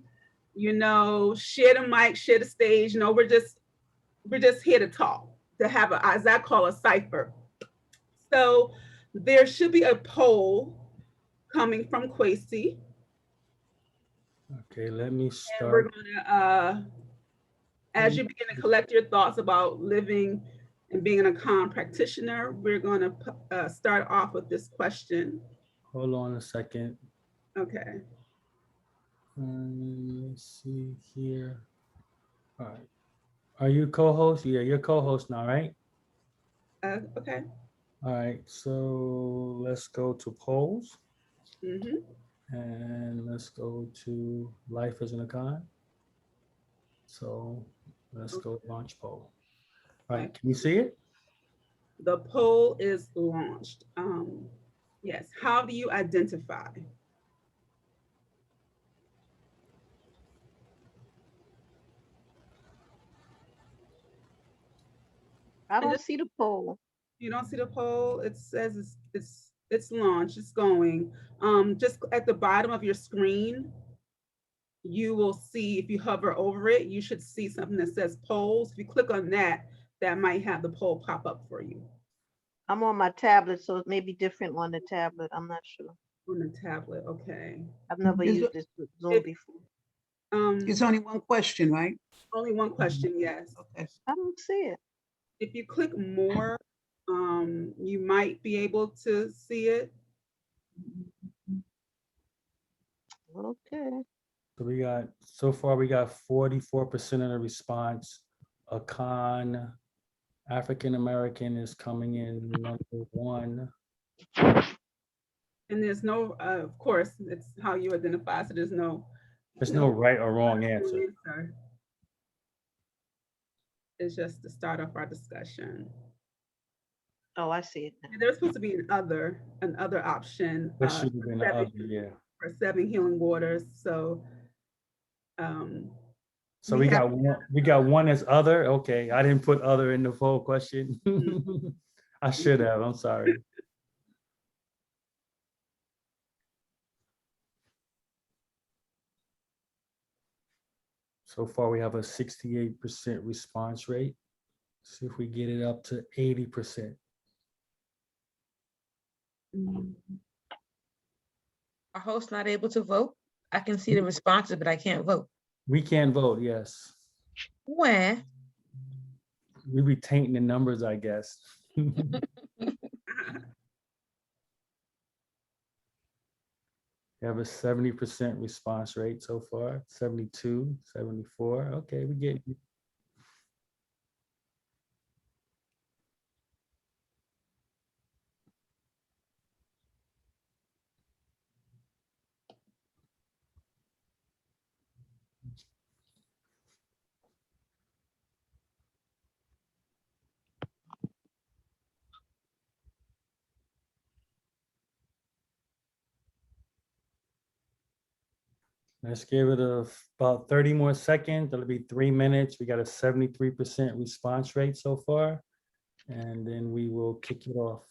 S4: Share the mic, share the stage. We're just here to talk, to have as I call a cipher. So there should be a poll coming from Quasi.
S18: Okay, let me
S4: And we're
S18: start.
S4: gonna, as you begin to collect your thoughts about living and being an Akan practitioner, we're gonna start off with this question.
S18: Hold on a second.
S4: Okay.
S18: Let's see here. All right. Are you co-host? Yeah, you're co-host now, right?
S4: Okay.
S18: All right, so let's go to polls.
S4: Mm-hmm.
S18: And let's go to Life as an Akan. So let's go launch poll. All right, can you see it?
S4: The poll is launched. Yes, how do you identify?
S16: I don't see the poll.
S4: You don't see the poll? It says it's launched, it's going. Just at the bottom of your screen, you will see, if you hover over it, you should see something that says polls. If you click on that, that might have the poll pop up for you.
S16: I'm on my tablet, so it may be different on the tablet. I'm not sure.
S4: On the tablet, okay.
S16: I've never used this Zoom before.
S5: It's only one question, right?
S4: Only one question, yes.
S5: Okay.
S16: I don't see it.
S4: If you click more, you might be able to see it.
S16: Okay.
S18: So so far we got 44% of the response. Akan, African American is coming in number one.
S4: And there's no, of course, it's how you identify, so there's no
S18: right or wrong answer.
S4: It's just to start off our discussion.
S16: Oh, I see it now.
S4: There's supposed to be an other option.
S18: There should have been another, yeah.
S4: For 7 healing waters. So
S18: So we got one as other. Okay, I didn't put other in the poll question. I should have. I'm sorry. So far, we have a 68% response rate. See if we get it up to 80%.
S7: Are hosts not able to vote? I can see the responses, but I can't vote.
S18: We can vote, yes.
S7: Where?
S18: We be tainting the numbers, I guess. We have a 70% response rate so far, 72, 74. Okay, we get you. Let's give it about 30 more seconds. That'll be 3 minutes. We got a 73% response rate so far. And then we will kick it off.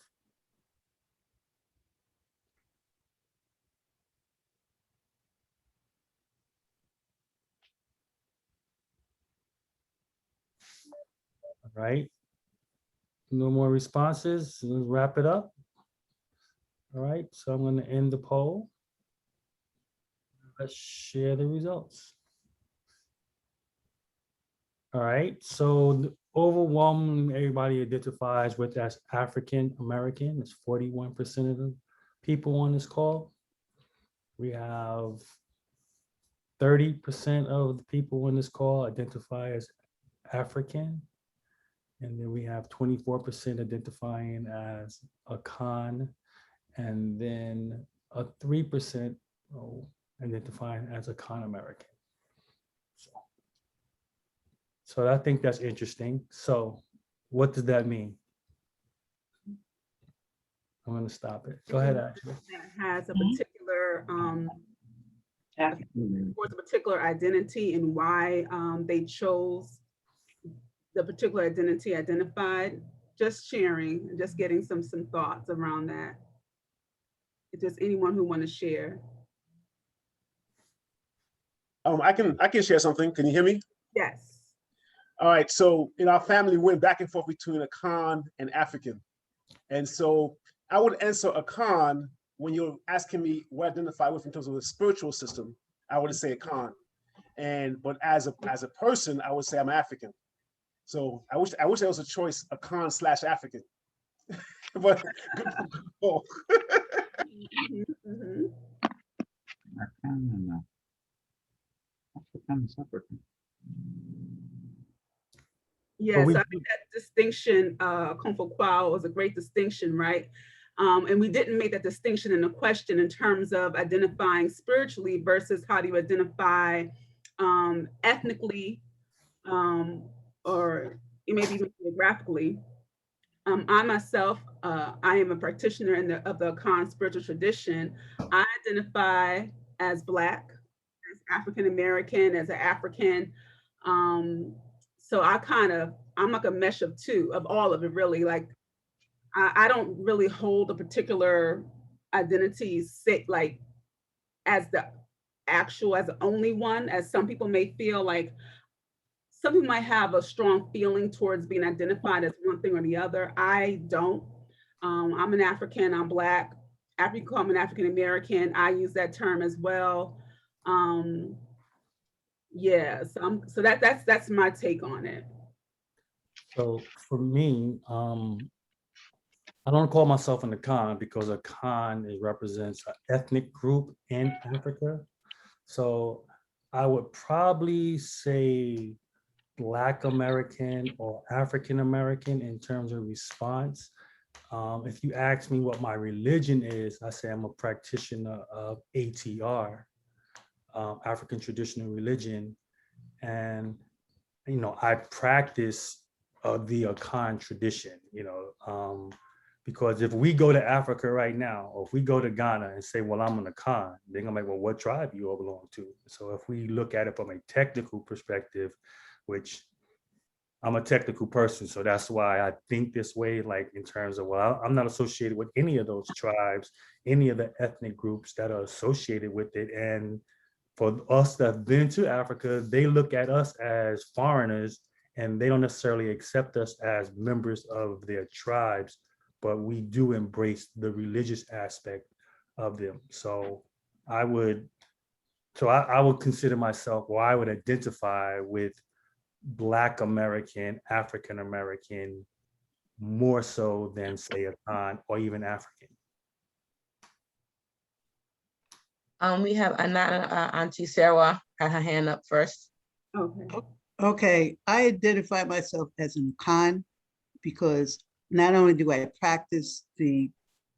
S18: All right. No more responses. Let's wrap it up. All right. So I'm going to end the poll. Let's share the results. All right. So overwhelmingly, everybody identifies with as African American. It's 41% of the people on this call. We have 30% of the people on this call identify as African. And then we have 24% identifying as Akan, and then a 3% identifying as Akan American. So I think that's interesting. So what does that mean? I'm going to stop it. Go ahead, Ashley.
S4: That has a particular towards a particular identity and why they chose the particular identity identified. Just sharing, just getting some thoughts around that. If there's anyone who want to share.
S21: I can share something. Can you hear me?
S4: Yes.
S21: All right. So in our family, we went back and forth between Akan and African. And so I would answer Akan when you're asking me what I identify with in terms of the spiritual system. I would say Akan. But as a person, I would say I'm African. So I wish there was a choice, Akan/African. But oh.
S4: Yes, I think that distinction, Kung Fu Kwao, was a great distinction, right? And we didn't make that distinction in the question in terms of identifying spiritually versus how do you identify ethnically, or maybe even geographically. I myself, I am a practitioner of the Akan spiritual tradition. I identify as Black, as African American, as an African. So I'm like a mesh of all of it, really. Like, I don't really hold a particular identity like as the only one, as some people may feel like. Some people might have a strong feeling towards being identified as one thing or the other. I don't. I'm an African, I'm Black. After you call me an African American, I use that term as well. Yeah, so that's my take on it.
S18: So for me, I don't call myself an Akan because Akan represents an ethnic group in Africa. So I would probably say Black American or African American in terms of response. If you ask me what my religion is, I say I'm a practitioner of ATR, African Traditional Religion. And, I practice the Akan tradition, because if we go to Africa right now, or if we go to Ghana and say, well, I'm an Akan, they're gonna be like, well, what tribe you all belong to? So if we look at it from a technical perspective, which I'm a technical person, so that's why I think this way, like in terms of, well, I'm not associated with any of those tribes, any of the ethnic groups that are associated with it. And for us that have been to Africa, they look at us as foreigners and they don't necessarily accept us as members of their tribes, but we do embrace the religious aspect of them. So I would consider myself, or I would identify with Black American, African American, more so than say Akan or even African.
S7: We have Auntie Sarah had her hand up first.
S5: Okay, I identify myself as an Akan because not only do I practice the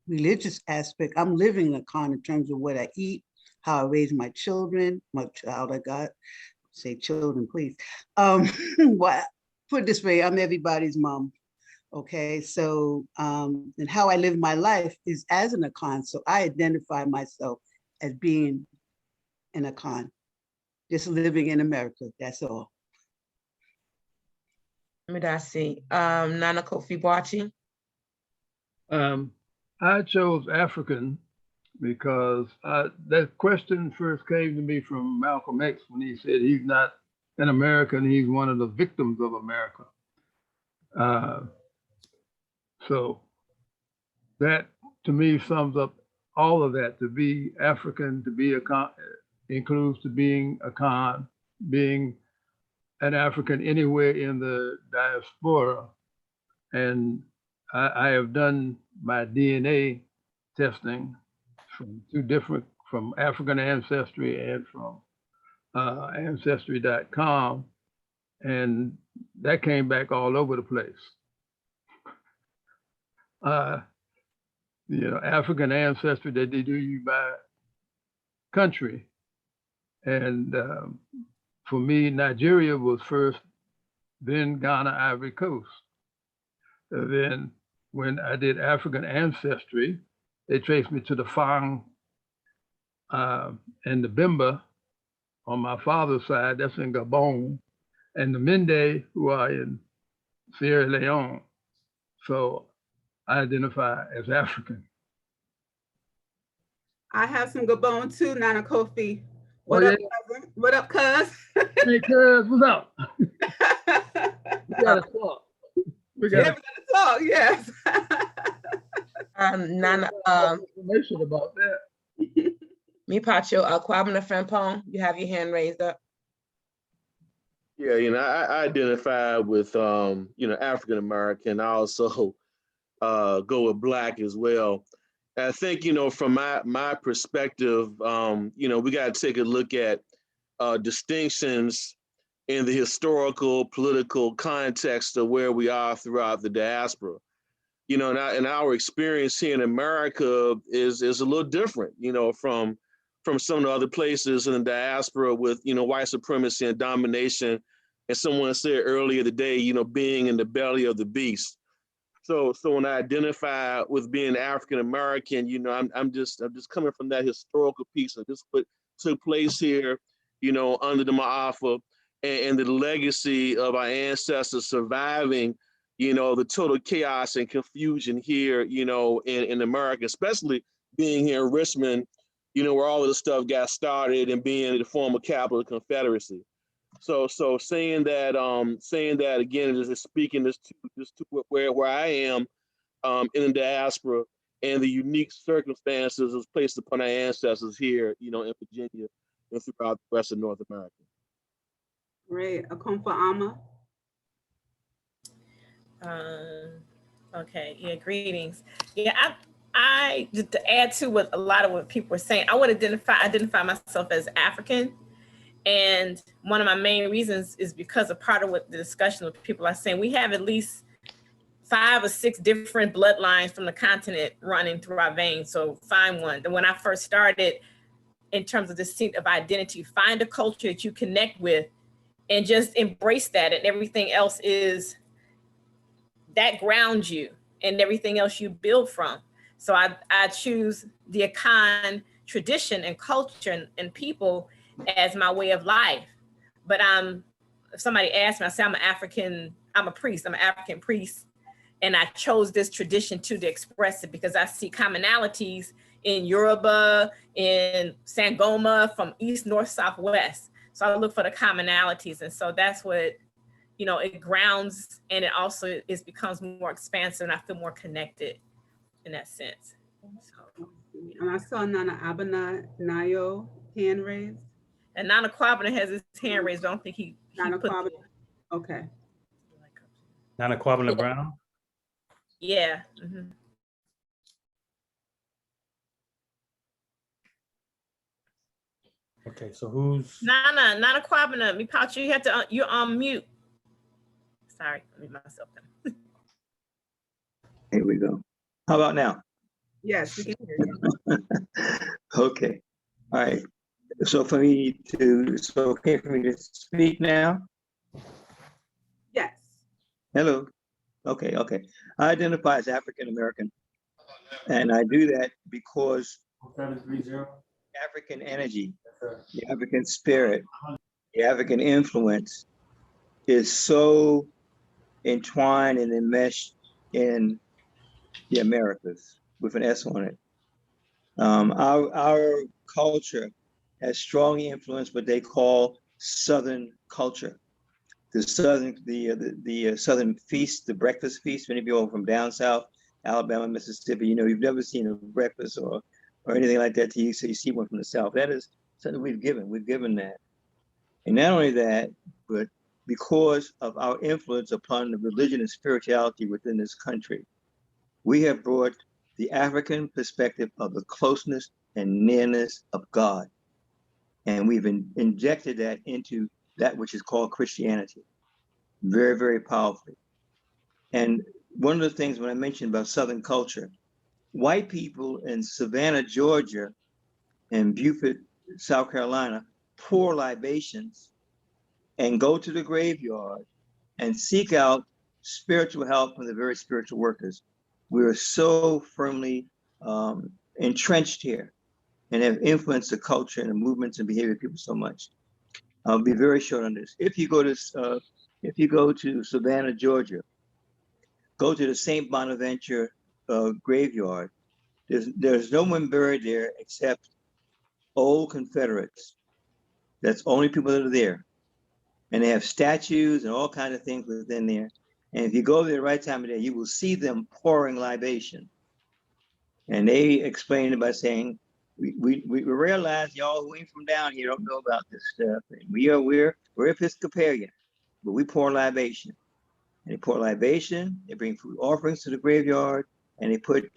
S5: religious aspect, I'm living Akan in terms of what I eat, how I raise my children, my child I got. Say children, please. Well, put it this way, I'm everybody's mom. Okay, so and how I live my life is as an Akan. So I identify myself as being an Akan. just living in America. That's all.
S7: Midasi, Nana Kofi Boachi.
S17: I chose African because that question first came to me from Malcolm X when he said he's not an American, he's one of the victims of America. So that to me sums up all of that. To be African, to be includes to being a Khan, being an African anywhere in the diaspora. And I have done my DNA testing from African ancestry and from ancestry.com. And that came back all over the place. African ancestry, that they do you by country. And for me, Nigeria was first, then Ghana, Ivory Coast. Then when I did African ancestry, they traced me to the Fang and the Bimba on my father's side, that's in Gabon, and the Mende, who are in Sierra Leone. So I identify as African.
S4: I have some Gabon too, Nana Kofi. What
S17: Oh,
S4: up, cousin? What up, cuz?
S17: Hey, cuz, what's up? We gotta talk. We gotta
S4: talk, yes.
S7: Nana,
S17: information about that.
S7: Mi Pacho, Kwabena Frimpong, you have your hand raised up.
S6: Yeah, I identify with African American. I also go with Black as well. I think from my perspective, we got to take a look at distinctions in the historical, political context of where we are throughout the diaspora. And our experience here in America is a little different, from some of the other places in the diaspora with, white supremacy and domination. And someone said earlier today, being in the belly of the beast. So when I identify with being African American, I'm just coming from that historical piece of this what took place here, under the Ma'afa and the legacy of our ancestors surviving, the total chaos and confusion here, in America, especially being here in Richmond, where all of this stuff got started and being the former capital of the Confederacy. So saying that again is speaking this to where I am in the diaspora and the unique circumstances was placed upon our ancestors here, in Virginia and throughout the rest of North America.
S4: Great. Akom Ama.
S2: Okay, yeah, greetings. Yeah, I just to add to what a lot of what people were saying, I would identify myself as African. And one of my main reasons is because of part of what the discussion with people are saying, we have at least 5 or 6 different bloodlines from the continent running through our veins. So find one. And when I first started in terms of the seat of identity, find a culture that you connect with and just embrace that, and everything else is that grounds you and everything else you build from. So I choose the Akan tradition and culture and people as my way of life. But if somebody asks me, I say I'm a priest, I'm an African priest. And I chose this tradition to express it because I see commonalities in Yoruba, in Sangoma, from East, North, South, West. So I look for the commonalities. And so that's what, it grounds, and it also becomes more expansive, and I feel more connected in that sense. So.
S4: And I saw Nana Abana Nayo hand raised.
S2: And Nana Kwabena has his hand raised. I don't think he
S4: Nana
S2: put
S4: Kwabena. Okay.
S18: Nana Kwabena Brown.
S2: Yeah. Mm-hmm.
S18: Okay, so who's
S2: Nana Kwabena? Me Pacho, you have to you're on mute. Sorry, let me myself down.
S22: Here we go. How about now?
S4: Yes, we can hear you.
S22: Okay. All right. So it's okay for me to speak now?
S4: Yes.
S22: Hello. Okay. I identify as African American, and I do that because African energy the African spirit, the African influence is so entwined and enmeshed in the Americas with an S on it. Our culture has strongly influenced what they call Southern culture. The Southern feast, the breakfast feast. Many people from down south, Alabama, Mississippi, you've never seen a breakfast or anything like that till you see one from the south. That is something we've given. We've given that, and not only that, but because of our influence upon the religion and spirituality within this country, we have brought the African perspective of the closeness and nearness of God, and we've injected that into that which is called Christianity. Very, very powerfully. And one of the things when I mentioned about Southern culture, white people in Savannah, Georgia, and Beaufort, South Carolina, pour libations and go to the graveyard and seek out spiritual help from the very spiritual workers. We are so firmly entrenched here and have influenced the culture and the movements and behavior of people so much. I'll be very short on this. If you go to Savannah, Georgia, go to the St. Bonaventure graveyard. There's no one buried there except old Confederates. That's only people that are there. And they have statues and all kinds of things within there. And if you go there the right time of day, you will see them pouring libation. And they explain it by saying, we realize y'all who ain't from down here don't know about this stuff. And we're Episcopalian, but we pour libation. And they pour libation, they bring food offerings to the graveyard, and they put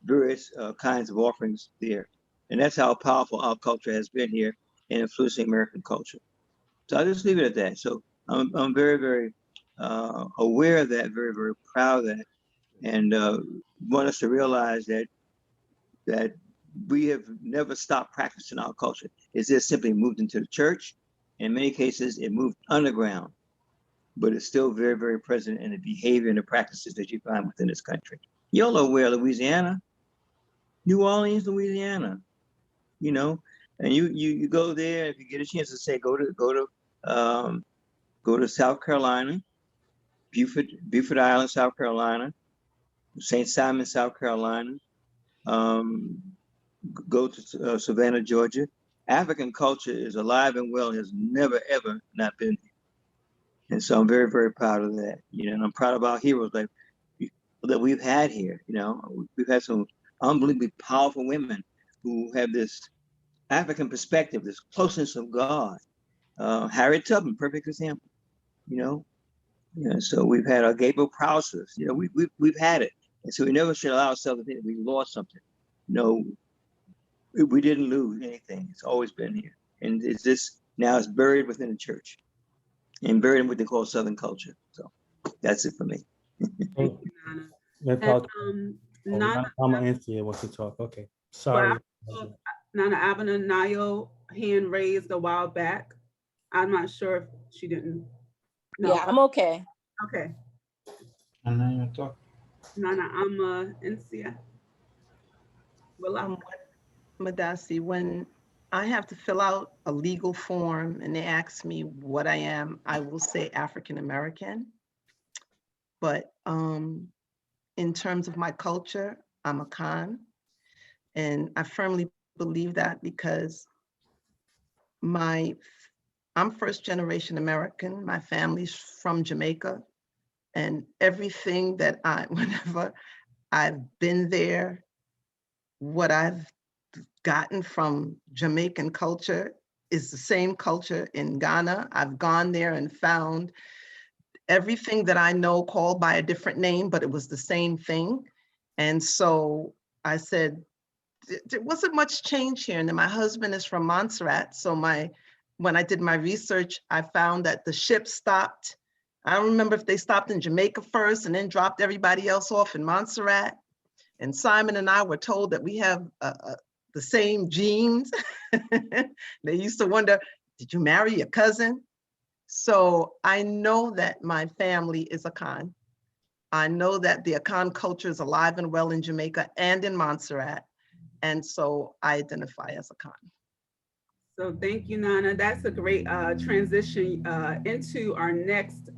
S22: various kinds of offerings there. And that's how powerful our culture has been here in influencing American culture. So I'll just leave it at that. So I'm very, very aware of that, very, very proud of that, and want us to realize that we have never stopped practicing our culture. It's just simply moved into the church. In many cases, it moved underground, but it's still very, very present in the behavior and the practices that you find within this country. Y'all are aware of Louisiana, New Orleans, Louisiana, and you go there. If you get a chance to say, go to South Carolina, Beaufort Island, South Carolina, St. Simon, South Carolina, go to Savannah, Georgia. African culture is alive and well, has never, ever not been here. And so I'm very, very proud of that, and I'm proud of our heroes that we've had here. We've had some unbelievably powerful women who have this African perspective, this closeness of God. Harriet Tubman, perfect example. So we've had our Gabriel Prousers. We've had it, and so we never should allow ourselves to think that we lost something. We didn't lose anything. It's always been here, and it's just now it's buried within the church and buried in what they call Southern culture. So that's it for me.
S4: Nana,
S18: I'm Anthea wants to talk. Okay, sorry.
S4: Nana Abena Nayo hand raised a while back. I'm not sure if she didn't. No.
S8: Yeah, I'm okay.
S4: Okay.
S12: Nana, you talk.
S4: Nana, I'm Anthea.
S1: Madasi, when I have to fill out a legal form and they ask me what I am, I will say African American. But in terms of my culture, I'm Akan. And I firmly believe that because I'm first generation American. My family's from Jamaica. And everything that whenever I've been there, what I've gotten from Jamaican culture is the same culture in Ghana. I've gone there and found everything that I know called by a different name, but it was the same thing. And so I said, there wasn't much change here. And then my husband is from Montserrat. So when I did my research, I found that the ship stopped. I don't remember if they stopped in Jamaica first and then dropped everybody else off in Montserrat. And Simon and I were told that we have the same genes. They used to wonder, did you marry your cousin? So I know that my family is Akan. I know that the Akan culture is alive and well in Jamaica and in Montserrat. And so I identify as Akan.
S4: So thank you, Nana. That's a great transition into our next.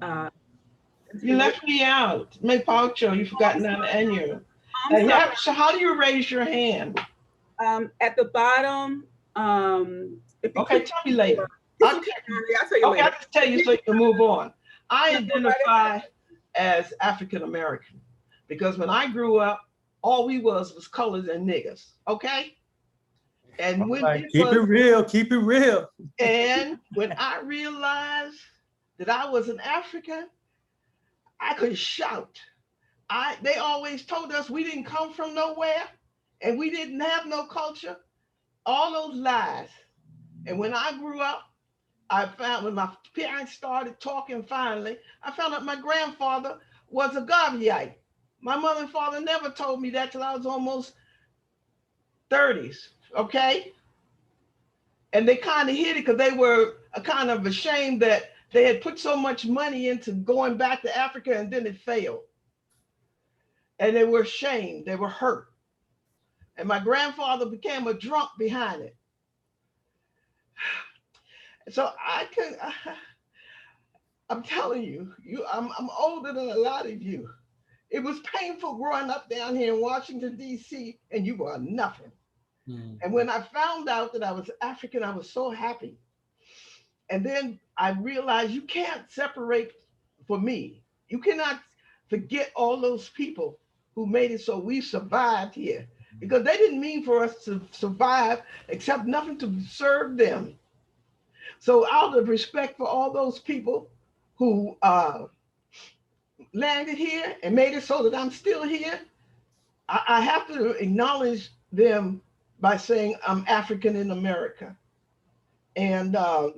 S13: You left me out. Me Paucho, you forgot Nana and you.
S4: I'm sorry.
S13: How do you raise your hand?
S4: At the bottom, if you
S13: Okay,
S4: click,
S13: tell me later.
S4: I'll tell you
S13: Okay,
S4: later.
S13: I'll just tell you so you can move on. I
S4: No, go right
S13: identify as African American because when I grew up, all we was colors and niggas. Okay. And when
S18: Like, keep it real, keep it real.
S13: And when I realized that I was an African, I could shout. They always told us we didn't come from nowhere and we didn't have no culture. All those lies. And when I grew up, I found when my parents started talking finally, I found out my grandfather was a Garveyite. My mother and father never told me that till I was almost 30s, okay? And they kind of hid it because they were kind of ashamed that they had put so much money into going back to Africa and then it failed. And they were ashamed, they were hurt. And my grandfather became a drunk behind it. So I'm telling you, I'm older than a lot of you. It was painful growing up down here in Washington, D.C., and you were nothing. And when I found out that I was African, I was so happy. And then I realized you can't separate, for me, you cannot forget all those people who made it so we survived here. Because they didn't mean for us to survive except nothing to serve them. So out of respect for all those people who landed here and made it so that I'm still here, I have to acknowledge them by saying I'm African in America. And I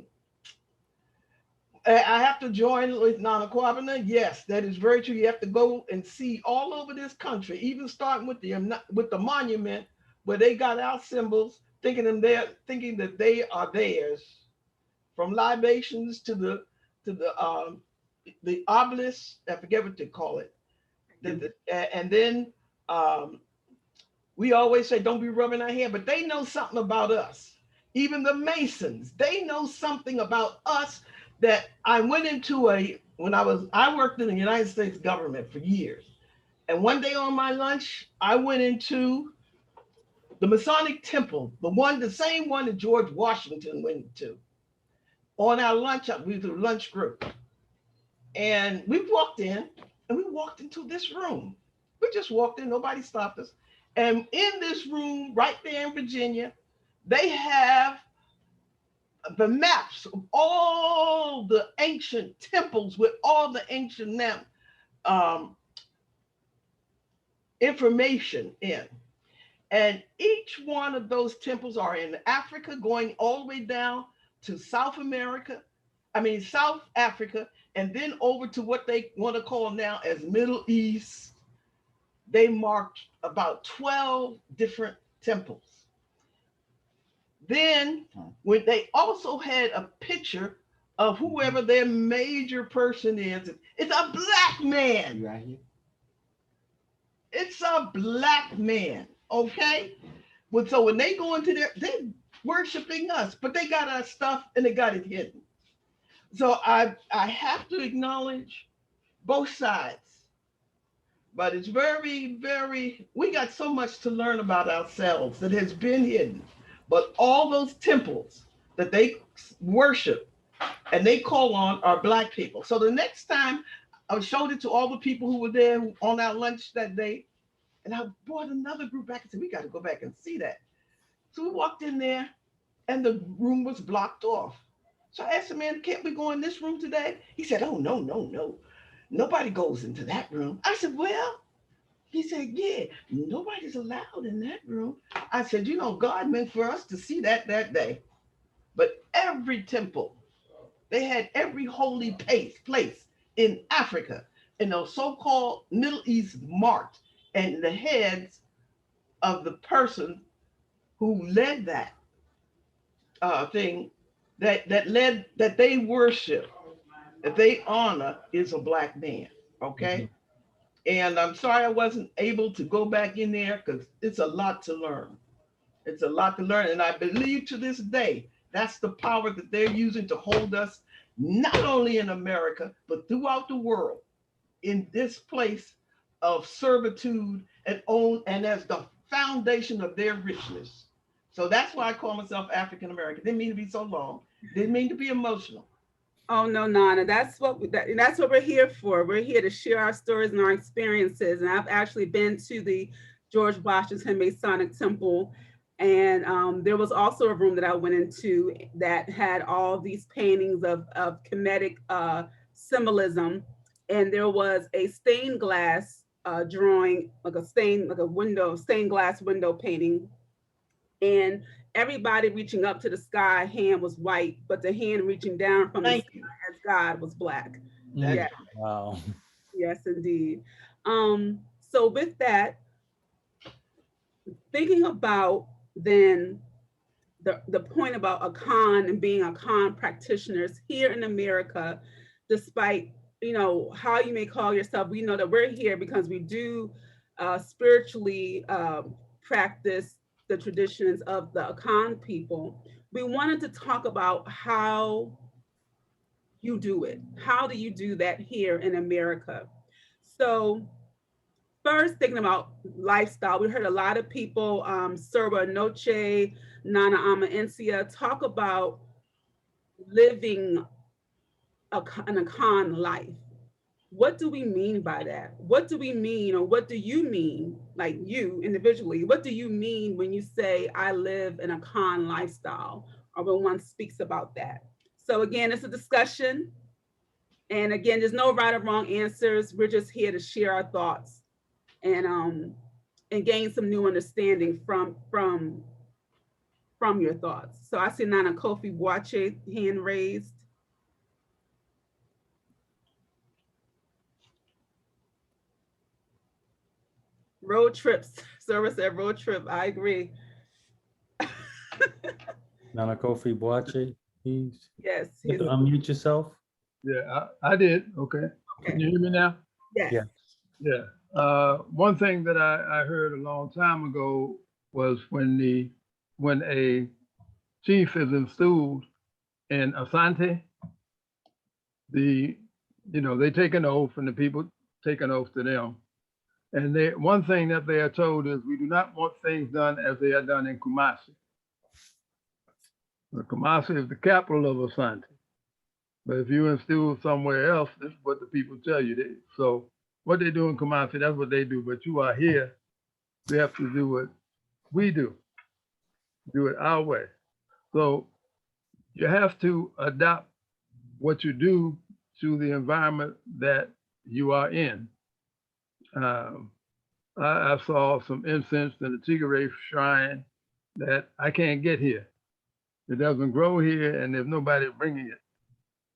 S13: have to join with Nana Kwabena. Yes, that is very true. You have to go and see all over this country, even starting with the monument where they got our symbols, thinking that they are theirs, from libations to the obelisk. I forget what they call it. And then we always say, don't be rubbing our hair, but they know something about us. Even the Masons, they know something about us that I went into I worked in the United States government for years. And one day on my lunch, I went into the Masonic Temple, the same one that George Washington went to. On our lunch, we were the lunch group. And we walked in and we walked into this room. We just walked in, nobody stopped us. And in this room, right there in Virginia, they have the maps of all the ancient temples with all the ancient information in. And each one of those temples are in Africa, going all the way down to South Africa, and then over to what they want to call now as Middle East. They marked about 12 different temples. Then when they also had a picture of whoever their major person is, it's a black man.
S12: Right here.
S13: It's a black man, okay? So when they go into there, they're worshiping us, but they got our stuff and they got it hidden. So I have to acknowledge both sides. But it's very, very, we got so much to learn about ourselves that has been hidden. But all those temples that they worship and they call on are black people. So the next time I showed it to all the people who were there on our lunch that day, and I brought another group back and said, we got to go back and see that. So we walked in there and the room was blocked off. So I asked the man, can't we go in this room today? He said, oh, no. Nobody goes into that room. I said, well, he said, yeah, nobody's allowed in that room. I said, God meant for us to see that day. But every temple, they had every holy place in Africa, in those so-called Middle East marked, and the heads of the person who led that thing, that they worship, that they honor, is a black man, okay? And I'm sorry I wasn't able to go back in there because it's a lot to learn. It's a lot to learn. And I believe to this day, That's the power that they're using to hold us, not only in America, but throughout the world, in this place of servitude and as the foundation of their richness. So that's why I call myself African American. Didn't mean to be so long. Didn't mean to be emotional.
S4: Oh no, Nana, that's what we're here for. We're here to share our stories and our experiences. And I've actually been to the George Washington Masonic Temple, and there was also a room that I went into that had all these paintings of Kemetic symbolism, and there was a stained glass drawing, like a stained glass window painting, and everybody reaching up to the sky, hand was white, but the hand reaching down from the sky as God was black. Yes.
S18: Wow.
S4: Yes, indeed. So with that, thinking about then the point about Akan and being Akan practitioners here in America, despite, you know, how you may call yourself, we know that we're here because we do spiritually practice the traditions of the Akan people. We wanted to talk about how you do it. How do you do that here in America? So first, thinking about lifestyle, we heard a lot of people, Serba Noche, Nana Ama Encia, talk about living an Akan life. What do we mean by that? What do we mean, or what do you mean, like you individually, what do you mean when you say, I live an Akan lifestyle, or when one speaks about that? So again, it's a discussion. And again, there's no right or wrong answers. We're just here to share our thoughts and gain some new understanding from your thoughts. So I see Nana Kofi Boache hand raised. Road trips. Service said road trip. I agree.
S18: Nana Kofi Boache, please.
S4: Yes.
S18: You have to unmute yourself.
S8: Yeah, I did. Okay. Can you hear me now?
S4: Yes.
S18: Yeah.
S8: Yeah. One thing that I heard a long time ago was when a chief is installed in Asante, they take an oath and the people take an oath to them. And one thing that they are told is we do not want things done as they are done in Kumasi. Kumasi is the capital of Asante. But if you instill somewhere else, this is what the people tell you. So what they do in Kumasi, that's what they do. But you are here, we have to do what we do it our way. So you have to adapt what you do to the environment that you are in. I saw some incense in the Tigray shrine that I can't get here. It doesn't grow here, and there's nobody bringing it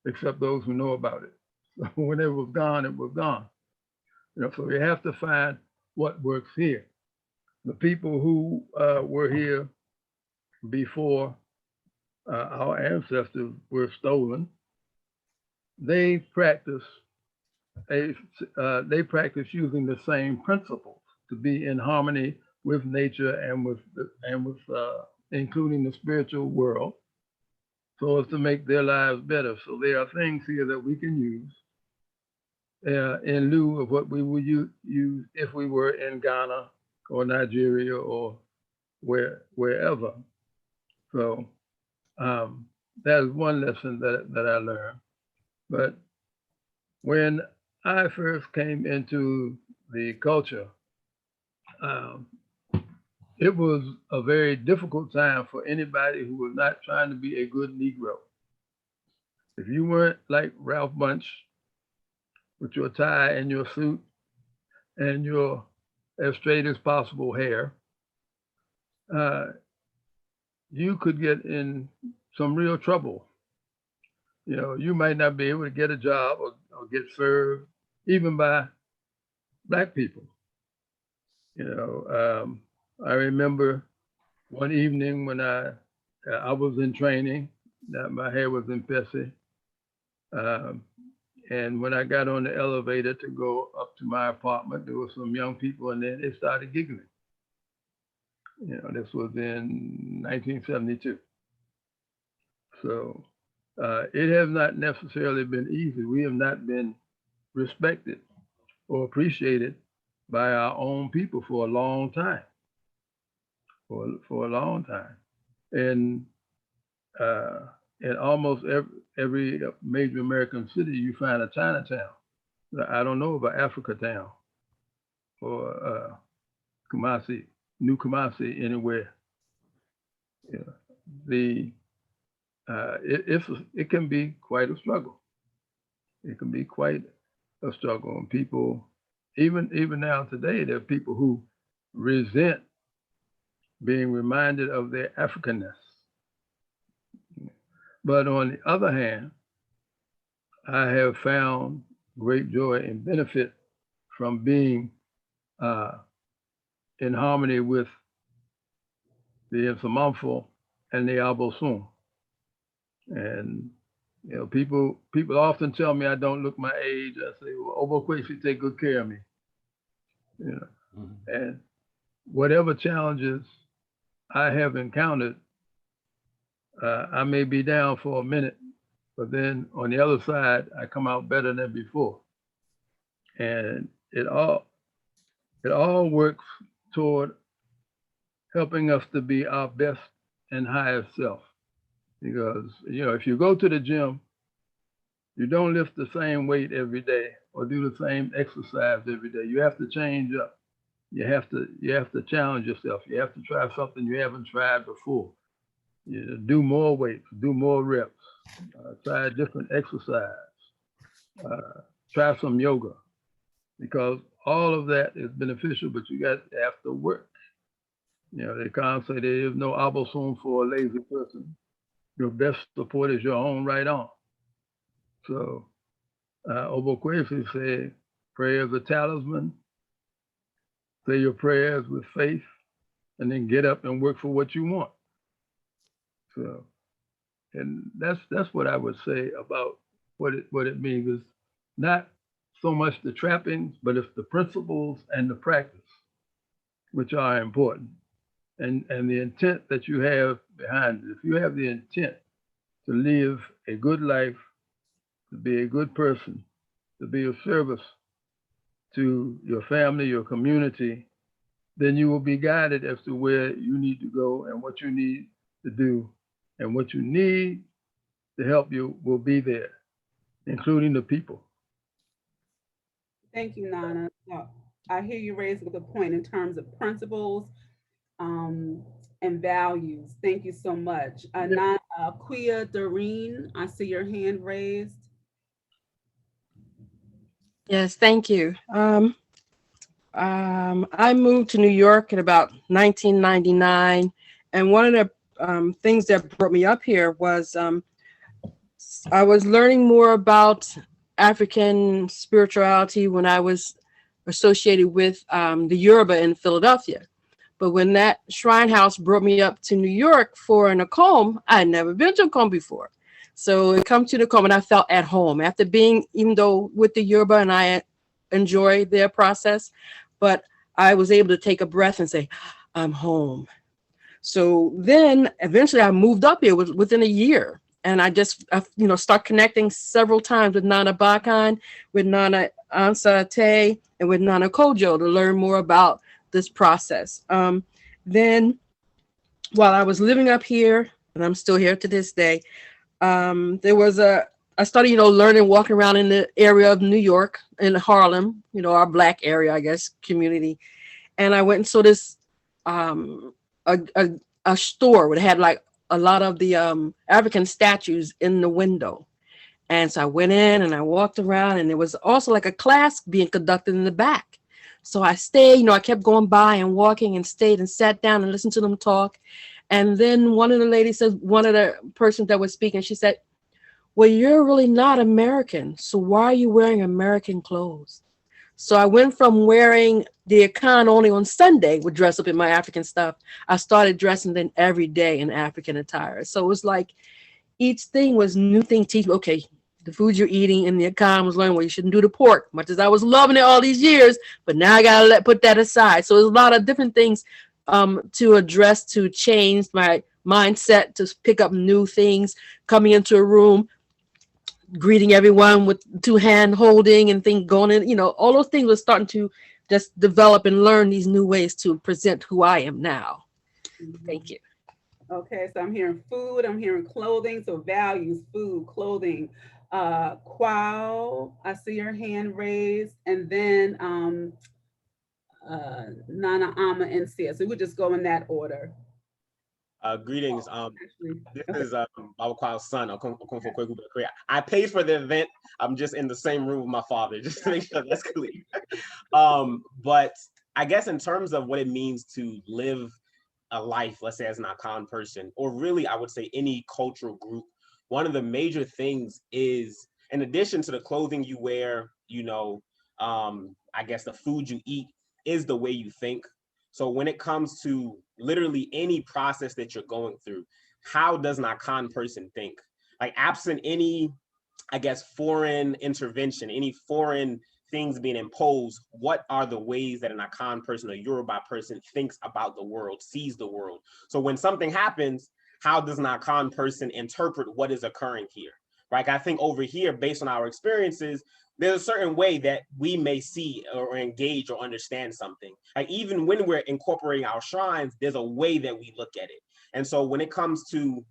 S8: except those who know about it. So when it was gone, it was gone. So you have to find what works here. The people who were here before our ancestors were stolen, they practice using the same principles to be in harmony with nature and with including the spiritual world, so as to make their lives better. So there are things here that we can use in lieu of what we would use if we were in Ghana or Nigeria or wherever. So that is one lesson that I learned. But when I first came into the culture, it was a very difficult time for anybody who was not trying to be a good Negro. If you weren't like Ralph Bunch with your tie and your suit and your as straight as possible hair, you could get in some real trouble. You might not be able to get a job or get served, even by Black people. I remember one evening when I was in training, that my hair was in Pessy. And when I got on the elevator to go up to my apartment, there were some young people and then they started giggling. This was in 1972. So it has not necessarily been easy. We have not been respected or appreciated by our own people for a long time. For a long time. And in almost every major American city, you find a Chinatown. I don't know about Africa Town or Kumasi, New Kumasi, anywhere. Yeah. It can be quite a struggle. It can be quite a struggle, and people, even now today, there are people who resent being reminded of their Africanness. But on the other hand, I have found great joy and benefit from being in harmony with the Nsamanfo and the Abosun. And people often tell me I don't look my age. I say, well, Obokwesi take good care of me. And whatever challenges I have encountered, I may be down for a minute, but then on the other side, I come out better than before. And it all works toward helping us to be our best and highest self. Because, if you go to the gym, you don't lift the same weight every day or do the same exercise every day. You have to change up. You have to challenge yourself. You have to try something you haven't tried before. Do more weights, do more reps, try a different exercise, try some yoga, because all of that is beneficial, but you have to work. They can't say there is no abosun for a lazy person. Your best support is your own right arm. So Obokwesi said, prayer is a talisman. Say your prayers with faith, and then get up and work for what you want. So, and that's what I would say about what it means. Is not so much the trappings, but it's the principles and the practice, which are important, and the intent that you have behind it. If you have the intent to live a good life, to be a good person, to be of service to your family, your community, then you will be guided as to where you need to go and what you need to do. And what you need to help you will be there, including the people.
S4: Thank you, Nana. I hear you raise a good point in terms of principles and values. Thank you so much. Akua Doreen, I see your hand raised.
S15: Yes, thank you. I moved to New York in about 1999, and one of the things that brought me up here was I was learning more about African spirituality when I was associated with the Yoruba in Philadelphia. But when that shrine house brought me up to New York for an Akom, I had never been to Akom before. So I come to the Akom and I felt at home after being, even though with the Yoruba, and I enjoy their process, but I was able to take a breath and say, I'm home. So then eventually I moved up here within a year, and I just, start connecting several times with Nana Bakan, with Nana Ansa Te, and with Nana Kojo to learn more about this process. Then while I was living up here, and I'm still here to this day, I started, learning, walking around in the area of New York, in Harlem, our Black area, I guess, community. And I went and saw this, a store where it had like a lot of the African statues in the window. And so I went in and I walked around, and there was also like a class being conducted in the back. So I stayed, I kept going by and walking and stayed and sat down and listened to them talk. And then one of the ladies said, one of the persons that was speaking, she said, well, you're really not American. So why are you wearing American clothes? So I went from wearing the Akan only on Sunday, would dress up in my African stuff. I started dressing then every day in African attire. So it was like each thing was new thing. Teach, okay, the food you're eating in the Akan was learning, well, you shouldn't do the pork, much as I was loving it all these years, but now I gotta put that aside. So there's a lot of different things to address, to change my mindset to pick up new things, coming into a room, greeting everyone with two hand holding and things going in, you know, all those things were starting to just develop and learn these new ways to present who I am now. Thank you.
S4: Okay, so I'm hearing food, I'm hearing clothing, so values, food, clothing. Kwao, I see your hand raised, and then Nana, Ama, and Sia. So we'll just go in that order.
S19: Greetings. This
S4: okay.
S19: is Akoma's son, I paid for the event. I'm just in the same room with my father, just to make sure that's clear. But I guess in terms of what it means to live a life, let's say as an Akan person, or really I would say any cultural group, one of the major things is, in addition to the clothing you wear, you know, I guess the food you eat, is the way you think. So when it comes to literally any process that you're going through, how does an Akan person think? Like absent any, I guess, foreign intervention, any foreign things being imposed, what are the ways that an Akan person or Yoruba person thinks about the world, sees the world? So when something happens, how does an Akan person interpret what is occurring here? Right? I think over here, based on our experiences, there's a certain way that we may see or engage or understand something. Like even when we're incorporating our shrines, there's a way that we look at it. And so when it comes to,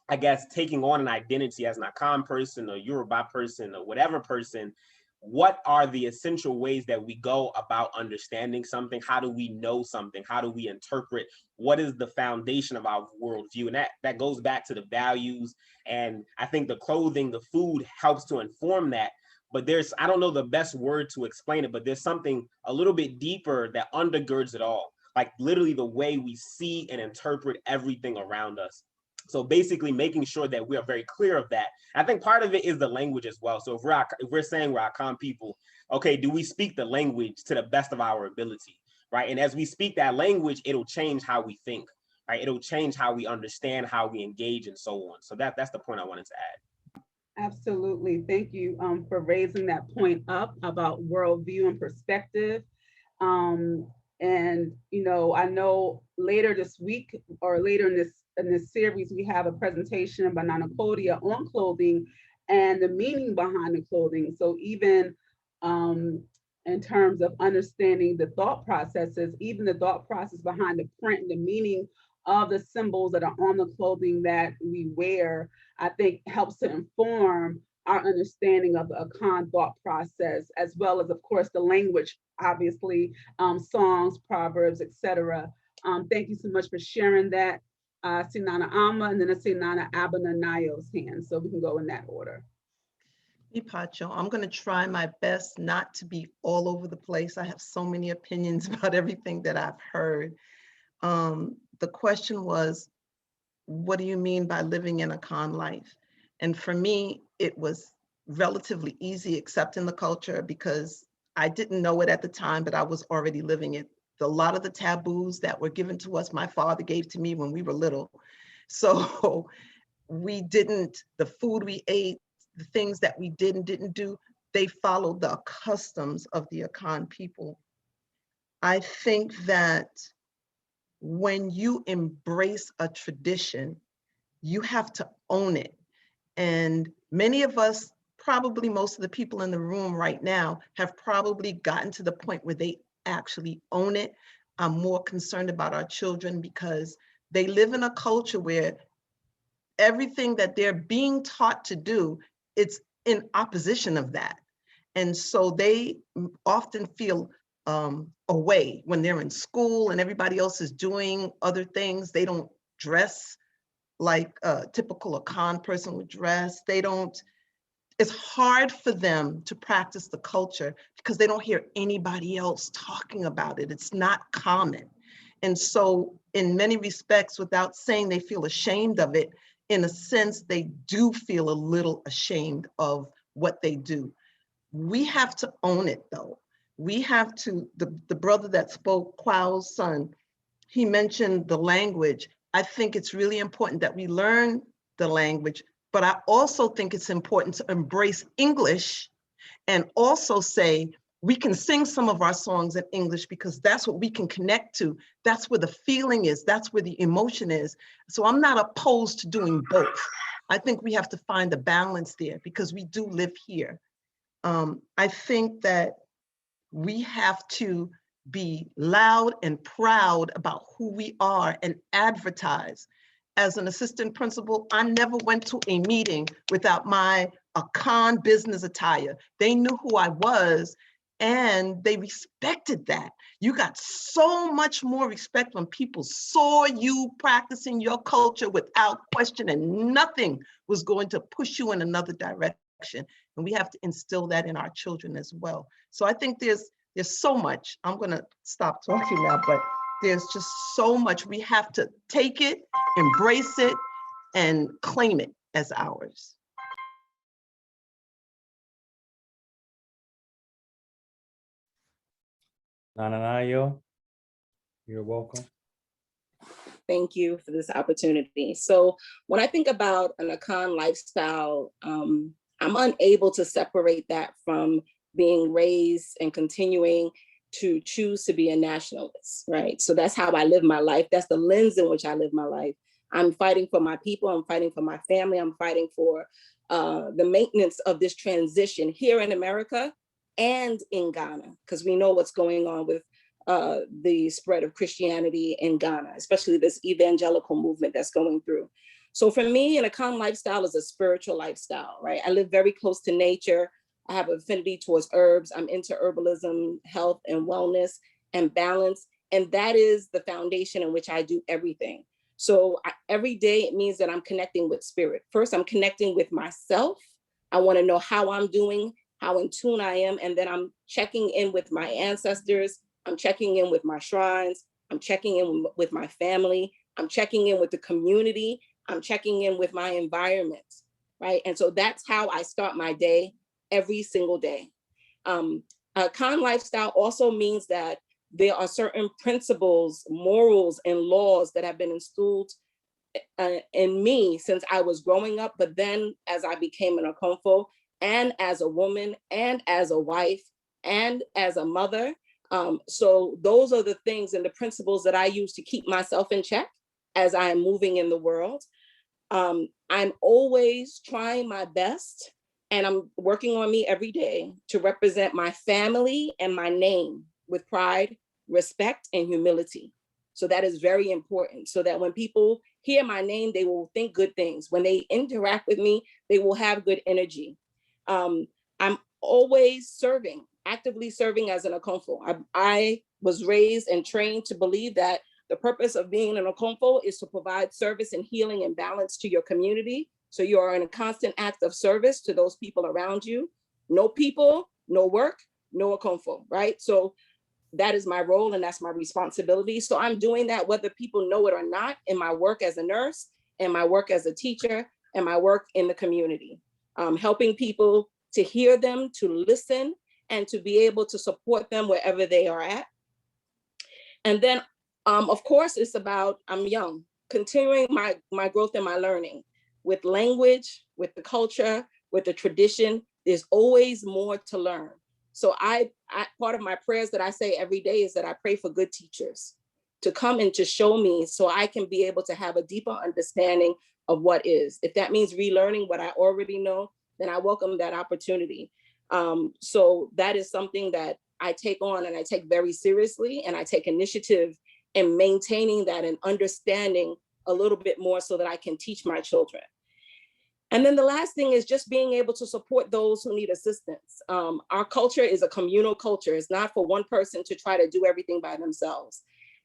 S19: I guess, taking on an identity as an Akan person or Yoruba person or whatever person, what are the essential ways that we go about understanding something? How do we know something? How do we interpret? What is the foundation of our worldview? And that goes back to the values. And I think the clothing, the food helps to inform that. But there's, I don't know the best word to explain it, but there's something a little bit deeper that undergirds it all. Like literally the way we see and interpret everything around us. So basically making sure that we are very clear of that. I think part of it is the language as well. So if we're saying we're Akan people, okay, do we speak the language to the best of our ability, right? And as we speak that language, it'll change how we think, right? It'll change how we understand, how we engage, and so on. So that's the point I wanted to add.
S4: Absolutely. Thank you for raising that point up about worldview and perspective. And you know, I know later this week or later in this series, we have a presentation by Nana Kodia on clothing and the meaning behind the clothing. So even in terms of understanding the thought processes, even the thought process behind the print and the meaning of the symbols that are on the clothing that we wear, I think helps to inform our understanding of the Akan thought process, as well as, of course, the language, obviously, songs, proverbs, etc. Thank you so much for sharing that. I see Nana Ama, and then I see Nana Abananayo's hand, so we can go in that order.
S1: Pacho, I'm going to try my best not to be all over the place. I have so many opinions about everything that I've heard. The question was, what do you mean by living in Akan life? And for me, it was relatively easy accepting the culture because I didn't know it at the time, but I was already living it. A lot of the taboos that were given to us, my father gave to me when we were little. So we didn't, the food we ate, the things that we did and didn't do, they followed the customs of the Akan people. I think that when you embrace a tradition, you have to own it. And many of us, probably most of the people in the room right now, have probably gotten to the point where they actually own it. I'm more concerned about our children because they live in a culture where everything that they're being taught to do, it's in opposition of that. And so they often feel away when they're in school and everybody else is doing other things. They don't dress like a typical Akan person would dress. They don't, it's hard for them to practice the culture because they don't hear anybody else talking about it. It's not common. And so in many respects, without saying they feel ashamed of it, in a sense, they do feel a little ashamed of what they do. We have to own it though. We have to, the brother that spoke, Kwao's son, he mentioned the language. I think it's really important that we learn the language, but I also think it's important to embrace English and also say, we can sing some of our songs in English because that's what we can connect to. That's where the feeling is. That's where the emotion is. So I'm not opposed to doing both. I think we have to find a balance there because we do live here. I think that we have to be loud and proud about who we are and advertise. As an assistant principal, I never went to a meeting without my Akom business attire. They knew who I was and they respected that. You got so much more respect when people saw you practicing your culture without question and nothing was going to push you in another direction. And we have to instill that in our children as well. So I think there's so much. I'm gonna stop talking now, but there's just so much. We have to take it, embrace it, and claim it as ours.
S18: Nananayo, you're welcome.
S9: Thank you for this opportunity. So when I think about an Akom lifestyle, I'm unable to separate that from being raised and continuing to choose to be a nationalist, right? So that's how I live my life. That's the lens in which I live my life. I'm fighting for my people. I'm fighting for my family. I'm fighting for the maintenance of this transition here in America and in Ghana, because we know what's going on with the spread of Christianity in Ghana, especially this evangelical movement that's going through. So for me, an Akom lifestyle is a spiritual lifestyle, right? I live very close to nature. I have an affinity towards herbs. I'm into herbalism, health and wellness and balance. And that is the foundation in which I do everything. So every day it means that I'm connecting with spirit. First, I'm connecting with myself. I want to know how I'm doing, how in tune I am. And then I'm checking in with my ancestors. I'm checking in with my shrines. I'm checking in with my family. I'm checking in with the community. I'm checking in with my environment, right? And so that's how I start my day every single day. Akom lifestyle also means that there are certain principles, morals, and laws that have been instilled in me since I was growing up, but then as I became an Akomfo, and as a woman, and as a wife, and as a mother. So those are the things and the principles that I use to keep myself in check as I am moving in the world. I'm always trying my best, and I'm working on me every day to represent my family and my name with pride, respect, and humility. So that is very important, so that when people hear my name, they will think good things. When they interact with me, they will have good energy. I'm always serving, actively serving as an Akomfo. I was raised and trained to believe that the purpose of being an Akomfo is to provide service and healing and balance to your community. So you are in a constant act of service to those people around you. No people, no work, no Akomfo, right? So that is my role and that's my responsibility. So I'm doing that whether people know it or not in my work as a nurse, and my work as a teacher, and my work in the community. Helping people to hear them, to listen, and to be able to support them wherever they are at. And then, of course, it's about, I'm young, continuing my growth and my learning with language, with the culture, with the tradition. There's always more to learn. So part of my prayers that I say every day is that I pray for good teachers to come and to show me so I can be able to have a deeper understanding of what is. If that means relearning what I already know, then I welcome that opportunity. So that is something that I take on and I take very seriously, and I take initiative in maintaining that and understanding a little bit more so that I can teach my children. And then the last thing is just being able to support those who need assistance. Our culture is a communal culture. It's not for one person to try to do everything by themselves.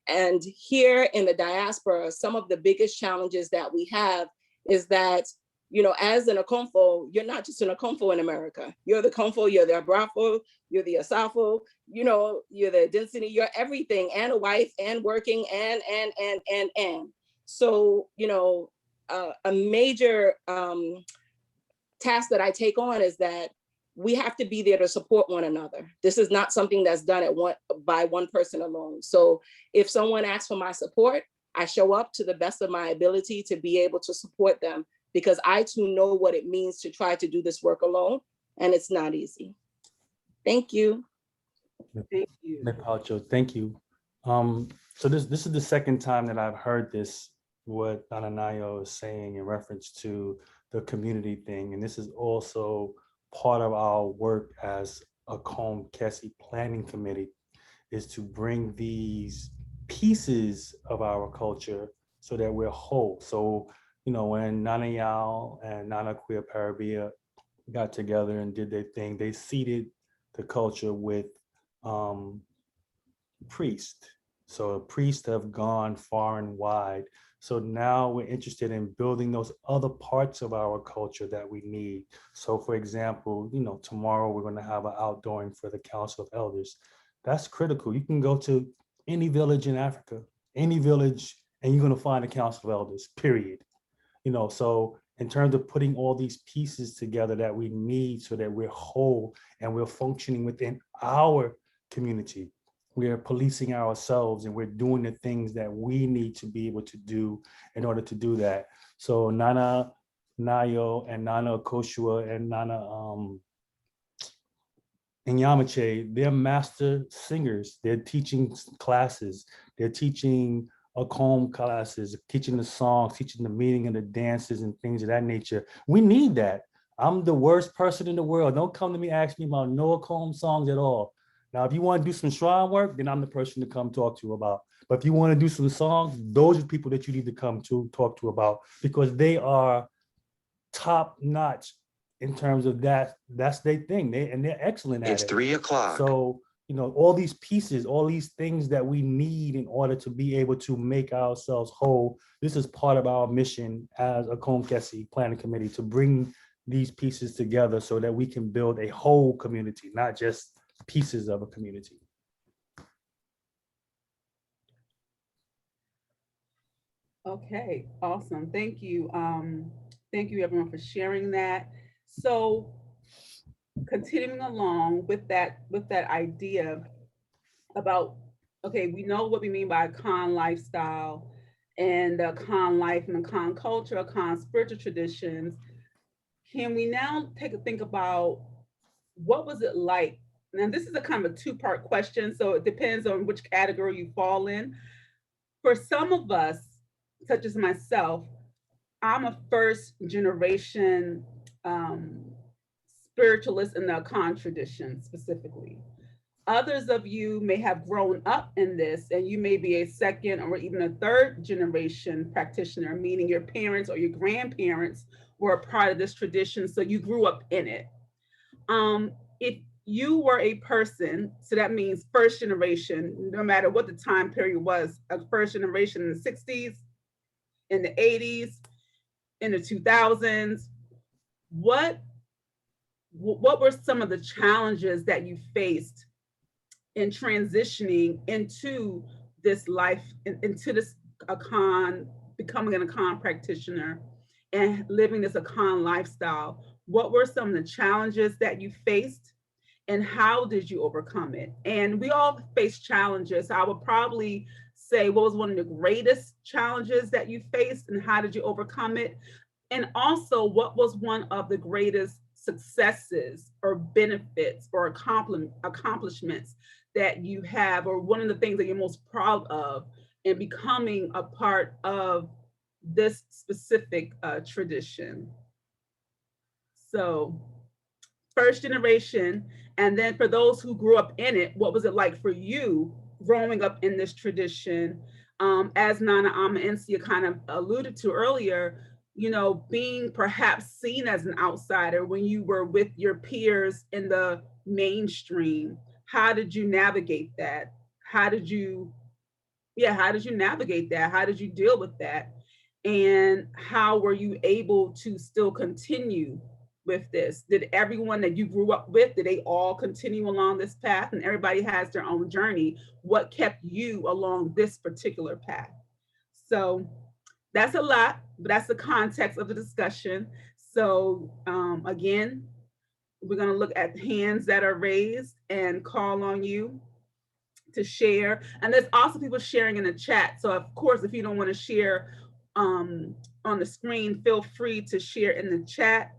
S9: And here in the diaspora, some of the biggest challenges that we have is that, you know, as an Akomfo, you're not just an Akomfo in America. You're the Akomfo, you're the Abrafo, you're the Asafo, you know, you're the density, you're everything, and a wife, and working, and. So, you know, a major task that I take on is that we have to be there to support one another. This is not something that's done by one person alone. So if someone asks for my support, I show up to the best of my ability to be able to support them, because I too know what it means to try to do this work alone, and it's not easy. Thank you.
S4: Thank you.
S18: Nepalcho, thank you. So this is the second time that I've heard this, what Ananayo is saying in reference to the community thing. And this is also part of our work as Akom Kese Planning Committee, is to bring these pieces of our culture so that we're whole. So, you know, when Nana Yao and Nana Akua Oparebea got together and did their thing, they seeded the culture with priests. So priests have gone far and wide. So now we're interested in building those other parts of our culture that we need. So for example, you know, tomorrow we're going to have an outdooring for the Council of Elders. That's critical. You can go to any village in Africa, any village, and you're going to find a Council of Elders, period. You know, so in terms of putting all these pieces together that we need so that we're whole and we're functioning within our community, we are policing ourselves and we're doing the things that we need to be able to do in order to do that. So Nana Nayo and Nana Koshua and Nana Nyamache, they're master singers. They're teaching classes. They're teaching Akom classes, teaching the songs, teaching the meaning of the dances and things of that nature. We need that. I'm the worst person in the world. Don't come to me, ask me about no Akom songs at all. Now, if you want to do some shrine work, then I'm the person to come talk to about. But if you want to do some songs, those are people that you need to come to talk to about, because they are top notch in terms of that. That's their thing. They're excellent at it.
S14: It's 3 o'clock.
S18: So, you know, all these pieces, all these things that we need in order to be able to make ourselves whole. This is part of our mission as Akom Kese Planning Committee, to bring these pieces together so that we can build a whole community, not just pieces of a community.
S4: Okay, awesome. Thank you. Thank you everyone for sharing that. So continuing along with that idea about, okay, we know what we mean by Akan lifestyle and Akan life and Akan culture, Akan spiritual traditions. Can we now take a think about what was it like? Now, this is a kind of a two-part question, so it depends on which category you fall in. For some of us, such as myself, I'm a first generation spiritualist in the Akan tradition specifically. Others of you may have grown up in this, and you may be a second or even a third generation practitioner, meaning your parents or your grandparents were a part of this tradition, so you grew up in it. If you were a person, so that means first generation, no matter what the time period was, a first generation in the 60s, in the 80s, in the 2000s, what were some of the challenges that you faced in transitioning into this life, into this Akan, becoming an Akan practitioner and living this Akan lifestyle? What were some of the challenges that you faced and how did you overcome it? And we all face challenges. I would probably say, what was one of the greatest challenges that you faced and how did you overcome it? And also, what was one of the greatest successes or benefits or accomplishments that you have, or one of the things that you're most proud of in becoming a part of this specific tradition? So first generation, and then for those who grew up in it, what was it like for you growing up in this tradition? As Nana Ama Nsia kind of alluded to earlier, you know, being perhaps seen as an outsider when you were with your peers in the mainstream. How did you navigate that? How did you navigate that? How did you deal with that? And how were you able to still continue with this? Did everyone that you grew up with, did they all continue along this path? And everybody has their own journey. What kept you along this particular path? So that's a lot, but that's the context of the discussion. So again, we're going to look at hands that are raised and call on you to share. And there's also people sharing in the chat. So of course, if you don't want to share on the screen, feel free to share in the chat.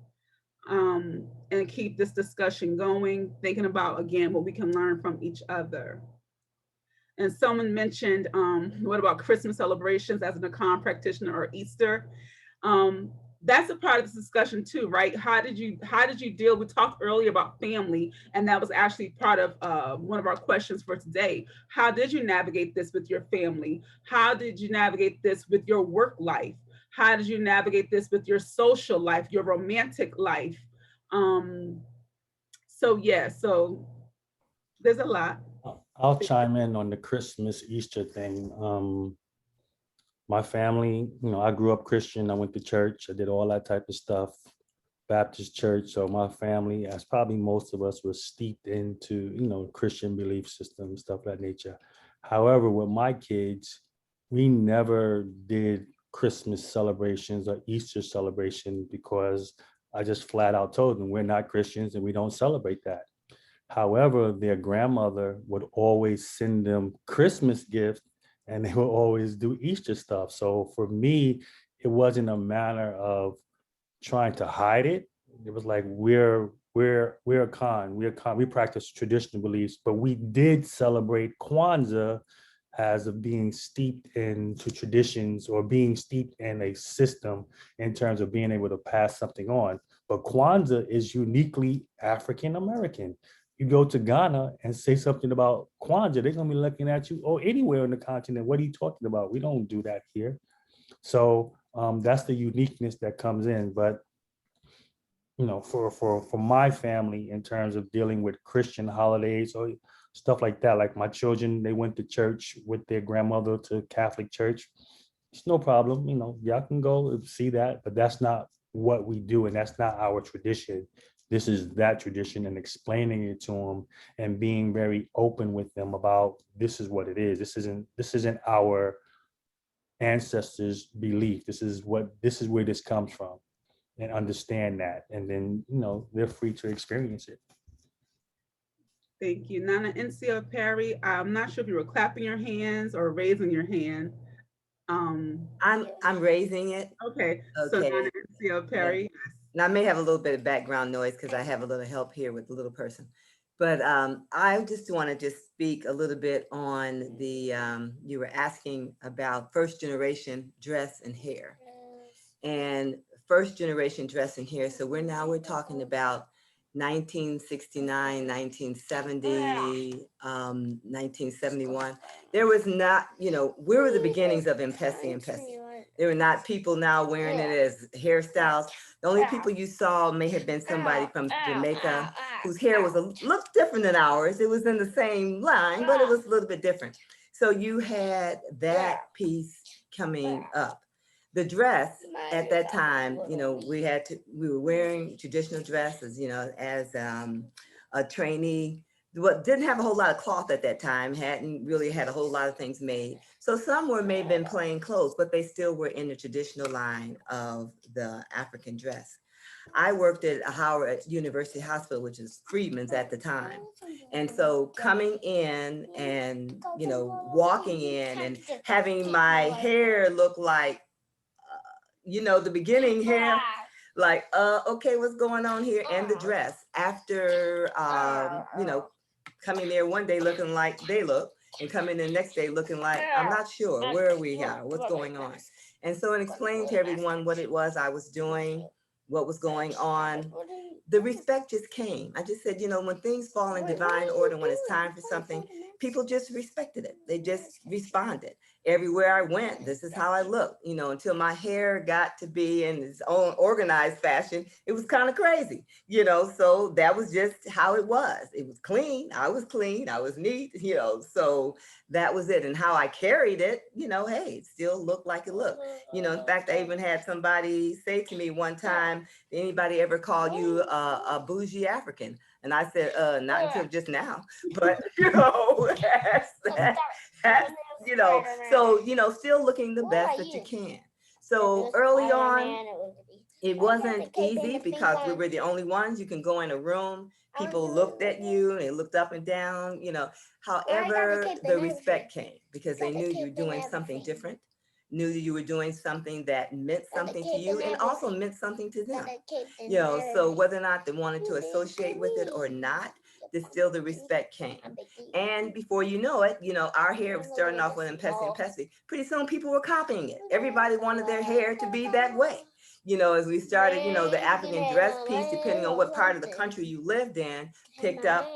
S4: and keep this discussion going, thinking about, again, what we can learn from each other. And someone mentioned, what about Christmas celebrations as an Akom practitioner, or Easter? That's a part of this discussion too, right? How did you deal? We talked earlier about family, and that was actually part of one of our questions for today. How did you navigate this with your family? How did you navigate this with your work life? How did you navigate this with your social life, your romantic life? So yeah, so there's a lot.
S18: I'll chime in on the Christmas, Easter thing. My family, I grew up Christian. I went to church. I did all that type of stuff, Baptist church. So my family, as probably most of us, was steeped into, Christian belief system, stuff of that nature. However, with my kids, we never did Christmas celebrations or Easter celebration because I just flat out told them we're not Christians and we don't celebrate that. However, their grandmother would always send them Christmas gifts and they would always do Easter stuff. So for me, it wasn't a matter of trying to hide it. It was like, we're Akom, we practice traditional beliefs, but we did celebrate Kwanzaa as of being steeped into traditions or being steeped in a system in terms of being able to pass something on. But Kwanzaa is uniquely African American. You go to Ghana and say something about Kwanzaa, they're gonna be looking at you, or anywhere on the continent, what are you talking about? We don't do that here. So that's the uniqueness that comes in. But for my family, in terms of dealing with Christian holidays or stuff like that, like my children, they went to church with their grandmother to Catholic church. It's no problem, y'all can go see that, but that's not what we do, and that's not our tradition. This is that tradition, and explaining it to them and being very open with them about this is what it is. This isn't our ancestors' belief. This is where this comes from, and understand that. And then, they're free to experience it.
S4: Thank you. Nana Nsia Perry, I'm not sure if you were clapping your hands or raising your hand.
S3: I'm raising it.
S4: Okay. So
S3: Okay.
S4: Nana Nsia Perry.
S3: Now I may have a little bit of background noise because I have a little help here with the little person. But I just want to just speak a little bit on the, you were asking about first generation dress and hair. And first generation dress and hair. So we're talking about 1969, 1970, 1971. There was not, we were the beginnings of Impesi. There were not people now wearing it as hairstyles. The only people you saw may have been somebody from Jamaica whose hair was looked different than ours. It was in the same line, but it was a little bit different. So you had that piece coming up. The dress at that time, we were wearing traditional dresses, as a trainee. Didn't have a whole lot of cloth at that time, hadn't really had a whole lot of things made. So some may have been plain clothes, but they still were in the traditional line of the African dress. I worked at Howard University Hospital, which is Freedman's at the time. And so coming in and, walking in and having my hair look like, the beginning hair, like, okay, what's going on here? And the dress after, coming there one day looking like they look and coming the next day looking like, I'm not sure, where are we here? What's going on? And so in explaining to everyone what it was I was doing, what was going on, the respect just came. I just said, when things fall in divine order, when it's time for something, people just respected it. They just responded. Everywhere I went, this is how I looked, until my hair got to be in its own organized fashion. It was kind of crazy, so that was just how it was. It was clean. I was neat, so that was it. And how I carried it, hey, it still looked like it looked. In fact, I even had somebody say to me one time, anybody ever call you a bougie African? And I said, not until just now, but that's so, still looking the best that you can. So early on, it wasn't easy because we were the only ones. You can go in a room, people looked at you, they looked up and down, however, the respect came because they knew you were doing something different. knew that you were doing something that meant something to you and also meant something to them. So whether or not they wanted to associate with it or not, still the respect came. And before you know it, our hair was starting off with Pessy and Pessy. Pretty soon people were copying it. Everybody wanted their hair to be that way. As we started, the African dress piece, depending on what part of the country you lived in, picked up,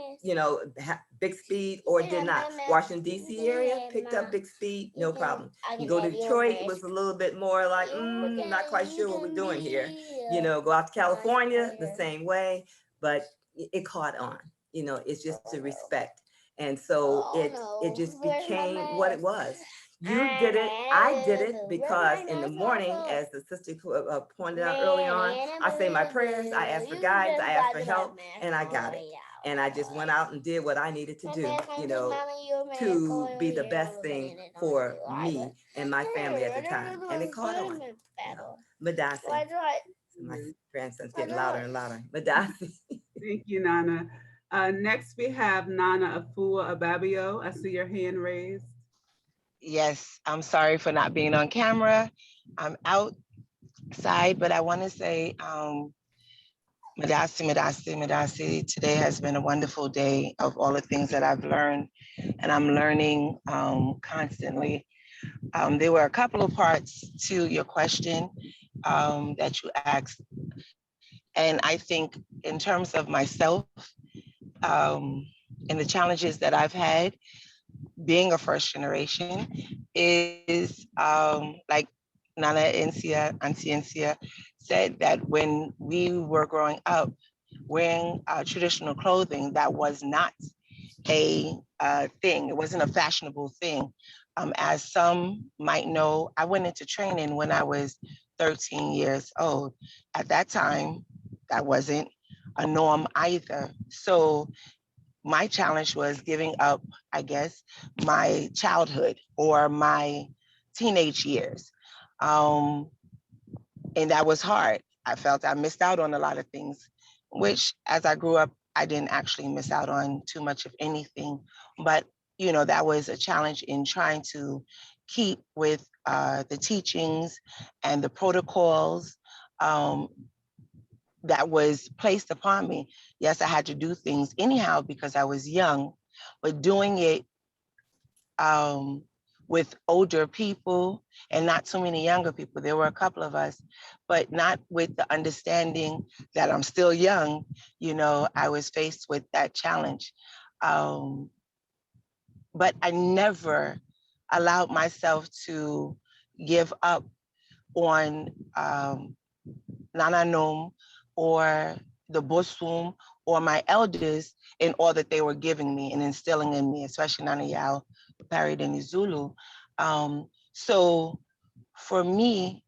S3: big speed or did not. Washington, D.C. area picked up big speed, no problem. You go to Detroit, it was a little bit more like, not quite sure what we're doing here. Go out to California, the same way, but it caught on. It's just to respect. And so it just became what it was. You did it, I did it, because in the morning, as the sister pointed out early on, I say my prayers, I ask for guidance, I ask for help, and I got it. And I just went out and did what I needed to do, to be the best thing for me and my family at the time. And it caught on. Madasi. My grandson's getting louder and louder. Madasi.
S4: Thank you, Nana. Next, we have Nana Akua Ababio. I see your hand raised.
S7: Yes, I'm sorry for not being on camera. I'm outside, but I want to say, Madasi, today has been a wonderful day of all the things that I've learned, and I'm learning constantly. There were a couple of parts to your question that you asked, and I think in terms of myself and the challenges that I've had, being a first generation is like Nana Encia, Auntie Encia said, that when we were growing up wearing traditional clothing, that was not a thing. It wasn't a fashionable thing. As some might know, I went into training when I was 13 years old. At that time, that wasn't a norm either. So my challenge was giving up, I guess, my childhood or my teenage years. And that was hard. I felt I missed out on a lot of things, which as I grew up, I didn't actually miss out on too much of anything. But, that was a challenge in trying to keep with the teachings and the protocols that was placed upon me. Yes, I had to do things anyhow because I was young, but doing it with older people and not too many younger people. There were a couple of us, but not with the understanding that I'm still young. I was faced with that challenge. But I never allowed myself to give up on Nananom or the Bosum or my elders in all that they were giving me and instilling in me, especially Nana Yao, Opare, Dinizulu. So for me,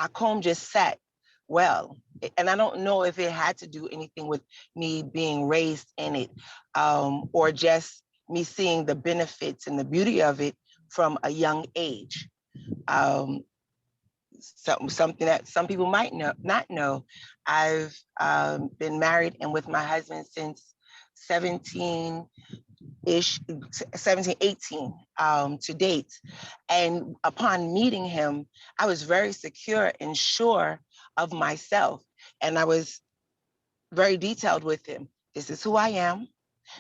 S7: Akom just sat well. And I don't know if it had to do anything with me being raised in it or just me seeing the benefits and the beauty of it from a young age. Something that some people might not know. I've been married and with my husband since 17, 18 to date. And upon meeting him, I was very secure and sure of myself. And I was very detailed with him. This is who I am.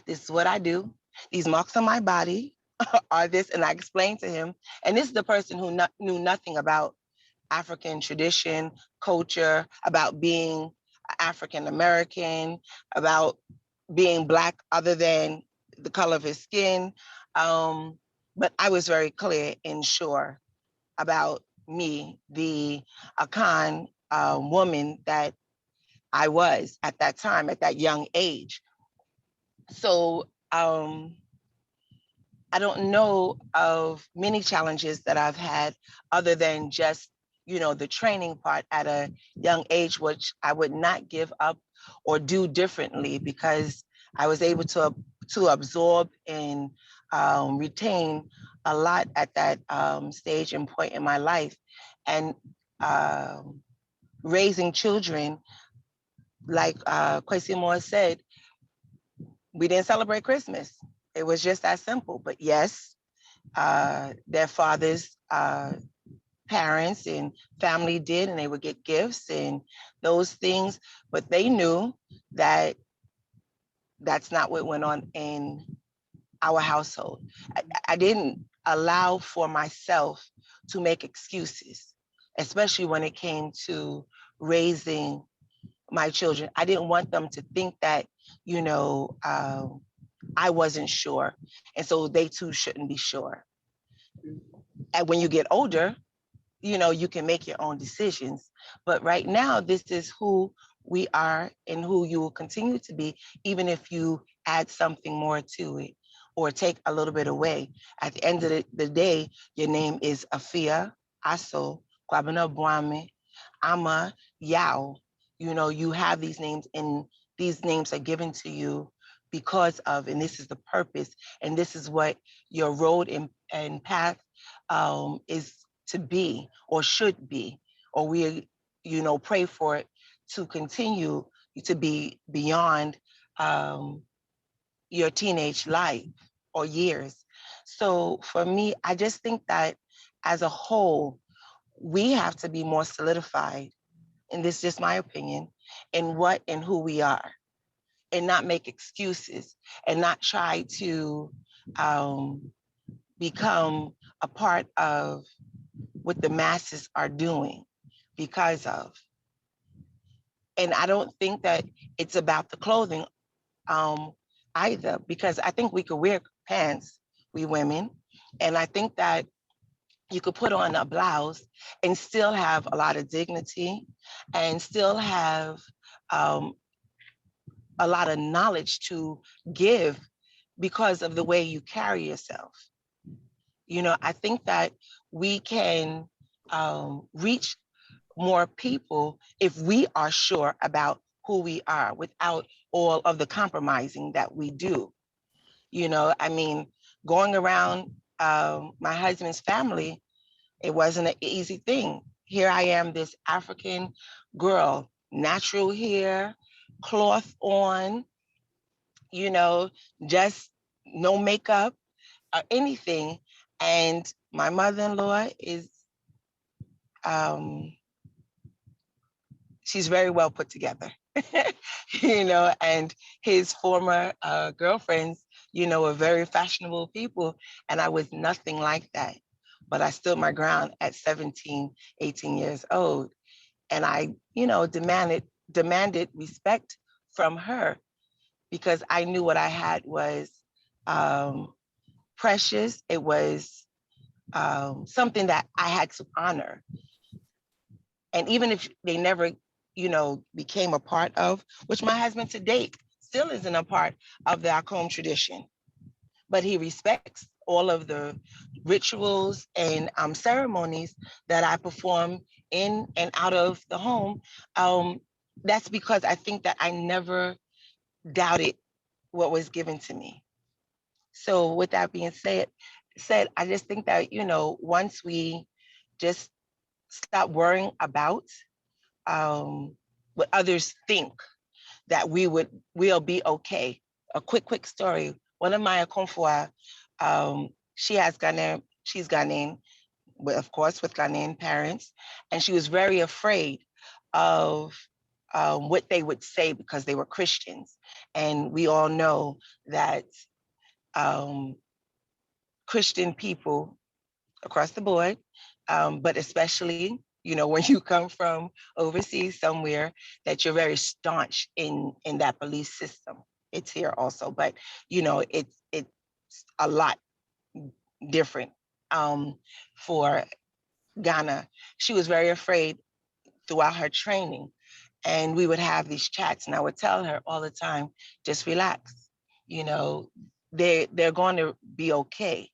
S7: This is what I do. These marks on my body are this. And I explained to him, and this is the person who knew nothing about African tradition, culture, about being African American, about being Black other than the color of his skin. But I was very clear and sure about me, the Akan woman that I was at that time, at that young age. So I don't know of many challenges that I've had other than just, the training part at a young age, which I would not give up or do differently because I was able to absorb and retain a lot at that stage and point in my life. And raising children, like Kwesi Moore said, we didn't celebrate Christmas. It was just that simple. But yes, their fathers
S1: parents and family did, and they would get gifts and those things, but they knew that that's not what went on in our household. I didn't allow for myself to make excuses, especially when it came to raising my children. I didn't want them to think that, I wasn't sure. And so they too shouldn't be sure. And when you get older, you can make your own decisions. But right now, this is who we are and who you will continue to be, even if you add something more to it or take a little bit away. At the end of the day, your name is Afia, Aso, Kwabena Bwame, Ama, Yao. You have these names, and these names are given to you because of, and this is the purpose, and this is what your road and path is to be or should be, or we, pray for it to continue to be beyond your teenage life or years. So for me, I just think that as a whole, we have to be more solidified, and this is just my opinion, in what and who we are, and not make excuses and not try to become a part of what the masses are doing because of. And I don't think that it's about the clothing either, because I think we could wear pants, we women, and I think that you could put on a blouse and still have a lot of dignity and still have a lot of knowledge to give because of the way you carry yourself. I think that we can reach more people if we are sure about who we are without all of the compromising that we do. Going around my husband's family, it wasn't an easy thing. Here I am, this African girl, natural hair, cloth on, just no makeup or anything. And my mother-in-law is, she's very well put together, and his former girlfriends, are very fashionable people. And I was nothing like that, but I stood my ground at 17, 18 years old. And I, demanded respect from her because I knew what I had was precious. It was something that I had to honor. And even if they never, became a part of, which my husband to date still isn't a part of the Akom tradition, but he respects all of the rituals and ceremonies that I perform in and out of the home. That's because I think that I never doubted what was given to me. So with that being said, I just think that, once we just stop worrying about what others think, that we'll be okay. A quick story. One of my Akomfua, she's Ghanaian, but of course with Ghanaian parents, and she was very afraid of what they would say because they were Christians. And we all know that Christian people across the board, but especially, when you come from overseas somewhere, that you're very staunch in that belief system. It's here also, but it's a lot different for Ghana. She was very afraid throughout her training, and we would have these chats, and I would tell her all the time, just relax. They're going to be okay.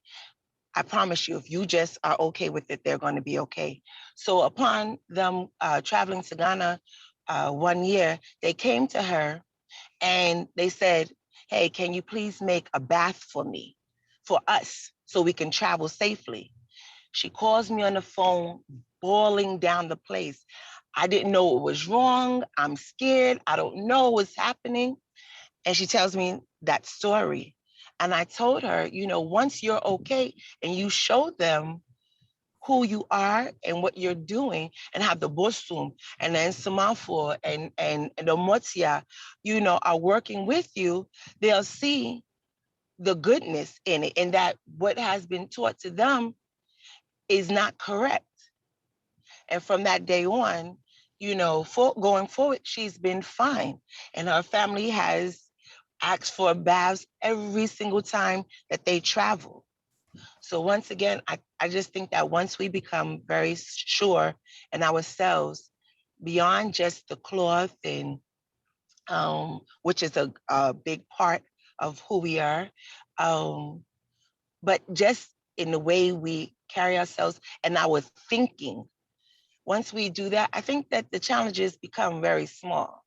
S1: I promise you, if you just are okay with it, they're going to be okay. So upon them traveling to Ghana one year, they came to her and they said, hey, can you please make a bath for me, for us, so we can travel safely? She calls me on the phone, bawling down the place. I didn't know what was wrong. I'm scared. I don't know what's happening. And she tells me that story. And I told her, once you're okay and you show them
S11: who you are and what you're doing, and have the Bosum and then Samafo and the Motia, you know, are working with you, they'll see the goodness in it, and that what has been taught to them is not correct. And from that day on, you know, going forward, she's been fine. And her family has asked for baths every single time that they travel. So once again, I just think that once we become very sure in ourselves, beyond just the cloth and which is a big part of who we are, but just in the way we carry ourselves and our thinking. Once we do that, I think that the challenges become very small.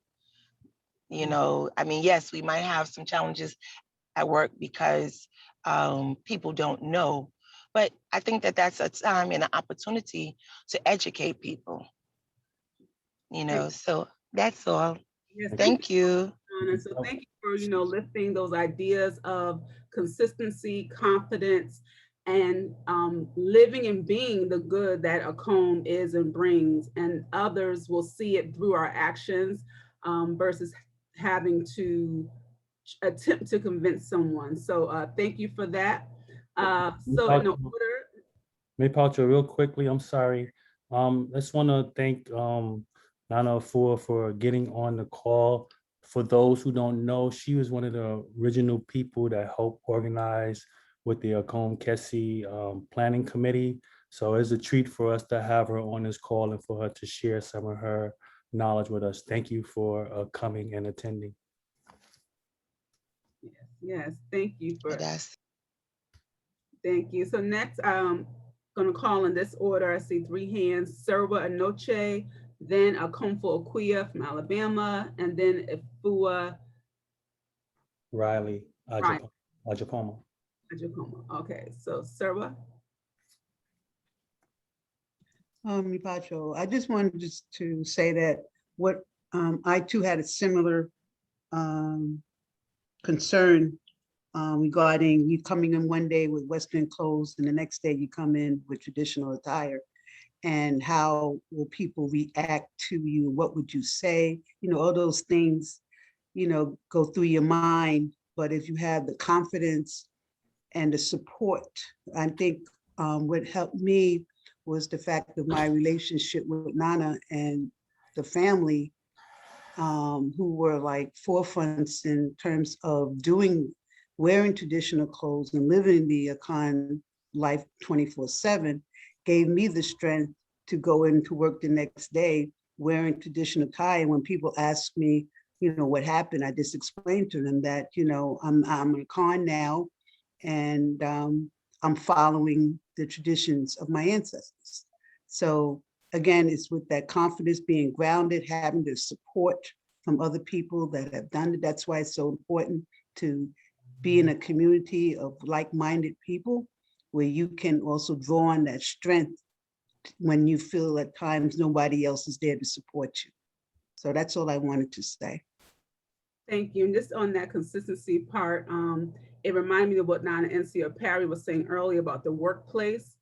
S11: You know, I mean, yes, we might have some challenges at work because people don't know, but I think that that's a time and an opportunity to educate people, you know, so that's all.
S4: Yes,
S11: Thank you.
S4: And so thank you for, you know, lifting those ideas of consistency, confidence, and living and being the good that Akom is and brings, and others will see it through our actions versus having to attempt to convince someone. So thank you for that. So in order,
S18: May Pacho, real quickly, I'm sorry. I just want to thank Nana for getting on the call. For those who don't know, she was one of the original people that helped organize with the Akom Kese planning committee. So it's a treat for us to have her on this call and for her to share some of her knowledge with us. Thank you for coming and attending.
S4: yes, thank you for
S11: that.
S4: Thank you. So next, I'm going to call in this order. I see 3 hands: Serwa Anoche, then Akomfo Akua from Alabama, and then Afua
S18: Riley Ajapoma.
S4: Ajapoma. Okay, so Serwa.
S5: Mipacho, I just wanted just to say that what I too had a similar concern regarding you coming in one day with Western clothes and the next day you come in with traditional attire, and how will people react to you? What would you say? You know, all those things, you know, go through your mind. But if you have the confidence and the support, I think what helped me was the fact of my relationship with Nana and the family, who were like forefronts in terms of wearing traditional clothes and living the Akan life 24/7, gave me the strength to go into work the next day wearing traditional attire. When people ask me, you know, what happened, I just explained to them that, you know, I'm an Akan now, and I'm following the traditions of my ancestors. So again, it's with that confidence, being grounded, having the support from other people that have done it. That's why it's so important to be in a community of like-minded people where you can also draw on that strength when you feel at times nobody else is there to support you. So that's all I wanted to say.
S4: Thank you. And just on that consistency part, it reminded me of what Nana Nsia Opare was saying earlier about the workplace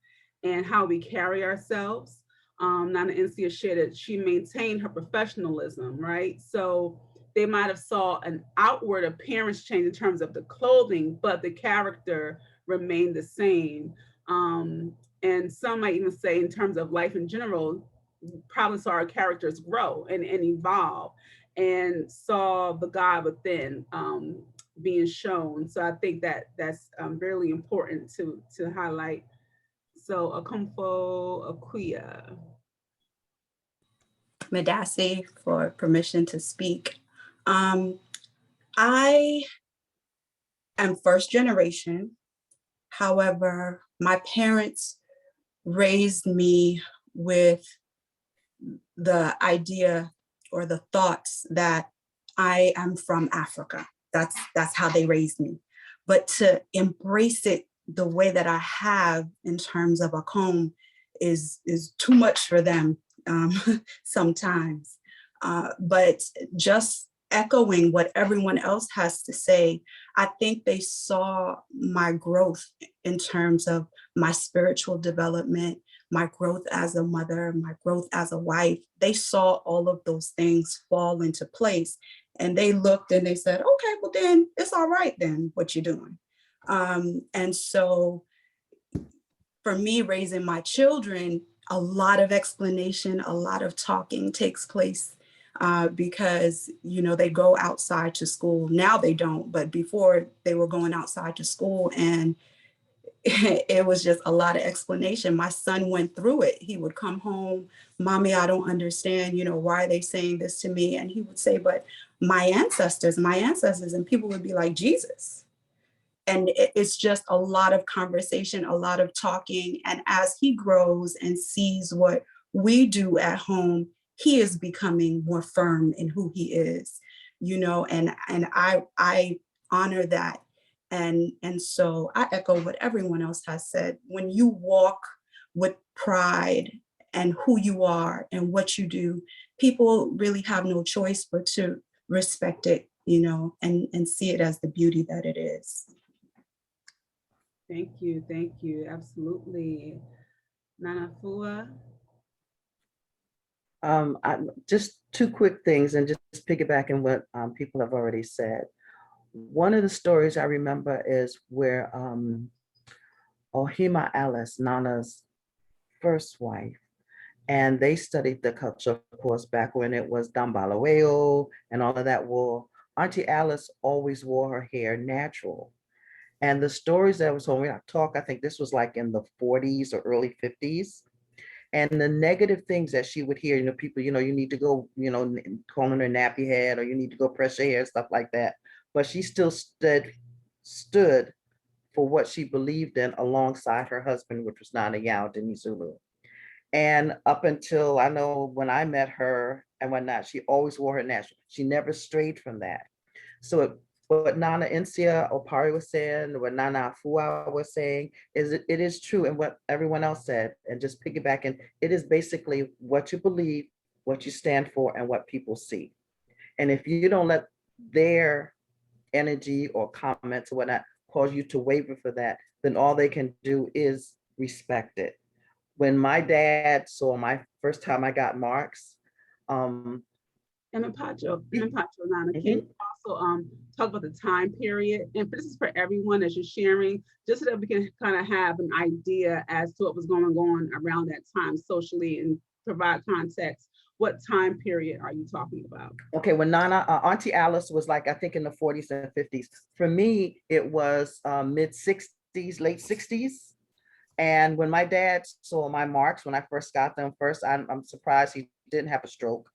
S4: and how we carry ourselves. Nana Nsia shared that she maintained her professionalism, right? So they might have saw an outward appearance change in terms of the clothing, but the character remained the same. And some might even say in terms of life in general, probably saw our characters grow and evolve, and saw the God within being shown. So I think that that's really important to highlight. So Akomfo Akua.
S20: Madasi for permission to speak. I am first generation. However, my parents raised me with the idea or the thoughts that I am from Africa. That's how they raised me. But to embrace it the way that I have in terms of Akom is too much for them sometimes. But just echoing what everyone else has to say, I think they saw my growth in terms of my spiritual development, my growth as a mother, my growth as a wife. They saw all of those things fall into place, and they looked and they said, okay, well then it's all right then what you're doing. And so for me, raising my children, a lot of explanation, a lot of talking takes place because, you know, they go outside to school. Now they don't, but before they were going outside to school, and it was just a lot of explanation. My son went through it. He would come home, Mommy, I don't understand, you know, why are they saying this to me? And he would say, but my ancestors, and people would be like, Jesus. And it's just a lot of conversation, a lot of talking. And as he grows and sees what we do at home, he is becoming more firm in who he is, you know, and I honor that. And so I echo what everyone else has said. When you walk with pride and who you are and what you do, people really have no choice but to respect it, you know, and see it as the beauty that it is.
S4: Thank you, absolutely. Nana Fua.
S10: Just two quick things and just piggybacking what people have already said. One of the stories I remember is where Ohima Alice, Nana's first wife, and they studied the culture, of course, back when it was Dambalaweo and all of that war. Auntie Alice always wore her hair natural. And the stories that was told, we talk, I think this was like in the 40s or early 50s. And the negative things that she would hear, you know, people, you know, you need to go, you know, calling her nappy head, or you need to go press your hair, stuff like that. But she still stood for what she believed in alongside her husband, which was Nana Yao Dinizulu. And up until I know when I met her and whatnot, she always wore her natural. She never strayed from that. So what Nana Insia Opare was saying, what Nana Afua was saying, is it is true, and what everyone else said, and just piggybacking, it is basically what you believe, what you stand for, and what people see. And if you don't let their energy or comments or whatnot cause you to waver for that, then all they can do is respect it. When my dad saw my first time I got marks,
S4: And Mpacho, Nana, can you also talk about the time period? And this is for everyone as you're sharing, just so that we can kind of have an idea as to what was going on around that time socially and provide context. What time period are you talking about?
S10: Okay, when Nana, Auntie Alice was like, I think in the 40s and 50s. For me, it was mid 60s, late 60s. And when my dad saw my marks, when I first got them first, I'm surprised he didn't have a stroke.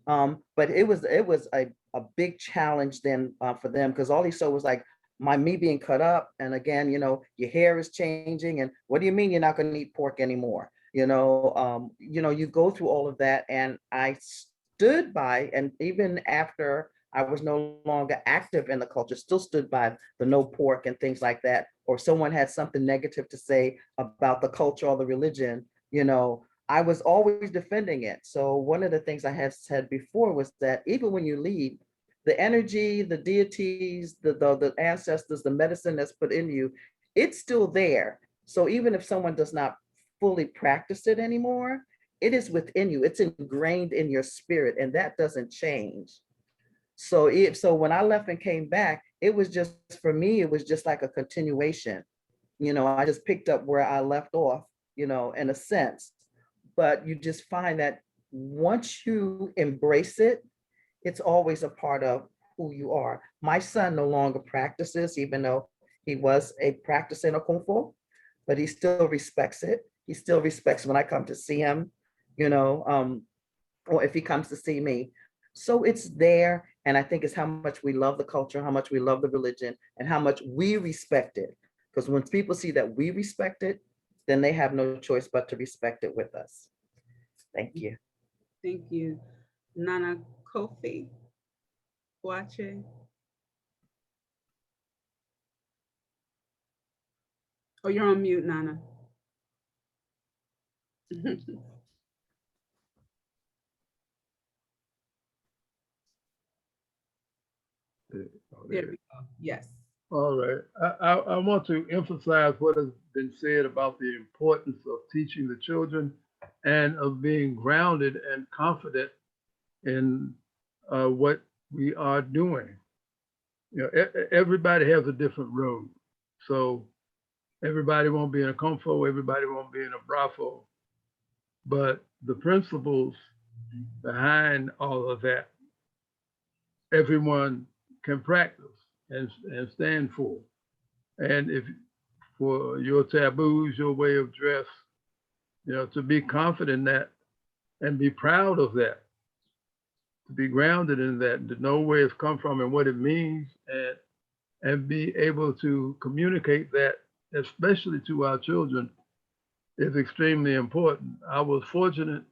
S10: But it was a big challenge then for them, because all he saw was like me being cut up. And again, you know, your hair is changing. And what do you mean you're not going to eat pork anymore? You know, you go through all of that. And I stood by, and even after I was no longer active in the culture, still stood by the no pork and things like that. Or someone had something negative to say about the culture or the religion, you know, I was always defending it. So one of the things I had said before was that even when you leave, the energy, the deities, the ancestors, the medicine that's put in you, it's still there. So even if someone does not fully practice it anymore, it is within you. It's ingrained in your spirit, and that doesn't change. So when I left and came back, it was just, for me, it was just like a continuation. You know, I just picked up where I left off, you know, in a sense. But you just find that once you embrace it, it's always a part of who you are. My son no longer practices, even though he was a practicing Akom Kese, but he still respects it. He still respects when I come to see him, you know, or if he comes to see me. So it's there. And I think it's how much we love the culture, how much we love the religion, and how much we respect it. Because when people see that we respect it, then they have no choice but to respect it with us. Thank you.
S4: Thank you. Nana Kofi, Boache. Oh, you're on mute, Nana. There we go. Yes.
S8: All right. I want to emphasize what has been said about the importance of teaching the children and of being grounded and confident in what we are doing. You know, everybody has a different road. So everybody won't be in a comfort, everybody won't be in a bravo, but the principles behind all of that, everyone can practice and stand for. And if for your taboos, your way of dress, you know, to be confident in that and be proud of that, to be grounded in that, to know where it's come from and what it means, and be able to communicate that, especially to our children, is extremely important. I was fortunate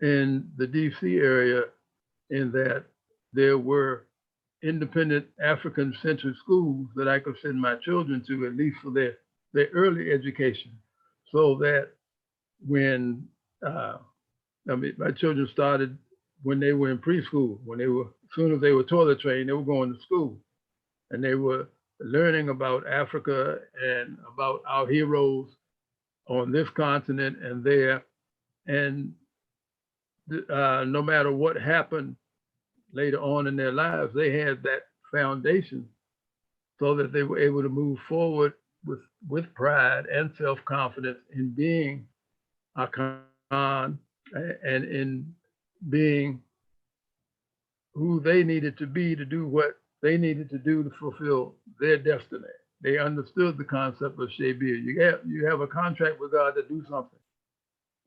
S8: in the DC area in that there were independent African-centered schools that I could send my children to, at least for their early education, so that when my children started when they were in preschool, as soon as they were toilet trained, they were going to school, and they were learning about Africa and about our heroes on this continent and there, and no matter what happened later on in their lives, they had that foundation so that they were able to move forward with pride and self-confidence in being Akan and in being who they needed to be to do what they needed to do to fulfill their destiny. They understood the concept of Shebir. You have a contract with God to do something.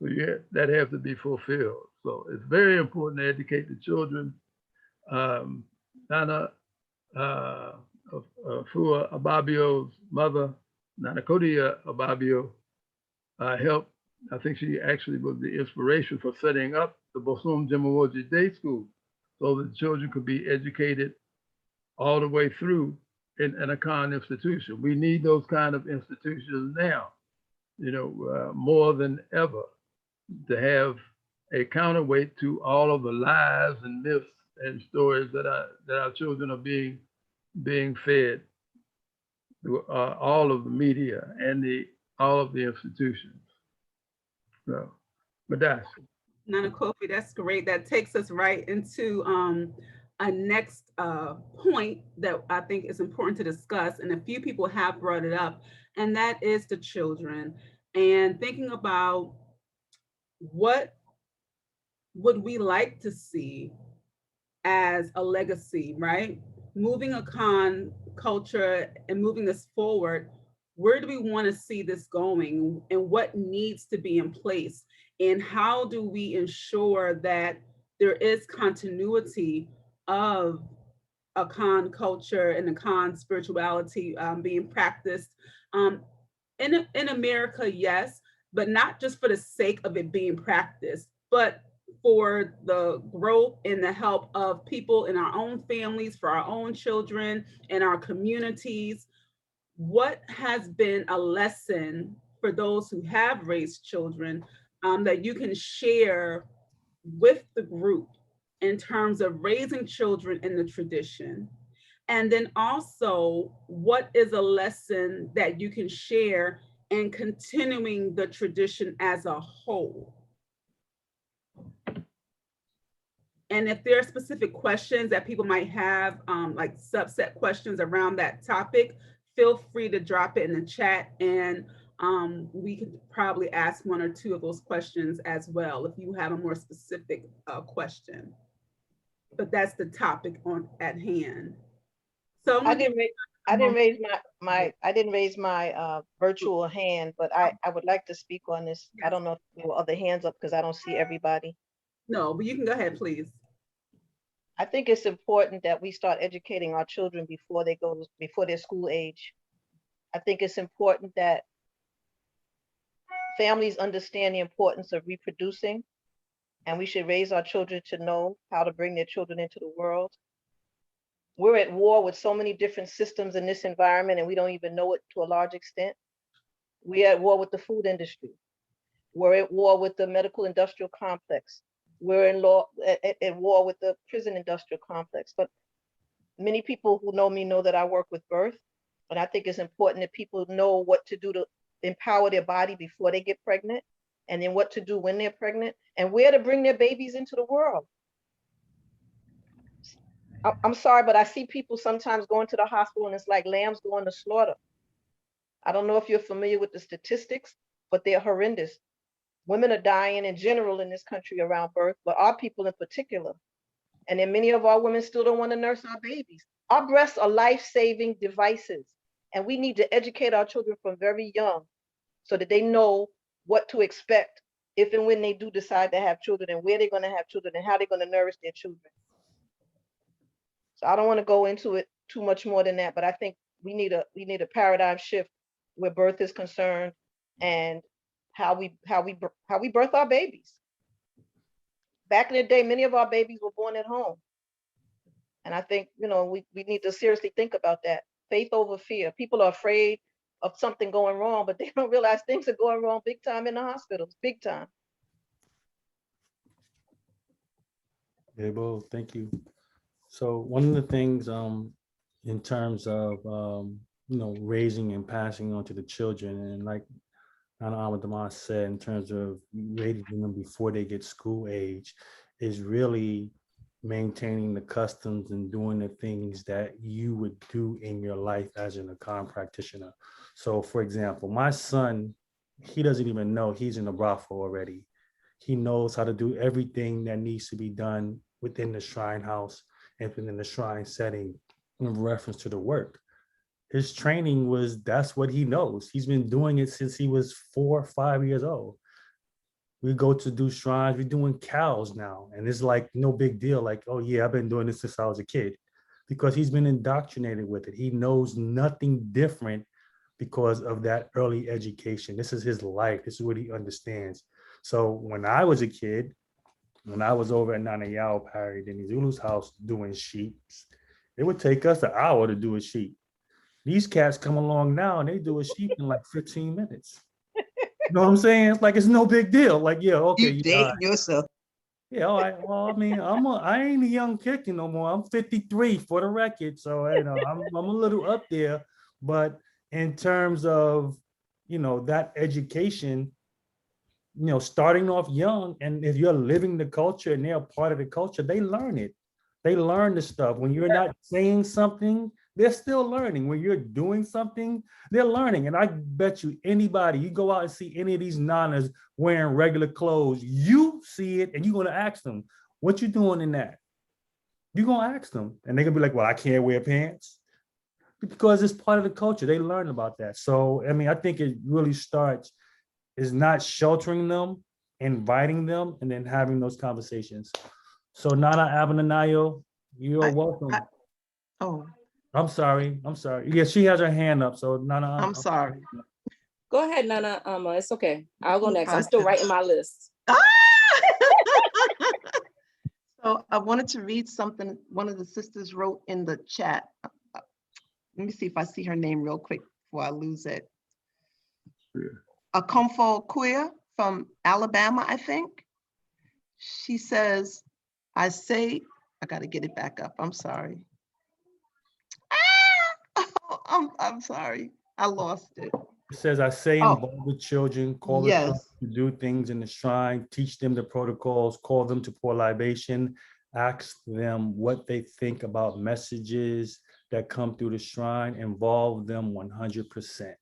S8: So that has to be fulfilled. So it's very important to educate the children. Nana Fua Ababio's mother, Nana Kodia Ababio, helped. I think she actually was the inspiration for setting up the Bosum Jemawoji Day School, so that children could be educated all the way through in a Akan institution. We need those kind of institutions now, more than ever, to have a counterweight to all of the lies and myths and stories that our children are being fed through all of the media and all of the institutions. So, but that's
S4: Nana Kofi, that's great. That takes us right into a next point that I think is important to discuss, and a few people have brought it up, and that is the children. And thinking about what would we like to see as a legacy, right? Moving Akan culture and moving this forward, where do we want to see this going, and what needs to be in place? And how do we ensure that there is continuity of Akan culture and Akan spirituality being practiced in America, yes, but not just for the sake of it being practiced, but for the growth and the help of people in our own families, for our own children, and our communities. What has been a lesson for those who have raised children that you can share with the group in terms of raising children in the tradition? And then also, what is a lesson that you can share in continuing the tradition as a whole? And if there are specific questions that people might have, like subset questions around that topic, feel free to drop it in the chat, and we could probably ask one or two of those questions as well if you have a more specific question. But that's the topic at hand. So
S16: I didn't raise my virtual hand, but I would like to speak on this. I don't know if there were other hands up because I don't see everybody.
S4: No, but you can go ahead, please.
S16: I think it's important that we start educating our children before they're school age. I think it's important that families understand the importance of reproducing, and we should raise our children to know how to bring their children into the world. We're at war with so many different systems in this environment, and we don't even know it to a large extent. We're at war with the food industry. We're at war with the medical industrial complex. We're at war with the prison industrial complex. But many people who know me know that I work with birth, and I think it's important that people know what to do to empower their body before they get pregnant, and then what to do when they're pregnant, and where to bring their babies into the world. I'm sorry, but I see people sometimes going to the hospital and it's like lambs going to slaughter. I don't know if you're familiar with the statistics, but they're horrendous. Women are dying in general in this country around birth, but our people in particular. And then many of our women still don't want to nurse our babies. Our breasts are life-saving devices, and we need to educate our children from very young so that they know what to expect if and when they do decide to have children, and where they're going to have children, and how they're going to nourish their children. So I don't want to go into it too much more than that, but I think we need a paradigm shift where birth is concerned, and how we birth our babies. Back in the day, many of our babies were born at home. And I think, we need to seriously think about that. Faith over fear. People are afraid of something going wrong, but they don't realize things are going wrong big time in the hospitals, big time.
S18: Abel, thank you. So one of the things in terms of raising and passing on to the children, and like Nana Ahmad said, in terms of raising them before they get school age, is really maintaining the customs and doing the things that you would do in your life as an Akom practitioner. So for example, my son, he doesn't even know he's in a brothel already. He knows how to do everything that needs to be done within the shrine house and within the shrine setting in reference to the work. His training was, that's what he knows. He's been doing it since he was 4 or 5 years old. We go to do shrines, we're doing cows now. And it's like no big deal. Like, oh yeah, I've been doing this since I was a kid, because he's been indoctrinated with it. He knows nothing different because of that early education. This is his life. This is what he understands. So when I was a kid, when I was over at Nana Yao Opare, Dinizulu's house doing sheeps, it would take us an hour to do a sheep. These cats come along now and they do a sheep in like 15 minutes. You know what I'm saying? It's like, it's no big deal. Like, yeah, okay.
S5: You dating yourself.
S18: Yeah, all right. Well, I mean, I ain't a young kid no more. I'm 53 for the record. So, I'm a little up there. But in terms of, that education, starting off young, and if you're living the culture and they're a part of the culture, they learn it. They learn the stuff. When you're not saying something, they're still learning. When you're doing something, they're learning. And I bet you anybody, you go out and see any of these nanas wearing regular clothes, you see it and you're going to ask them, what you doing in that? You're going to ask them. And they're going to be like, well, I can't wear pants. Because it's part of the culture. They learn about that. So, I mean, I think it really starts is not sheltering them, inviting them, and then having those conversations. So Nana Abinanayo, you're welcome. I'm sorry. Yeah, she has her hand up. So Nana.
S1: I'm sorry.
S9: Go ahead, Nana. It's okay. I'll go next. I'm still writing my list.
S1: So I wanted to read something one of the sisters wrote in the chat. Let me see if I see her name real quick before I lose it. Akom Kese from Alabama, I think. She says, I got to get it back up. I'm sorry. I'm sorry. I lost it.
S18: It says, I say involve the children, call the children to do things in the shrine, teach them the protocols, call them to pour libation, ask them what they think about messages that come through the shrine, involve them 100%.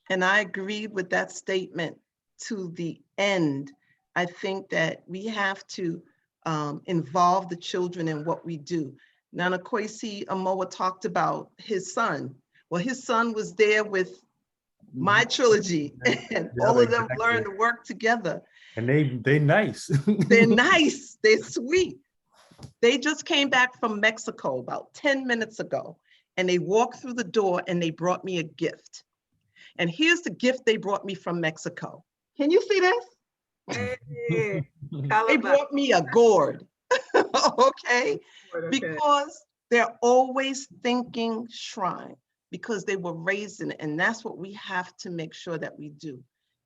S1: And I agreed with that statement to the end. I think that we have to involve the children in what we do. Nana Kwesi Amoa talked about his son. Well, his son was there with my trilogy, and all of them learned to work together.
S18: And they nice.
S1: They're nice. They're sweet. They just came back from Mexico about 10 minutes ago, and they walked through the door and they brought me a gift. And here's the gift they brought me from Mexico. Can you see this? Hey, they brought me a gourd, okay? Because they're always thinking shrine, because they were raised in it. And that's what we have to make sure that we do.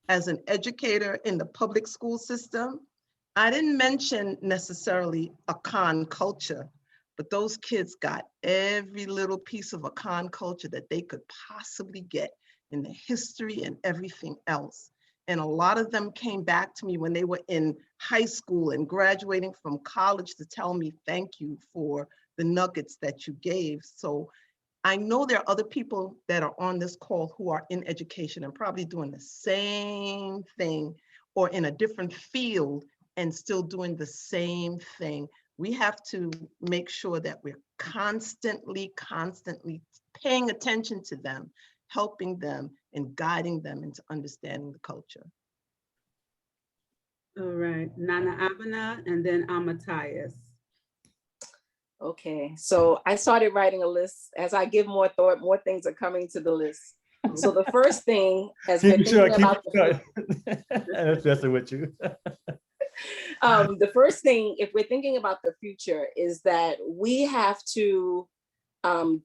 S1: As an educator in the public school system, I didn't mention necessarily Akan culture, but those kids got every little piece of Akan culture that they could possibly get in the history and everything else. And a lot of them came back to me when they were in high school and graduating from college to tell me thank you for the nuggets that you gave. So I know there are other people that are on this call who are in education and probably doing the same thing or in a different field and still doing the same thing. We have to make sure that we're constantly paying attention to them, helping them and guiding them into understanding the culture.
S4: All right, Nana Abena and then Amathias.
S9: Okay, so I started writing a list. As I give more thought, more things are coming to the list. So the first thing, as we're thinking about
S18: that's messing with you.
S9: The first thing, if we're thinking about the future, is that we have to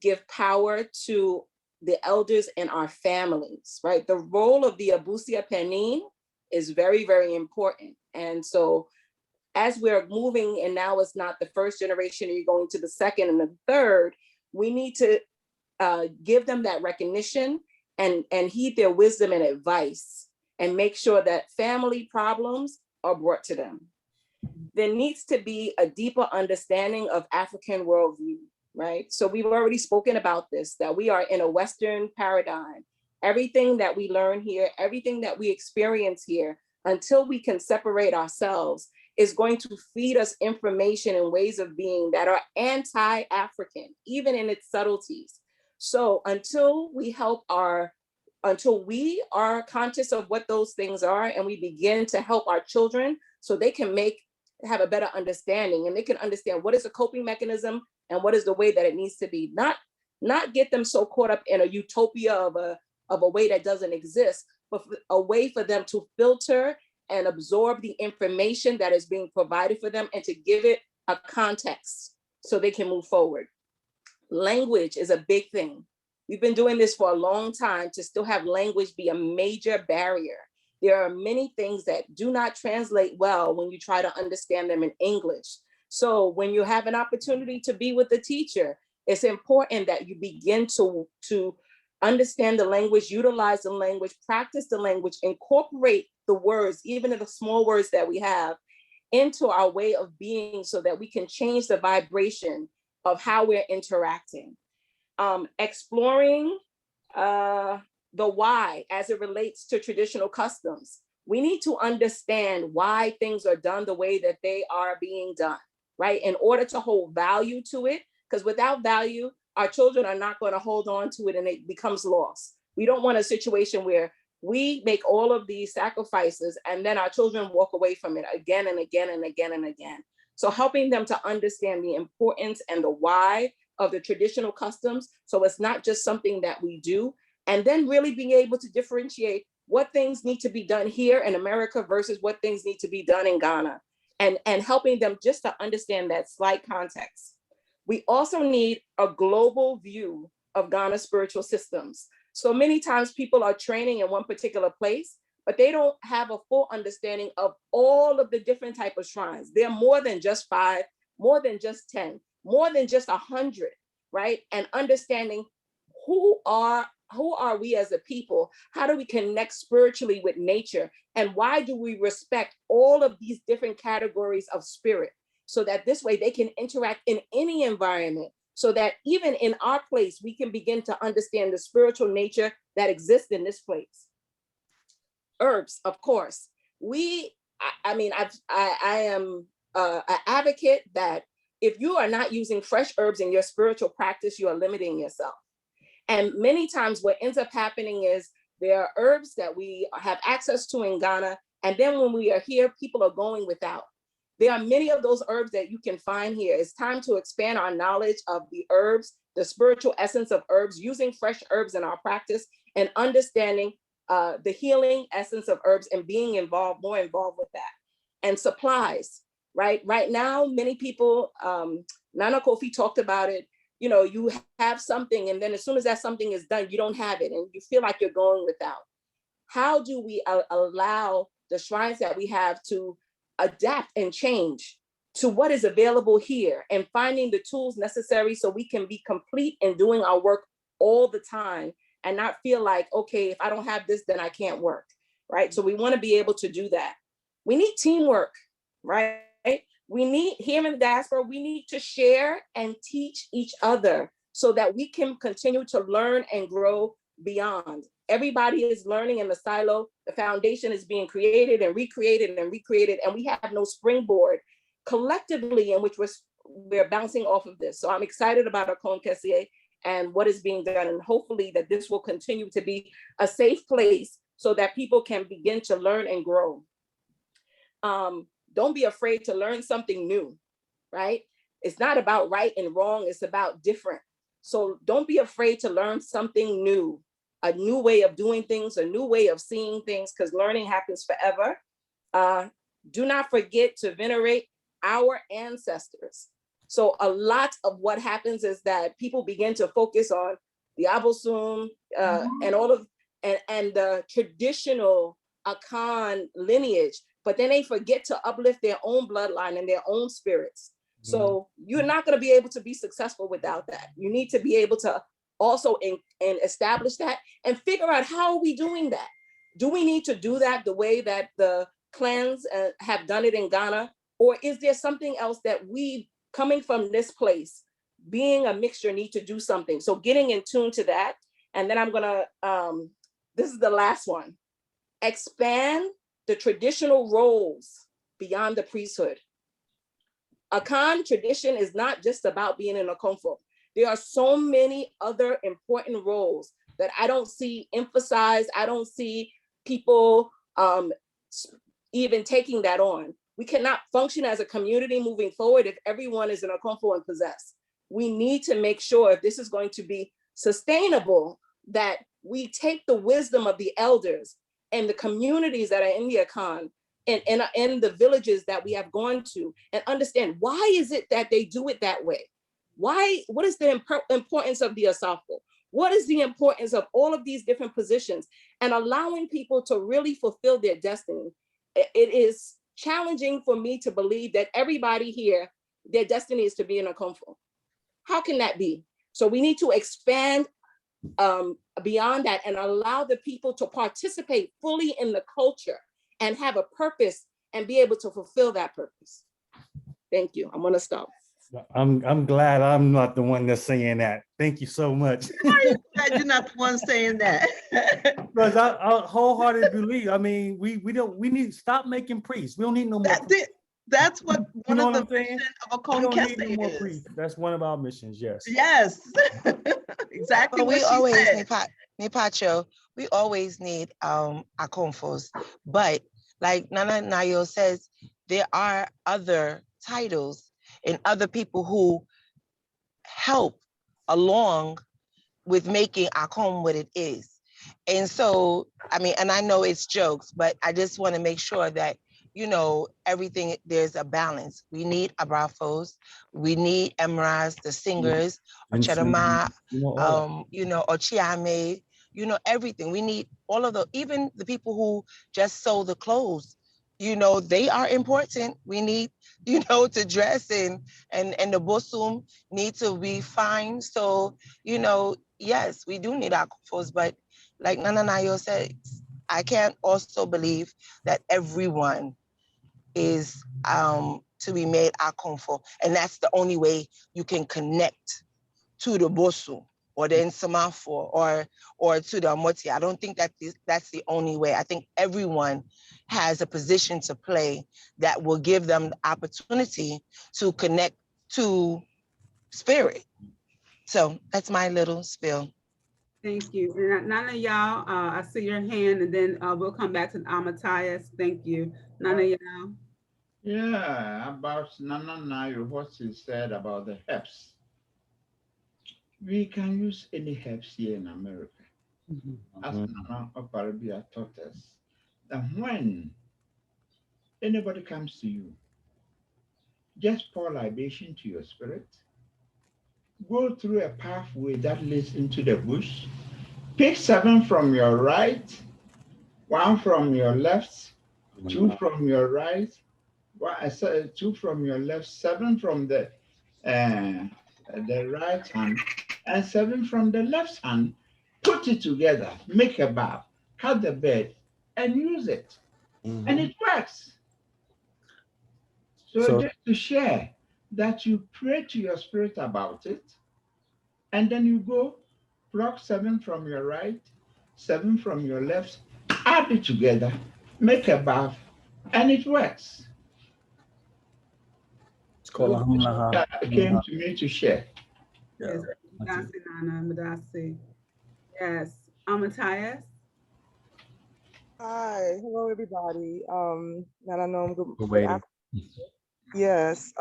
S9: give power to the elders in our families, right? The role of the Abusia Penin is very, very important. And so as we're moving, and now it's not the first generation, you're going to the second and the third, we need to give them that recognition and heed their wisdom and advice and make sure that family problems are brought to them. There needs to be a deeper understanding of African worldview, right? So we've already spoken about this, that we are in a Western paradigm. Everything that we learn here, everything that we experience here, until we can separate ourselves, is going to feed us information and ways of being that are anti-African, even in its subtleties. So until we are conscious of what those things are and we begin to help our children so they can have a better understanding and they can understand what is a coping mechanism and what is the way that it needs to be. Not get them so caught up in a utopia of a way that doesn't exist, but a way for them to filter and absorb the information that is being provided for them and to give it a context so they can move forward. Language is a big thing. We've been doing this for a long time. To still have language be a major barrier. There are many things that do not translate well when you try to understand them in English. So when you have an opportunity to be with the teacher, it's important that you begin to understand the language, utilize the language, practice the language, incorporate the words, even in the small words that we have, into our way of being so that we can change the vibration of how we're interacting. Exploring the why as it relates to traditional customs. We need to understand why things are done the way that they are being done, right? In order to hold value to it, because without value, our children are not going to hold on to it and it becomes lost. We don't want a situation where we make all of these sacrifices and then our children walk away from it again and again and again and again. So helping them to understand the importance and the why of the traditional customs. So it's not just something that we do, and then really being able to differentiate what things need to be done here in America versus what things need to be done in Ghana, and helping them just to understand that slight context. We also need a global view of Ghana's spiritual systems. So many times people are training in one particular place, but they don't have a full understanding of all of the different type of shrines. They're more than just 5, more than just 10, more than just 100, right? And understanding who are we as a people? How do we connect spiritually with nature? And why do we respect all of these different categories of spirit? So that this way they can interact in any environment, so that even in our place, we can begin to understand the spiritual nature that exists in this place. Herbs, of course. I am an advocate that if you are not using fresh herbs in your spiritual practice, you are limiting yourself. And many times what ends up happening is there are herbs that we have access to in Ghana, and then when we are here, people are going without. There are many of those herbs that you can find here. It's time to expand our knowledge of the herbs, the spiritual essence of herbs, using fresh herbs in our practice, and understanding the healing essence of herbs and being more involved with that. And supplies, right? Right now, many people, Nana Kofi talked about it, you have something and then as soon as that something is done, you don't have it and you feel like you're going without. How do we allow the shrines that we have to adapt and change to what is available here and finding the tools necessary so we can be complete in doing our work all the time and not feel like, okay, if I don't have this, then I can't work, right? So we want to be able to do that. We need teamwork, right? We need, here in the diaspora, we need to share and teach each other so that we can continue to learn and grow beyond. Everybody is learning in the silo. The foundation is being created and recreated, and we have no springboard collectively in which we're bouncing off of this. So I'm excited about Akom Kese and what is being done, and hopefully that this will continue to be a safe place so that people can begin to learn and grow. Don't be afraid to learn something new, right? It's not about right and wrong, it's about different. So don't be afraid to learn something new, a new way of doing things, a new way of seeing things, because learning happens forever. Do not forget to venerate our ancestors. So a lot of what happens is that people begin to focus on the Abosum and all of, and the traditional Akan lineage, but then they forget to uplift their own bloodline and their own spirits. So you're not going to be able to be successful without that. You need to be able to also establish that and figure out, how are we doing that? Do we need to do that the way that the clans have done it in Ghana? Or is there something else that we, coming from this place, being a mixture, need to do something? So getting in tune to that. And then I'm gonna, this is the last one. Expand the traditional roles beyond the priesthood. Akan tradition is not just about being in a Akomfo. There are so many other important roles that I don't see emphasized. I don't see people even taking that on. We cannot function as a community moving forward if everyone is in a Akomfo and possessed. We need to make sure, if this is going to be sustainable, that we take the wisdom of the elders and the communities that are in the Akan and the villages that we have gone to, and understand, why is it that they do it that way? Why? What is the importance of the Asafo? What is the importance of all of these different positions, and allowing people to really fulfill their destiny? It is challenging for me to believe that everybody here, their destiny is to be in a Akomfo. How can that be? So we need to expand beyond that and allow the people to participate fully in the culture and have a purpose and be able to fulfill that purpose. Thank you. I'm gonna stop.
S18: I'm glad I'm not the one that's saying that. Thank you so much.
S1: Why are you glad you're not the one saying that?
S18: Because I wholeheartedly believe. I mean, we need to stop making priests. We don't need no more.
S1: That's what one of the
S18: missions
S1: of Akom Kese
S18: is. Priests. That's one of our missions. Yes.
S1: Yes. Exactly.
S11: But we
S1: what
S11: always
S1: said.
S11: Pacho, we always need Akomfos. But like Nana Nayo says, there are other titles and other people who help along with making Akom what it is. And so, I mean, and I know it's jokes, but I just want to make sure that, you know, everything, there's a balance. We need Abrafos, we need Emras, the singers, Ochadama, you know, Ochiame, you know, everything. We need all of the, even the people who just sew the clothes, you know, they are important. We need, you know, to dress and the bosum need to be fine. So, you know, yes, we do need Akofos, but like Nana Nayo said, I can't also believe that everyone is to be made Akomfo. And that's the only way you can connect to the Bosu or the Nsamafo or to the Amoti. I don't think that that's the only way. I think everyone has a position to play that will give them the opportunity to connect to spirit. So that's my little spiel.
S4: Thank you. And Nana Yao, I see your hand, and then we'll come back to Amazias. Thank you. Nana Yao.
S12: Yeah, about Nana Nayo, what she said about the herbs. We can use any herbs here in America. As Nana Oparebea taught us, that when anybody comes to you, just pour libation to your spirit, go through a pathway that leads into the bush, pick 7 from your right, 1 from your left, 2 from your right, Well, I said 2 from your left, 7 from the right hand, and 7 from the left hand. Put it together, make a bath, cut the bed, and use it. And it works. So
S18: So
S12: just to share that you pray to your spirit about it, and then you go pluck 7 from your right, 7 from your left, add it together, make a bath, and it works.
S18: it's called
S12: So
S18: Alhamdulillah.
S12: that came to me to share.
S4: Yes, Madasi Nana, Madasi. Yes, Matthias.
S17: Hi, hello everybody. Nana Nom,
S18: We're
S17: good
S18: waiting.
S17: afternoon. Yes.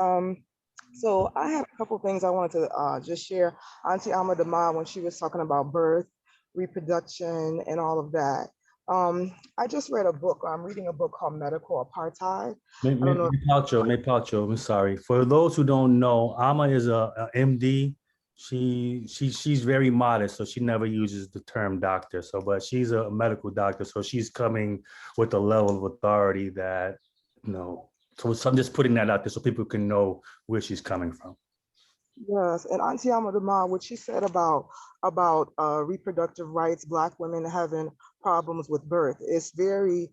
S17: So I have a couple things I wanted to just share. Auntie Alma Dama, when she was talking about birth, reproduction, and all of that. I just read a book. I'm reading a book called Medical Apartheid. I don't know.
S18: Me Palcho, I'm sorry. For those who don't know, Ama is a MD. She's very modest, so she never uses the term doctor. So, but she's a medical doctor, so she's coming with a level of authority that, you know. So I'm just putting that out there so people can know where she's coming from.
S17: Yes, and Auntie Amadama, what she said about reproductive rights, Black women having problems with birth, it's very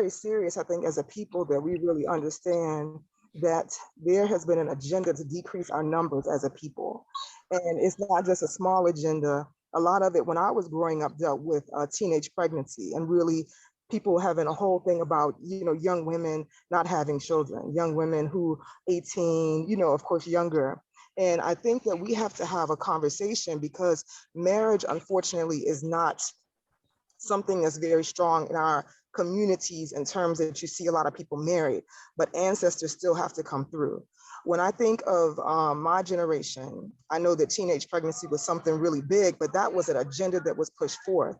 S17: serious. I think as a people that we really understand that there has been an agenda to decrease our numbers as a people, and it's not just a small agenda. A lot of it, when I was growing up, dealt with teenage pregnancy and really people having a whole thing about, you know, young women not having children, young women who 18, you know, of course, younger. And I think that we have to have a conversation because marriage, unfortunately, is not something that's very strong in our communities in terms that you see a lot of people married, but ancestors still have to come through. When I think of my generation, I know that teenage pregnancy was something really big, but that was an agenda that was pushed forth.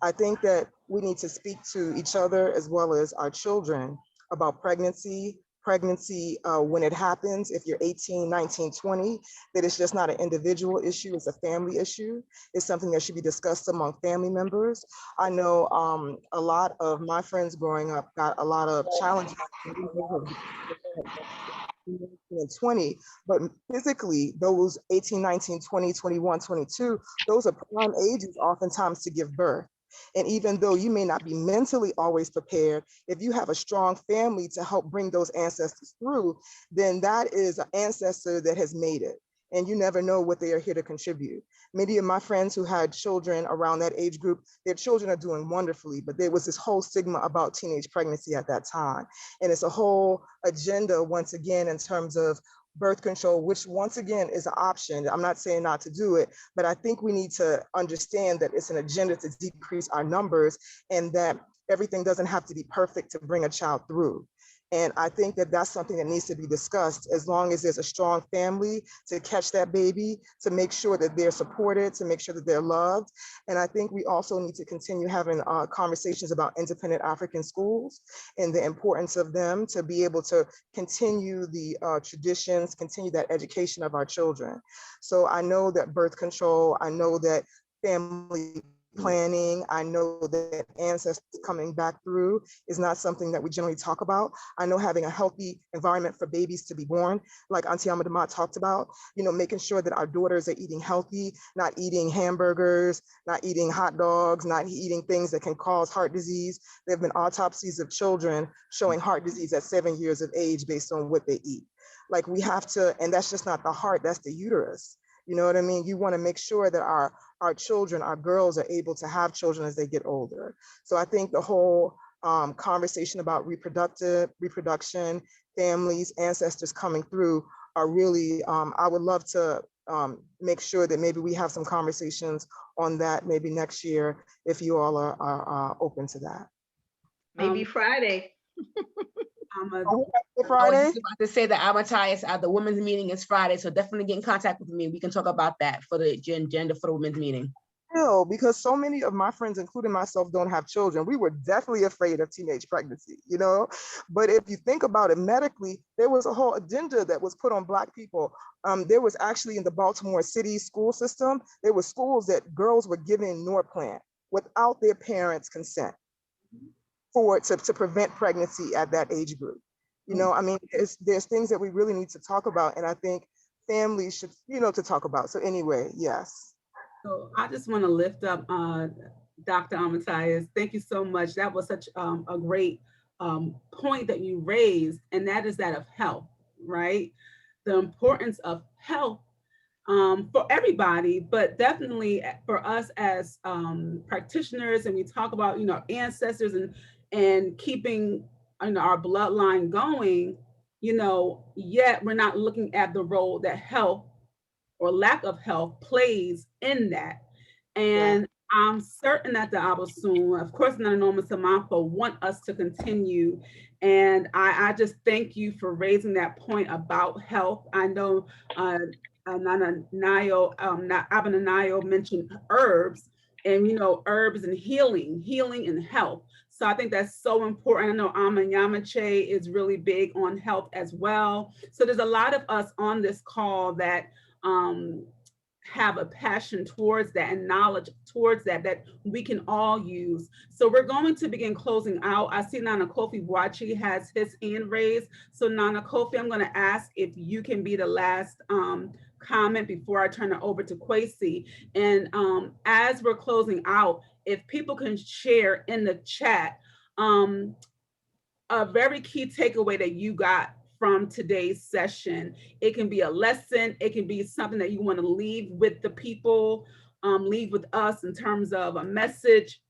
S17: I think that we need to speak to each other as well as our children about pregnancy when it happens, if you're 18, 19, 20, that it's just not an individual issue, it's a family issue. It's something that should be discussed among family members. I know a lot of my friends growing up got a lot of challenges and 20, but physically those 18, 19, 20, 21, 22, those are prime ages oftentimes to give birth. And even though you may not be mentally always prepared, if you have a strong family to help bring those ancestors through, then that is an ancestor that has made it. And you never know what they are here to contribute. Many of my friends who had children around that age group, their children are doing wonderfully, but there was this whole stigma about teenage pregnancy at that time. And it's a whole agenda, once again, in terms of birth control, which once again is an option. I'm not saying not to do it, but I think we need to understand that it's an agenda to decrease our numbers and that everything doesn't have to be perfect to bring a child through. And I think that that's something that needs to be discussed as long as there's a strong family to catch that baby, to make sure that they're supported, to make sure that they're loved. And I think we also need to continue having conversations about independent African schools and the importance of them to be able to continue the traditions, continue that education of our children. So I know that birth control, I know that family planning, I know that ancestors coming back through is not something that we generally talk about. I know having a healthy environment for babies to be born, like Auntie Amadama talked about, you know, making sure that our daughters are eating healthy, not eating hamburgers, not eating hot dogs, not eating things that can cause heart disease. There have been autopsies of children showing heart disease at 7 years of age based on what they eat. Like we have to, and that's just not the heart, that's the uterus. You know what I mean? You want to make sure that our children, our girls are able to have children as they get older. So I think the whole conversation about reproduction, families, ancestors coming through are really, I would love to make sure that maybe we have some conversations on that maybe next year, if you all are open to that.
S16: Maybe Friday.
S7: Friday? I was just about to say that Matthias, the women's meeting is Friday, so definitely get in contact with me. We can talk about that for the agenda for the women's meeting.
S17: No, because so many of my friends, including myself, don't have children. We were definitely afraid of teenage pregnancy, you know? But if you think about it medically, there was a whole agenda that was put on Black people. There was actually in the Baltimore City school system, there were schools that girls were given Norplant without their parents' consent to prevent pregnancy at that age group. You know, I mean, there's things that we really need to talk about, and I think families should, you know, to talk about. So anyway, yes.
S4: So I just want to lift up Dr. Amatias. Thank you so much. That was such a great point that you raised, and that is that of health, right? The importance of health for everybody, but definitely for us as practitioners. And we talk about, you know, ancestors and keeping, you know, our bloodline going, you know, yet we're not looking at the role that health or lack of health plays in that. And I'm certain that the Abasun, of course, an enormous amount, want us to continue. And I just thank you for raising that point about health. I know Abanayo mentioned herbs, and you know, herbs and healing and health. So I think that's so important. I know Yamache is really big on health as well. So there's a lot of us on this call that have a passion towards that and knowledge towards that we can all use. So we're going to begin closing out. I see Nana Kofi Bwachi has his hand raised. So Nana Kofi, I'm going to ask if you can be the last comment before I turn it over to Kwesi. And as we're closing out, if people can share in the chat a very key takeaway that you got from today's session. It can be a lesson, it can be something that you want to leave with the people, leave with us in terms of a message,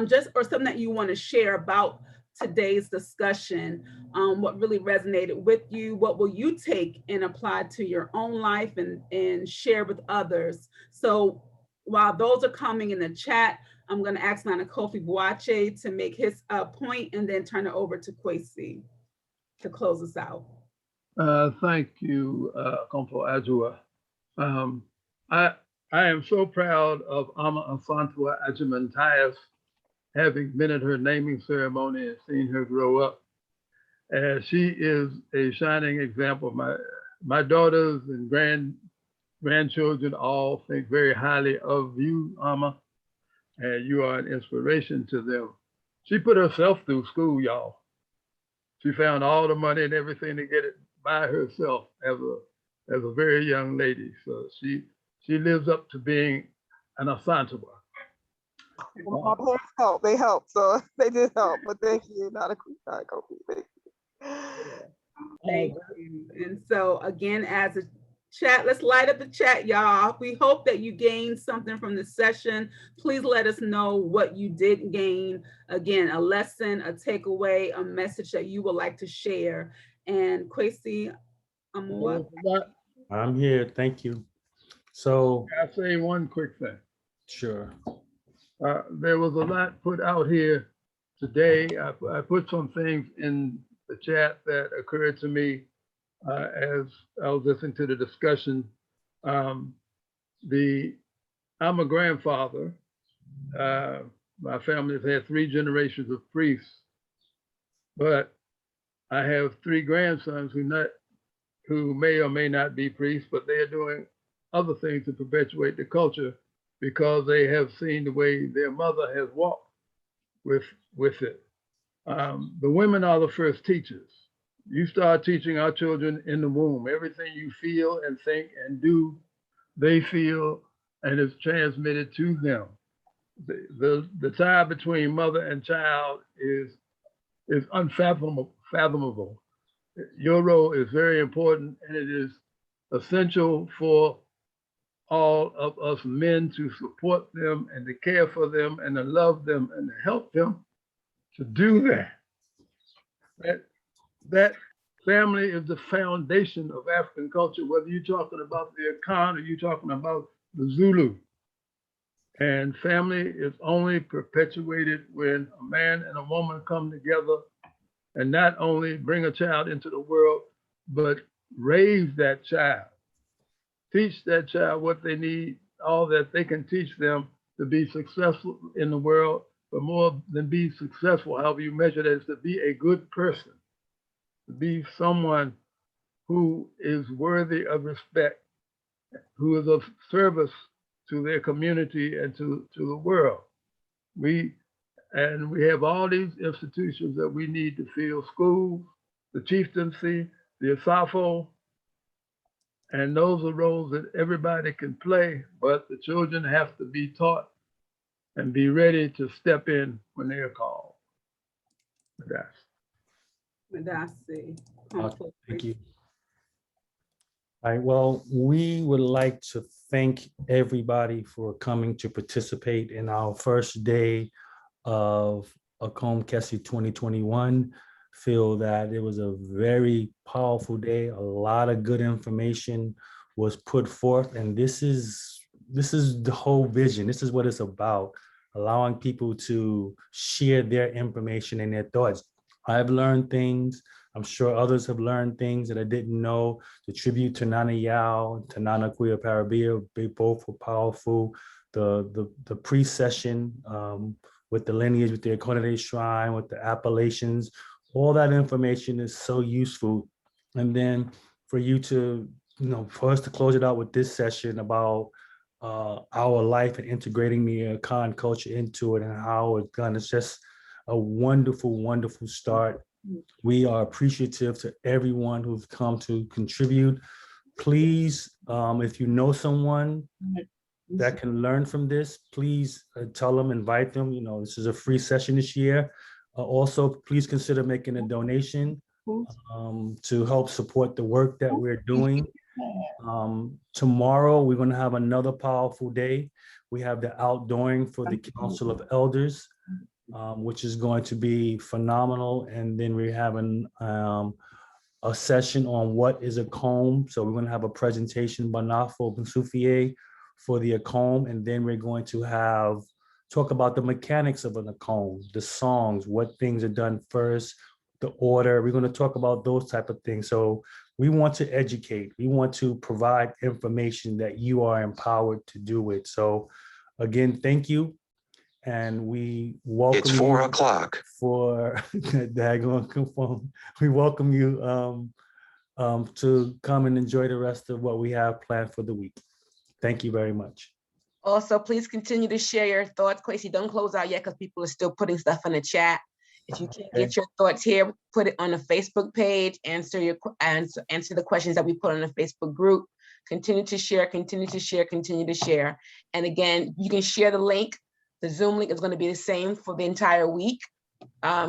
S4: just or something that you want to share about today's discussion. What really resonated with you, what will you take and apply to your own life and share with others. So while those are coming in the chat, I'm going to ask Nana Kofi Bwache to make his point and then turn it over to Kwesi to close us out.
S8: Thank you, Kompo Adjua. I am so proud of Ama Afantua Ajumantias, having been at her naming ceremony and seen her grow up. She is a shining example. My daughters and grandchildren all think very highly of you, Ama, and you are an inspiration to them. She put herself through school, y'all. She found all the money and everything to get it by herself as a very young lady. So she lives up to being an Asantewa.
S17: Well, my parents helped. They helped, so they did help. But thank you, Nana Kofi. Thank you.
S4: Thank you. And so again, as a chat, let's light up the chat, y'all. We hope that you gained something from this session. Please let us know what you did gain. Again, a lesson, a takeaway, a message that you would like to share. And Kwesi Amua.
S18: I'm here. Thank you. So
S8: I'll say one quick thing.
S18: Sure.
S8: There was a lot put out here today. I put some things in the chat that occurred to me as I was listening to the discussion. I'm a grandfather. My family has had 3 generations of priests, but I have 3 grandsons who may or may not be priests, but they are doing other things to perpetuate the culture because they have seen the way their mother has walked with it. The women are the first teachers. You start teaching our children in the womb. Everything you feel and think and do, they feel and is transmitted to them. The tie between mother and child is unfathomable. Your role is very important, and it is essential for all of us men to support them and to care for them and to love them and to help them to do that. That family is the foundation of African culture, whether you're talking about the Akan or you're talking about the Zulu. And family is only perpetuated when a man and a woman come together and not only bring a child into the world, but raise that child. Teach that child what they need, all that they can teach them to be successful in the world, but more than be successful, however you measure that, is to be a good person, to be someone who is worthy of respect, who is of service to their community and to the world. We have all these institutions that we need to fill: schools, the chieftaincy, the Asafo, and those are roles that everybody can play, but the children have to be taught and be ready to step in when they are called.
S4: Madasi.
S18: Thank you. All right, well, we would like to thank everybody for coming to participate in our first day of Akom Kese 2021. Feel that it was a very powerful day. A lot of good information was put forth, and this is the whole vision. This is what it's about, allowing people to share their information and their thoughts. I've learned things. I'm sure others have learned things that I didn't know. The tribute to Nana Yao, to Nana Akua Oparebea, they both were powerful. The pre-session with the lineage, with the Akua Shrine, with the appellations, all that information is so useful. And then for you to, for us to close it out with this session about our life and integrating the Akan culture into it and how it's done, it's just a wonderful, wonderful start. We are appreciative to everyone who's come to contribute. Please, if you know someone that can learn from this, please tell them, invite them. This is a free session this year. Also, please consider making a donation to help support the work that we're doing. Tomorrow, we're going to have another powerful day. We have the outdooring for the Council of Elders, which is going to be phenomenal. And then we're having a session on what is a comb. So we're going to have a presentation by Nafo Bensoufier for the Akom, and then we're going to talk about the mechanics of an Akom, the songs, what things are done first, the order. We're going to talk about those type of things. So we want to educate. We want to provide information that you are empowered to do it. So again, thank you. And we welcome
S14: It's 4 o'clock.
S18: For we welcome you to come and enjoy the rest of what we have planned for the week. Thank you very much.
S7: Also, please continue to share your thoughts. Quasi, don't close out yet because people are still putting stuff in the chat. If you can't get your thoughts here, put it on the Facebook page, answer the questions that we put on the Facebook group. Continue to share, continue to share, continue to share. And again, you can share the link. The Zoom link is going to be the same for the entire week.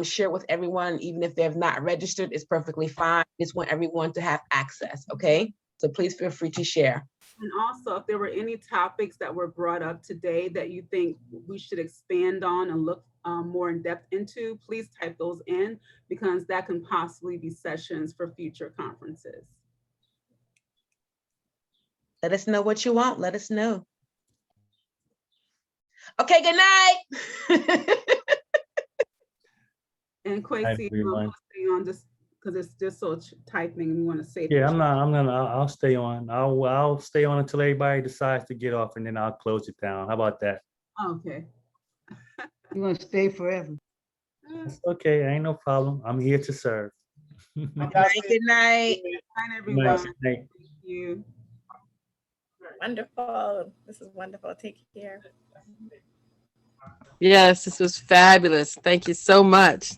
S7: Share with everyone, even if they have not registered, it's perfectly fine. Just want everyone to have access, okay? So please feel free to share.
S4: And also, if there were any topics that were brought up today that you think we should expand on and look more in depth into, please type those in, because that can possibly be sessions for future conferences.
S7: Let us know what you want. Let us know. Okay, good night.
S4: And Quasi, you want to stay on just because it's just so typing and we want to say.
S18: Yeah, I'll stay on. I'll stay on until everybody decides to get off, and then I'll close it down. How about that?
S4: Okay.
S5: You want to stay forever?
S18: That's okay, ain't no problem. I'm here to serve.
S7: Good night.
S4: Good night, everyone.
S18: Good night.
S4: Thank you.
S2: Wonderful. This is wonderful. Take care.
S15: Yes, this was fabulous. Thank you so much.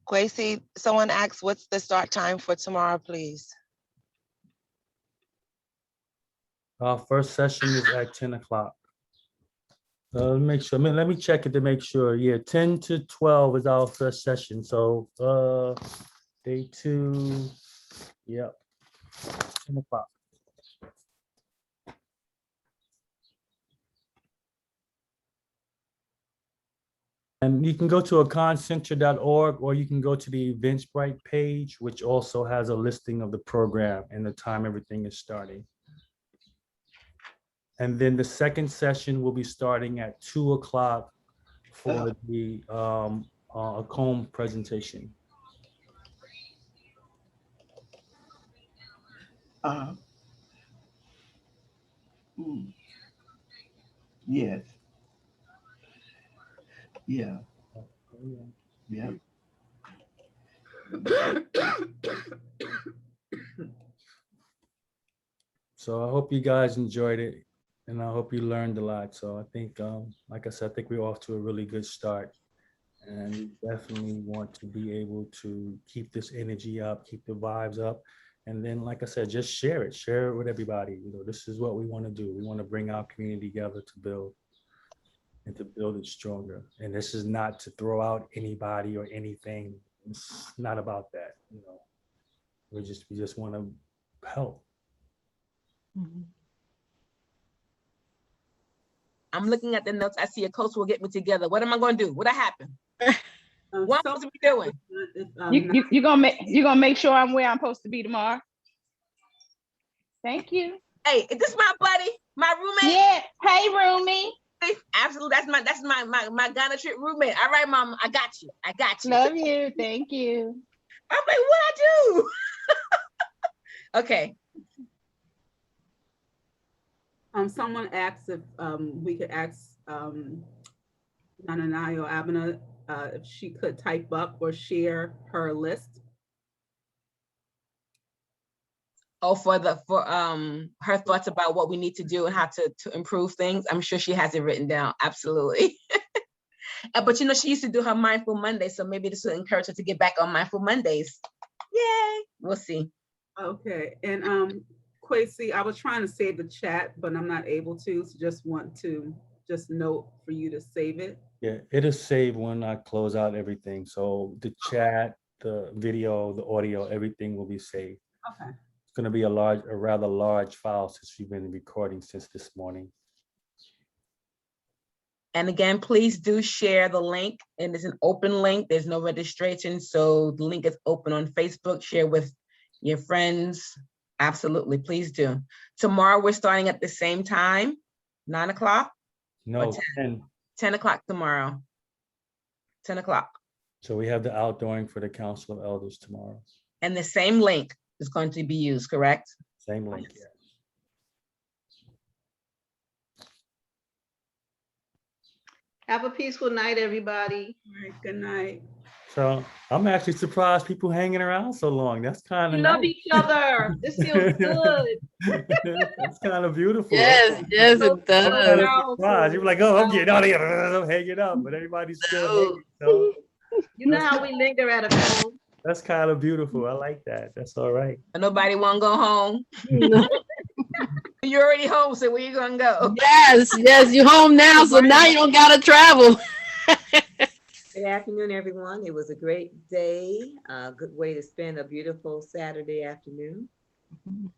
S11: Quasi, someone asked, what's the start time for tomorrow, please?
S18: Our first session is at 10 o'clock. Make sure. Let me check it to make sure. Yeah, 10 to 12 is our first session. So day 2, yep, 10 o'clock. And you can go to aconcenter.org, or you can go to the Eventbrite page, which also has a listing of the program and the time everything is starting. And then the second session will be starting at 2 o'clock for the Akom presentation.
S13: Yes. Yeah. Yeah.
S18: So I hope you guys enjoyed it, and I hope you learned a lot. So I think, like I said, I think we're off to a really good start, and we definitely want to be able to keep this energy up, keep the vibes up, and then, like I said, just share it with everybody. You know, this is what we want to do. We want to bring our community together to build and to build it stronger. And this is not to throw out anybody or anything. It's not about that. You know, we just want to help.
S7: I'm looking at the notes. I see a coach will get me together. What am I going to do? What happened? What am I supposed to be doing?
S6: You gonna make sure I'm where I'm supposed to be tomorrow. Thank you.
S7: Hey, is this my buddy, my roommate?
S6: Yeah. Hey, roomie.
S7: Absolutely. That's my Ghana trip roommate. All right, mama. I got you.
S6: Love you. Thank you.
S7: I'm like, what I do? Okay.
S4: Someone asked if we could ask Nananayo Abena if she could type up or share her list.
S7: Oh, for her thoughts about what we need to do and how to improve things. I'm sure she has it written down. Absolutely. But you know, she used to do her Mindful Monday, so maybe this will encourage her to get back on Mindful Mondays. Yay! We'll see.
S4: Okay, and Kwesi, I was trying to save the chat, but I'm not able to. So just want to note for you to save it.
S18: Yeah, it'll save when I close out everything. So the chat, the video, the audio, everything will be saved.
S4: Okay.
S18: It's going to be a rather large file since we've been recording since this morning.
S7: And again, please do share the link. And it's an open link. There's no registration. So the link is open on Facebook. Share with your friends. Absolutely, please do. Tomorrow we're starting at the same time, 9 o'clock?
S18: No, 10.
S7: 10 o'clock tomorrow. 10 o'clock.
S18: So we have the outdooring for the Council of Elders tomorrow.
S7: And the same link is going to be used, correct?
S18: Same link, yeah.
S16: Have a peaceful night, everybody.
S4: All right, good night.
S18: So I'm actually surprised people hanging around so long. That's kind
S16: We
S18: of
S16: love
S18: nice.
S16: each other. This feels good.
S18: That's kind of beautiful.
S15: Yes, yes, it does.
S18: I'm kind of surprised. You're like, oh, I'm getting out of here. I'm hanging up, but everybody's still hanging. So
S16: You know how we linger at a home.
S18: that's kind of beautiful. I like that. That's all right.
S7: Nobody want to go home. You're already home, so where you gonna go?
S15: Yes, you're home now, so now you don't gotta travel.
S3: Good afternoon, everyone. It was a great day. Good way to spend a beautiful Saturday afternoon.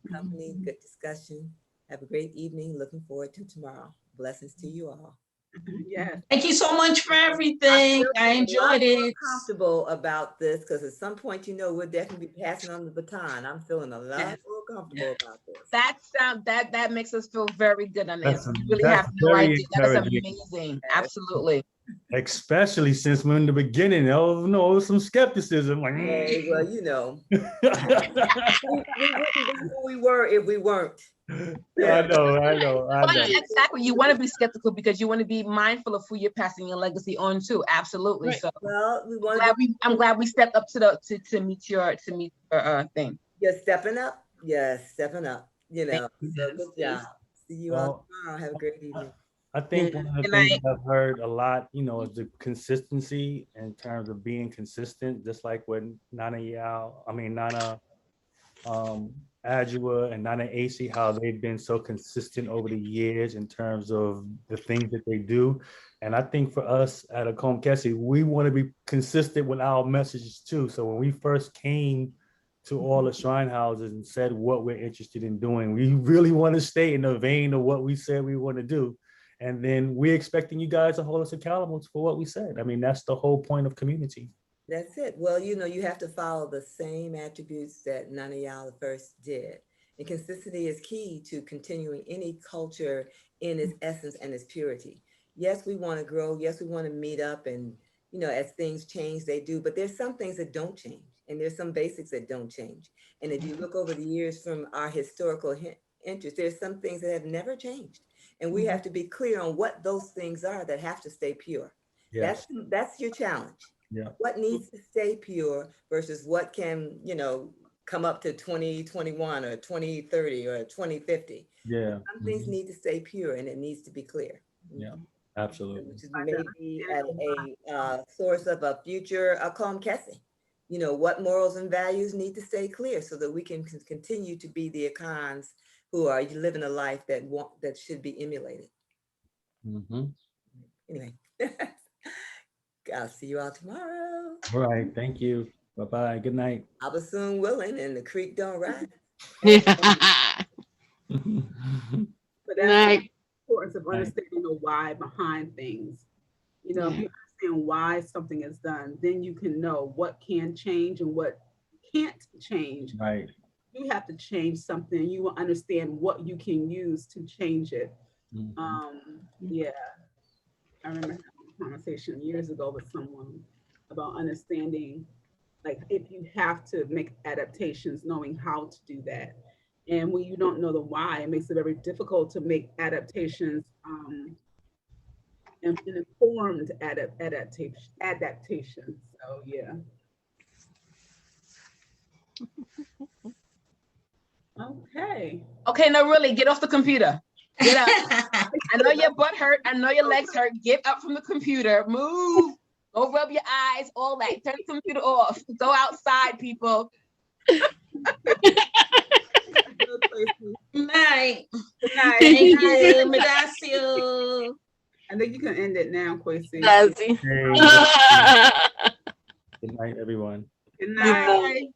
S3: Company, good discussion. Have a great evening. Looking forward to tomorrow. Blessings to you all.
S4: Yes.
S21: Thank you so much for everything. I enjoyed it.
S3: Comfortable about this because at some point, you know, we'll definitely be passing on the baton. I'm feeling a lot more comfortable about this.
S7: That makes us feel very good on this.
S18: That's-
S7: We really
S18: that's
S7: have no
S18: very
S7: idea. That's
S18: encouraging.
S7: amazing. Absolutely.
S18: Especially since we're in the beginning, oh no, some skepticism. Like,
S3: Hey, well, you know, we wouldn't be who we were if we weren't.
S18: I know.
S7: Exactly. You want to be skeptical because you want to be mindful of who you're passing your legacy on to. Absolutely.
S3: Right.
S7: So
S3: Well, we want
S7: I'm glad we stepped up to meet your thing.
S3: You're stepping up. Yes, stepping up. You know,
S7: Thank
S3: so good job. See you all tomorrow. Have a great evening.
S18: I think one of the
S7: Good
S18: things
S7: night.
S18: I've heard a lot, you know, is the consistency in terms of being consistent, just like when Nana Adjua and Nana AC, how they've been so consistent over the years in terms of the things that they do. And I think for us at Akom Kese, we want to be consistent with our messages too. So when we first came to all the shrine houses and said what we're interested in doing, we really want to stay in the vein of what we said we want to do. And then we're expecting you guys to hold us accountable for what we said. I mean, that's the whole point of community.
S3: That's it. Well, you know, you have to follow the same attributes that none of y'all first did. And consistency is key to continuing any culture in its essence and its purity. Yes, we want to grow. Yes, we want to meet up and, you know, as things change, they do. But there's some things that don't change. And there's some basics that don't change. And if you look over the years from our historical interest, there's some things that have never changed. And we have to be clear on what those things are that have to stay pure.
S18: Yes.
S3: That's your challenge.
S18: Yeah.
S3: What needs to stay pure versus what can, you know, come up to 2021 or 2030 or 2050.
S18: Yeah.
S3: Some things need to stay pure and it needs to be clear.
S18: Yeah, absolutely.
S3: Which is maybe a source of a future Akom Kese. You know, what morals and values need to stay clear so that we can continue to be the Akans who are living a life that should be emulated. Anyway, I'll see you all tomorrow.
S18: All right, thank you. Bye-bye, good night.
S3: I'll be soon willing and the creek don't rise.
S4: But that's
S15: Night.
S4: the importance of understanding the why behind things. You know, if you understand why something is done, then you can know what can change and what can't change.
S18: Right.
S4: You have to change something. You will understand what you can use to change it. Yeah, I remember having a conversation years ago with someone about understanding, like, if you have to make adaptations, knowing how to do that. And when you don't know the why, it makes it very difficult to make adaptations and informed adaptations. So yeah. Okay.
S21: Okay, no, really, get off the computer. Get up. I know your butt hurt. I know your legs hurt. Get up from the computer. Move. Go rub your eyes, all that. Turn the computer off. Go outside, people. Good night.
S4: Good night.
S21: Thank you. Medasio.
S4: I think you can end it now, Kwesi.
S18: Good night, everyone.
S4: Good night.